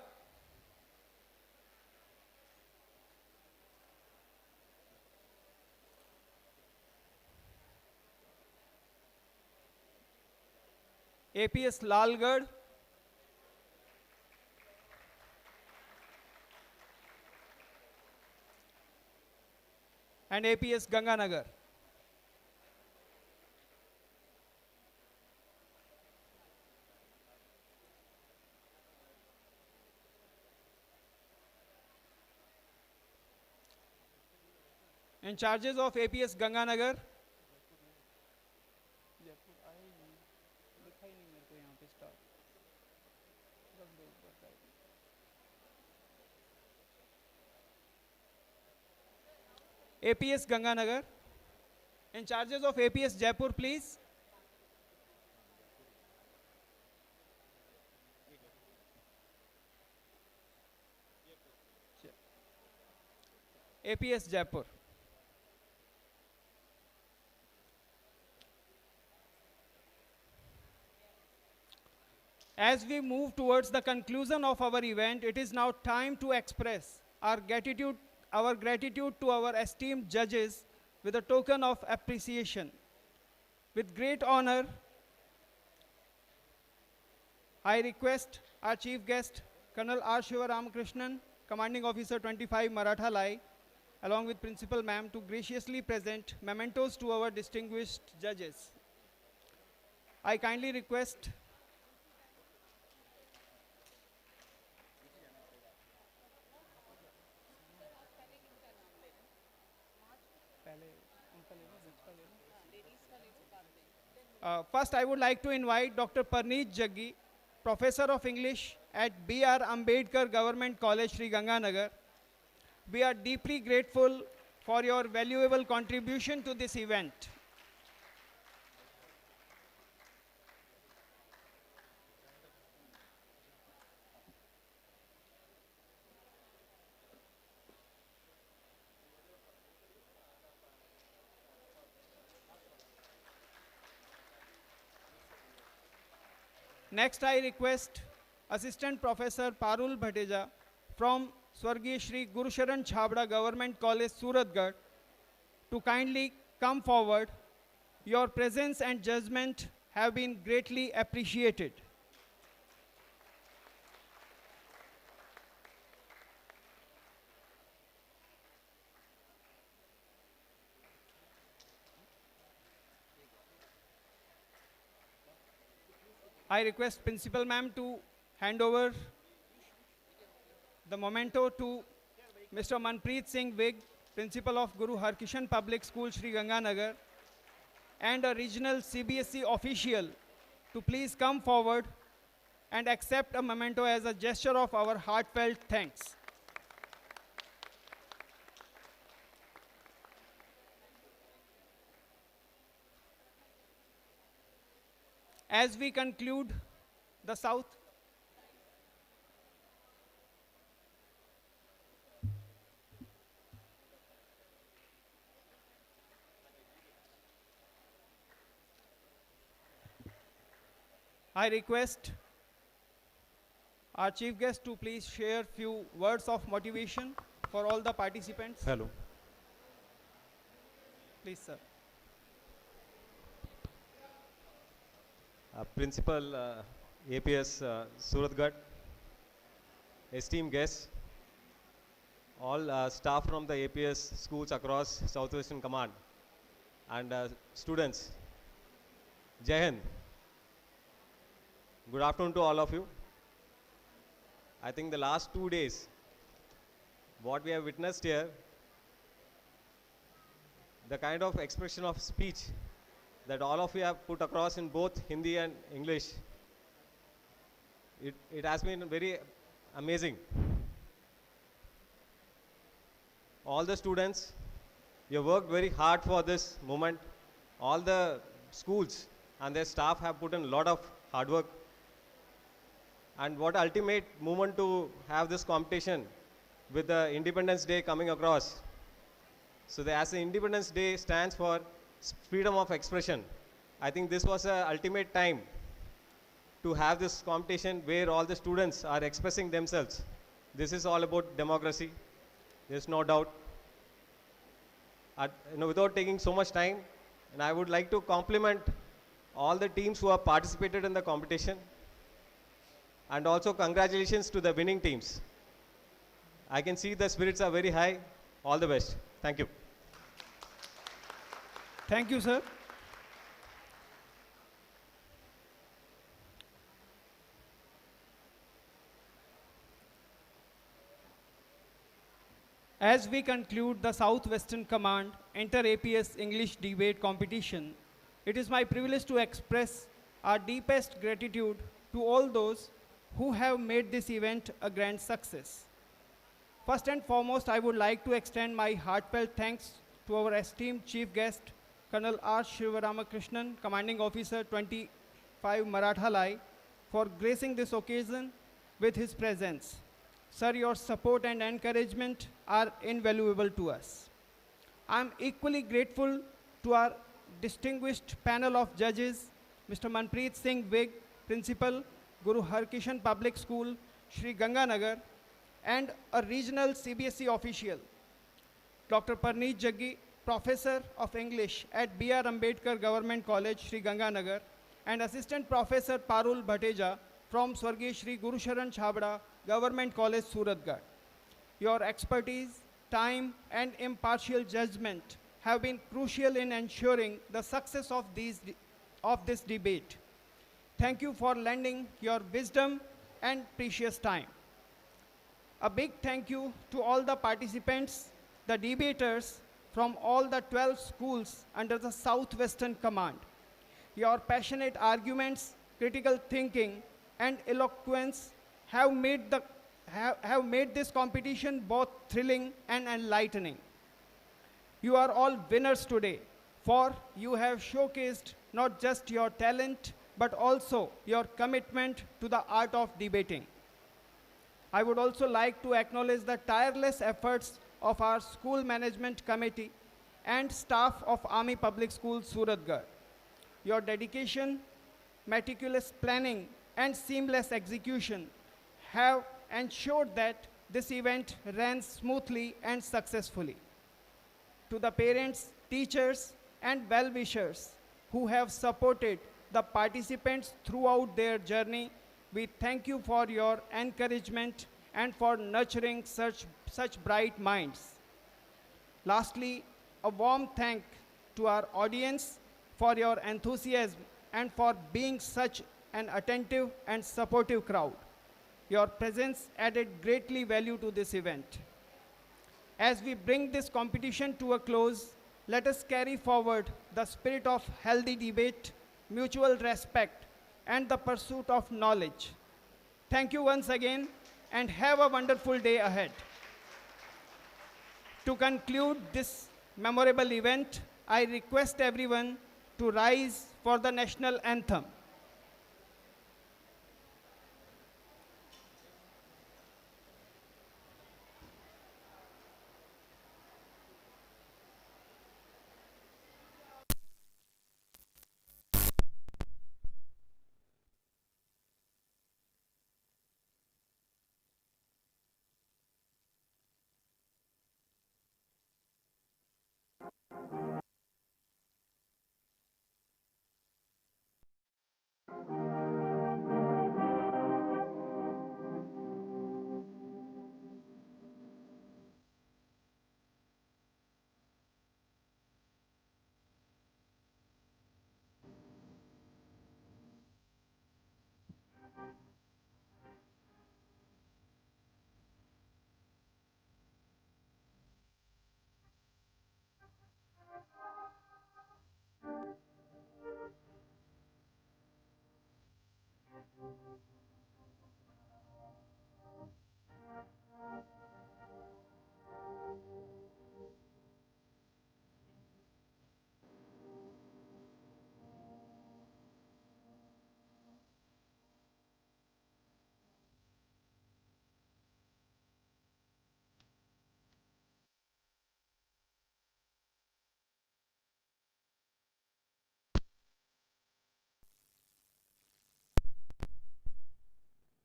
APS Lalgarh. And APS Ganganagar. In charges of APS Ganganagar, APS Ganganagar. In charges of APS Jaipur, please. APS Jaipur. As we move towards the conclusion of our event, it is now time to express our gratitude to our esteemed judges with a token of appreciation. With great honor, I request our chief guest, Colonel R. Shiva Ramakrishnan, Commanding Officer 25 Maratha Lai, along with Principal Ma'am, to graciously present mementos to our distinguished judges. I kindly request first, I would like to invite Dr. Parneet Jaggi, Professor of English at B.R. Ambedkar Government College, Sri Ganganagar. We are deeply grateful for your valuable contribution to this event. Next, I request Assistant Professor Parul Bhateja from Swargiya Shri Gurusharan Chhabda Government College, Suratgarh, to kindly come forward. Your presence and judgment have been greatly appreciated. I request Principal Ma'am to hand over the memento to Mr. Manpreet Singh Vig, Principal of Guru Harkishan Public School, Sri Ganganagar, and a regional CBSE official to please come forward and accept a memento as a gesture of our heartfelt thanks. As we conclude the South, I request our chief guest to please share few words of motivation for all the participants. Hello. Please, sir. Principal APS Suratgarh, esteemed guests, all staff from the APS schools across Southwestern Command, and students, Jai Hind. Good afternoon to all of you. I think the last 2 days, what we have witnessed here, the kind of expression of speech that all of you have put across in both Hindi and English, it has been very amazing. All the students, you worked very hard for this moment. All the schools and their staff have put in a lot of hard work. And what ultimate moment to have this competition with the Independence Day coming across. So as the Independence Day stands for freedom of expression, I think this was the ultimate time to have this competition where all the students are expressing themselves. This is all about democracy, there's no doubt. Without taking so much time, and I would like to compliment all the teams who have participated in the competition, and also congratulations to the winning teams. I can see the spirits are very high. All the best. Thank you. Thank you, sir. As we conclude the Southwestern Command Inter-APS English Debate Competition, it is my privilege to express our deepest gratitude to all those who have made this event a grand success. First and foremost, I would like to extend my heartfelt thanks to our esteemed chief guest, Colonel R. Shivaramakrishnan, Commanding Officer 25 Maratha Lai, for gracing this occasion with his presence. Sir, your support and encouragement are invaluable to us. I am equally grateful to our distinguished panel of judges, Mr. Manpreet Singh Vig, Principal, Guru Harkishan Public School, Sri Ganganagar, and a regional CBSE official, Dr. Parneet Jaggi, Professor of English at B.R. Ambedkar Government College, Sri Ganganagar, and Assistant Professor Parul Bhateja from Swargiya Shri Gurusharan Chhabda Government College, Suratgarh. Your expertise, time, and impartial judgment have been crucial in ensuring the success of this debate. Thank you for lending your wisdom and precious time. A big thank you to all the participants, the debaters from all the 12 schools under the Southwestern Command. Your passionate arguments, critical thinking, and eloquence have made this competition both thrilling and enlightening. You are all winners today, for you have showcased not just your talent, but also your commitment to the art of debating. I would also like to acknowledge the tireless efforts of our school management committee and staff of Army Public Schools, Suratgarh. Your dedication, meticulous planning, and seamless execution have ensured that this event ran smoothly and successfully. To the parents, teachers, and well-wishers who have supported the participants throughout their journey, we thank you for your encouragement and for nurturing such bright minds. Lastly, a warm thank to our audience for your enthusiasm and for being such an attentive and supportive crowd. Your presence added greatly value to this event. As we bring this competition to a close, let us carry forward the spirit of healthy debate, mutual respect, and the pursuit of knowledge. Thank you once again, and have a wonderful day ahead. To conclude this memorable event, I request everyone to rise for the national anthem.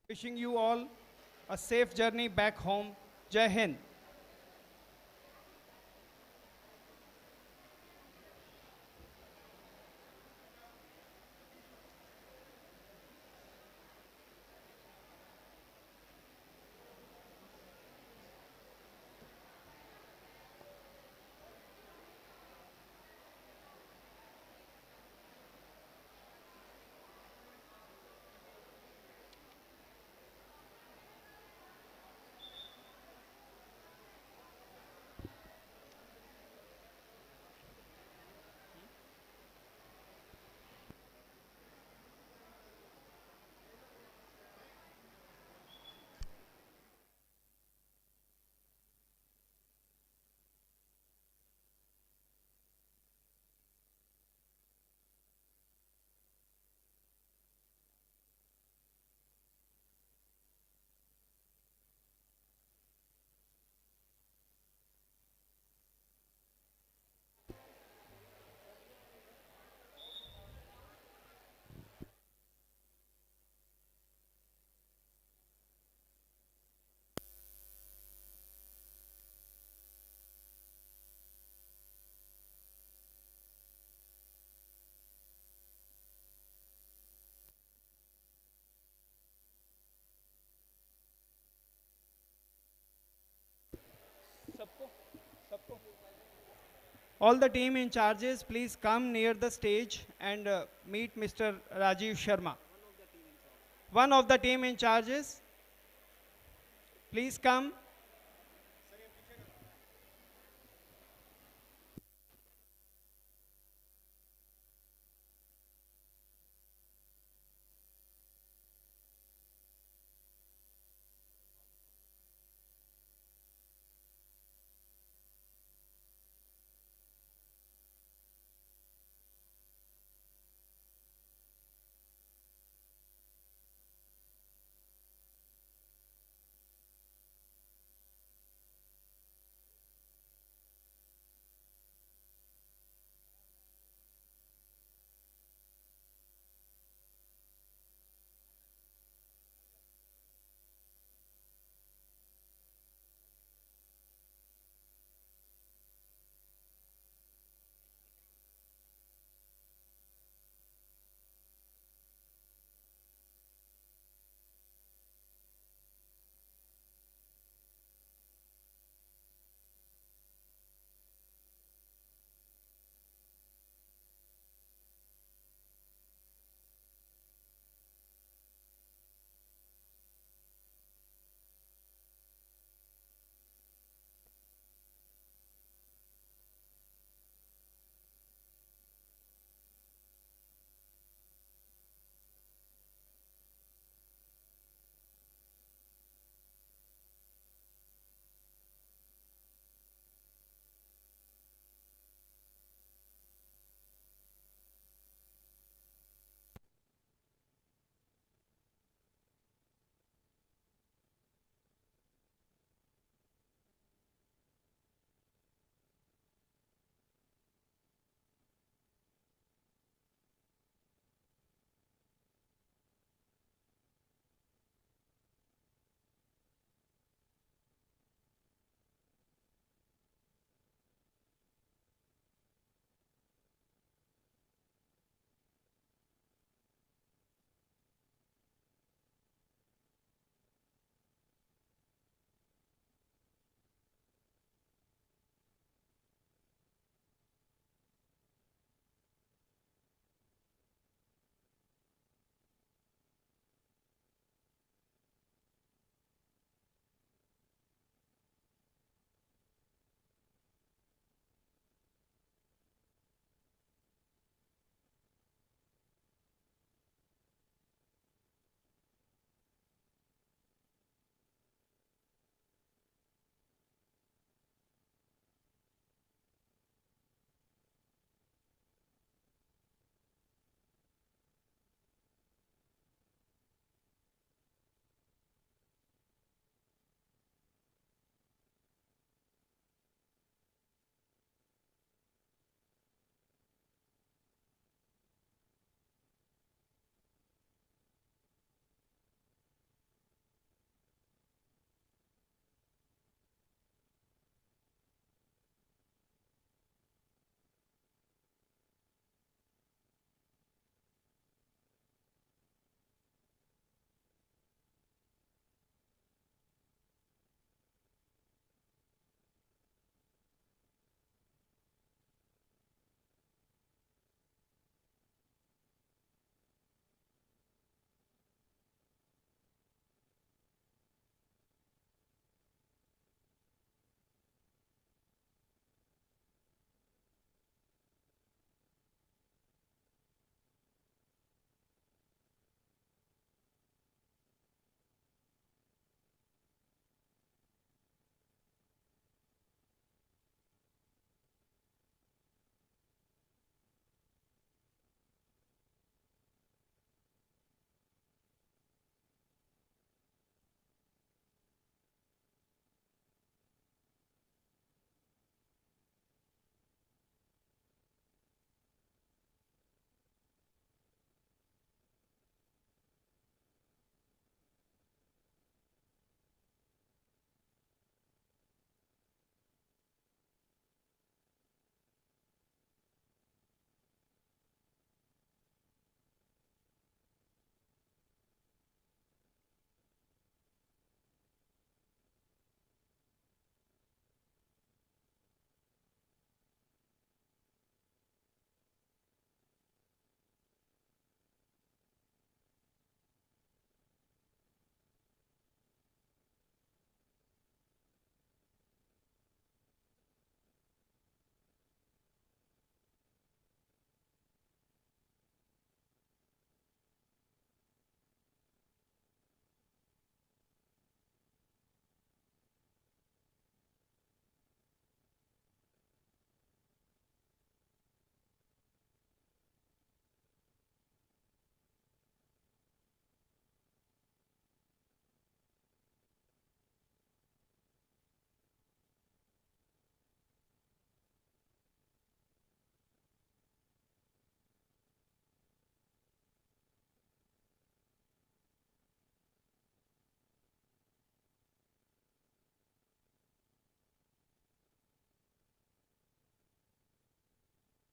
Wishing you all a safe journey back home. Jai Hind. All the team in charges, please come near the stage and meet Mr. Rajiv Sharma. One of the team in charges, please come